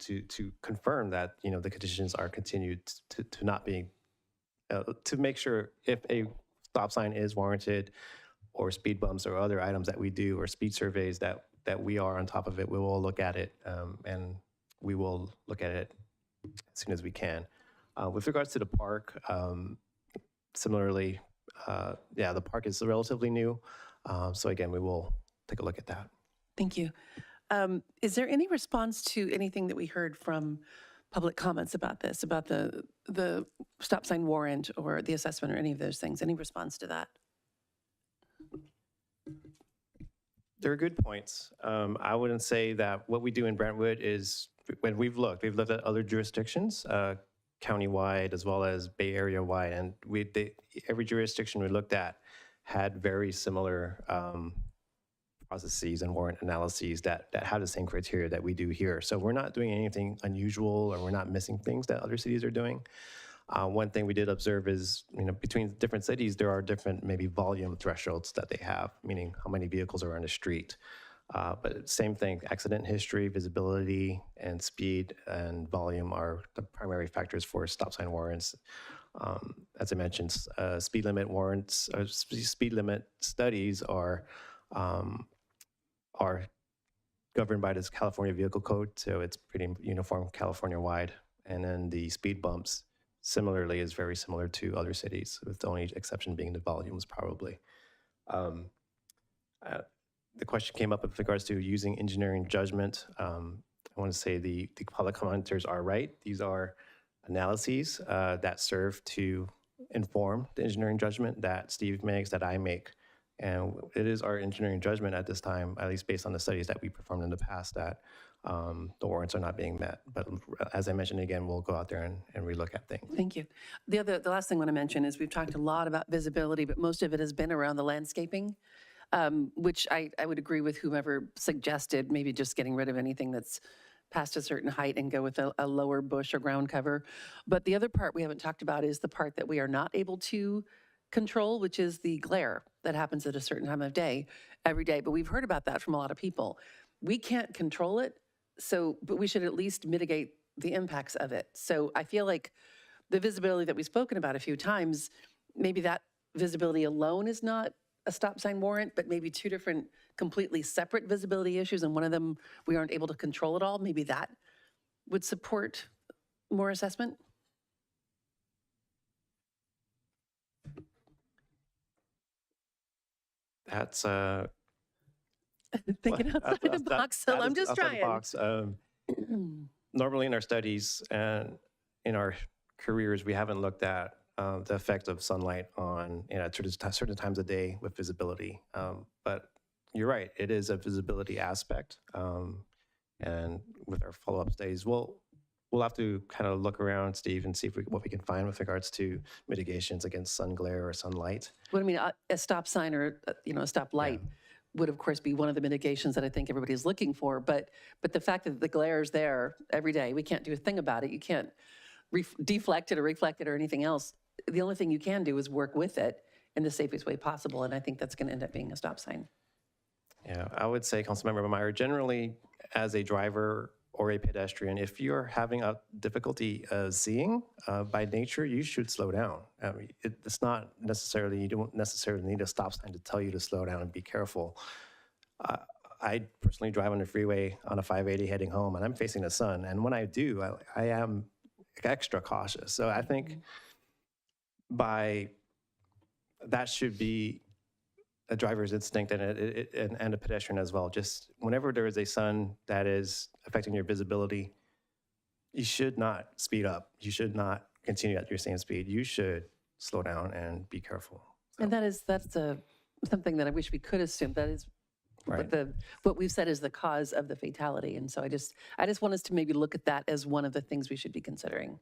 confirm that, the conditions are continued to not be, to make sure if a stop sign is warranted, or speed bumps or other items that we do, or speed surveys, that we are on top of it. We will look at it, and we will look at it as soon as we can. With regards to the park, similarly, the park is relatively new. So again, we will take a look at that. Thank you. Is there any response to anything that we heard from public comments about this, about the stop sign warrant or the assessment or any of those things? Any response to that? There are good points. I wouldn't say that what we do in Brentwood is, when we've looked at other jurisdictions, countywide as well as Bay Area wide, and every jurisdiction we looked at had very similar processes and warrant analyses that had the same criteria that we do here. So we're not doing anything unusual, or we're not missing things that other cities are doing. One thing we did observe is, between different cities, there are different maybe volume thresholds that they have, meaning how many vehicles are on the street. But same thing, accident history, visibility, and speed and volume are the primary factors for stop sign warrants. As I mentioned, speed limit warrants, or speed limit studies are governed by this California Vehicle Code, so it's pretty uniform California-wide. And then the speed bumps, similarly, is very similar to other cities, with the only exception being the volumes, probably. The question came up with regards to using engineering judgment. I want to say the public commenters are right. These are analyses that serve to inform the engineering judgment that Steve makes, that I make. And it is our engineering judgment at this time, at least based on the studies that we performed in the past, that the warrants are not being met. But as I mentioned again, we'll go out there and relook at things. Thank you. The last thing I want to mention is we've talked a lot about visibility, but most of it has been around the landscaping, which I would agree with whomever suggested maybe just getting rid of anything that's past a certain height and go with a lower bush or ground cover. But the other part we haven't talked about is the part that we are not able to control, which is the glare that happens at a certain time of day every day. But we've heard about that from a lot of people. We can't control it, but we should at least mitigate the impacts of it. So I feel like the visibility that we've spoken about a few times, maybe that visibility alone is not a stop sign warrant, but maybe two different completely separate visibility issues, and one of them we aren't able to control at all. Maybe that would support more assessment. That's thinking outside the box, so I'm just trying. Normally in our studies and in our careers, we haven't looked at the effect of sunlight on certain times of day with visibility. But you're right, it is a visibility aspect. And with our follow-up studies, we'll have to kind of look around, Steve, and see what we can find with regards to mitigations against sun glare or sunlight. What I mean, a stop sign or a stop light would of course be one of the mitigations that I think everybody's looking for. But the fact that the glare is there every day, we can't do a thing about it. You can't deflect it or reflect it or anything else. The only thing you can do is work with it in the safest way possible, and I think that's going to end up being a stop sign. Yeah, I would say, Councilmember Meyer, generally as a driver or a pedestrian, if you're having a difficulty seeing, by nature, you should slow down. I mean, it's not necessarily, you don't necessarily need a stop sign to tell you to slow down and be careful. I personally drive on the freeway on a 580 heading home, and I'm facing the sun. And when I do, I am extra cautious. So I think that should be a driver's instinct and a pedestrian as well. Just whenever there is a sun that is affecting your visibility, you should not speed up. You should not continue at your same speed. You should slow down and be careful. So. And that's something that I wish we could assume. That is what we've said is the cause of the fatality. And so I just want us to maybe look at that as one of the things we should be considering.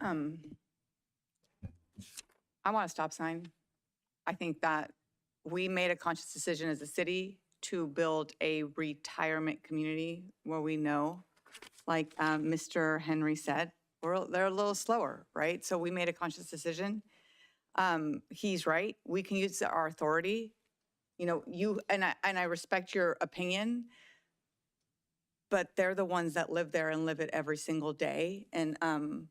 I want a stop sign. I think that we made a conscious decision as a city to build a retirement community where we know, like Mr. Henry said, they're a little slower, right? So we made a conscious decision. He's right. We can use our authority. You know, I respect your opinion, but they're the ones that live there and live it every single day. And I'm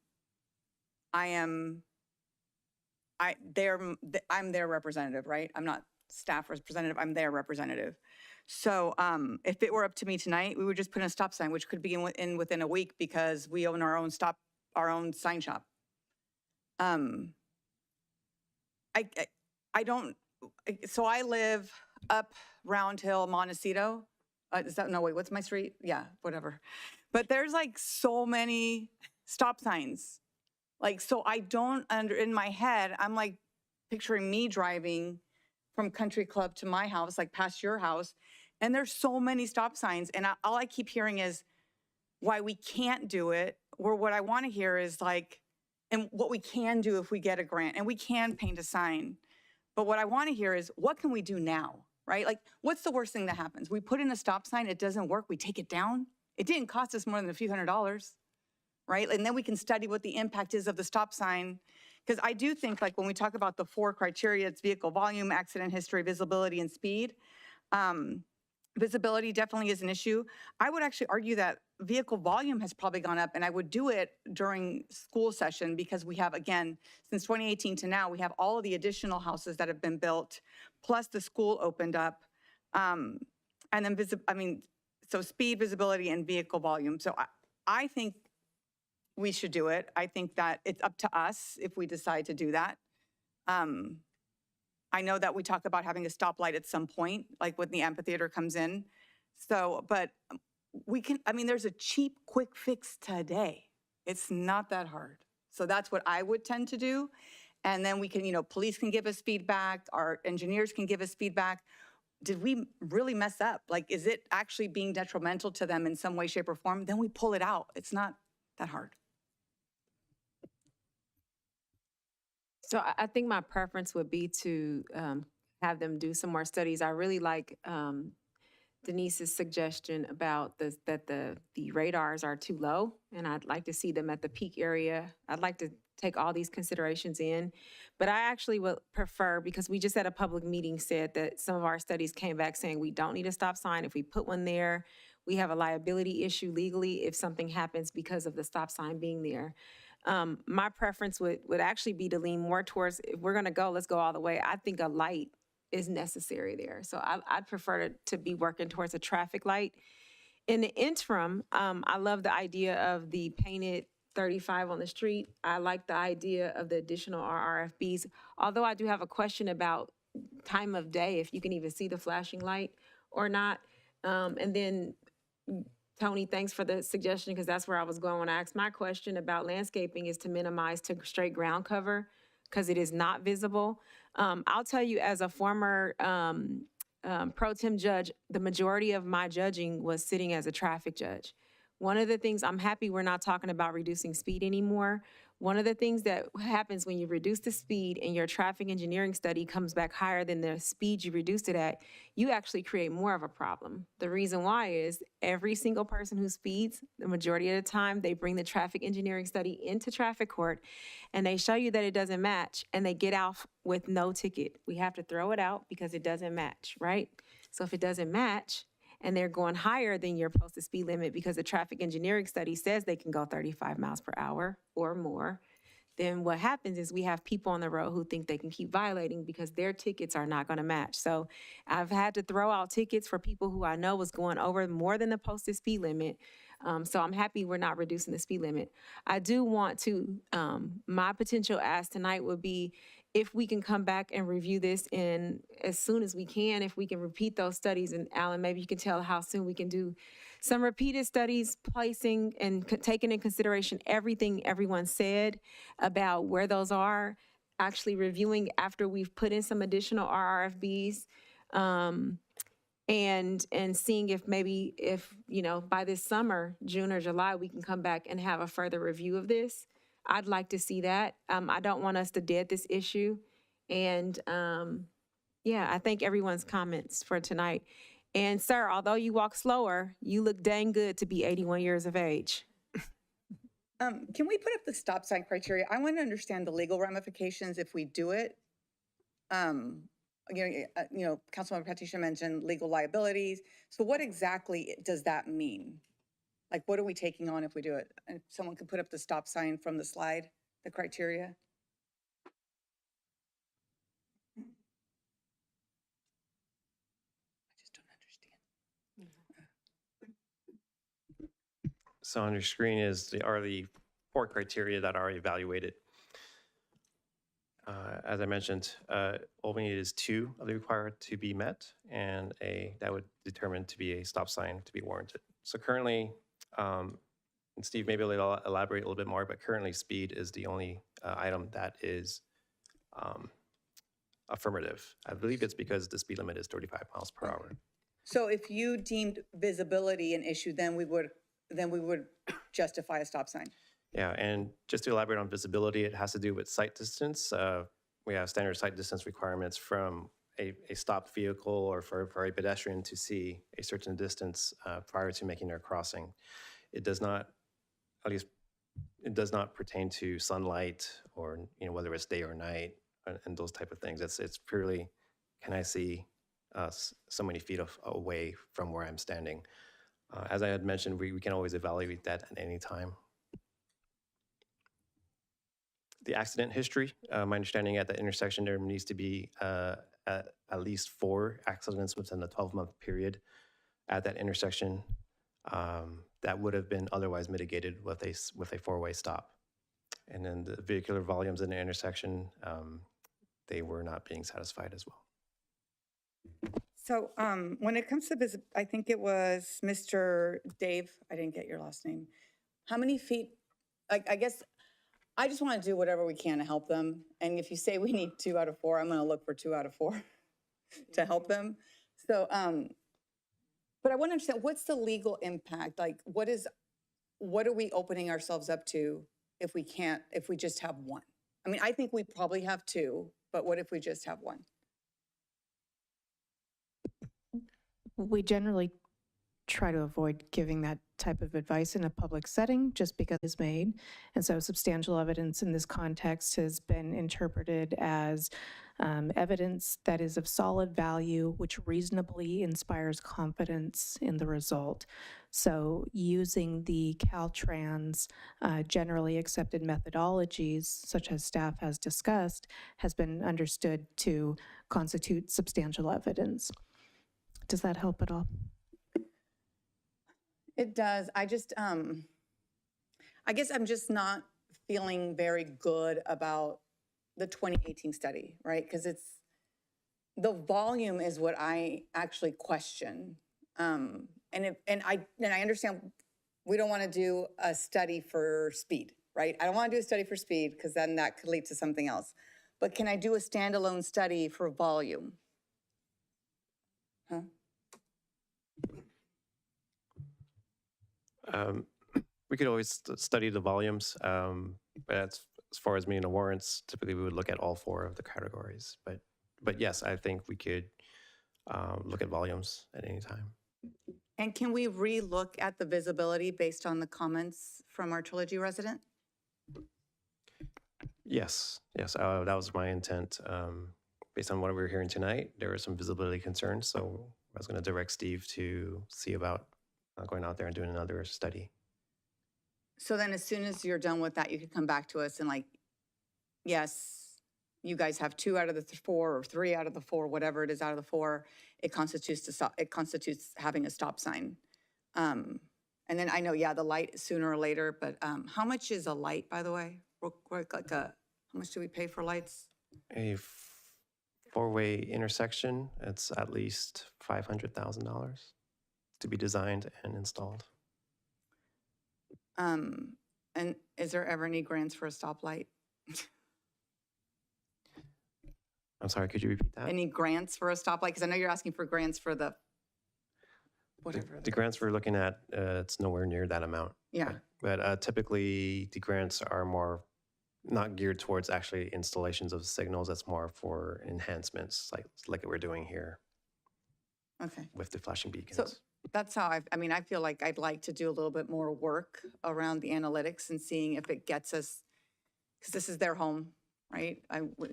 their representative, right? I'm not staff representative, I'm their representative. So if it were up to me tonight, we would just put in a stop sign, which could be within a week because we own our own sign shop. So I live up Round Hill, Montecito. What's my street? Yeah, whatever. But there's like so many stop signs. Like, so I don't in my head, I'm like picturing me driving from Country Club to my house, like past your house. And there's so many stop signs. And all I keep hearing is why we can't do it. Or what I want to hear is like, and what we can do if we get a grant and we can paint a sign. But what I want to hear is what can we do now, right? Like, what's the worst thing that happens? We put in a stop sign, it doesn't work, we take it down. It didn't cost us more than a few $100s. Right? And then we can study what the impact is of the stop sign. Because I do think, like, when we talk about the 4 criteria, it's vehicle volume, accident history, visibility, and speed. Visibility definitely is an issue. I would actually argue that vehicle volume has probably gone up, and I would do it during school session because we have, again, since 2018 to now, we have all of the additional houses that have been built, plus the school opened up. And then, so speed, visibility, and vehicle volume. So I think we should do it. I think that it's up to us if we decide to do that. I know that we talk about having a stoplight at some point, like when the amphitheater comes in. So, but we can, there's a cheap, quick fix today. It's not that hard. So that's what I would tend to do. And then we can, police can give us feedback, our engineers can give us feedback. Did we really mess up? Like, is it actually being detrimental to them in some way, shape, or form? Then we pull it out. It's not that hard. So I think my preference would be to have them do some more studies. I really like Denise's suggestion about that the radars are too low, and I'd like to see them at the peak area. I'd like to take all these considerations in, but I actually would prefer, because we just at a public meeting said that some of our studies came back saying we don't need a stop sign. If we put one there, we have a liability issue legally if something happens because of the stop sign being there. My preference would actually be to lean more towards, if we're gonna go, let's go all the way. I think a light is necessary there. So I'd prefer to be working towards a traffic light. In the interim, I love the idea of the painted 35 on the street. I like the idea of the additional RRFBs, although I do have a question about time of day, if you can even see the flashing light or not. And then Tony, thanks for the suggestion, because that's where I was going when I asked my question about landscaping, is to minimize to straight ground cover because it is not visible. I'll tell you, as a former pro tem judge, the majority of my judging was sitting as a traffic judge. One of the things, I'm happy we're not talking about reducing speed anymore. One of the things that happens when you reduce the speed and your traffic engineering study comes back higher than the speed you reduced it at, you actually create more of a problem. The reason why is every single person who speeds, the majority of the time, they bring the traffic engineering study into traffic court and they show you that it doesn't match and they get out with no ticket. We have to throw it out because it doesn't match, right? So if it doesn't match, and they're going higher than your posted speed limit because the traffic engineering study says they can go 35 miles per hour or more, then what happens is we have people on the road who think they can keep violating because their tickets are not going to match. So I've had to throw out tickets for people who I know was going over more than the posted speed limit. So I'm happy we're not reducing the speed limit. I do want to, my potential ask tonight would be, if we can come back and review this in as soon as we can, if we can repeat those studies, and Alan, maybe you can tell how soon we can do some repeated studies, placing and taking in consideration everything everyone said about where those are, actually reviewing after we've put in some additional RRFBs, and seeing if maybe by this summer, June or July, we can come back and have a further review of this. I'd like to see that. I don't want us to dead this issue. And I thank everyone's comments for tonight. And sir, although you walk slower, you look dang good to be 81 years of age. Can we put up the stop sign criteria? I want to understand the legal ramifications if we do it. Councilmember Patricia mentioned legal liabilities. So what exactly does that mean? Like, what are we taking on if we do it? And if someone could put up the stop sign from the slide, the criteria. I just don't understand. So on your screen are the 4 criteria that are evaluated. As I mentioned, all we need is 2 of the required to be met, and that would determine to be a stop sign to be warranted. So currently, and Steve maybe will elaborate a little bit more, but currently speed is the only item that is affirmative. I believe it's because the speed limit is 35 miles per hour. So if you deemed visibility an issue, then we would justify a stop sign. Yeah, and just to elaborate on visibility, it has to do with sight distance. We have standard sight distance requirements from a stopped vehicle or for a pedestrian to see a certain distance prior to making their crossing. It does not, at least, it does not pertain to sunlight or whether it's day or night and those type of things. It's purely, can I see so many feet away from where I'm standing? As I had mentioned, we can always evaluate that at any time. The accident history, my understanding at the intersection, there needs to be at least 4 accidents within a 12-month period at that intersection that would have been otherwise mitigated with a 4-way stop. And then the vehicular volumes in the intersection, they were not being satisfied as well. So when it comes to I think it was Mr. Dave, I didn't get your last name. How many feet, I guess, I just want to do whatever we can to help them. And if you say we need 2 out of 4, I'm going to look for 2 out of 4 to help them. So, but I want to understand, what's the legal impact? Like, what are we opening ourselves up to if we just have 1? I mean, I think we probably have 2, but what if we just have 1? We generally try to avoid giving that type of advice in a public setting just because it's made. And so substantial evidence in this context has been interpreted as evidence that is of solid value, which reasonably inspires confidence in the result. So using the Caltrans generally accepted methodologies, such as staff has discussed, has been understood to constitute substantial evidence. Does that help at all? It does. I just, I guess I'm just not feeling very good about the 2018 study, right? Because the volume is what I actually question. And I understand we don't want to do a study for speed, right? I don't want to do a study for speed because then that could lead to something else. But can I do a standalone study for volume? Huh? We could always study the volumes, but as far as meeting the warrants, typically we would look at all 4 of the categories. But yes, I think we could look at volumes at any time. And can we re-look at the visibility based on the comments from our Trilogy resident? Yes, that was my intent. Based on what we were hearing tonight, there were some visibility concerns, so I was going to direct Steve to see about going out there and doing another study. So then as soon as you're done with that, you could come back to us and like, yes, you guys have 2 out of the 4 or 3 out of the 4, whatever it is out of the 4, it constitutes having a stop sign. And then I know, yeah, the light sooner or later, but how much is a light, by the way? Real quick, how much do we pay for lights? A 4-way intersection, it's at least $500,000 to be designed and installed. And is there ever any grants for a stoplight? I'm sorry, could you repeat that? Any grants for a stoplight? Because I know you're asking for grants for the, The grants we're looking at, it's nowhere near that amount. yeah. But typically, the grants are more not geared towards actually installations of signals. That's more for enhancements, like we're doing here Okay. with the flashing beacons. So that's how I mean, I feel like I'd like to do a little bit more work around the analytics and seeing if it gets us, because this is their home, right?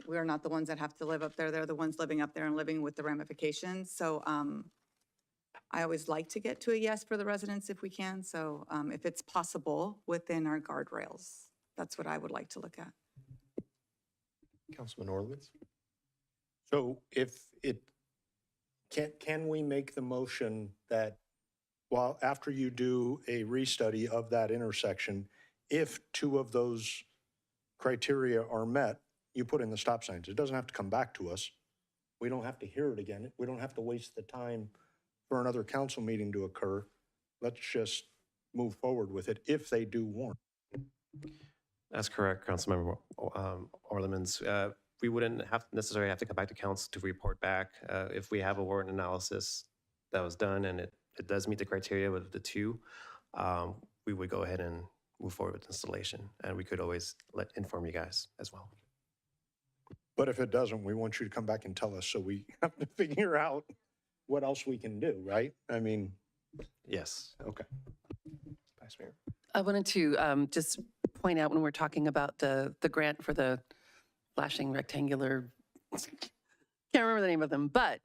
We're not the ones that have to live up there. They're the ones living up there and living with the ramifications. So I always like to get to a yes for the residents if we can. So if it's possible within our guardrails, that's what I would like to look at. Councilman Orleans? So if it, can we make the motion that while after you do a restudy of that intersection, if two of those criteria are met, you put in the stop signs? It doesn't have to come back to us. We don't have to hear it again. We don't have to waste the time for another council meeting to occur. Let's just move forward with it if they do warrant. That's correct, Councilmember Orlemans. We wouldn't necessarily have to come back to council to report back. If we have a warrant analysis that was done and it does meet the criteria with the two, we would go ahead and move forward with installation. And we could always inform you guys as well. But if it doesn't, we want you to come back and tell us so we have to figure out what else we can do, right? I mean. Yes. Okay. Vice Mayor. I wanted to just point out when we're talking about the grant for the flashing rectangular, can't remember the name of them, but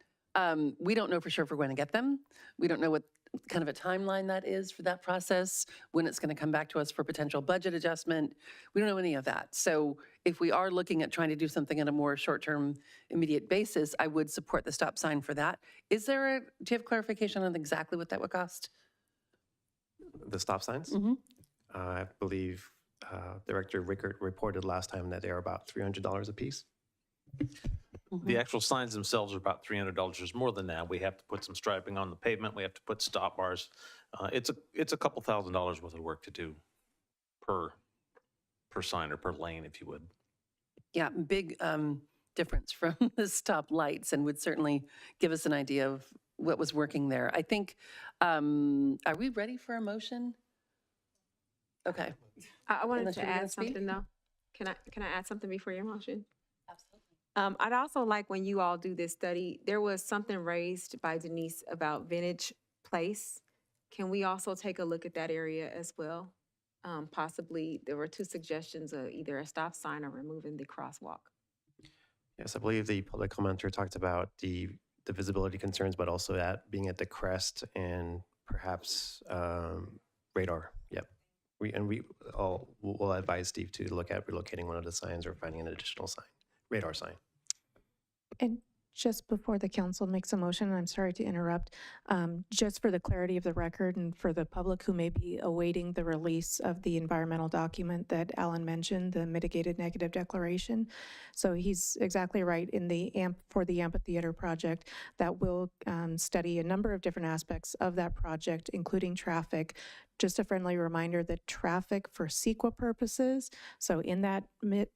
we don't know for sure if we're going to get them. We don't know what kind of a timeline that is for that process, when it's going to come back to us for potential budget adjustment. We don't know any of that. So if we are looking at trying to do something on a more short-term, immediate basis, I would support the stop sign for that. Do you have clarification on exactly what that would cost? The stop signs? Mm-hmm. I believe Director Rickert reported last time that they are about $300 a piece. The actual signs themselves are about $300. There's more than that. We have to put some striping on the pavement. We have to put stop bars. It's a couple $1,000s worth of work to do per sign or per lane, if you would. Yeah, big difference from the stop lights, and would certainly give us an idea of what was working there. I think, are we ready for a motion? Okay. I wanted Unless to you were gonna add speak? something though. Can I add something before your motion? Absolutely. I'd also like when you all do this study, there was something raised by Denise about Vintage Place. Can we also take a look at that area as well? Possibly, there were two suggestions of either a stop sign or removing the crosswalk. Yes, I believe the public commenter talked about the visibility concerns, but also that being at the crest and perhaps radar. Yep. We'll advise Steve to look at relocating one of the signs or finding an additional sign, radar sign. And just before the council makes a motion, I'm sorry to interrupt, just for the clarity of the record and for the public who may be awaiting the release of the environmental document that Alan mentioned, the mitigated negative declaration. So he's exactly right. For the amphitheater project, that will study a number of different aspects of that project, including traffic. Just a friendly reminder that traffic for CEQA purposes, so in that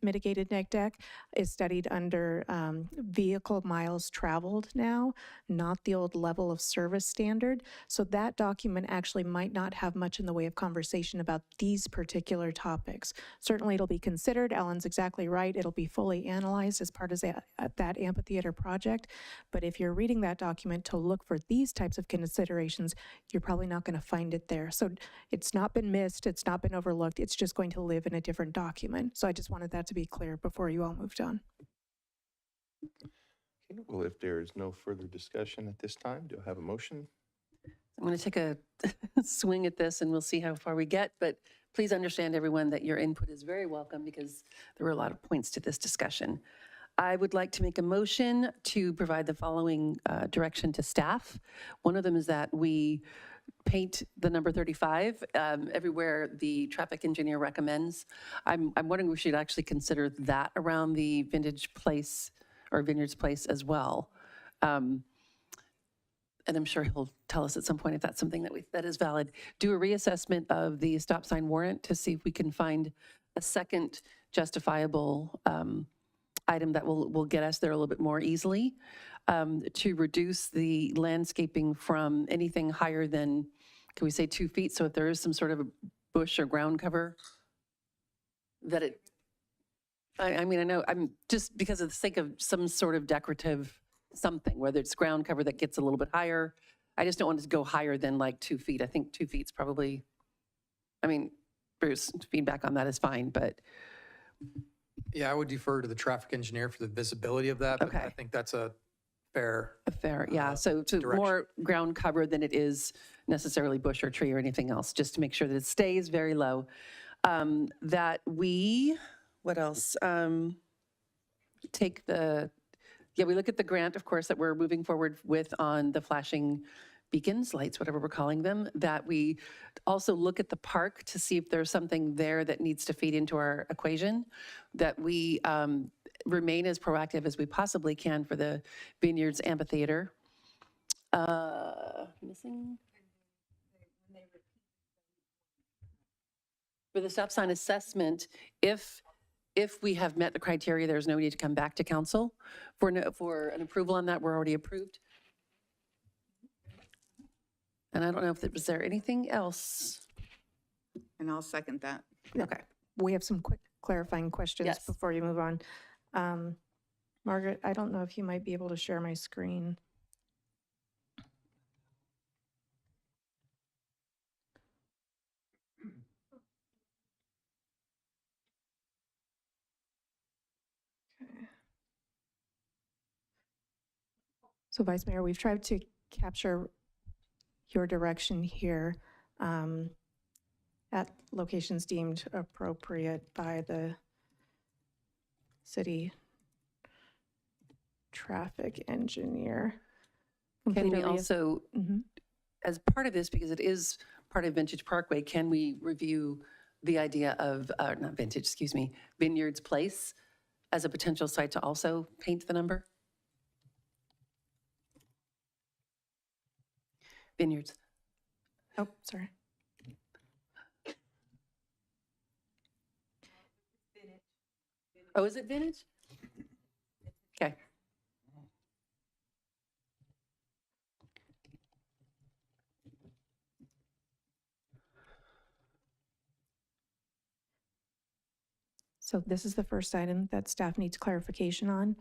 mitigated neg deck, is studied under vehicle miles traveled now, not the old level of service standard. So that document actually might not have much in the way of conversation about these particular topics. Certainly it'll be considered. Alan's exactly right. It'll be fully analyzed as part of that amphitheater project. But if you're reading that document to look for these types of considerations, you're probably not going to find it there. So it's not been missed, it's not been overlooked, it's just going to live in a different document. So I just wanted that to be clear before you all moved on. Okay, well, if there is no further discussion at this time, do I have a motion? I'm going to take a swing at this and we'll see how far we get, but please understand, everyone, that your input is very welcome because there were a lot of points to this discussion. I would like to make a motion to provide the following direction to staff. One of them is that we paint the number 35 everywhere the traffic engineer recommends. I'm wondering if we should actually consider that around the Vintage Place or Vineyards Place as well. And I'm sure he'll tell us at some point if that's something that is valid. Do a reassessment of the stop sign warrant to see if we can find a second justifiable item that will get us there a little bit more easily, to reduce the landscaping from anything higher than, can we say 2 feet? So if there is some sort of a bush or ground cover, that it, I mean, I know, I'm just because of the sake of some sort of decorative something, whether it's ground cover that gets a little bit higher. I just don't want it to go higher than like 2 feet. I think 2 feet's probably, I mean, Bruce, feedback on that is fine, but Yeah, I would defer to the traffic engineer for the visibility of that, but I Okay. think that's a fair. yeah. So to direction. more ground cover than it is necessarily bush or tree or anything else, just to make sure that it stays very low. That we, what else? Take the, yeah, we look at the grant, of course, that we're moving forward with on the flashing beacons, lights, whatever we're calling them, that we also look at the park to see if there's something there that needs to feed into our equation, that we remain as proactive as we possibly can for the Vineyards Amphitheater. Missing? For the stop sign assessment, if we have met the criteria, there's no need to come back to council for an approval on that. We're already approved. And I don't know if was there anything else? And I'll second that. Okay. We have some quick clarifying questions Yes. before you move on. Margaret, I don't know if you might be able to share my screen. So Vice Mayor, we've tried to capture your direction here at locations deemed appropriate by the city traffic engineer. Can Complete we a reass- also, Mhm. as part of this, because it is part of Vintage Parkway, can we review the idea of, not Vintage, excuse me, Vineyards Place as a potential site to also paint the number? Vineyards. Oh, sorry. Oh, is it Vintage? Okay. So this is the first item that staff needs clarification on.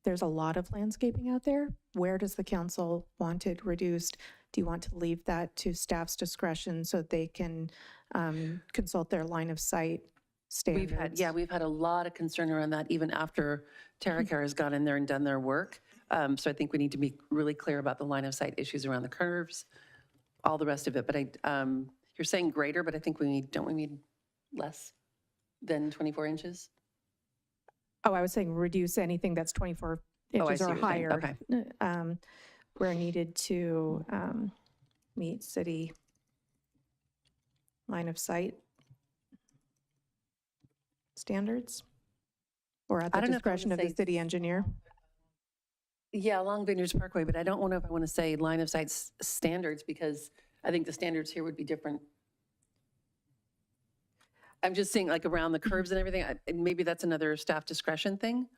There's a lot of landscaping out there. Where does the council want it reduced? Do you want to leave that to staff's discretion so they can consult their line of sight standards? We've had a lot of concern around that even after TerraCare has gone in there and done their work. So I think we need to be really clear about the line of sight issues around the curves, all the rest of it. But you're saying greater, but I think don't we need less than 24 inches? Oh, I was saying reduce anything that's 24 Oh, I inches see or what you're saying. higher. Okay. Where needed to meet city line of sight standards? Or at the I don't know if I discretion would of the say- city engineer? Yeah, along Vineyards Parkway, but I don't know if I want to say line of sight standards because I think the standards here would be different. I'm just seeing like around the curves and everything, and maybe that's another staff discretion thing.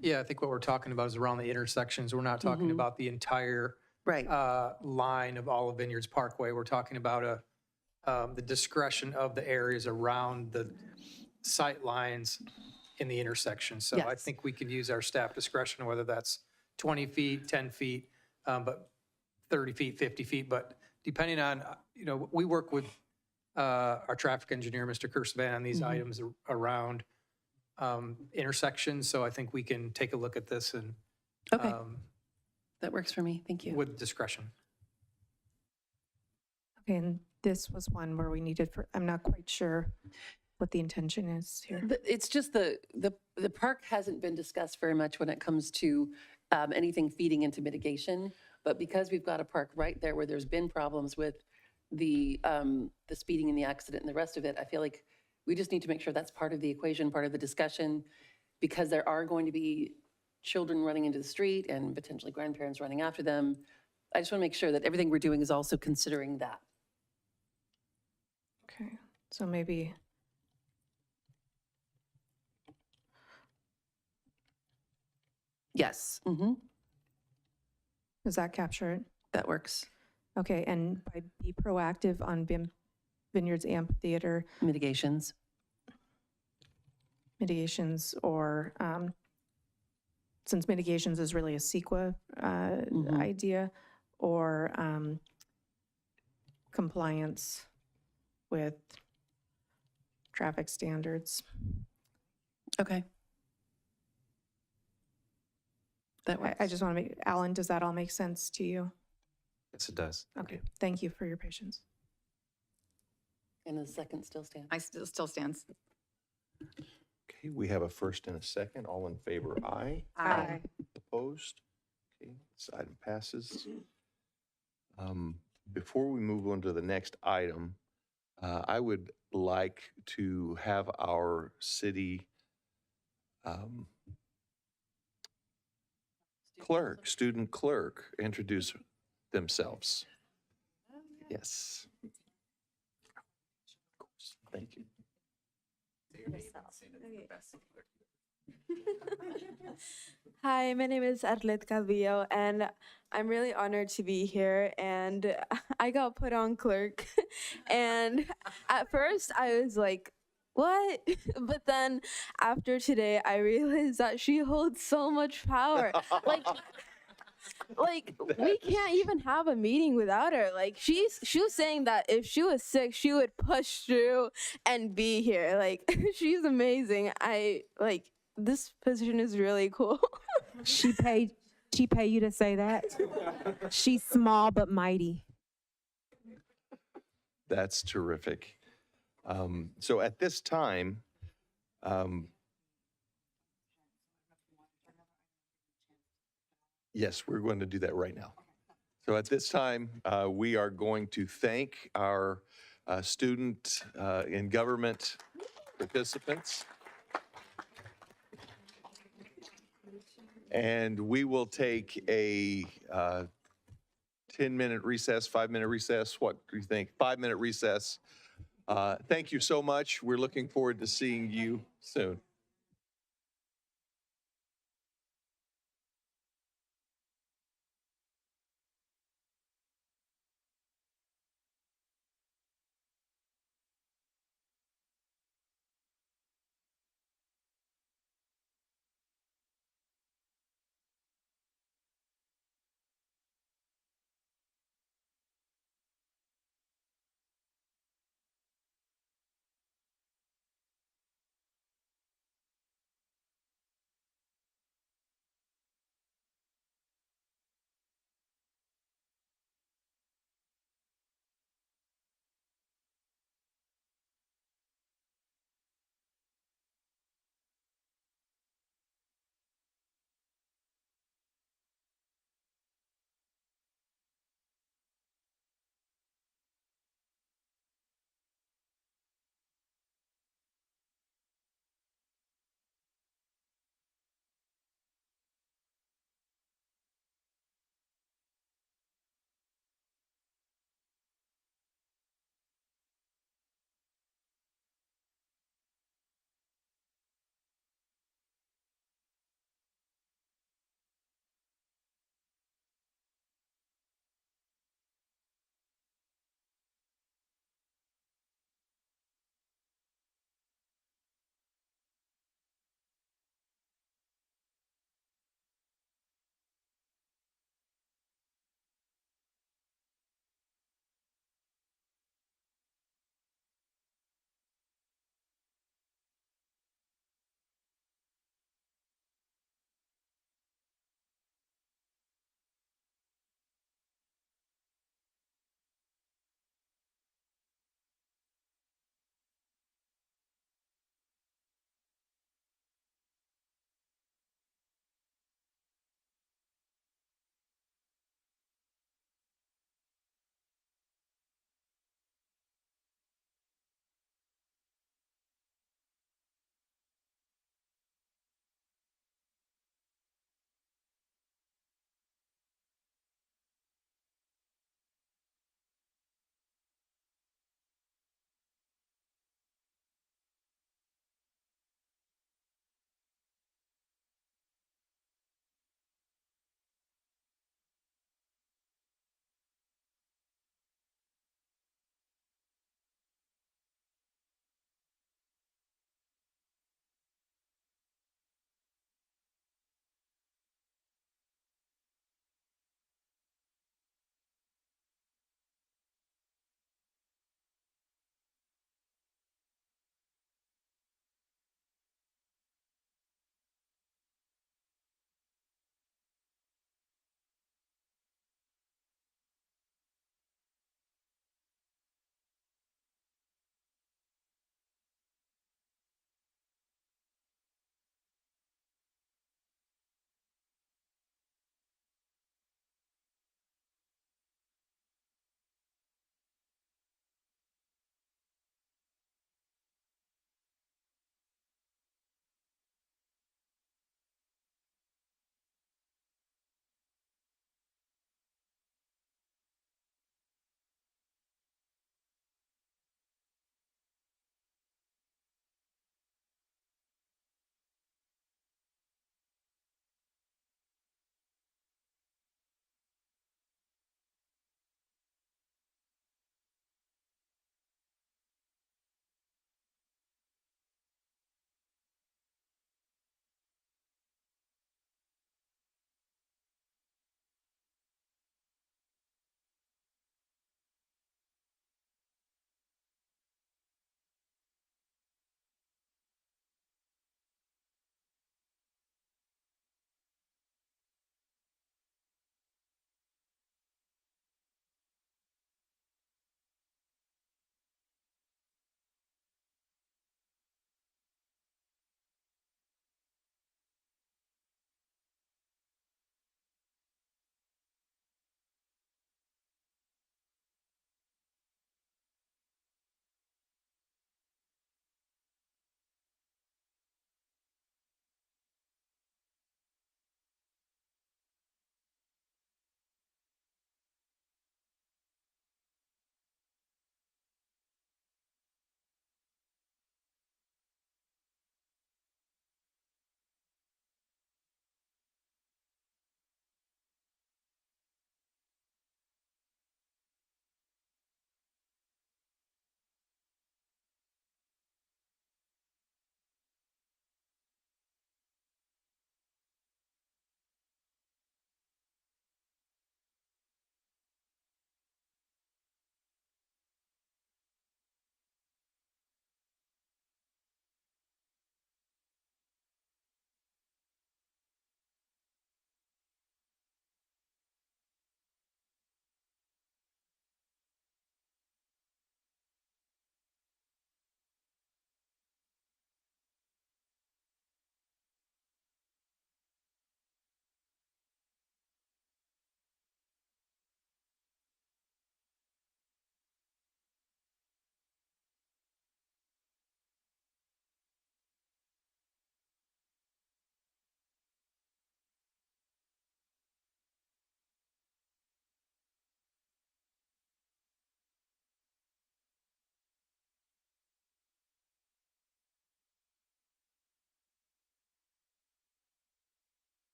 Yeah, I think what we're talking about is around the intersections. We're not talking about the entire Right. line of all of Vineyards Parkway. We're talking about the discretion of the areas around the sight lines in the intersection. So I Yes. think we can use our staff discretion, whether that's 20 feet, 10 feet, but 30 feet, 50 feet. But depending on, we work with our traffic engineer, Mr. Kersavan, on these items around intersections. So I think we can take a look at this and Okay. That works for me. Thank you. with discretion. Okay, and this was one where we needed, I'm not quite sure what the intention is here. It's just the park hasn't been discussed very much when it comes to anything feeding into mitigation. But because we've got a park right there where there's been problems with the speeding and the accident and the rest of it, I feel like we just need to make sure that's part of the equation, part of the discussion, because there are going to be children running into the street and potentially grandparents running after them. I just want to make sure that everything we're doing is also considering that. Okay, so maybe Yes, Does that capture it? that works. Okay, and by be proactive on Vineyards Amphitheater Mitigations. mitigations, or since mitigations is really a CEQA idea, or compliance with traffic standards. Okay. That works. I just want to make, Alan, does that all make sense to you? Yes, it does. Okay, thank you for your patience. And the second still stands. Still stands. Okay, we have a first and a second. All in favor, aye. Aye. Opposed? Okay, this item passes. Before we move on to the next item, I would like to have our city student clerk, introduce themselves. Yes. Of course, thank you. Hi, my name is Arlet Calvillo, and I'm really honored to be here. And I got put on clerk, and at first I was like, what? But then after today, I realized that she holds so much power. Like we can't even have a meeting without her. Like she was saying that if she was sick, she would push through and be here. Like she's amazing. This position is really cool. She paid you to say that? She's small but mighty. That's terrific. So at this time, yes, we're going to do that right now. So at this time, we are going to thank our student in government participants. And we will take a 10-minute recess, 5-minute recess. What do you think? 5-minute recess. Thank you so much. We're looking forward to seeing you soon.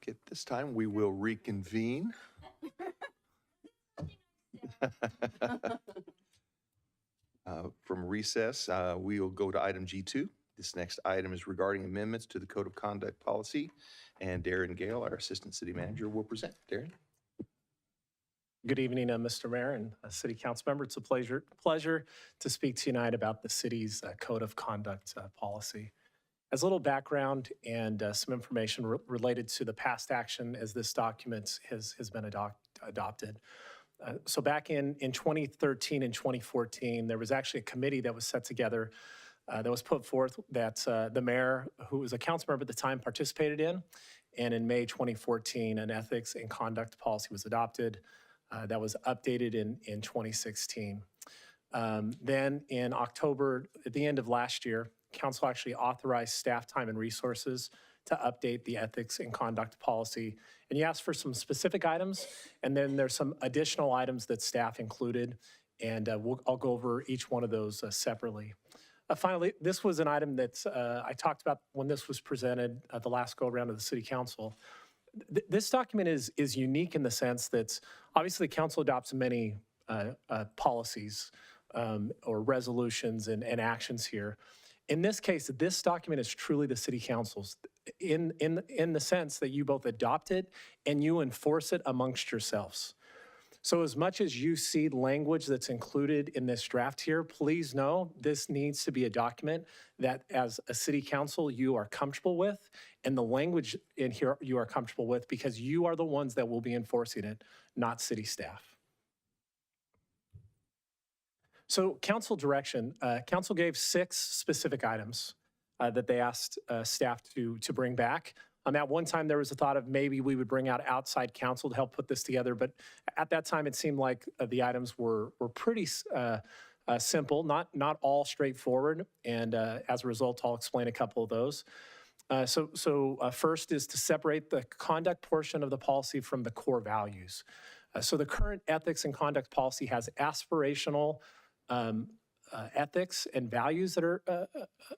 Okay, at this time, we will reconvene. From recess, we will go to item G2. This next item is regarding amendments to the Code of Conduct Policy, and Darren Gale, our Assistant City Manager, will present. Darren? Good evening, Mr. Mayor and City Council member. It's a pleasure to speak to you tonight about the city's Code of Conduct Policy. As a little background and some information related to the past action as this document has been adopted. So back in 2013 and 2014, there was actually a committee that was set together that was put forth that the mayor, who was a council member at the time, participated in. And in May 2014, an ethics and conduct policy was adopted that was updated in 2016. Then in October, at the end of last year, council actually authorized staff time and resources to update the ethics and conduct policy. And you asked for some specific items, and then there's some additional items that staff included, and I'll go over each one of those separately. Finally, this was an item that I talked about when this was presented at the last go-around of the City Council. This document is unique in the sense that obviously council adopts many policies or resolutions and actions here. In this case, this document is truly the City Council's in the sense that you both adopt it and you enforce it amongst yourselves. So as much as you see language that's included in this draft here, please know this needs to be a document that as a City Council you are comfortable with, and the language in here you are comfortable with because you are the ones that will be enforcing it, not city staff. So council direction, council gave 6 specific items that they asked staff to bring back. At one time, there was a thought of maybe we would bring out outside counsel to help put this together, but at that time, it seemed like the items were pretty simple, not all straightforward, and as a result, I'll explain a couple of those. So first is to separate the conduct portion of the policy from the core values. So the current ethics and conduct policy has aspirational ethics and values that are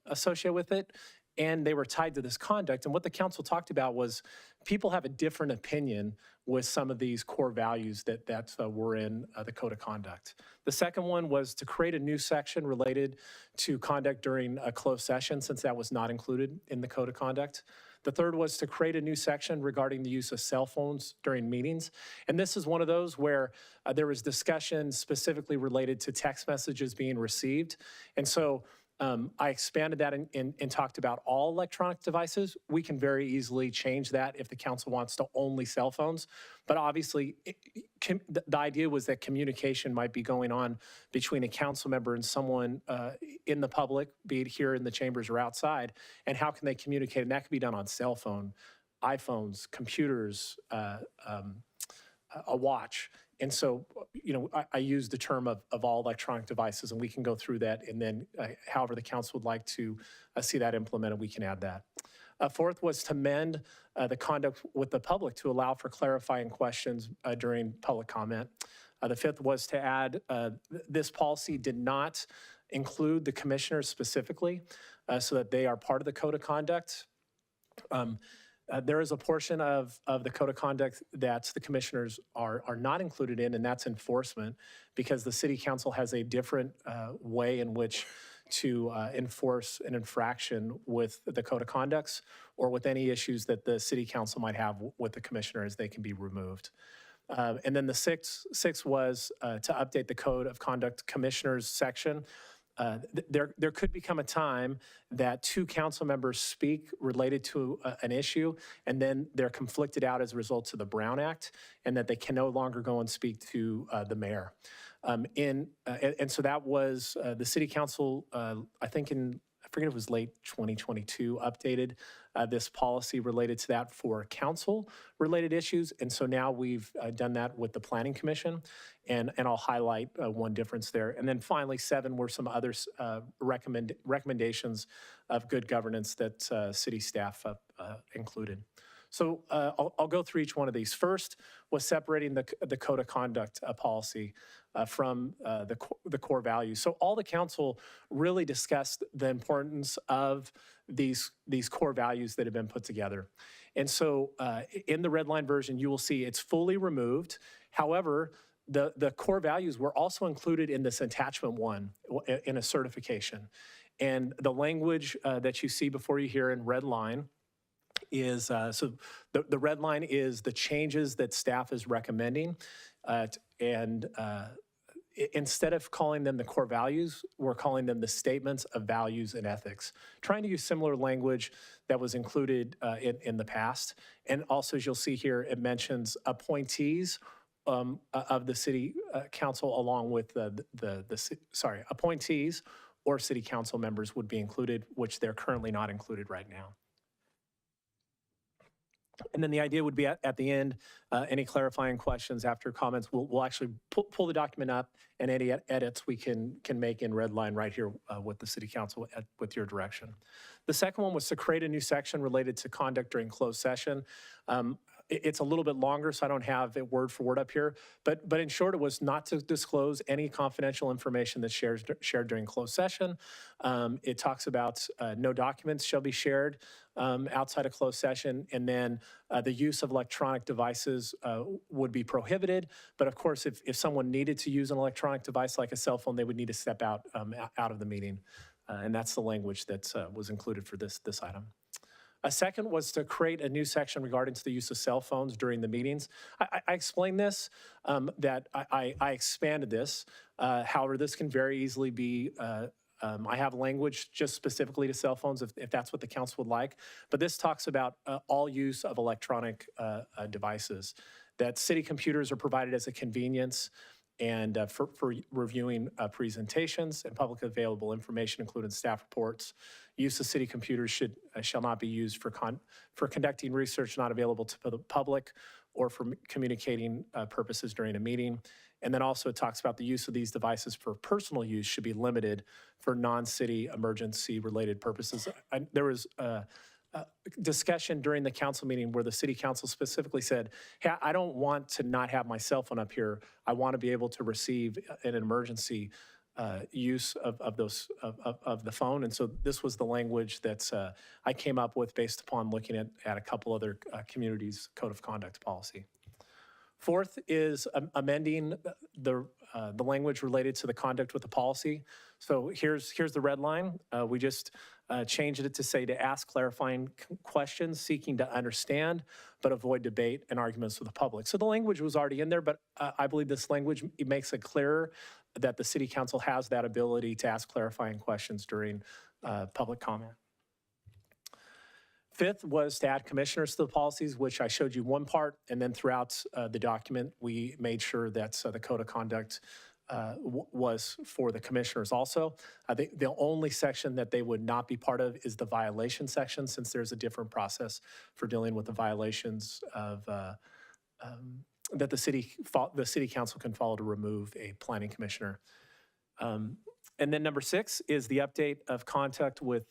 associated with it, and they were tied to this conduct. And what the council talked about was people have a different opinion with some of these core values that were in the Code of Conduct. The second one was to create a new section related to conduct during a closed session, since that was not included in the Code of Conduct. The third was to create a new section regarding the use of cell phones during meetings. And this is one of those where there was discussion specifically related to text messages being received. And so I expanded that and talked about all electronic devices. We can very easily change that if the council wants to only cell phones. But obviously, the idea was that communication might be going on between a council member and someone in the public, be it here in the chambers or outside, and how can they communicate? And that could be done on cell phone, iPhones, computers, a watch. And so, I use the term of all electronic devices, and we can go through that, and then however the council would like to see that implemented, we can add that. Fourth was to amend the conduct with the public to allow for clarifying questions during public comment. The fifth was to add, this policy did not include the commissioners specifically, so that they are part of the Code of Conduct. There is a portion of the Code of Conduct that the commissioners are not included in, and that's enforcement, because the City Council has a different way in which to enforce an infraction with the Code of Conducts or with any issues that the City Council might have with the commissioners. They can be removed. And then the sixth was to update the Code of Conduct Commissioners section. There could become a time that 2 council members speak related to an issue, and then they're conflicted out as a result of the Brown Act, and that they can no longer go and speak to the mayor. And so that was the City Council, I think I forget if it was late 2022, updated this policy related to that for council-related issues. And so now we've done that with the Planning Commission, and I'll highlight one difference there. And then finally, 7 were some other recommendations of good governance that city staff included. So I'll go through each one of these. First was separating the Code of Conduct policy from the core values. So all the council really discussed the importance of these core values that have been put together. And so in the red line version, you will see it's fully removed. However, the core values were also included in this attachment 1 in a certification. And the language that you see before you here in red line is, so the red line is the changes that staff is recommending. Instead of calling them the core values, we're calling them the statements of values and ethics, trying to use similar language that was included in the past. And also, as you'll see here, it mentions appointees of the city council, along with appointees or city council members would be included, which they're currently not included right now. And then the idea would be at the end, any clarifying questions after comments, we'll actually pull the document up, and any edits we can make in red line right here with the city council with your direction. The second one was to create a new section related to conduct during closed session. It's a little bit longer, so I don't have it word for word up here. But in short, it was not to disclose any confidential information that's shared during closed session. It talks about no documents shall be shared outside of closed session, and then the use of electronic devices would be prohibited. But of course, if someone needed to use an electronic device like a cell phone, they would need to step out of the meeting. And that's the language that was included for this item. A second was to create a new section regarding to the use of cell phones during the meetings. I explained this, that I expanded this. However, this can very easily be, I have language just specifically to cell phones if that's what the council would like. But this talks about all use of electronic devices, that city computers are provided as a convenience and for reviewing presentations and publicly available information, including staff reports. Use of city computers shall not be used for conducting research not available to the public or for communicating purposes during a meeting. And then also it talks about the use of these devices for personal use should be limited for non-city emergency related purposes. There was discussion during the council meeting where the city council specifically said, hey, I don't want to not have my cell phone up here. I want to be able to receive an emergency use of the phone. And so this was the language that I came up with based upon looking at a couple other communities' code of conduct policy. Fourth is amending the language related to the conduct with the policy. So here's the red line. We just changed it to say to ask clarifying questions, seeking to understand, but avoid debate and arguments with the public. So the language was already in there, but I believe this language makes it clearer that the city council has that ability to ask clarifying questions during public comment. Fifth was to add commissioners to the policies, which I showed you one part, and then throughout the document, we made sure that the code of conduct was for the commissioners also. I think the only section that they would not be part of is the violation section, since there's a different process for dealing with the violations of that the city council can follow to remove a planning commissioner. And then number 6 is the update of contact with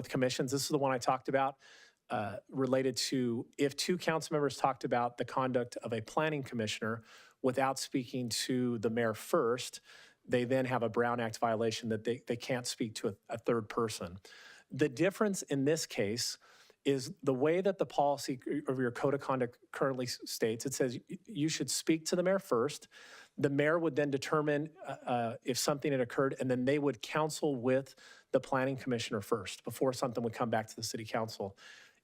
commissions. This is the one I talked about related to if 2 council members talked about the conduct of a planning commissioner without speaking to the mayor first, they then have a Brown Act violation that they can't speak to a third person. The difference in this case is the way that the policy of your code of conduct currently states. It says you should speak to the mayor first. The mayor would then determine if something had occurred, and then they would counsel with the planning commissioner first before something would come back to the city council.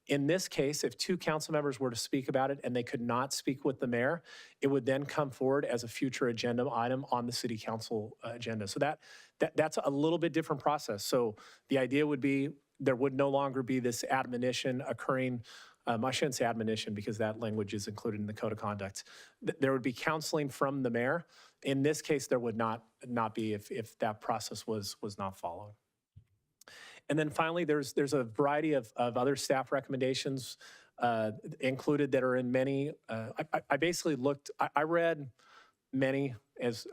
In this case, if 2 council members were to speak about it and they could not speak with the mayor, it would then come forward as a future agenda item on the city council agenda. So that's a little bit different process. So the idea would be there would no longer be this admonition occurring. I shouldn't say admonition because that language is included in the code of conduct. There would be counseling from the mayor. In this case, there would not be if that process was not followed. And then finally, there's a variety of other staff recommendations included that are in many. I basically I read many as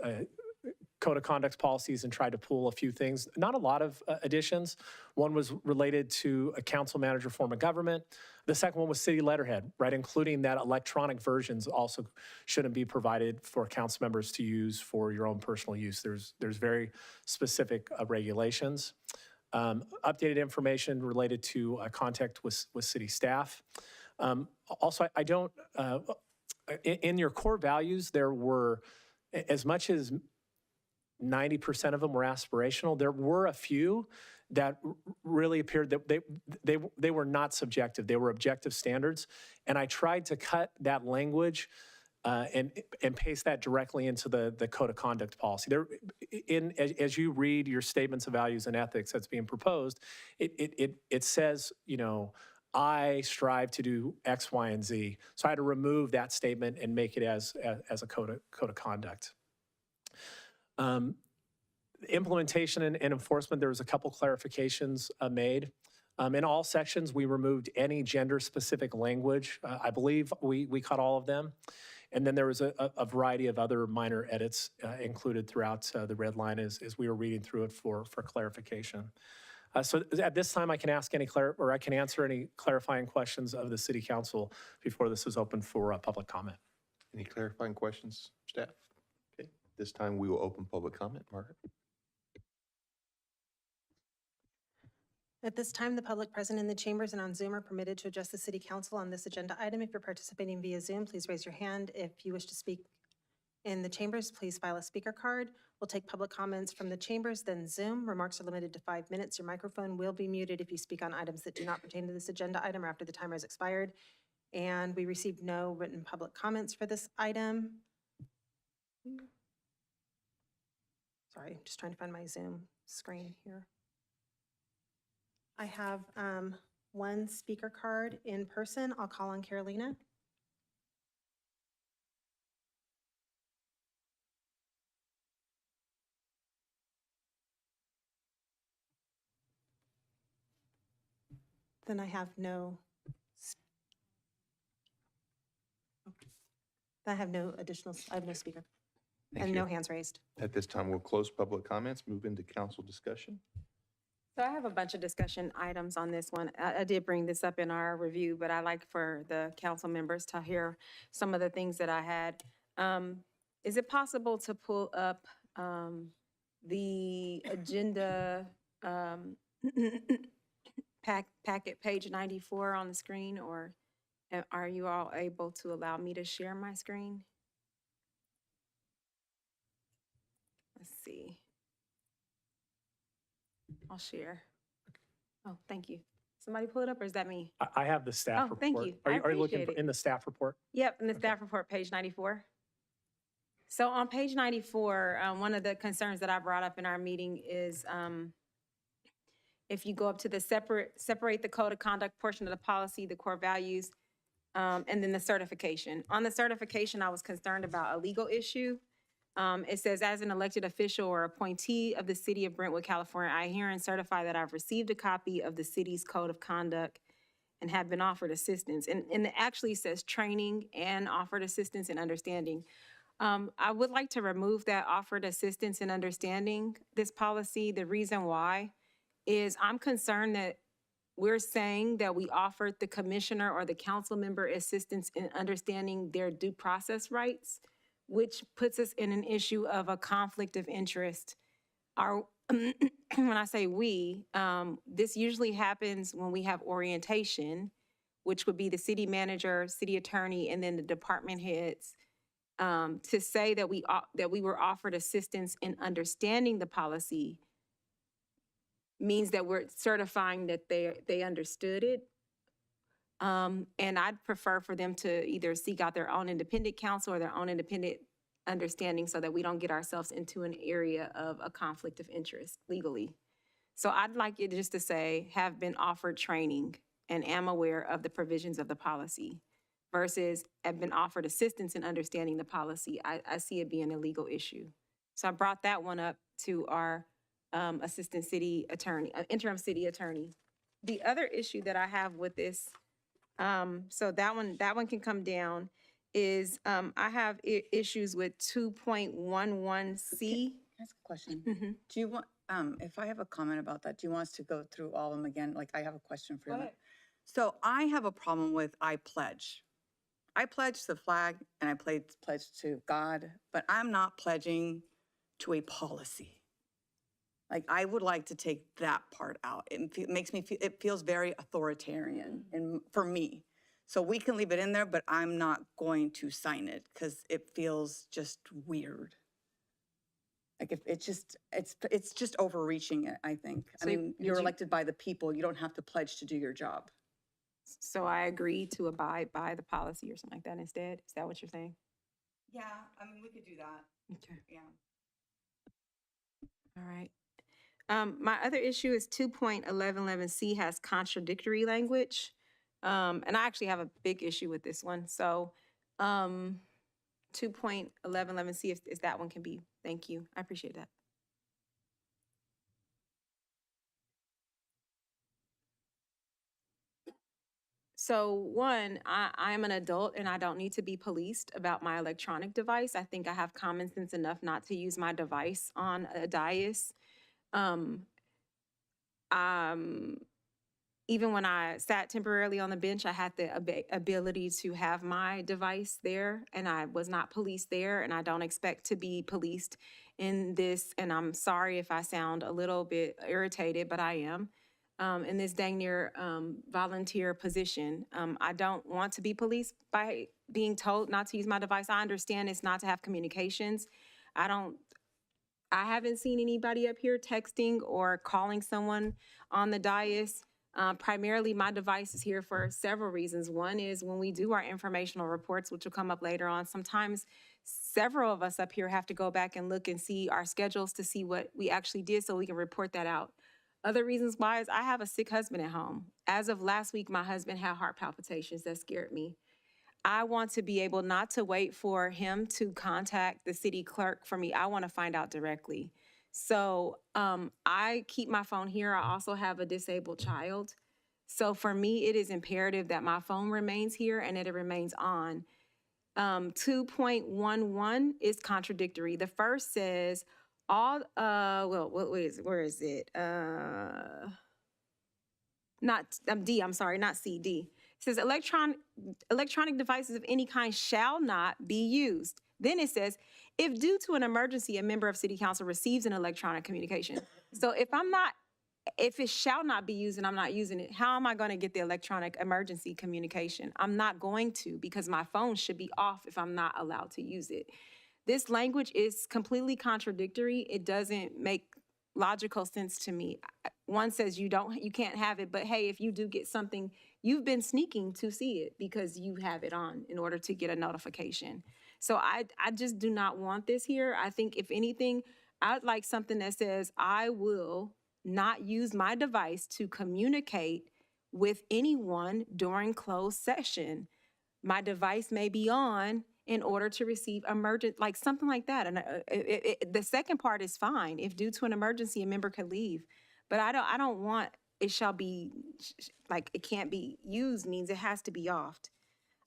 code of conduct policies and tried to pull a few things. Not a lot of additions. One was related to a council manager form of government. The second one was city letterhead, right? Including that electronic versions also shouldn't be provided for council members to use for your own personal use. There's very specific regulations. updated information related to contact with city staff. Also, I don't, in your core values, there were, as much as 90% of them were aspirational, there were a few that really appeared that they were not subjective. They were objective standards. And I tried to cut that language and paste that directly into the code of conduct policy. As you read your statements of values and ethics that's being proposed, it says, I strive to do X, Y, and Z. So I had to remove that statement and make it as a code of conduct. Implementation and enforcement, there was a couple clarifications made. In all sections, we removed any gender-specific language. I believe we caught all of them. And then there was a variety of other minor edits included throughout the red line as we were reading through it for clarification. So at this time, I can ask I can answer any clarifying questions of the City Council before this is open for public comment. Any clarifying questions, staff? Okay, this time we will open public comment. Margaret? At this time, the public present in the chambers and on Zoom are permitted to address the City Council on this agenda item. If you're participating via Zoom, please raise your hand. If you wish to speak in the chambers, please file a speaker card. We'll take public comments from the chambers, then Zoom. Remarks are limited to 5 minutes. Your microphone will be muted if you speak on items that do not pertain to this agenda item or after the timer has expired. And we received no written public comments for this item. Sorry, I'm just trying to find my Zoom screen here. I have one speaker card in person. I'll call on Carolina. Then I have no speaker. Thank And you. no hands raised. At this time, we'll close public comments, move into council discussion. So I have a bunch of discussion items on this one. I did bring this up in our review, but I like for the council members to hear some of the things that I had. Is it possible to pull up the agenda packet, page 94 on the screen, or are you all able to allow me to share my screen? Let's see. I'll share. Oh, thank you. Somebody pull it up, or is that me? I have the staff report. Thank you. Are I you looking appreciate it. in the staff report? Yep, in the staff report, page 94. So on page 94, one of the concerns that I brought up in our meeting is if you go up to the separate the code of conduct portion of the policy, the core values, and then the certification. On the certification, I was concerned about a legal issue. It says, as an elected official or appointee of the city of Brentwood, California, I herein certify that I've received a copy of the city's code of conduct and have been offered assistance. And it actually says training and offered assistance and understanding. I would like to remove that offered assistance and understanding this policy. The reason why is I'm concerned that we're saying that we offered the commissioner or the council member assistance in understanding their due process rights, which puts us in an issue of a conflict of interest. When I say we, this usually happens when we have orientation, which would be the city manager, city attorney, and then the department heads. To say that we were offered assistance in understanding the policy means that we're certifying that they understood it. And I'd prefer for them to either seek out their own independent counsel or their own independent understanding so that we don't get ourselves into an area of a conflict of interest legally. So I'd like it just to say, have been offered training and am aware of the provisions of the policy versus have been offered assistance in understanding the policy. I see it being a legal issue. So I brought that one up to our assistant city attorney, interim city attorney. The other issue that I have with this, so that one can come down, is I have issues with 2.11C. Can I ask a question? Mm-hmm. Do you want, if I have a comment about that, do you want us to go through all of them again? Like, I have a question for you. So I have a problem with I pledge. I pledge the flag and I pledge to God, but I'm not pledging to a policy. Like, I would like to take that part out. It makes me feel, it feels very authoritarian and for me. So we can leave it in there, but I'm not going to sign it because it feels just weird. Like, if it's just overreaching it, I think. I So mean, did you're you- elected by the people. You don't have to pledge to do your job. So I agree to abide by the policy or something like that instead? Is that what you're saying? Yeah, I mean, we could do that. Okay. Yeah. All right. My other issue is 2.1111C has contradictory language. And I actually have a big issue with this one. So 2.1111C, if that one can be, thank you. I appreciate that. So one, I am an adult and I don't need to be policed about my electronic device. I think I have common sense enough not to use my device on a dais. Even when I sat temporarily on the bench, I had the ability to have my device there, and I was not policed there, and I don't expect to be policed in this. And I'm sorry if I sound a little bit irritated, but I am. In this dang near volunteer position. I don't want to be policed by being told not to use my device. I understand it's not to have communications. I haven't seen anybody up here texting or calling someone on the dais. Primarily, my device is here for several reasons. One is when we do our informational reports, which will come up later on, sometimes several of us up here have to go back and look and see our schedules to see what we actually did so we can report that out. Other reasons why is I have a sick husband at home. As of last week, my husband had heart palpitations. That scared me. I want to be able not to wait for him to contact the city clerk for me. I want to find out directly. So I keep my phone here. I also have a disabled child. So for me, it is imperative that my phone remains here and that it remains on. 2.11 is contradictory. The first says, where is it? Not D, I'm sorry, not C, D. It says electronic devices of any kind shall not be used. Then it says, if due to an emergency, a member of city council receives an electronic communication. So if it shall not be used and I'm not using it, how am I going to get the electronic emergency communication? I'm not going to, because my phone should be off if I'm not allowed to use it. This language is completely contradictory. It doesn't make logical sense to me. One says you can't have it, but hey, if you do get something, you've been sneaking to see it because you have it on in order to get a notification. So I just do not want this here. I think if anything, I'd like something that says I will not use my device to communicate with anyone during closed session. My device may be on in order to receive like something like that. And the second part is fine. If due to an emergency, a member could leave. But I don't want it shall be, like it can't be used means it has to be offed.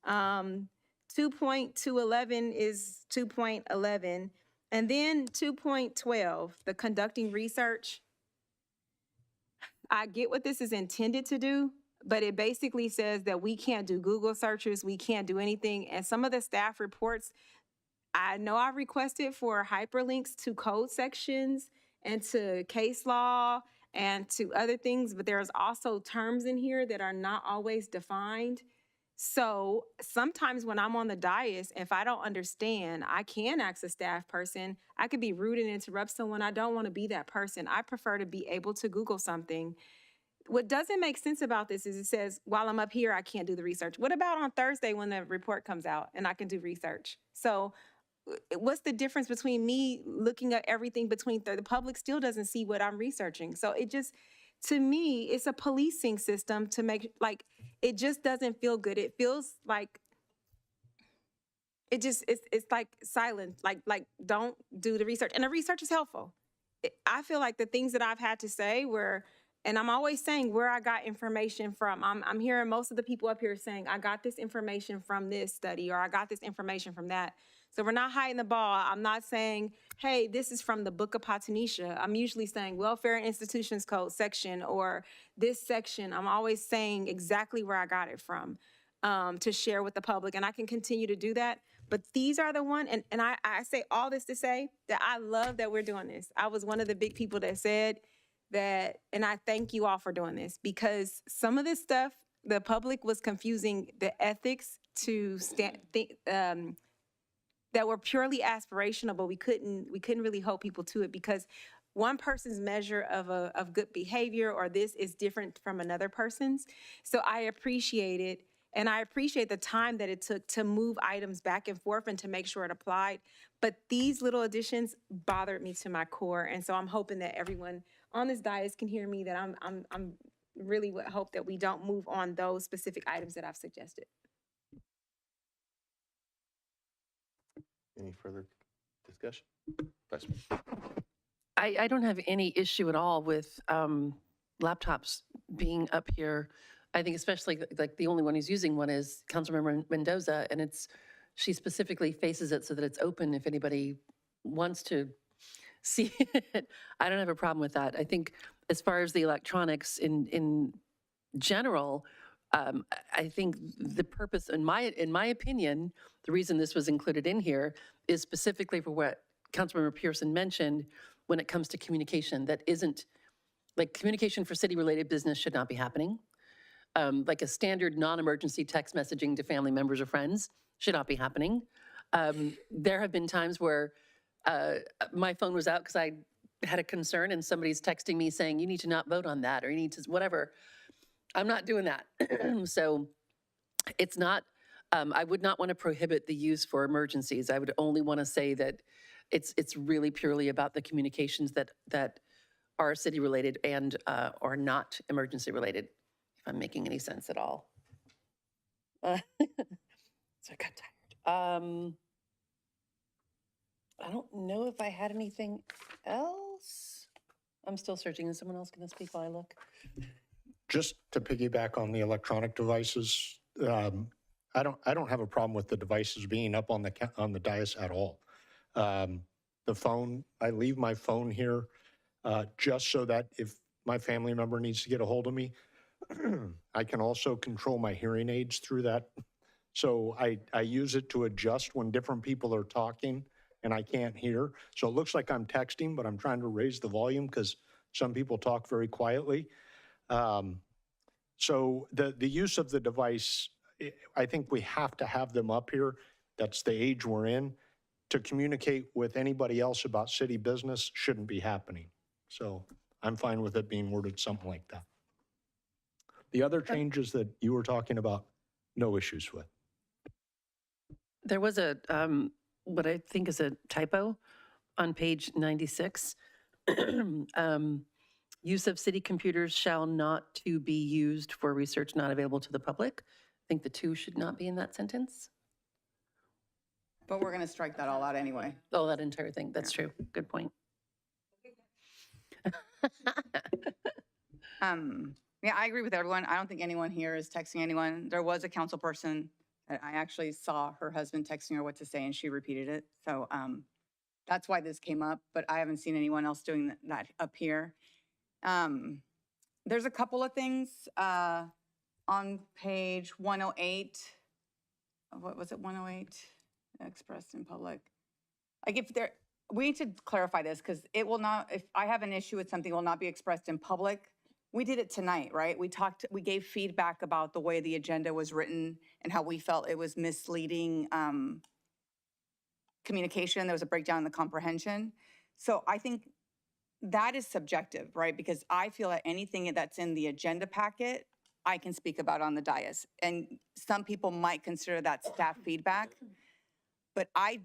2.211 is 2.11. And then 2.12, the conducting research. I get what this is intended to do, but it basically says that we can't do Google searches, we can't do anything. And some of the staff reports, I know I've requested for hyperlinks to code sections and to case law and to other things, but there's also terms in here that are not always defined. So sometimes when I'm on the dais, if I don't understand, I can ask a staff person. I could be rude and interrupt someone. I don't want to be that person. I prefer to be able to Google something. What doesn't make sense about this is it says, while I'm up here, I can't do the research. What about on Thursday when the report comes out and I can do research? So what's the difference between me looking at everything between the public still doesn't see what I'm researching? So it just, to me, it's a policing system to make, like, it just doesn't feel good. It feels like, it's like silent, like don't do the research. And the research is helpful. I feel like the things that I've had to say were, and I'm always saying where I got information from. I'm hearing most of the people up here saying, I got this information from this study, or I got this information from that. So we're not hiding the ball. I'm not saying, hey, this is from the Book of Patanisha. I'm usually saying Welfare and Institutions Code section or this section. I'm always saying exactly where I got it from to share with the public. And I can continue to do that. But these are the one, and I say all this to say that I love that we're doing this. I was one of the big people that said that, and I thank you all for doing this, because some of this stuff, the public was confusing the ethics to that were purely aspirational, but we couldn't really hold people to it, because one person's measure of good behavior or this is different from another person's. So I appreciate it. And I appreciate the time that it took to move items back and forth and to make sure it applied. But these little additions bothered me to my core. And so I'm hoping that everyone on this dais can hear me, that I'm really would hope that we don't move on those specific items that I've suggested. Any further discussion? Vice Mayor. I don't have any issue at all with laptops being up here. I think especially like the only one who's using one is Councilmember Mendoza, and she specifically faces it so that it's open if anybody wants to see it. I don't have a problem with that. I think as far as the electronics in general, I think the purpose, in my opinion, the reason this was included in here is specifically for what Councilmember Pearson mentioned when it comes to communication. That isn't, like, communication for city-related business should not be happening. Like a standard non-emergency text messaging to family members or friends should not be happening. There have been times where my phone was out because I had a concern and somebody's texting me saying, you need to not vote on that, or you need to whatever. I'm not doing that. So it's not, I would not want to prohibit the use for emergencies. I would only want to say that it's really purely about the communications that are city related and are not emergency related, if I'm making any sense at all. So I got tired. I don't know if I had anything else. I'm still searching. Is someone else going to speak while I look? Just to piggyback on the electronic devices, I don't have a problem with the devices being up on the dais at all. The phone, I leave my phone here just so that if my family member needs to get a hold of me, I can also control my hearing aids through that. So I use it to adjust when different people are talking and I can't hear. So it looks like I'm texting, but I'm trying to raise the volume because some people talk very quietly. So the use of the device, I think we have to have them up here. That's the age we're in. To communicate with anybody else about city business shouldn't be happening. So I'm fine with it being worded something like that. The other changes that you were talking about, no issues with. There was a, what I think is a typo on page 96. Use of city computers shall not to be used for research not available to the public. I think the two should not be in that sentence. But we're going to strike that all out anyway. Oh, that entire thing. That's true. Good point. Yeah, I agree with everyone. I don't think anyone here is texting anyone. There was a council person that I actually saw her husband texting her what to say, and she repeated it. So that's why this came up, but I haven't seen anyone else doing that up here. There's a couple of things on page 108. What was it, 108? Expressed in public. Like we need to clarify this because it will not, if I have an issue with something, it will not be expressed in public. We did it tonight, right? We gave feedback about the way the agenda was written and how we felt it was misleading communication. There was a breakdown in the comprehension. So I think that is subjective, right? Because I feel that anything that's in the agenda packet, I can speak about on the dais. And some people might consider that staff feedback, but I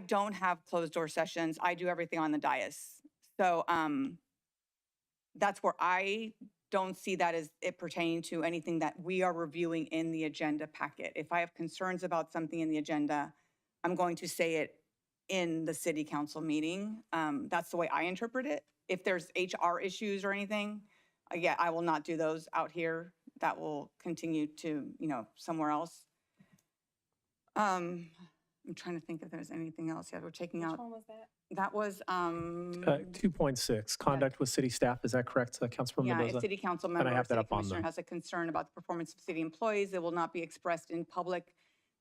don't have closed door sessions. I do everything on the dais. So that's where I don't see that as it pertaining to anything that we are reviewing in the agenda packet. If I have concerns about something in the agenda, I'm going to say it in the city council meeting. That's the way I interpret it. If there's HR issues or anything, yeah, I will not do those out here. That will continue to, somewhere else. I'm trying to think if there's anything else. Yeah, we're taking out. Which one was that? That was 2.6, conduct with city staff. Is that correct, Councilmember yeah, Mendoza? if city council And member I or have that city up on commissioner the. has a concern about the performance of city employees, it will not be expressed in public.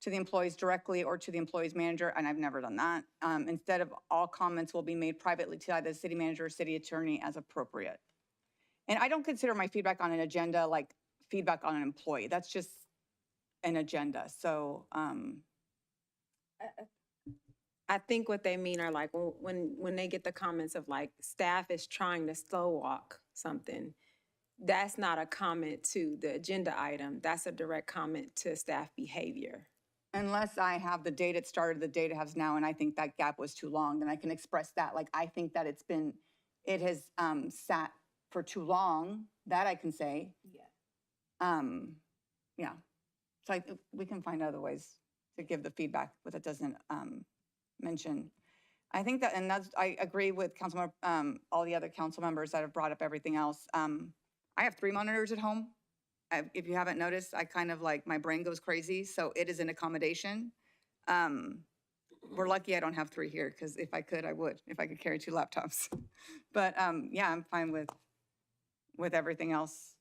to the employees directly or to the employee's manager, and I've never done that. Instead of all comments will be made privately to either the city manager or city attorney as appropriate. And I don't consider my feedback on an agenda like feedback on an employee. That's just an agenda. So, I think what they mean are like, when they get the comments of like, staff is trying to slow walk something, that's not a comment to the agenda item. That's a direct comment to staff behavior. unless I have the date it started, the date it has now, and I think that gap was too long, then I can express that. Like, I think that it has sat for too long, that I can say. Yeah. Yeah. So we can find other ways to give the feedback, but that doesn't mention. I think that, and I agree with Councilmember, all the other council members that have brought up everything else. I have 3 monitors at home. If you haven't noticed, I kind of like, my brain goes crazy, so it is an accommodation. We're lucky I don't have 3 here, because if I could, I would, if I could carry 2 laptops. But yeah, I'm fine with everything else.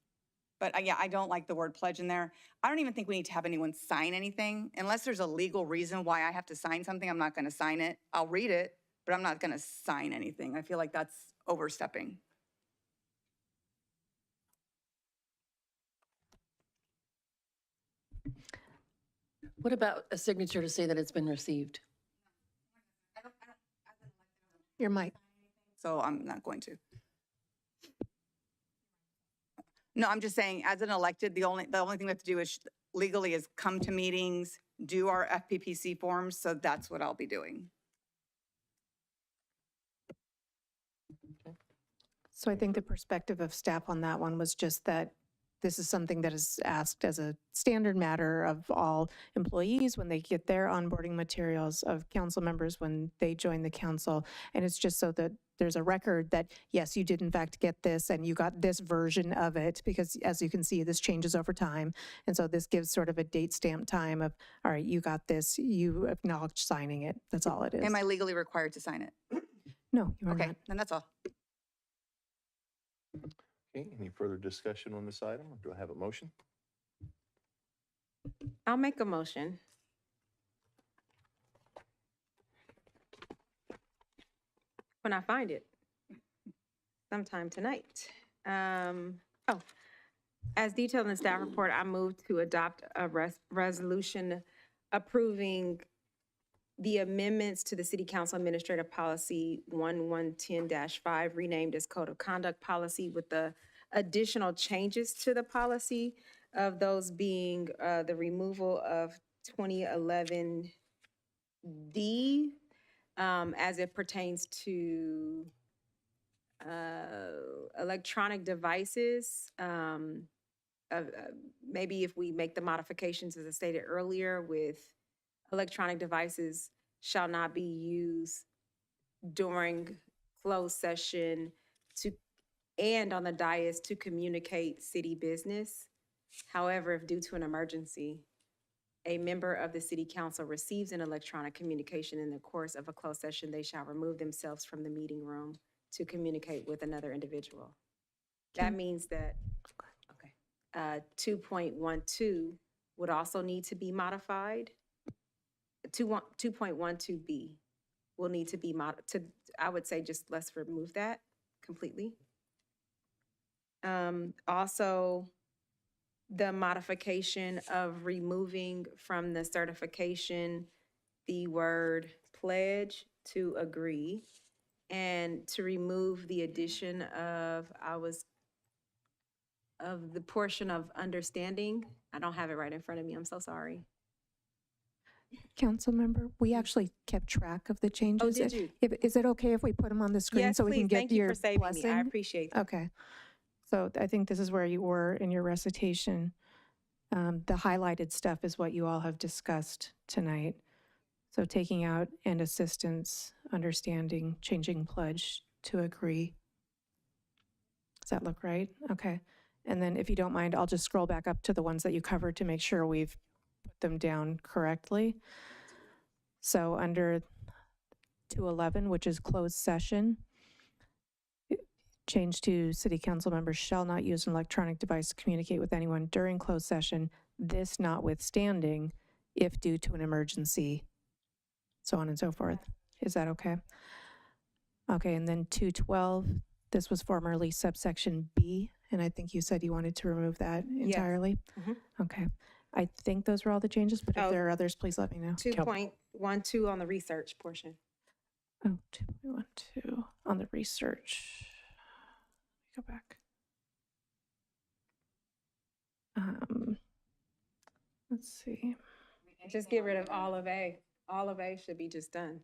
But yeah, I don't like the word pledge in there. I don't even think we need to have anyone sign anything. Unless there's a legal reason why I have to sign something, I'm not going to sign it. I'll read it, but I'm not going to sign anything. I feel like that's overstepping. What about a signature to say that it's been received? Your mic. So I'm not going to. No, I'm just saying, as an elected, the only thing we have to do is legally is come to meetings, do our FPPC forms, so that's what I'll be doing. So I think the perspective of staff on that one was just that this is something that is asked as a standard matter of all employees when they get their onboarding materials, of council members when they join the council. And it's just so that there's a record that, yes, you did in fact get this and you got this version of it, because as you can see, this changes over time. And so this gives sort of a date stamp time of, all right, you got this, you acknowledge signing it. That's all it is. Am I legally required to sign it? No, you are Okay, not. then that's all. Okay, any further discussion on this item? Do I have a motion? I'll make a motion. When I find it, sometime tonight. As detailed in the staff report, I move to adopt a resolution approving the amendments to the City Council Administrative Policy 1110-5, renamed as Code of Conduct Policy, with the additional changes to the policy, of those being the removal of 2011D as it pertains to electronic devices. Maybe if we make the modifications as I stated earlier, with electronic devices shall not be used during closed session and on the dais to communicate city business. However, if due to an emergency, a member of the city council receives an electronic communication in the course of a closed session, they shall remove themselves from the meeting room to communicate with another individual. That means that, 2.12 would also need to be modified. 2.12B will need to be I would say just let's remove that completely. Also, the modification of removing from the certification the word pledge to agree, and to remove the addition of the portion of understanding. I don't have it right in front of me. I'm so sorry. Council member, we actually kept track of the changes. did you? Is it okay if we put them on the screen Yes, so we please. can get Thank you your for saving blessing? me. I appreciate that. Okay. So I think this is where you were in your recitation. The highlighted stuff is what you all have discussed tonight. So taking out and assistance, understanding, changing pledge to agree. Does that look right? Okay. And then if you don't mind, I'll just scroll back up to the ones that you covered to make sure we've put them down correctly. So under 211, which is closed session, change to city council members shall not use an electronic device to communicate with anyone during closed session. This notwithstanding, if due to an emergency, so on and so forth. Is that okay? Okay, and then 212, this was formerly subsection B, and I think you said you wanted to remove that entirely? Mhm. Okay. I think those were all the changes, but if Oh. there are others, please let me know. 2.12 on the research portion. Oh, 2.12 on the research. Go back. Let's see. Just get rid of all of A. All of A should be just done.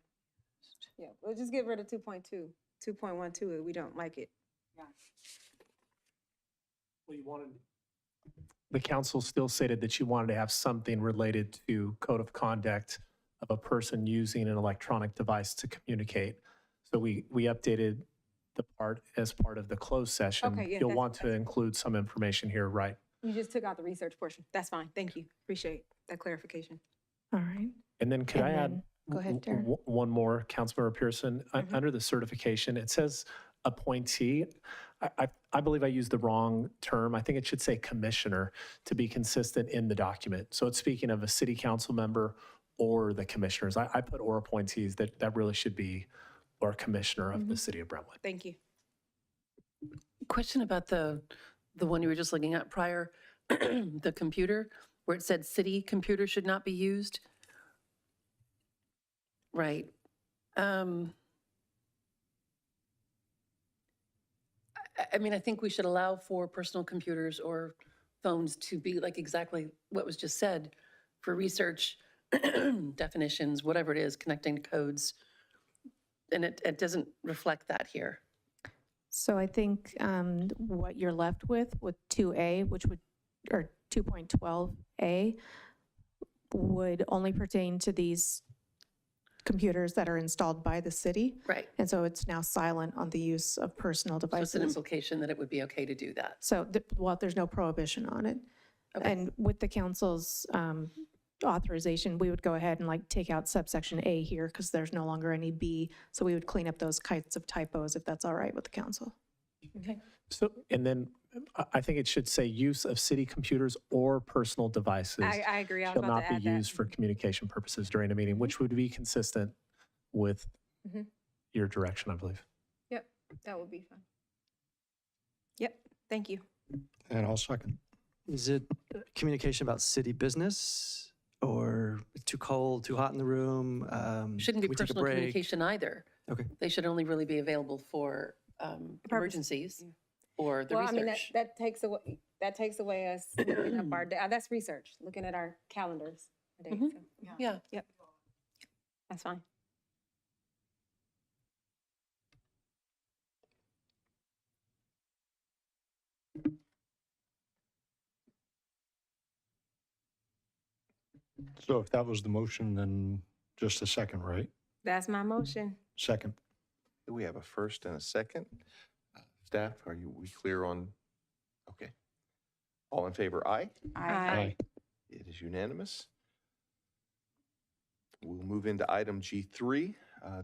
Yeah, we'll just get rid of 2.2. 2.12, we don't like it. Well, you wanted, the council still stated that you wanted to have something related to code of conduct of a person using an electronic device to communicate. So we updated the part as part of the closed session. Okay, yeah, You'll that's- want to include some information here, right? You just took out the research portion. That's fine. Thank you. Appreciate that clarification. All right. And then could I And add then- go ahead, Darren. one more, Councilmember Pearson? Under the certification, it says appointee. I believe I used the wrong term. I think it should say commissioner to be consistent in the document. So it's speaking of a city council member or the commissioners. I put or appointees, that really should be or commissioner of the city of Brentwood. Thank you. Question about the one you were just looking at prior, the computer, where it said city computer should not be used. Right. I mean, I think we should allow for personal computers or phones to be like exactly what was just said for research, definitions, whatever it is, connecting to codes. And it doesn't reflect that here. So I think what you're left with 2A, which would, or 2.12A, would only pertain to these computers that are installed by the city. Right. And so it's now silent on the use of personal So it's devices. an implication that it would be okay to do that. So, well, there's no prohibition on it. Okay. And with the council's authorization, we would go ahead and like take out subsection A here because there's no longer any B. So we would clean up those kinds of typos if that's all right with the council. Okay. So, and then I think it should say use of city computers or personal devices. I agree. I was Shall about not to be add that. used for communication purposes during a meeting, which would be consistent with Mhm. your direction, I believe. Yep, that would be fine. Yep, thank you. And I'll second. Is it communication about city business or too cold, too hot in the room? Shouldn't be can we take a personal break? communication either. Okay. They should only really be available for emergencies or the Well, I mean, research. that takes away us looking up our, that's research, looking at our calendars. our dates, so, Yeah. Yep, that's fine. So if that was the motion, then just a second, right? That's my motion. Second. We have a first and a second. Staff, we clear on? Okay. All in favor, aye? Aye. It is unanimous. We'll move into item G3.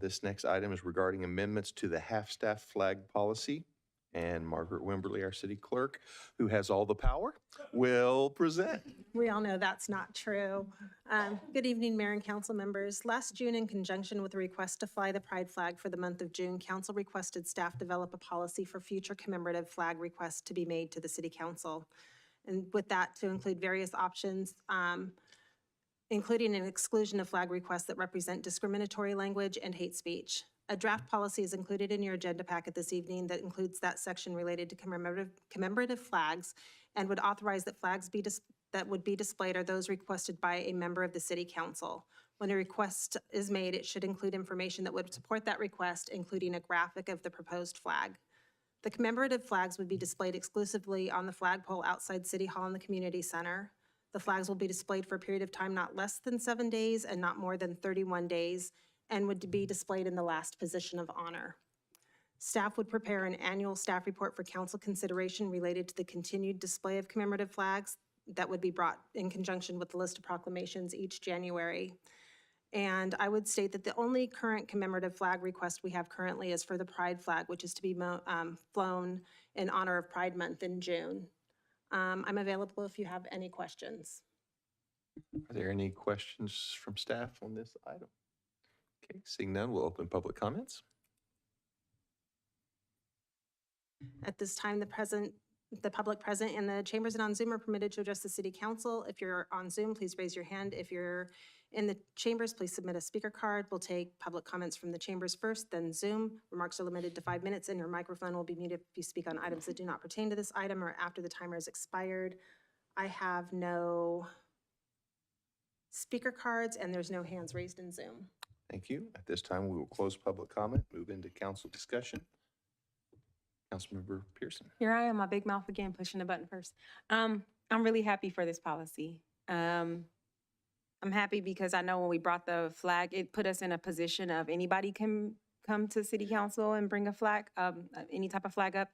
This next item is regarding amendments to the half-staff flag policy. And Margaret Wimberly, our city clerk, who has all the power, will present. We all know that's not true. Good evening, Mayor and council members. Last June, in conjunction with a request to fly the pride flag for the month of June, council requested staff develop a policy for future commemorative flag requests to be made to the city council. And with that, to include various options, including an exclusion of flag requests that represent discriminatory language and hate speech. A draft policy is included in your agenda packet this evening that includes that section related to commemorative flags and would authorize that flags that would be displayed are those requested by a member of the city council. When a request is made, it should include information that would support that request, including a graphic of the proposed flag. The commemorative flags would be displayed exclusively on the flagpole outside City Hall and the Community Center. The flags will be displayed for a period of time not less than 7 days and not more than 31 days, and would be displayed in the last position of honor. Staff would prepare an annual staff report for council consideration related to the continued display of commemorative flags that would be brought in conjunction with the list of proclamations each January. And I would state that the only current commemorative flag request we have currently is for the Pride flag, which is to be flown in honor of Pride Month in June. I'm available if you have any questions. Are there any questions from staff on this item? Okay, seeing none, we'll open public comments. At this time, the public present in the chambers and on Zoom are permitted to address the city council. If you're on Zoom, please raise your hand. If you're in the chambers, please submit a speaker card. We'll take public comments from the chambers first, then Zoom. Remarks are limited to 5 minutes, and your microphone will be muted if you speak on items that do not pertain to this item or after the timer has expired. I have no speaker cards, and there's no hands raised in Zoom. Thank you. At this time, we will close public comment, move into council discussion. Councilmember Pearson. Here I am, my big mouth again, pushing the button first. I'm really happy for this policy. I'm happy because I know when we brought the flag, it put us in a position of anybody can come to city council and bring a flag, any type of flag up.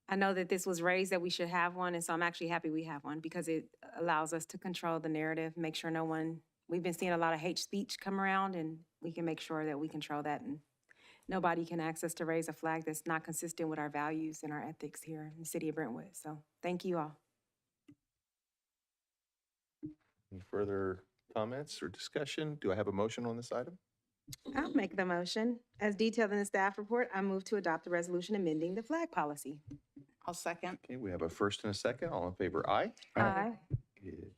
I know that this was raised that we should have one, and so I'm actually happy we have one because it allows us to control the narrative, make sure no one, we've been seeing a lot of hate speech come around, and we can make sure that we control that and nobody can ask us to raise a flag that's not consistent with our values and our ethics here in the city of Brentwood. So thank you all. Any further comments or discussion? Do I have a motion on this item? I'll make the motion. As detailed in the staff report, I move to adopt the resolution amending the flag policy. I'll second. Okay, we have a first and a second. All in favor, aye. Aye. It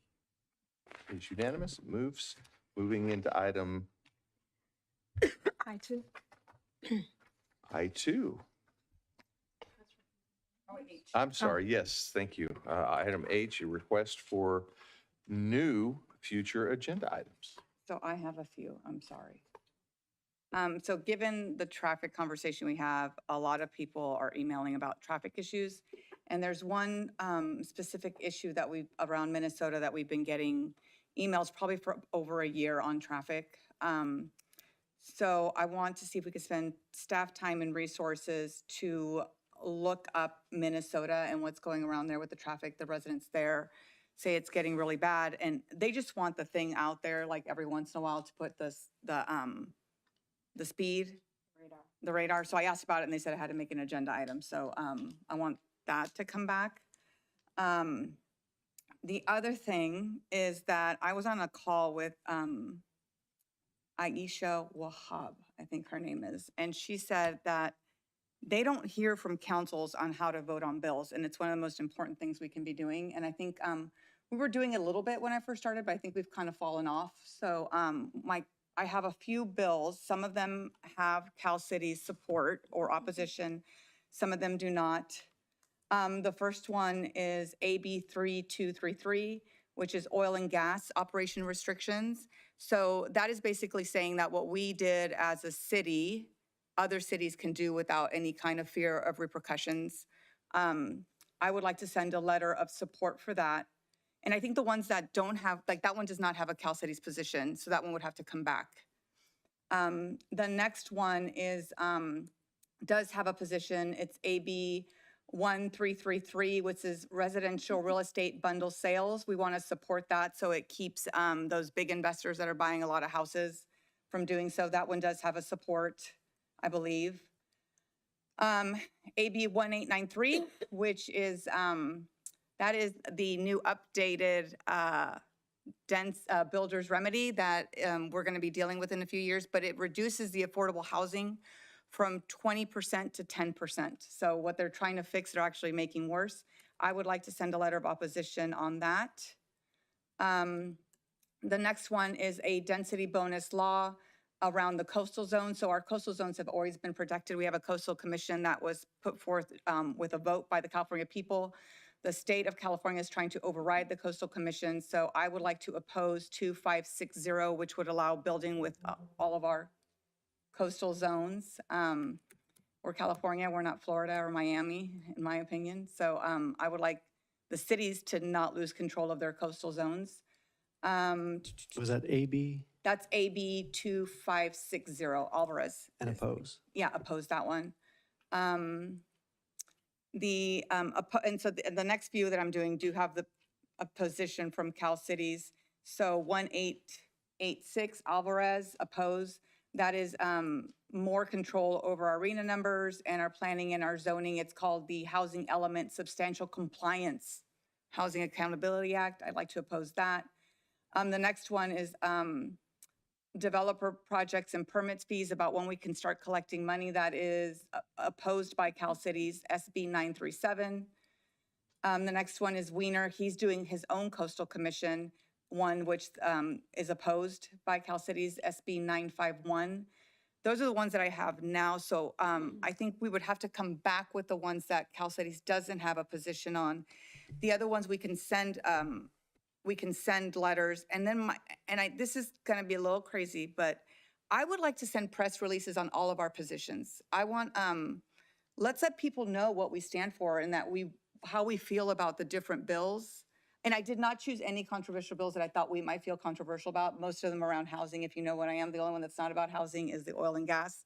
is unanimous. It moves. Moving into item I2. I2. I'm sorry, yes, thank you. Item H, a request for new future agenda items. So I have a few, I'm sorry. So given the traffic conversation we have, a lot of people are emailing about traffic issues. And there's one specific issue that around Minnesota that we've been getting emails probably for over a year on traffic. So I want to see if we could spend staff time and resources to look up Minnesota and what's going around there with the traffic. The residents there say it's getting really bad, and they just want the thing out there like every once in a while to put the speed, the radar. So I asked about it, and they said I had to make an agenda item. So I want that to come back. The other thing is that I was on a call with Aisha Wahab, I think her name is, and she said that they don't hear from councils on how to vote on bills, and it's one of the most important things we can be doing. And I think we were doing a little bit when I first started, but I think we've kind of fallen off. So I have a few bills. Some of them have Cal City's support or opposition. Some of them do not. The first one is AB 3233, which is oil and gas operation restrictions. So that is basically saying that what we did as a city, other cities can do without any kind of fear of repercussions. I would like to send a letter of support for that. And I think the ones that don't have, like that one does not have a Cal Cities position, so that one would have to come back. The next one is, does have a position. It's AB 1333, which is residential real estate bundle sales. We want to support that so it keeps those big investors that are buying a lot of houses from doing so. That one does have a support, I believe. AB 1893, which is, that is the new updated dense builder's remedy that we're going to be dealing with in a few years, but it reduces the affordable housing from 20% to 10%. So what they're trying to fix, they're actually making worse. I would like to send a letter of opposition on that. The next one is a density bonus law around the coastal zone. So our coastal zones have always been protected. We have a coastal commission that was put forth with a vote by the California people. The state of California is trying to override the coastal commission. So I would like to oppose 2560, which would allow building with all of our coastal zones. We're California, we're not Florida or Miami, in my opinion. So I would like the cities to not lose control of their coastal zones. Was that AB? That's AB 2560, Alvarez. And oppose? Yeah, oppose that one. And so the next few that I'm doing do have a position from Cal Cities. So 1886, Alvarez, oppose. That is more control over our arena numbers and our planning and our zoning. It's called the Housing Element Substantial Compliance Housing Accountability Act. I'd like to oppose that. The next one is developer projects and permits fees, about when we can start collecting money. That is opposed by Cal Cities, SB 937. The next one is Wiener. He's doing his own coastal commission, one which is opposed by Cal Cities, SB 951. Those are the ones that I have now. So I think we would have to come back with the ones that Cal Cities doesn't have a position on. The other ones we can send letters. And then this is going to be a little crazy, but I would like to send press releases on all of our positions. I want, let's let people know what we stand for and how we feel about the different bills. And I did not choose any controversial bills that I thought we might feel controversial about. Most of them around housing. If you know what I am, the only one that's not about housing is the oil and gas.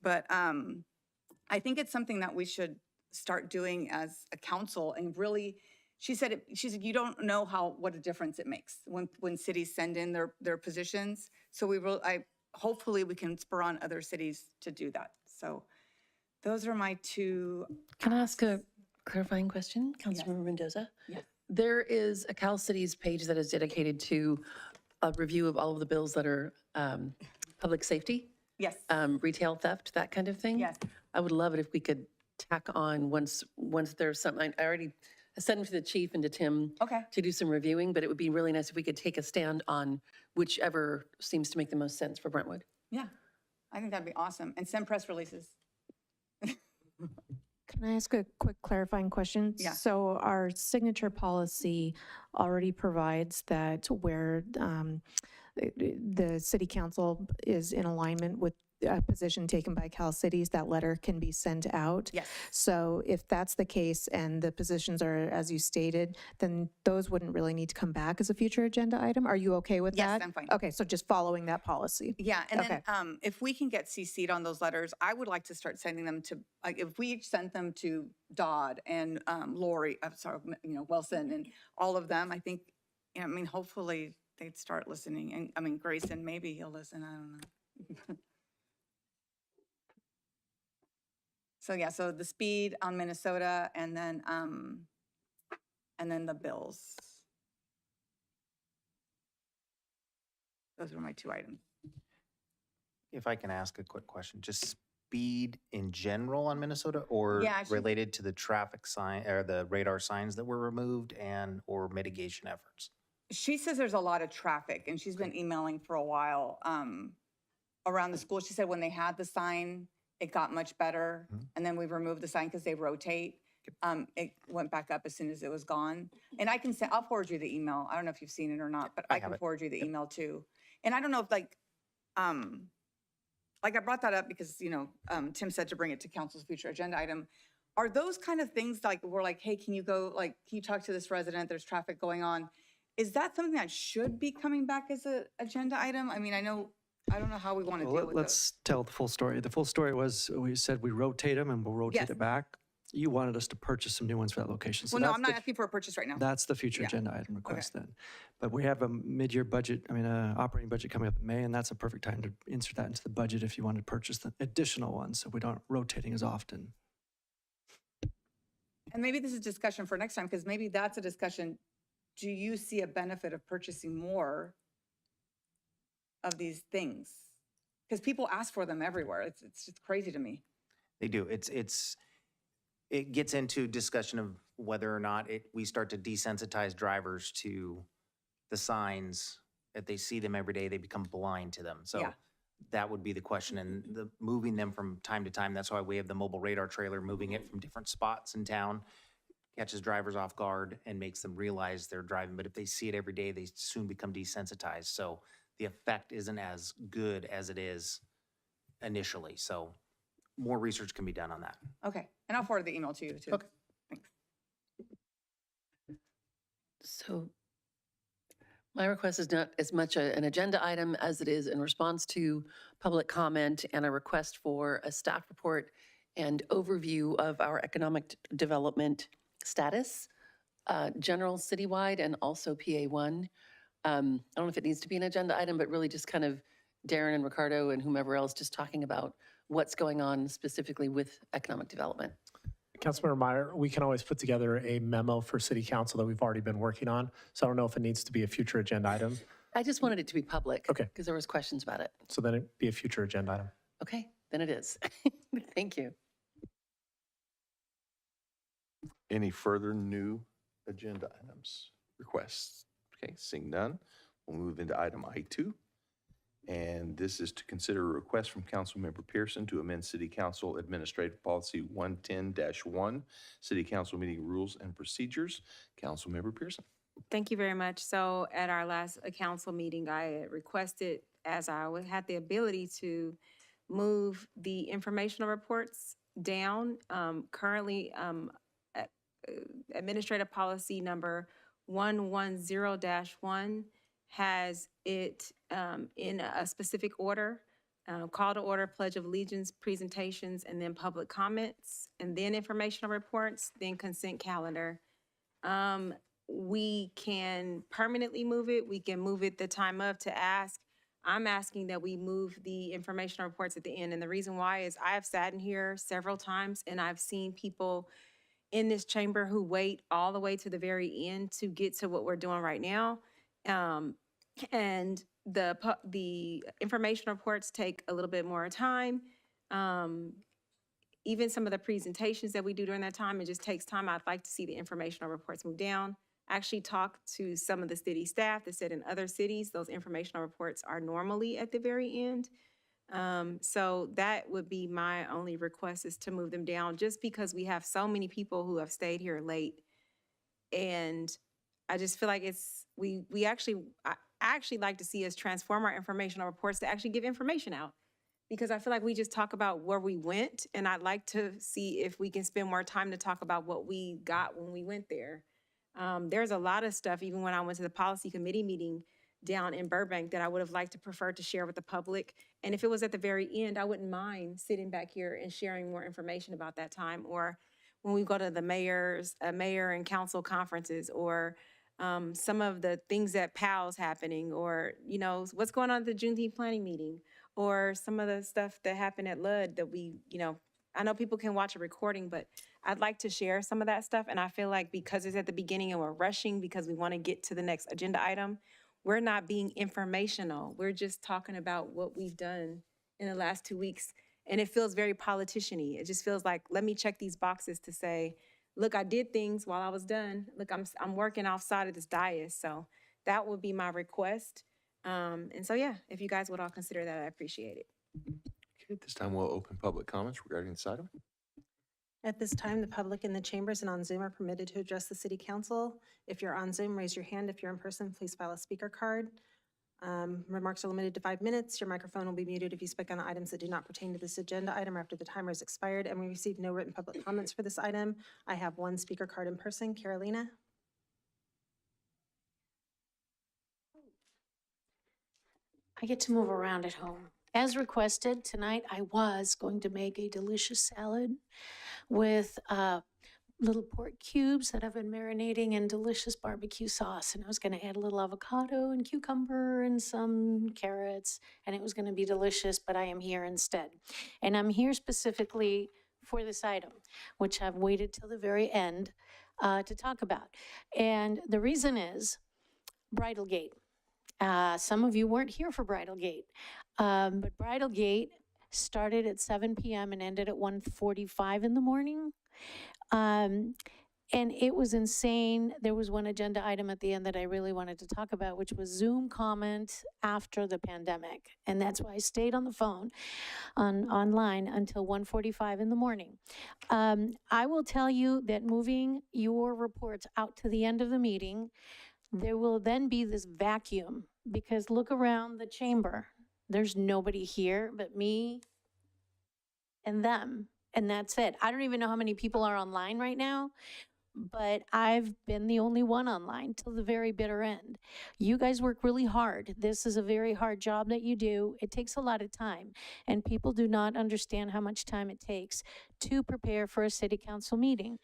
But I think it's something that we should start doing as a council and really. She said, you don't know what a difference it makes when cities send in their positions. So hopefully we can spur on other cities to do that. So those are my two. Can I ask a clarifying question, Councilmember Mendoza? Yes. There is a Cal Cities page that is dedicated to a review of all of the bills that are public safety. Yes. Retail theft, that kind of thing. Yes. I would love it if we could tack on once there's something. I already sent them to the chief and to Tim to do some reviewing, but it would be really nice if we could take a stand on whichever seems to make the most sense for Brentwood. Yeah, I think that'd be awesome. And send press releases. Can I ask a quick clarifying question? Yeah. So our signature policy already provides that where the city council is in alignment with a position taken by Cal Cities, that letter can be sent out. Yes. So if that's the case and the positions are as you stated, then those wouldn't really need to come back as a future agenda item. Are you okay with that? Yes, I'm fine. Okay, so just following that policy. Yeah, and then if we can get CC'd on those letters, I would like to start sending them to, like, if we each sent them to Dodd and Lori, I'm sorry, Wilson and all of them, I think, hopefully they'd start listening. And Grayson, maybe he'll listen, I don't know. So yeah, so the speed on Minnesota and then the bills. Those were my two items. If I can ask a quick question, just speed in general on Minnesota or Yeah, related to the traffic sign or the radar signs that were removed or mitigation efforts? She says there's a lot of traffic and she's been emailing for a while around the school. She said when they had the sign, it got much better. And then we removed the sign because they rotate. It went back up as soon as it was gone. And I'll forward you the email. I don't know if you've seen it or not, but I can forward you the email too. And I don't know if I brought that up because, Tim said to bring it to council's future agenda item. Are those kind of things we're like, hey, can you talk to this resident? There's traffic going on. Is that something that should be coming back as an agenda item? I don't know how we want to deal with Let's tell the full story. The full story was, we said we rotate them and we'll rotate it back. You wanted us to purchase some new ones for that location. So no, I'm not asking for a purchase right now. That's the future agenda item request then. But we have a mid-year budget, operating budget coming up in May, and that's a perfect time to insert that into the budget if you want to purchase the additional ones, so we don't rotating as often. And maybe this is discussion for next time, because maybe that's a discussion. Do you see a benefit of purchasing more of these things? Because people ask for them everywhere. It's just crazy to me. They do. It gets into discussion of whether or not we start to desensitize drivers to the signs. If they see them every day, they become blind to them. So that would be the question. And moving them from time to time, that's why we have the mobile radar trailer, moving it from different spots in town, catches drivers off guard and makes them realize they're driving. But if they see it every day, they soon become desensitized. So the effect isn't as good as it is initially. So more research can be done on that. Okay, and I'll forward the email to you too. Okay. Thanks. So my request is not as much an agenda item as it is in response to public comment and a request for a staff report and overview of our economic development status, general citywide and also PA1. I don't know if it needs to be an agenda item, but really just kind of Darren and Ricardo and whomever else just talking about what's going on specifically with economic development. Councilmember Meyer, we can always put together a memo for City Council that we've already been working on. So I don't know if it needs to be a future agenda item. I just wanted it to be public. Okay. Because there was questions about it. So then it'd be a future agenda item. Okay, then it is. Thank you. Any further new agenda items, requests? Okay, seeing none, we'll move into item I2. And this is to consider a request from Councilmember Pearson to amend City Council Administrative Policy 110-1, City Council Meeting Rules and Procedures. Councilmember Pearson. Thank you very much. So at our last council meeting, I had requested, as I had the ability to move the informational reports down. Currently, Administrative Policy number 110-1 has it in a specific order, call to order, pledge of allegiance, presentations, and then public comments, and then informational reports, then consent calendar. We can permanently move it. We can move it the time of to ask. I'm asking that we move the informational reports at the end. And the reason why is I have sat in here several times and I've seen people in this chamber who wait all the way to the very end to get to what we're doing right now. And the information reports take a little bit more time. Even some of the presentations that we do during that time, it just takes time. I'd like to see the informational reports move down. I actually talked to some of the city staff that said in other cities, those informational reports are normally at the very end. So that would be my only request, is to move them down, just because we have so many people who have stayed here late. And I just feel like I actually like to see us transform our informational reports to actually give information out. Because I feel like we just talk about where we went, and I'd like to see if we can spend more time to talk about what we got when we went there. There's a lot of stuff, even when I went to the policy committee meeting down in Burbank, that I would have liked to prefer to share with the public. And if it was at the very end, I wouldn't mind sitting back here and sharing more information about that time. Or when we go to the mayor and council conferences, or some of the things that PAL's happening, or, you know, what's going on at the Juneteenth planning meeting, or some of the stuff that happened at LUD that we, you know, I know people can watch a recording, but I'd like to share some of that stuff. And I feel like because it's at the beginning and we're rushing because we want to get to the next agenda item, we're not being informational. We're just talking about what we've done in the last 2 weeks. And it feels very politician-y. It just feels like, let me check these boxes to say, look, I did things while I was done. Look, I'm working outside of this dais. So that would be my request. And so, yeah, if you guys would all consider that, I appreciate it. Okay, at this time, we'll open public comments regarding this item. At this time, the public in the chambers and on Zoom are permitted to address the city council. If you're on Zoom, raise your hand. If you're in person, please file a speaker card. Remarks are limited to 5 minutes. Your microphone will be muted if you speak on items that do not pertain to this agenda item after the timer is expired, and we received no written public comments for this item. I have one speaker card in person. Carolina? I get to move around at home. As requested, tonight I was going to make a delicious salad with little pork cubes that I've been marinating in delicious barbecue sauce. And I was going to add a little avocado and cucumber and some carrots, and it was going to be delicious, but I am here instead. And I'm here specifically for this item, which I've waited till the very end to talk about. And the reason is Bridalgate. Some of you weren't here for Bridalgate, but Bridalgate started at 7 p.m. and ended at 1:45 in the morning. And it was insane. There was one agenda item at the end that I really wanted to talk about, which was Zoom comment after the pandemic. And that's why I stayed on the phone online until 1:45 in the morning. I will tell you that moving your reports out to the end of the meeting, there will then be this vacuum, because look around the chamber. There's nobody here but me and them, and that's it. I don't even know how many people are online right now, but I've been the only one online till the very bitter end. You guys work really hard. This is a very hard job that you do. It takes a lot of time, and people do not understand how much time it takes to prepare for a city council meeting.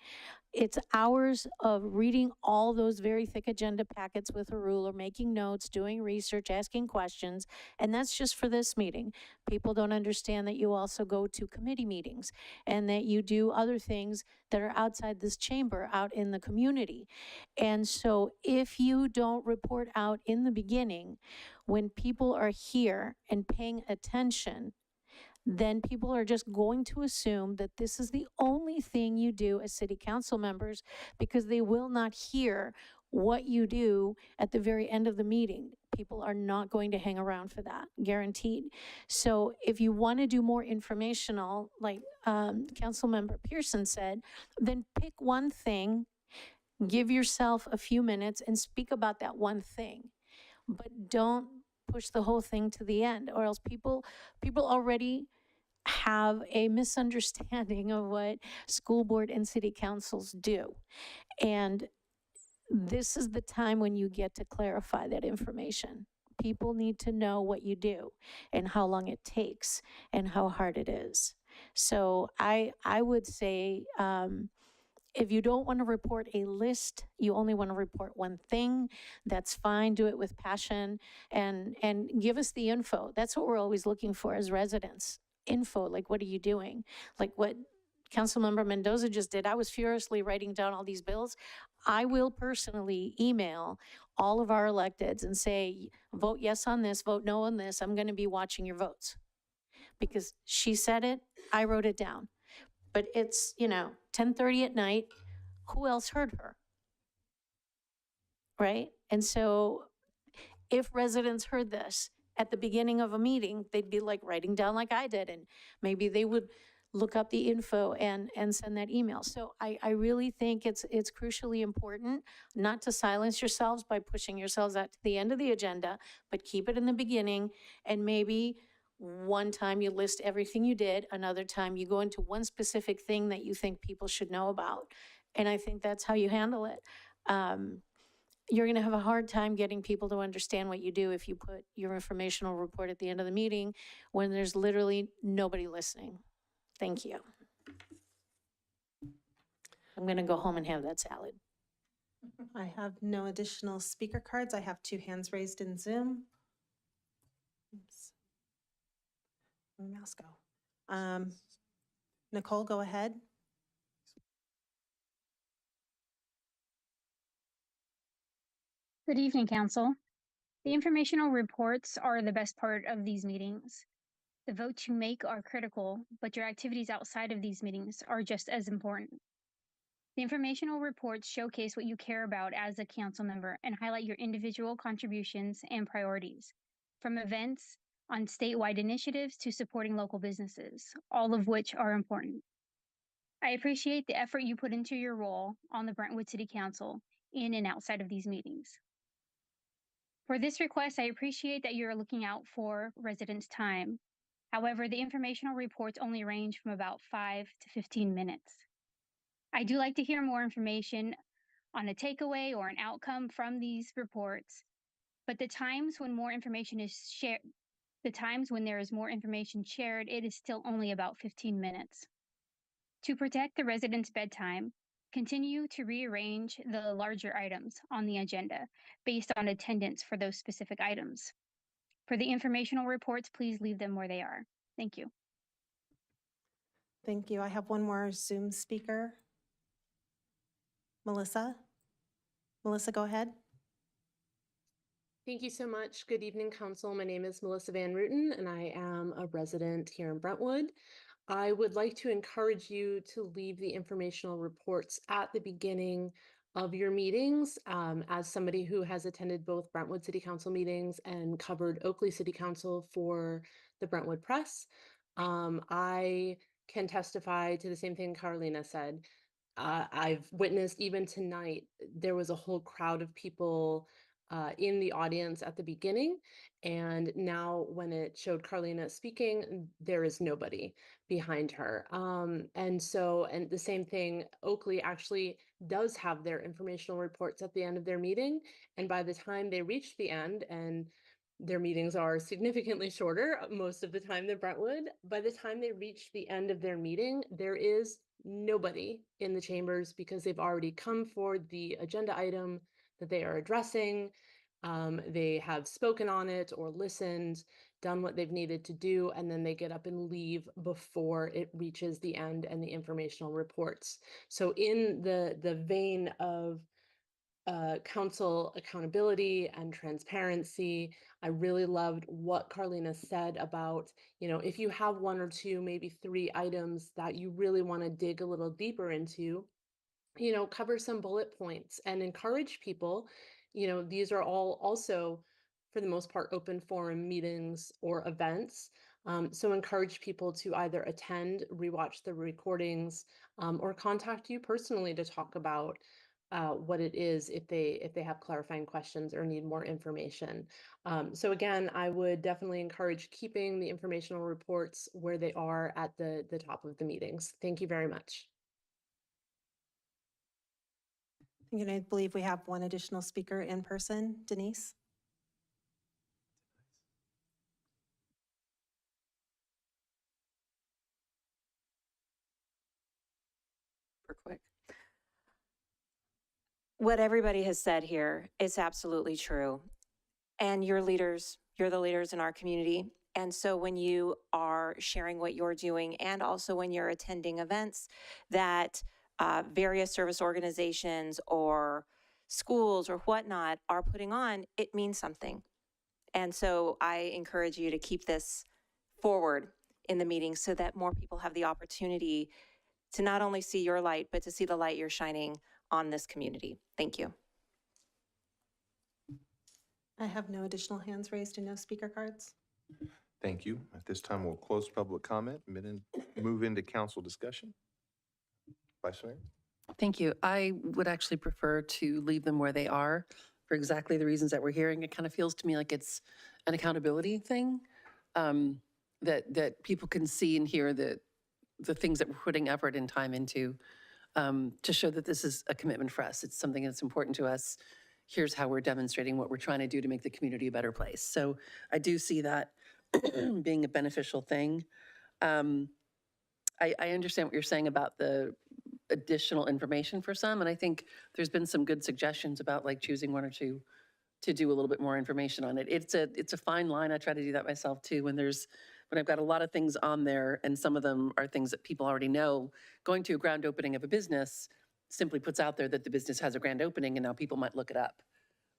it's hours of reading all those very thick agenda packets with a ruler, making notes, doing research, asking questions, and that's just for this meeting. People don't understand that you also go to committee meetings and that you do other things that are outside this chamber, out in the community. And so if you don't report out in the beginning, when people are here and paying attention, then people are just going to assume that this is the only thing you do as city council members, because they will not hear what you do at the very end of the meeting. People are not going to hang around for that, guaranteed. So if you want to do more informational, like Councilmember Pearson said, then pick one thing, give yourself a few minutes and speak about that one thing. But don't push the whole thing to the end, or else people already have a misunderstanding of what school board and city councils do. And this is the time when you get to clarify that information. People need to know what you do and how long it takes and how hard it is. So I would say, if you don't want to report a list, you only want to report one thing, that's fine. Do it with passion and give us the info. That's what we're always looking for as residents. Info, like what are you doing? Like what Councilmember Mendoza just did. I was furiously writing down all these bills. I will personally email all of our electeds and say, vote yes on this, vote no on this. I'm going to be watching your votes. Because she said it, I wrote it down. But it's, 10:30 at night. Who else heard her? Right? And so if residents heard this at the beginning of a meeting, they'd be like writing down like I did, and maybe they would look up the info and send that email. So I really think it's crucially important not to silence yourselves by pushing yourselves out to the end of the agenda, but keep it in the beginning, and maybe one time you list everything you did, another time you go into one specific thing that you think people should know about. And I think that's how you handle it. You're going to have a hard time getting people to understand what you do if you put your informational report at the end of the meeting when there's literally nobody listening. Thank you. I'm going to go home and have that salad. I have no additional speaker cards. I have 2 hands raised in Zoom. Oops. Where'd my mouse go? Nicole, go ahead. Good evening, Council. The informational reports are the best part of these meetings. The votes you make are critical, but your activities outside of these meetings are just as important. The informational reports showcase what you care about as a council member and highlight your individual contributions and priorities, from events on statewide initiatives to supporting local businesses, all of which are important. I appreciate the effort you put into your role on the Brentwood City Council in and outside of these meetings. For this request, I appreciate that you're looking out for residents' time. However, the informational reports only range from about 5 to 15 minutes. I do like to hear more information on a takeaway or an outcome from these reports, but the times when more information is shared, there is more information shared, it is still only about 15 minutes. To protect the residents' bedtime, continue to rearrange the larger items on the agenda based on attendance for those specific items. For the informational reports, please leave them where they are. Thank you. Thank you. I have one more Zoom speaker. Melissa? Melissa, go ahead. Thank you so much. Good evening, Council. My name is Melissa Van Rooten, and I am a resident here in Brentwood. I would like to encourage you to leave the informational reports at the beginning of your meetings. As somebody who has attended both Brentwood City Council meetings and covered Oakley City Council for the Brentwood Press, I can testify to the same thing Carolina said. I've witnessed even tonight, there was a whole crowd of people in the audience at the beginning, and now when it showed Carolina speaking, there is nobody behind her. And the same thing, Oakley actually does have their informational reports at the end of their meeting, and by the time they reach the end and Their meetings are significantly shorter most of the time than Brentwood. By the time they reach the end of their meeting, there is nobody in the chambers because they've already come for the agenda item that they are addressing. They have spoken on it or listened, done what they've needed to do, and then they get up and leave before it reaches the end and the informational reports. So in the vein of council accountability and transparency, I really loved what Carlina said about, if you have one or two, maybe three items that you really want to dig a little deeper into, cover some bullet points and encourage people. These are all also, for the most part, open forum meetings or events. So encourage people to either attend, rewatch the recordings, or contact you personally to talk about what it is if they have clarifying questions or need more information. So again, I would definitely encourage keeping the informational reports where they are at the top of the meetings. Thank you very much. I believe we have one additional speaker in person. Denise? Quick. What everybody has said here is absolutely true. And you're the leaders in our community. And so when you are sharing what you're doing and also when you're attending events that various service organizations or schools or whatnot are putting on, it means something. And so I encourage you to keep this forward in the meeting so that more people have the opportunity to not only see your light, but to see the light you're shining on this community. Thank you. I have no additional hands raised and no speaker cards. Thank you. At this time, we'll close public comment and move into council discussion. Vice Mayor? Thank you. I would actually prefer to leave them where they are for exactly the reasons that we're hearing. It kind of feels to me like it's an accountability thing, that people can see and hear the things that we're putting effort and time into, to show that this is a commitment for us. It's something that's important to us. Here's how we're demonstrating what we're trying to do to make the community a better place. So I do see that being a beneficial thing. I understand what you're saying about the additional information for some, and I think there's been some good suggestions about like choosing one or two to do a little bit more information on it. It's a fine line. I try to do that myself too. When I've got a lot of things on there and some of them are things that people already know, going to a grand opening of a business simply puts out there that the business has a grand opening and now people might look it up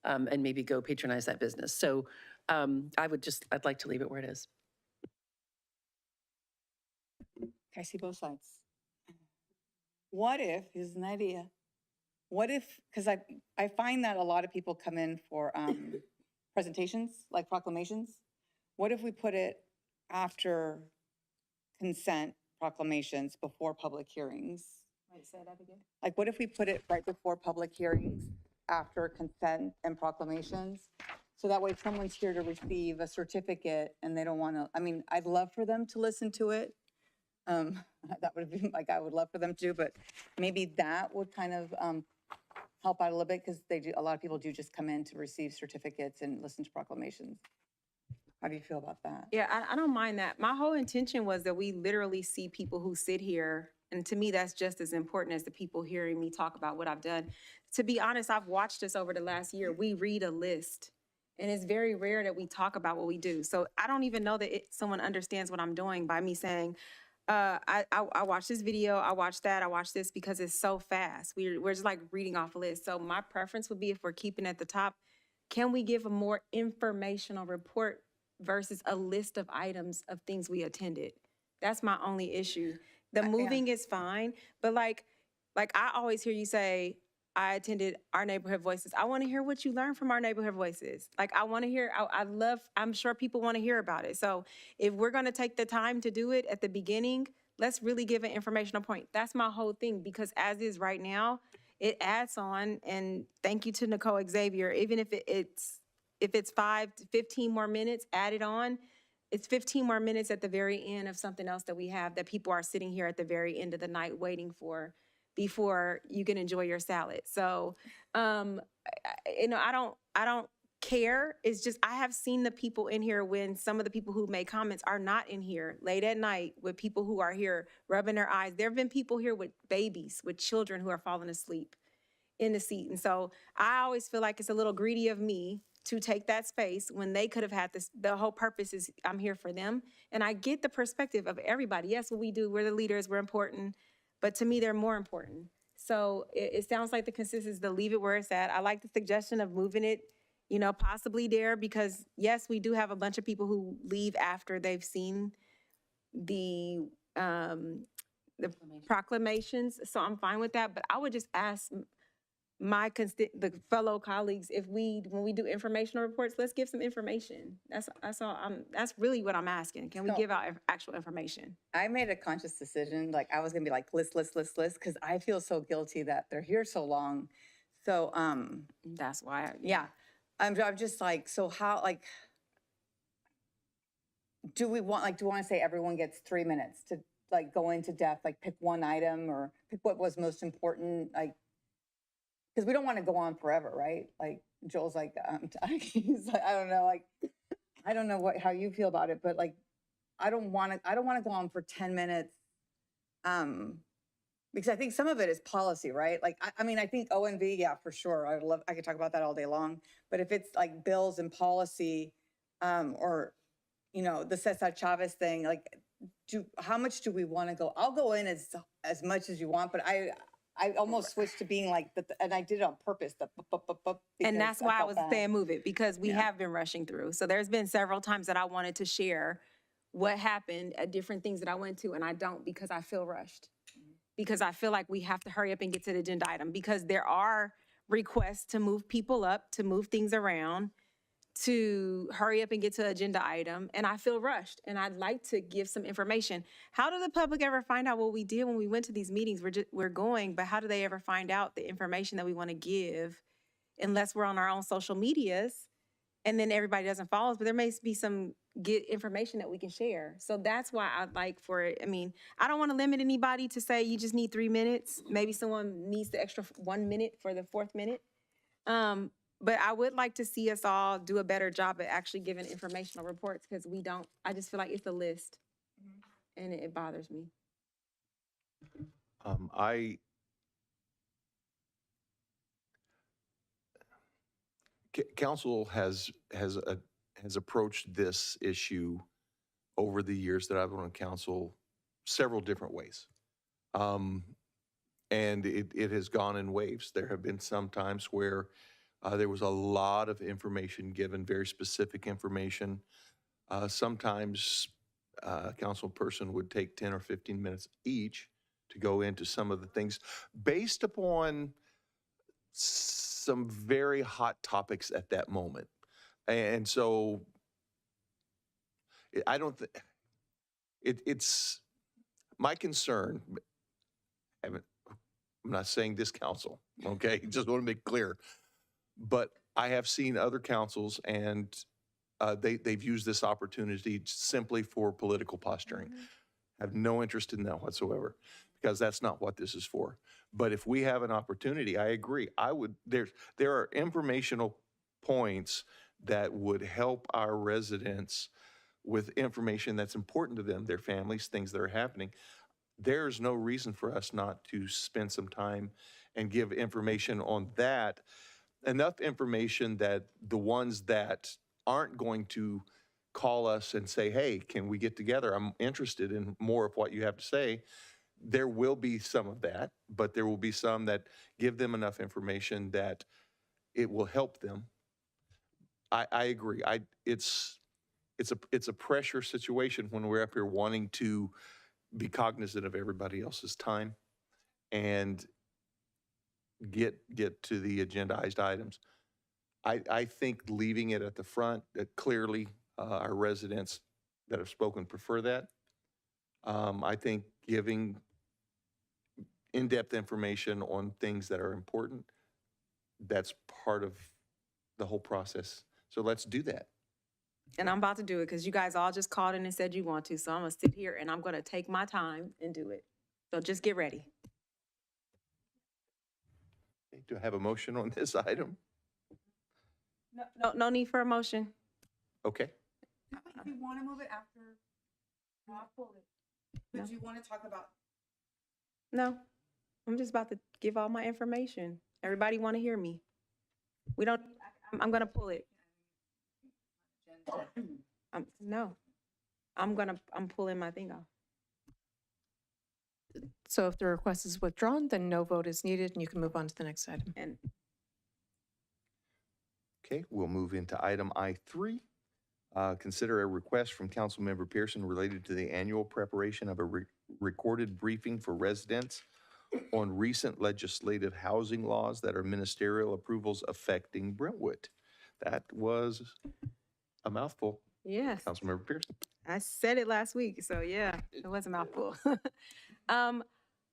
and maybe go patronize that business. So I'd like to leave it where it is. I see both sides. What if, here's an idea, what if, because I find that a lot of people come in for presentations, like proclamations. What if we put it after consent proclamations before public hearings? Wait, say that again. Like, what if we put it right before public hearings, after consent and proclamations? So that way someone's here to receive a certificate and they don't want to, I mean, I'd love for them to listen to it. That would be like, I would love for them to, but maybe that would kind of help out a little bit because a lot of people do just come in to receive certificates and listen to proclamations. How do you feel about that? Yeah, I don't mind that. My whole intention was that we literally see people who sit here, and to me, that's just as important as the people hearing me talk about what I've done. To be honest, I've watched this over the last year. We read a list, and it's very rare that we talk about what we do. So I don't even know that someone understands what I'm doing by me saying, I watched this video, I watched that, I watched this, because it's so fast. We're just like reading off a list. So my preference would be, if we're keeping at the top, can we give a more informational report versus a list of items of things we attended? That's my only issue. The moving is fine, but like I always hear you say, I attended Our Neighborhood Voices. I want to hear what you learned from Our Neighborhood Voices. Like, I want to hear, I'm sure people want to hear about it. So if we're going to take the time to do it at the beginning, let's really give an informational point. That's my whole thing, because as is right now, it adds on, and thank you to Nicole Xavier, even if it's 5 to 15 more minutes added on, it's 15 more minutes at the very end of something else that we have that people are sitting here at the very end of the night waiting for, before you can enjoy your salad. So, I don't care. It's just, I have seen the people in here when some of the people who made comments are not in here late at night with people who are here rubbing their eyes. There have been people here with babies, with children who are falling asleep in the seat. And so I always feel like it's a little greedy of me to take that space when they could have had this. The whole purpose is I'm here for them. And I get the perspective of everybody. Yes, what we do, we're the leaders, we're important, but to me, they're more important. So it sounds like the consensus is to leave it where it's at. I like the suggestion of moving it, you know, possibly there, because yes, we do have a bunch of people who leave after they've seen the proclamations. So I'm fine with that, but I would just ask the fellow colleagues, if when we do informational reports, let's give some information. That's all. That's really what I'm asking. Can we give out actual information? I made a conscious decision, like I was gonna be like list, because I feel so guilty that they're here so long. So, that's why. Yeah, I'm just like, so how, like, do we want to say everyone gets 3 minutes to like go into depth, like pick one item or pick what was most important, like, because we don't want to go on forever, right? Like Joel's like, he's like, I don't know, like, I don't know how you feel about it, but like, I don't want to go on for 10 minutes. Because I think some of it is policy, right? Like, I mean, I think O&V, yeah, for sure. I could talk about that all day long. But if it's like bills and policy, or, you know, the Cesar Chavez thing, like, how much do we want to go? I'll go in as much as you want, but I almost switched to being like, and I did it on purpose. And that's why I was saying move it, because we have been rushing through. So there's been several times that I wanted to share what happened at different things that I went to, and I don't, because I feel rushed. Because I feel like we have to hurry up and get to the agenda item, because there are requests to move people up, to move things around, to hurry up and get to the agenda item, and I feel rushed, and I'd like to give some information. How do the public ever find out what we did when we went to these meetings? We're going, but how do they ever find out the information that we want to give unless we're on our own social medias, and then everybody doesn't follow us? But there may be some good information that we can share. So that's why I'd like for it. I mean, I don't want to limit anybody to say you just need 3 minutes. Maybe someone needs the extra 1 minute for the 4th minute. But I would like to see us all do a better job at actually giving informational reports, because we don't. I just feel like it's a list, and it bothers me. Council has approached this issue over the years that I've been on council several different ways. And it has gone in waves. There have been some times where there was a lot of information given, very specific information. Sometimes a council person would take 10 or 15 minutes each to go into some of the things based upon some very hot topics at that moment. And so I don't think it's my concern. I'm not saying this council, okay? Just want to make clear. But I have seen other councils, and they've used this opportunity simply for political posturing. I have no interest in that whatsoever, because that's not what this is for. But if we have an opportunity, I agree. There are informational points that would help our residents with information that's important to them, their families, things that are happening. There's no reason for us not to spend some time and give information on that. Enough information that the ones that aren't going to call us and say, hey, can we get together? I'm interested in more of what you have to say. There will be some of that, but there will be some that give them enough information that it will help them. I agree. It's a pressure situation when we're up here wanting to be cognizant of everybody else's time and get to the agendized items. I think leaving it at the front, clearly our residents that have spoken prefer that. I think giving in-depth information on things that are important, that's part of the whole process. So let's do that. And I'm about to do it, because you guys all just called in and said you want to. So I'm going to sit here and I'm going to take my time and do it. So just get ready. Do I have a motion on this item? No need for a motion. Okay. If you want to move it after, I'll pull it. No. But you want to talk about No, I'm just about to give all my information. Everybody want to hear me. We don't, I'm gonna pull it. No, I'm pulling my thing off. So if the request is withdrawn, then no vote is needed and you can move on to the next item. And Okay, we'll move into item I3. Consider a request from Councilmember Pearson related to the annual preparation of a recorded briefing for residents on recent legislative housing laws that are ministerial approvals affecting Brentwood. That was a mouthful. yes, Councilmember Pearson. I said it last week, so yeah, it was a mouthful.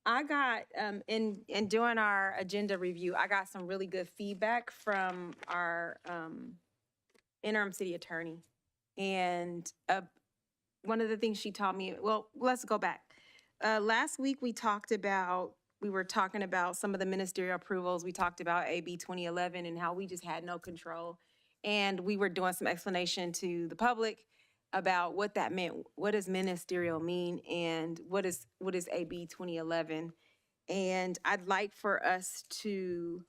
I got, in doing our agenda review, I got some really good feedback from our, interim city attorney. And, one of the things she taught me, well, let's go back. Last week, we were talking about some of the ministerial approvals. We talked about AB 2011 and how we just had no control. And we were doing some explanation to the public about what that meant. What does ministerial mean? And what is AB 2011? And I'd like for us to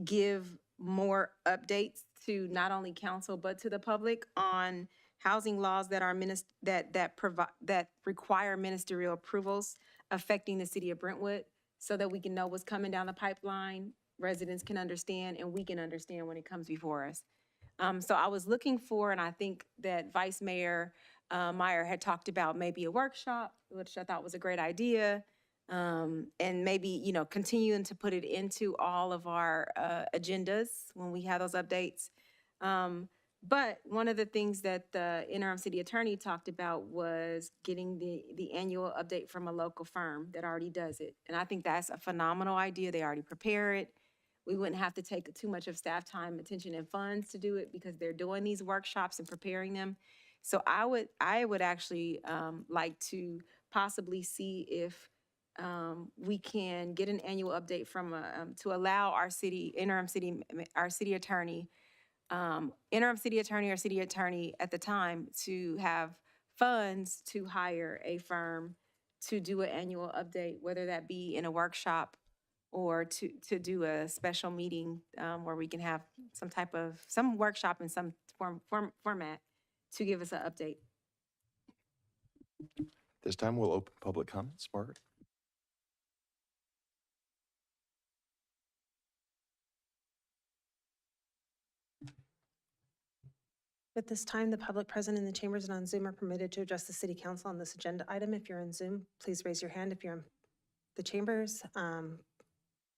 give more updates to not only council, but to the public on housing laws that are that require ministerial approvals affecting the city of Brentwood, so that we can know what's coming down the pipeline, residents can understand, and we can understand when it comes before us. So I was looking for, and I think that Vice Mayor Meyer had talked about maybe a workshop, which I thought was a great idea. And maybe, continuing to put it into all of our agendas when we have those updates. But one of the things that the interim city attorney talked about was getting the annual update from a local firm that already does it. And I think that's a phenomenal idea. They already prepare it. We wouldn't have to take too much of staff time, attention, and funds to do it because they're doing these workshops and preparing them. So I would actually like to possibly see if we can get an annual update from to allow our city attorney, interim city attorney or city attorney at the time to have funds to hire a firm to do an annual update, whether that be in a workshop or to do a special meeting where we can have some workshop in some format to give us an update. This time we'll open public comments. Margaret? At this time, the public present in the chambers and on Zoom are permitted to address the city council on this agenda item. If you're in Zoom, please raise your hand. If you're in the chambers,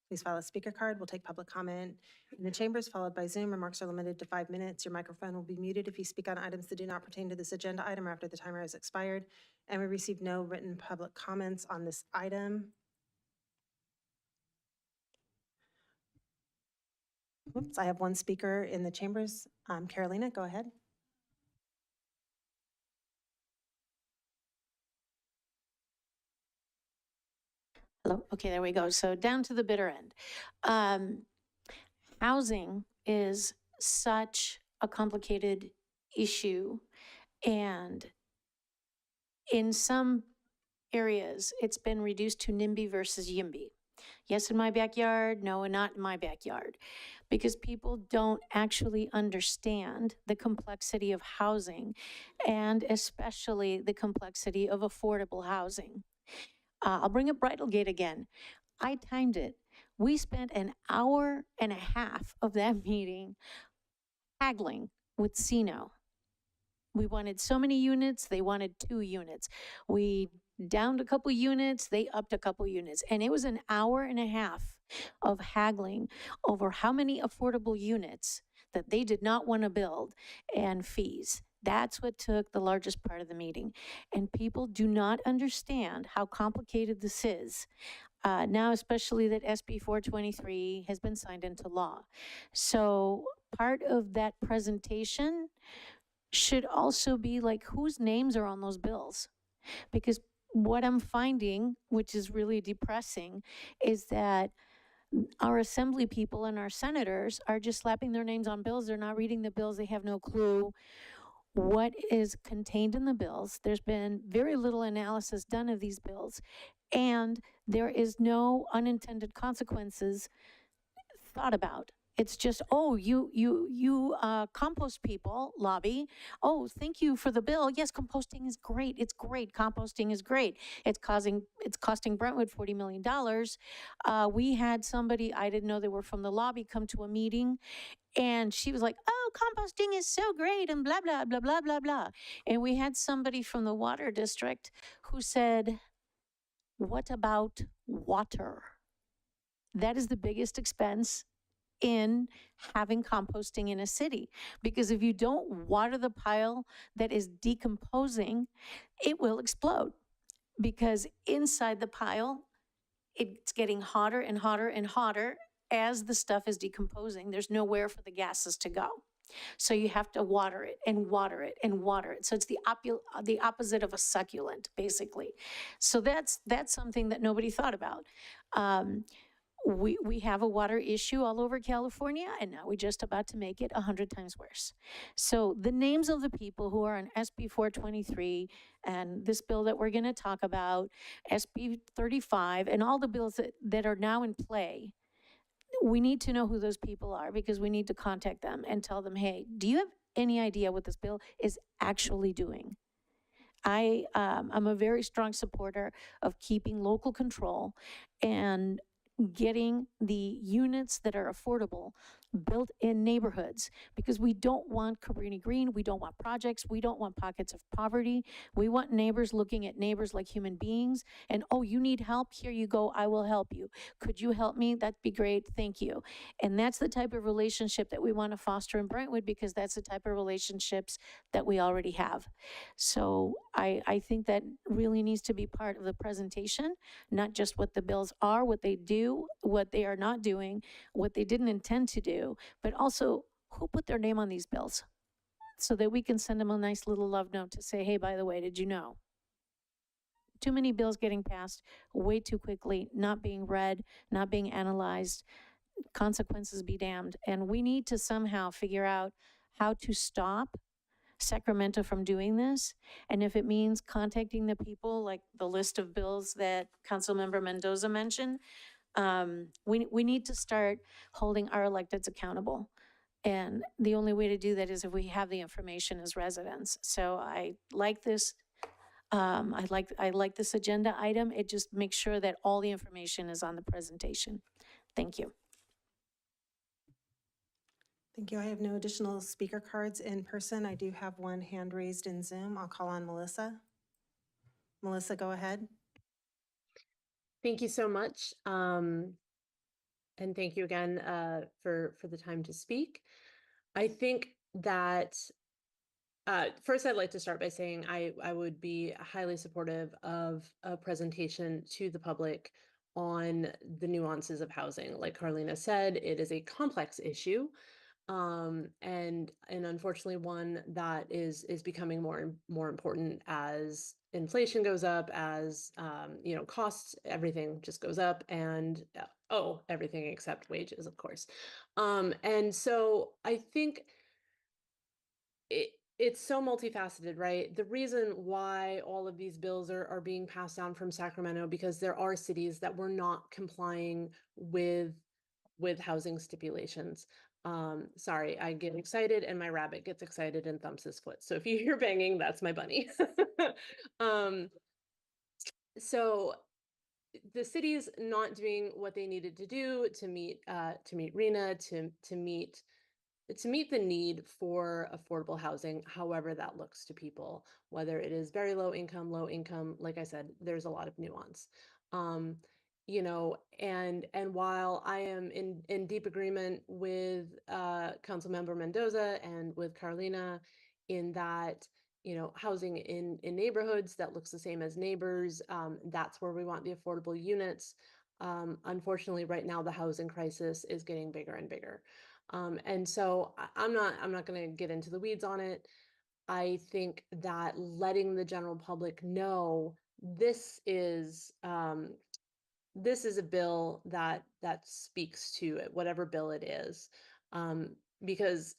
please file a speaker card. We'll take public comment in the chambers, followed by Zoom. Remarks are limited to 5 minutes. Your microphone will be muted if you speak on items that do not pertain to this agenda item or after the timer has expired. And we received no written public comments on this item. Oops, I have one speaker in the chambers. Carolina, go ahead. Hello. Okay, there we go. So down to the bitter end. Housing is such a complicated issue, and in some areas, it's been reduced to NIMBY versus YIMBY. Yes, in my backyard, no, and not in my backyard, because people don't actually understand the complexity of housing, and especially the complexity of affordable housing. I'll bring up Bridlegate again. I timed it. We spent an hour and a half of that meeting haggling with CNO. We wanted so many units, they wanted 2 units. We downed a couple units, they upped a couple units. And it was an hour and a half of haggling over how many affordable units that they did not want to build and fees. That's what took the largest part of the meeting. And people do not understand how complicated this is. Now, especially that SB 423 has been signed into law. So part of that presentation should also be like whose names are on those bills. Because what I'm finding, which is really depressing, is that Our assembly people and our senators are just slapping their names on bills. They're not reading the bills. They have no clue what is contained in the bills. There's been very little analysis done of these bills, and there is no unintended consequences thought about. It's just, oh, you compost people lobby. Oh, thank you for the bill. Yes, composting is great. It's great. Composting is great. It's costing Brentwood $40 million. We had somebody, I didn't know they were from the lobby, come to a meeting, and she was like, oh, composting is so great, and blah, blah, blah, blah, blah, blah. And we had somebody from the water district who said, what about water? That is the biggest expense in having composting in a city. Because if you don't water the pile that is decomposing, it will explode. Because inside the pile, it's getting hotter and hotter and hotter as the stuff is decomposing. There's nowhere for the gases to go. So you have to water it and water it and water it. So it's the opposite of a succulent, basically. So that's something that nobody thought about. We have a water issue all over California, and now we're just about to make it 100 times worse. So the names of the people who are on SB 423 and this bill that we're going to talk about, SB 35, and all the bills that are now in play, we need to know who those people are, because we need to contact them and tell them, hey, do you have any idea what this bill is actually doing? I'm a very strong supporter of keeping local control and getting the units that are affordable built in neighborhoods, because we don't want Cabrini Green, we don't want projects, we don't want pockets of poverty. We want neighbors looking at neighbors like human beings, and oh, you need help? Here you go, I will help you. Could you help me? That'd be great, thank you. And that's the type of relationship that we want to foster in Brentwood, because that's the type of relationships that we already have. So I think that really needs to be part of the presentation, not just what the bills are, what they do, what they are not doing, what they didn't intend to do, but also who put their name on these bills, so that we can send them a nice little love note to say, hey, by the way, did you know? Too many bills getting passed way too quickly, not being read, not being analyzed, consequences be damned. And we need to somehow figure out how to stop Sacramento from doing this. And if it means contacting the people, like the list of bills that Councilmember Mendoza mentioned, we need to start holding our electeds accountable. And the only way to do that is if we have the information as residents. So I like this. I like this agenda item. It just makes sure that all the information is on the presentation. Thank you. Thank you. I have no additional speaker cards in person. I do have one hand raised in Zoom. I'll call on Melissa. Melissa, go ahead. Thank you so much. And thank you again for the time to speak. I think that first, I'd like to start by saying I would be highly supportive of a presentation to the public on the nuances of housing. Like Carlina said, it is a complex issue, and unfortunately one that is becoming more and more important as inflation goes up, as costs, everything just goes up, and everything except wages, of course. And so I think it's so multifaceted, right? The reason why all of these bills are being passed down from Sacramento, because there are cities that were not complying with housing stipulations. Sorry, I get excited and my rabbit gets excited and thumps his foot. So if you hear banging, that's my bunny. So the city's not doing what they needed to do to meet RENA, to meet the need for affordable housing, however that looks to people, whether it is very low income, like I said, there's a lot of nuance. And while I am in deep agreement with Councilmember Mendoza and with Carlina in that, housing in neighborhoods that looks the same as neighbors, that's where we want the affordable units. Unfortunately, right now, the housing crisis is getting bigger and bigger. And so I'm not going to get into the weeds on it. I think that letting the general public know this is this is a bill that speaks to it, whatever bill it is. Because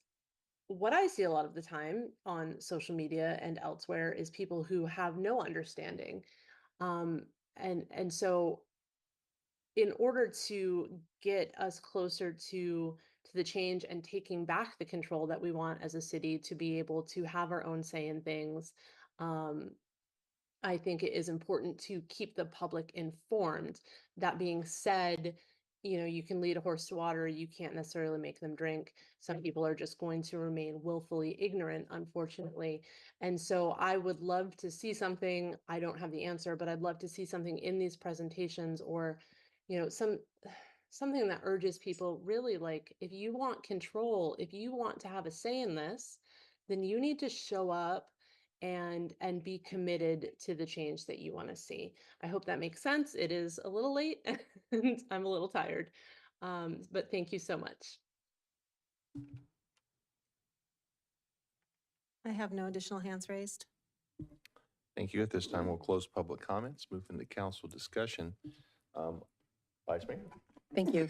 what I see a lot of the time on social media and elsewhere is people who have no understanding. And so in order to get us closer to the change and taking back the control that we want as a city to be able to have our own say in things, um, I think it is important to keep the public informed. That being said, you can lead a horse to water, you can't necessarily make them drink. Some people are just going to remain willfully ignorant, unfortunately. And so I would love to see something, I don't have the answer, but I'd love to see something in these presentations or, something that urges people really like, if you want control, if you want to have a say in this, then you need to show up and be committed to the change that you want to see. I hope that makes sense. It is a little late and I'm a little tired. But thank you so much. I have no additional hands raised. Thank you. At this time, we'll close public comments, move into council discussion. Vice Mayor? Thank you.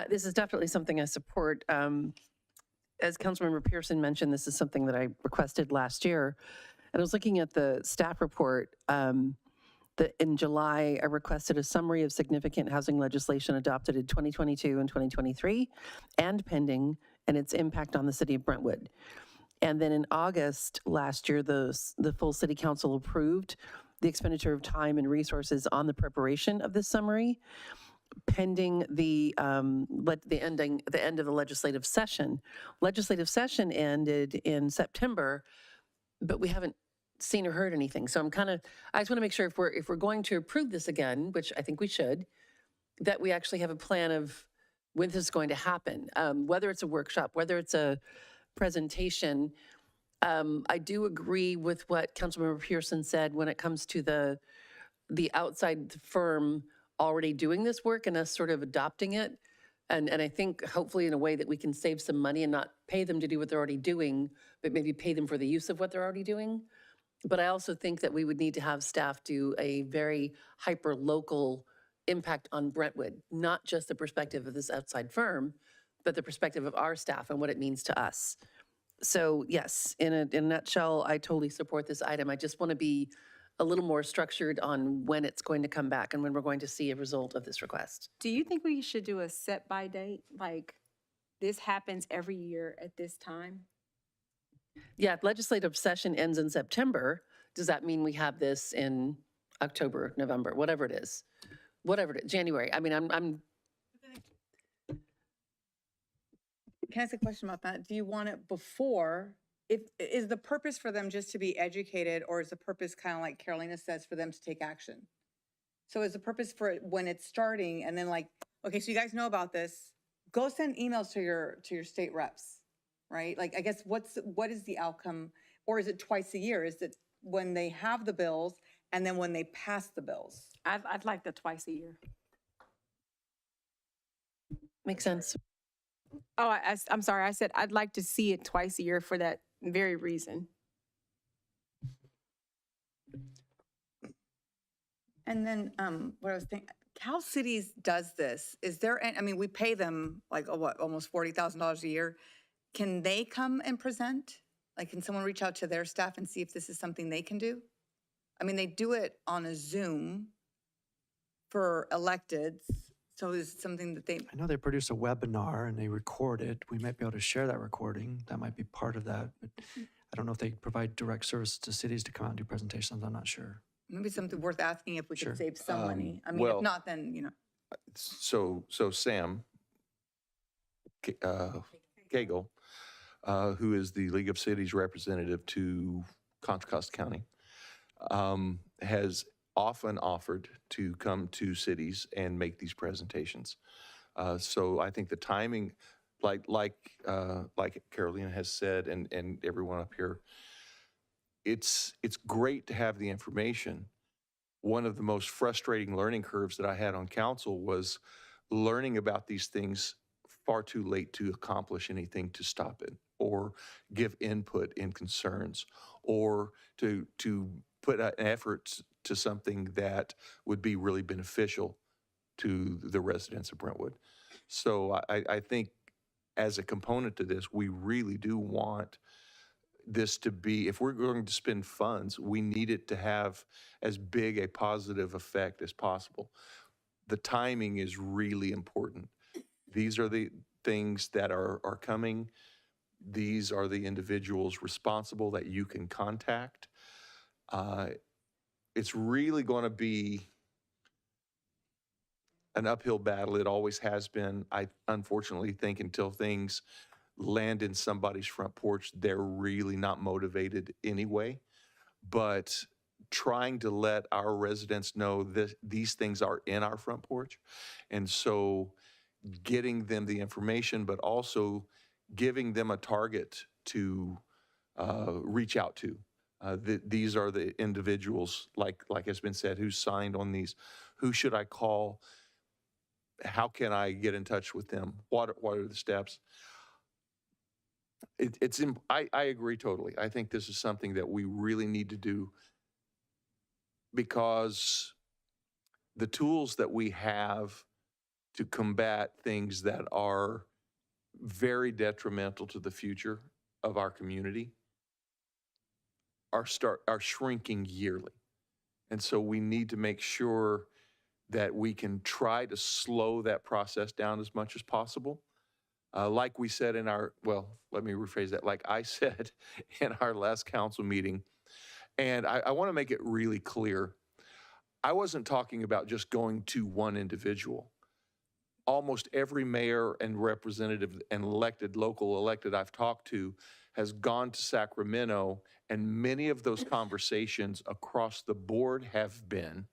This is definitely something I support. As Councilmember Pearson mentioned, this is something that I requested last year. And I was looking at the staff report that in July, I requested a summary of significant housing legislation adopted in 2022 and 2023 and pending and its impact on the city of Brentwood. And then in August last year, the full city council approved the expenditure of time and resources on the preparation of this summary, pending the end of the legislative session. Legislative session ended in September, but we haven't seen or heard anything. So I just want to make sure if we're going to approve this again, which I think we should, that we actually have a plan of when this is going to happen, whether it's a workshop, whether it's a presentation. I do agree with what Councilmember Pearson said when it comes to the outside firm already doing this work and us sort of adopting it. And I think hopefully in a way that we can save some money and not pay them to do what they're already doing, but maybe pay them for the use of what they're already doing. But I also think that we would need to have staff do a very hyper-local impact on Brentwood, not just the perspective of this outside firm, but the perspective of our staff and what it means to us. So yes, in a nutshell, I totally support this item. I just want to be a little more structured on when it's going to come back and when we're going to see a result of this request. Do you think we should do a set by date? Like this happens every year at this time? Yeah, legislative session ends in September. Does that mean we have this in October, November, whatever it is? Whatever it is, January. I mean, I'm Can I ask a question about that? Do you want it before? Is the purpose for them just to be educated, or is the purpose kind of like Carolina says, for them to take action? So is the purpose for it when it's starting and then like, okay, so you guys know about this, go send emails to your state reps, right? Like, I guess what is the outcome, or is it twice a year? Is it when they have the bills and then when they pass the bills? I'd like the twice a year. makes sense. Oh, I'm sorry. I said I'd like to see it twice a year for that very reason. And then what I was thinking, Cal Cities does this. Is there, I mean, we pay them like, almost $40,000 a year. Can they come and present? Like, can someone reach out to their staff and see if this is something they can do? I mean, they do it on a Zoom for electeds. So is it something that I know they produce a webinar and they record it. We might be able to share that recording. That might be part of that. But I don't know if they provide direct service to cities to come out and do presentations. I'm not sure. maybe something worth asking if we Sure. could save some money? I mean, well- if not, then, So Sam Cagle, who is the League of Cities representative to Contra Costa County, has often offered to come to cities and make these presentations. So I think the timing, like Carolina has said, and everyone up here, it's great to have the information. One of the most frustrating learning curves that I had on council was learning about these things far too late to accomplish anything to stop it or give input in concerns or to put an effort to something that would be really beneficial to the residents of Brentwood. So I think as a component to this, we really do want this to be, if we're going to spend funds, we need it to have as big a positive effect as possible. The timing is really important. These are the things that are coming. These are the individuals responsible that you can contact. It's really going to be an uphill battle. It always has been. I unfortunately think until things land in somebody's front porch, they're really not motivated anyway. But trying to let our residents know that these things are in our front porch. And so getting them the information, but also giving them a target to reach out to. These are the individuals, like has been said, who signed on these. Who should I call? How can I get in touch with them? What are the steps? I agree totally. I think this is something that we really need to do because the tools that we have to combat things that are very detrimental to the future of our community are shrinking yearly. And so we need to make sure that we can try to slow that process down as much as possible. Like we said in our, well, let me rephrase that. Like I said in our last council meeting, and I want to make it really clear. I wasn't talking about just going to one individual. Almost every mayor and representative and local elected I've talked to has gone to Sacramento, and many of those conversations across the board have been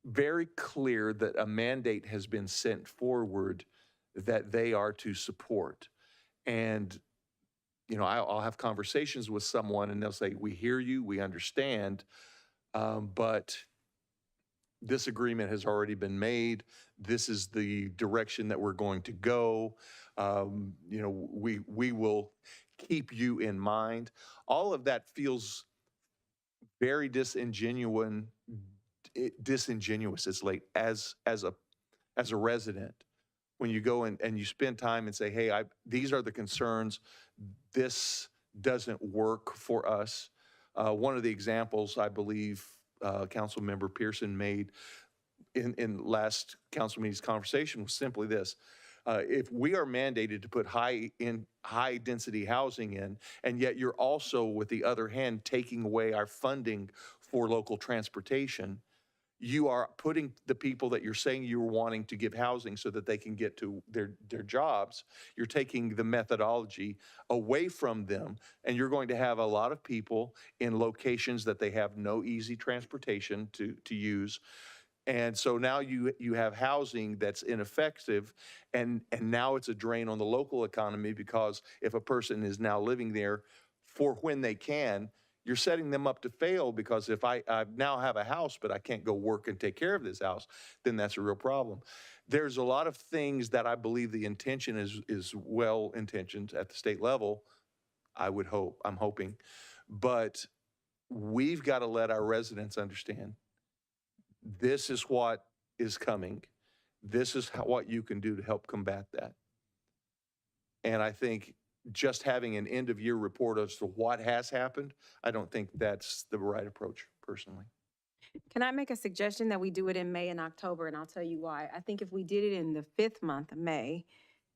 very clear that a mandate has been sent forward that they are to support. And, you know, I'll have conversations with someone and they'll say, we hear you, we understand, but this agreement has already been made. This is the direction that we're going to go. You know, we will keep you in mind. All of that feels very disingenuous. It's late as a resident. When you go and you spend time and say, hey, these are the concerns. This doesn't work for us. One of the examples I believe Council Member Pearson made in last council meeting's conversation was simply this. If we are mandated to put high density housing in, and yet you're also, with the other hand, taking away our funding for local transportation, you are putting the people that you're saying you're wanting to give housing so that they can get to their jobs, you're taking the methodology away from them, and you're going to have a lot of people in locations that they have no easy transportation to use. And so now you have housing that's ineffective, and now it's a drain on the local economy, because if a person is now living there for when they can, you're setting them up to fail, because if I now have a house, but I can't go work and take care of this house, then that's a real problem. There's a lot of things that I believe the intention is well-intentioned at the state level, I'm hoping. But we've got to let our residents understand this is what is coming. This is what you can do to help combat that. And I think just having an end-of-year report as to what has happened, I don't think that's the right approach, personally. Can I make a suggestion that we do it in May and October, and I'll tell you why. I think if we did it in the 5th month of May,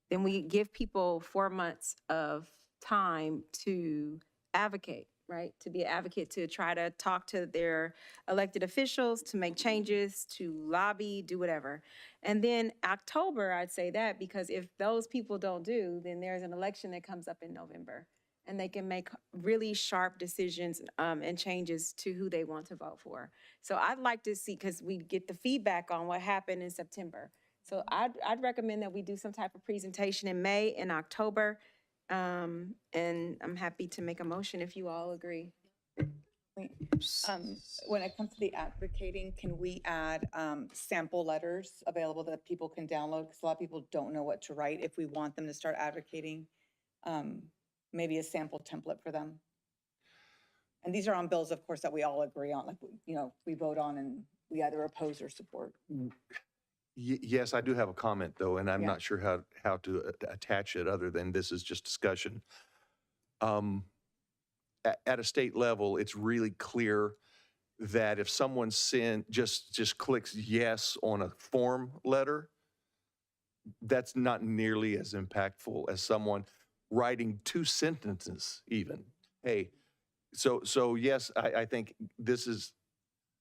then we give people 4 months of time to advocate, right? To be an advocate, to try to talk to their elected officials, to make changes, to lobby, do whatever. And then October, I'd say that, because if those people don't do, then there's an election that comes up in November, and they can make really sharp decisions and changes to who they want to vote for. So I'd like to see, because we get the feedback on what happened in September. So I'd recommend that we do some type of presentation in May and October. And I'm happy to make a motion if you all agree. When it comes to the advocating, can we add sample letters available that people can download? Because a lot of people don't know what to write. If we want them to start advocating, maybe a sample template for them. And these are on bills, of course, that we all agree on, like, you know, we vote on and we either oppose or support. Yes, I do have a comment, though, and I'm Yeah. not sure how to attach it other than this is just discussion. At a state level, it's really clear that if someone just clicks yes on a form letter, that's not nearly as impactful as someone writing 2 sentences even. Hey, so yes, I think this is,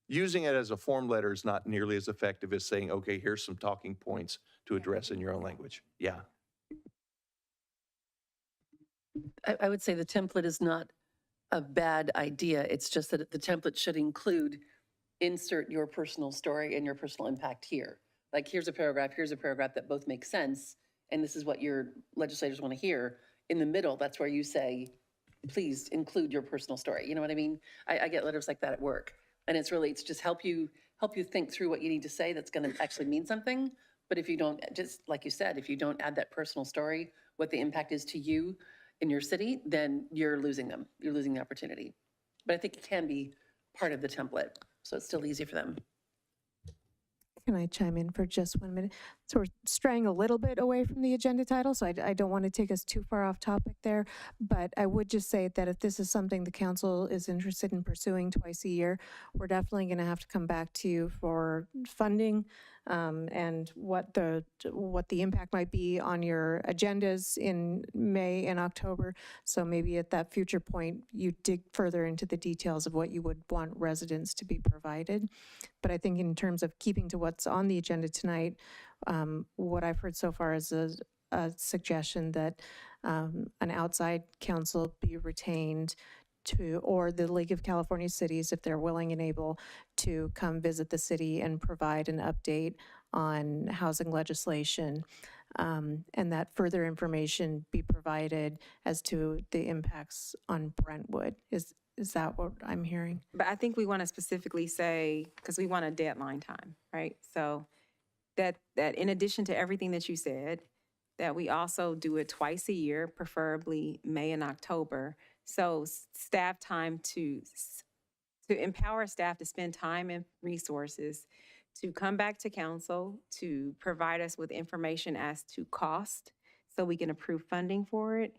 using it as a form letter is not nearly as effective as saying, okay, here's some talking points to address in your own language. Yeah. I would say the template is not a bad idea. It's just that the template should include insert your personal story and your personal impact here. Like, here's a paragraph that both make sense, and this is what your legislators want to hear. In the middle, that's where you say, please include your personal story. You know what I mean? I get letters like that at work. And it's just help you think through what you need to say that's going to actually mean something. But if you don't, just like you said, if you don't add that personal story, what the impact is to you in your city, then you're losing them. You're losing the opportunity. But I think it can be part of the template, so it's still easy for them. Can I chime in for just 1 minute? So we're straying a little bit away from the agenda title, so I don't want to take us too far off topic there. But I would just say that if this is something the council is interested in pursuing twice a year, we're definitely going to have to come back to you for funding and what the impact might be on your agendas in May and October. So maybe at that future point, you dig further into the details of what you would want residents to be provided. But I think in terms of keeping to what's on the agenda tonight, what I've heard so far is a suggestion that an outside counsel be retained or the League of California Cities, if they're willing and able, to come visit the city and provide an update on housing legislation, and that further information be provided as to the impacts on Brentwood. Is that what I'm hearing? But I think we want to specifically say, because we want a deadline time, right? So that in addition to everything that you said, that we also do it twice a year, preferably May and October. So staff time to empower staff to spend time and resources to come back to council, to provide us with information as to cost so we can approve funding for it,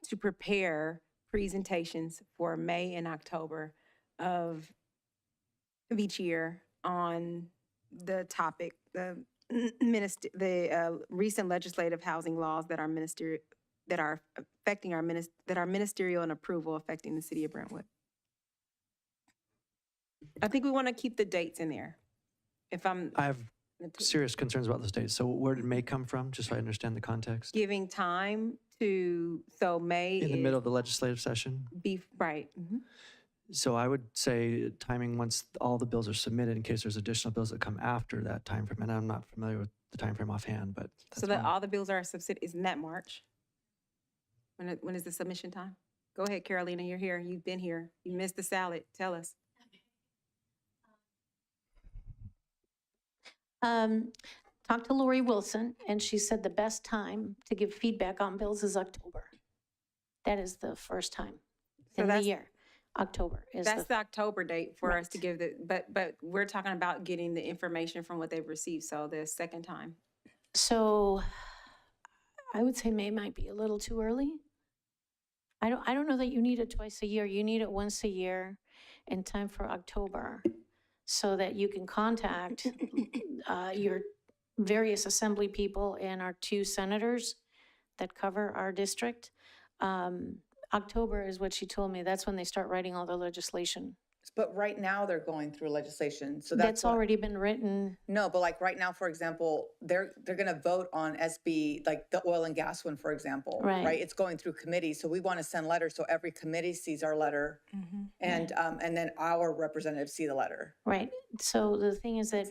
to prepare presentations for May and October of each year on the topic, the recent legislative housing laws that are ministerial and approval affecting the city of Brentwood. I think we want to keep the dates in there. I have serious concerns about this date. So where did May come from, just so I understand the context? Giving time so May In the middle of the legislative session? Right. Mm-hmm. So I would say timing once all the bills are submitted in case there's additional bills that come after that timeframe. And I'm not familiar with the timeframe offhand, but that's so that all the bills are submitted. Isn't that March? When is the submission time? Go ahead, Carolina, you're here. You've been here. You missed the salad. Tell us. Talked to Lori Wilson, and she said the best time to give feedback on bills is October. That is the first time in the year. October is that's the October date for us to give but we're talking about getting the information from what they've received. So the second time. So I would say May might be a little too early. I don't know that you need it twice a year. You need it once a year in time for October so that you can contact your various assembly people and our 2 senators that cover our district. October is what she told me. That's when they start writing all the legislation. But right now they're going through legislation. So that's already been written. No, but like right now, for example, they're going to vote on SB, like the oil and gas one, for example, right? It's going through committee. So we want to send letters so every committee sees our letter and then our representatives see the letter. Right. So the thing is that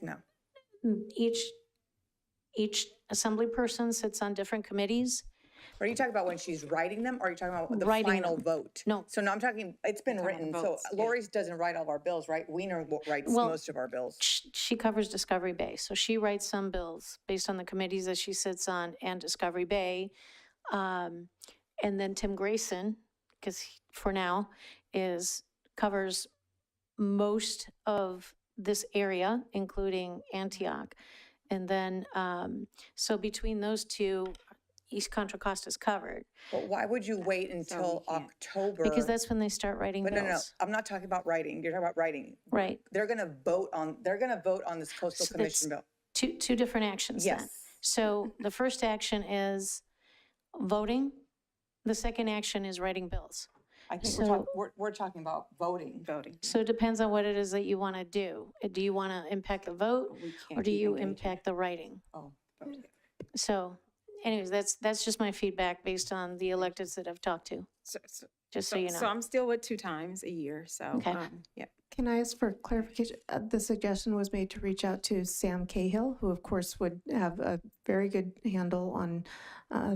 each assembly person sits on different committees. Are you talking about when she's writing them, or are you talking about the final vote? No. So no, I'm talking, it's been written. So Lori's doesn't write all of our bills, right? Wiener writes most of our bills. She covers Discovery Bay. So she writes some bills based on the committees that she sits on and Discovery Bay. And then Tim Grayson, because for now, covers most of this area, including Antioch. And then, so between those two, East Contra Costa is covered. But why would you wait until October? Because that's when they start writing But bills. no, I'm not talking about writing. You're talking about writing. Right. They're gonna vote on this coastal So commission that's bill. two different actions then. Yes. So the first action is voting. The second action is writing bills. I think So- we're talking about voting. So it depends on what it is that you want to do. Do you want to impact the vote or do you impact the writing? Oh. So anyways, that's just my feedback based on the electeds that I've talked to, just so you know. So I'm still with 2 times a year, so, Okay. yeah. Can I ask for clarification? The suggestion was made to reach out to Sam Cahill, who of course would have a very good handle on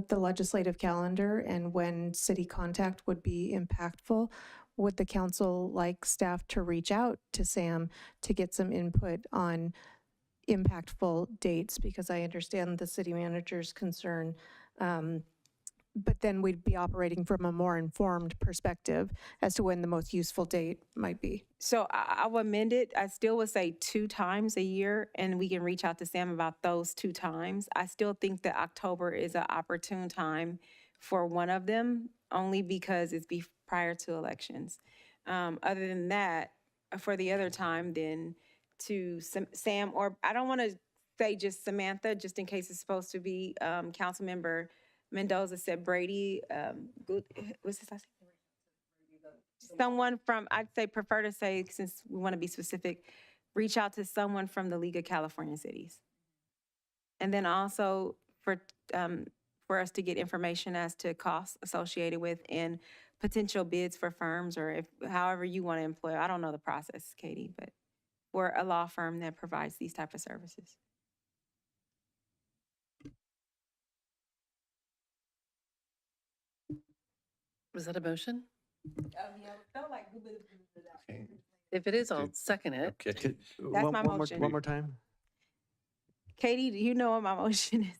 the legislative calendar and when city contact would be impactful. Would the council like staff to reach out to Sam to get some input on impactful dates? Because I understand the city manager's concern. But then we'd be operating from a more informed perspective as to when the most useful date might be. So I'll amend it. I still would say 2 times a year, and we can reach out to Sam about those 2 times. I still think that October is an opportune time for one of them, only because it's prior to elections. Other than that, for the other time, then to Sam, or I don't want to say just Samantha, just in case it's supposed to be Councilmember Mendoza said Brady, what's his last name? Someone from, I'd say prefer to say, since we want to be specific, reach out to someone from the League of California Cities. And then also for us to get information as to costs associated with and potential bids for firms, or if however you want to employ, I don't know the process, Katie, but for a law firm that provides these type of services. Was that a motion? Yeah, it felt like. If it is, I'll second it. Okay. That's my motion. One more time. Katie, do you know what my motion is?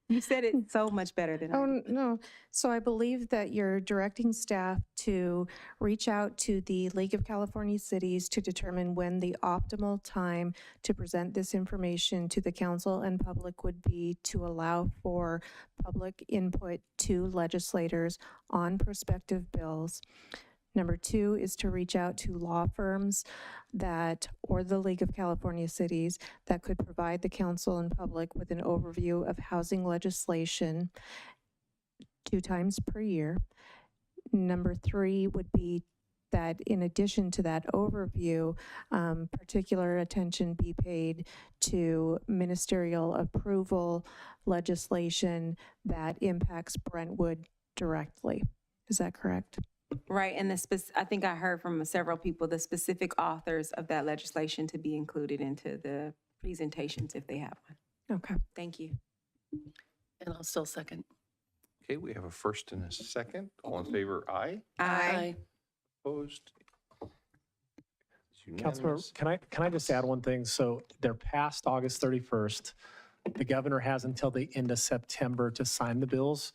You said it so much better than I Oh, did. no. So I believe that you're directing staff to reach out to the League of California Cities to determine when the optimal time to present this information to the council and public would be to allow for public input to legislators on prospective bills. Number 2 is to reach out to law firms or the League of California Cities that could provide the council and public with an overview of housing legislation 2 times per year. Number 3 would be that in addition to that overview, particular attention be paid to ministerial approval legislation that impacts Brentwood directly. Is that correct? Right, and I think I heard from several people, the specific authors of that legislation to be included into the presentations if they have one. Okay. Thank you. And I'll still second. Okay, we have a first and a second. All in favor, aye. Aye. Opposed? It's Councilmember, unanimous. can I just add one thing? So they're past August 31st. The governor has until the end of September to sign the bills.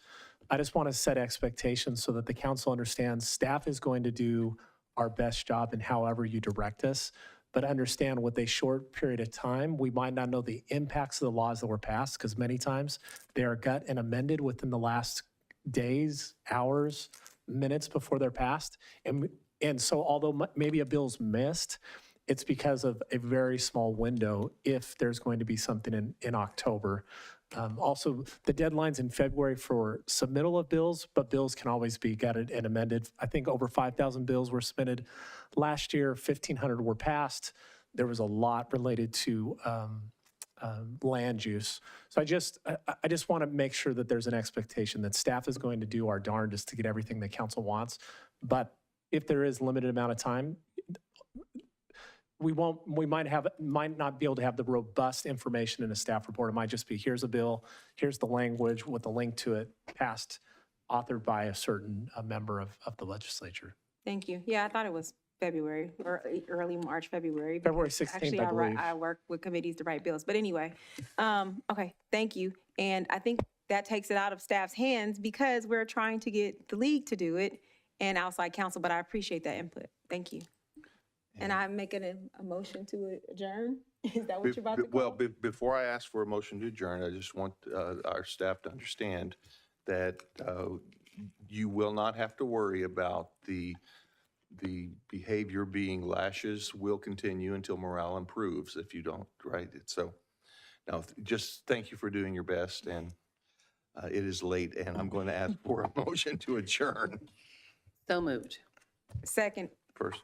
I just want to set expectations so that the council understands staff is going to do our best job in however you direct us, but understand with a short period of time, we might not know the impacts of the laws that were passed, because many times they are gut and amended within the last days, hours, minutes before they're passed. And so although maybe a bill's missed, it's because of a very small window if there's going to be something in October. Also, the deadline's in February for submittal of bills, but bills can always be gutted and amended. I think over 5,000 bills were submitted last year, 1,500 were passed. There was a lot related to land use. So I just want to make sure that there's an expectation that staff is going to do our darndest to get everything the council wants. But if there is limited amount of time, we might not be able to have the robust information in a staff report. It might just be, here's a bill, here's the language with a link to it, passed, authored by a certain member of the legislature. Thank you. Yeah, I thought it was February or early March, February. February because 16th, actually, I believe. I work with committees to write bills. But anyway, okay, thank you. And I think that takes it out of staff's hands because we're trying to get the league to do it and outside counsel, but I appreciate that input. Thank you. And I'm making a motion to adjourn? Is that what you're about to call? Well, before I ask for a motion to adjourn, I just want our staff to understand that you will not have to worry about the behavior being lashes will continue until morale improves if you don't, right? So now, just thank you for doing your best, and it is late, and I'm going to ask for a motion to adjourn. So moved. Second. First,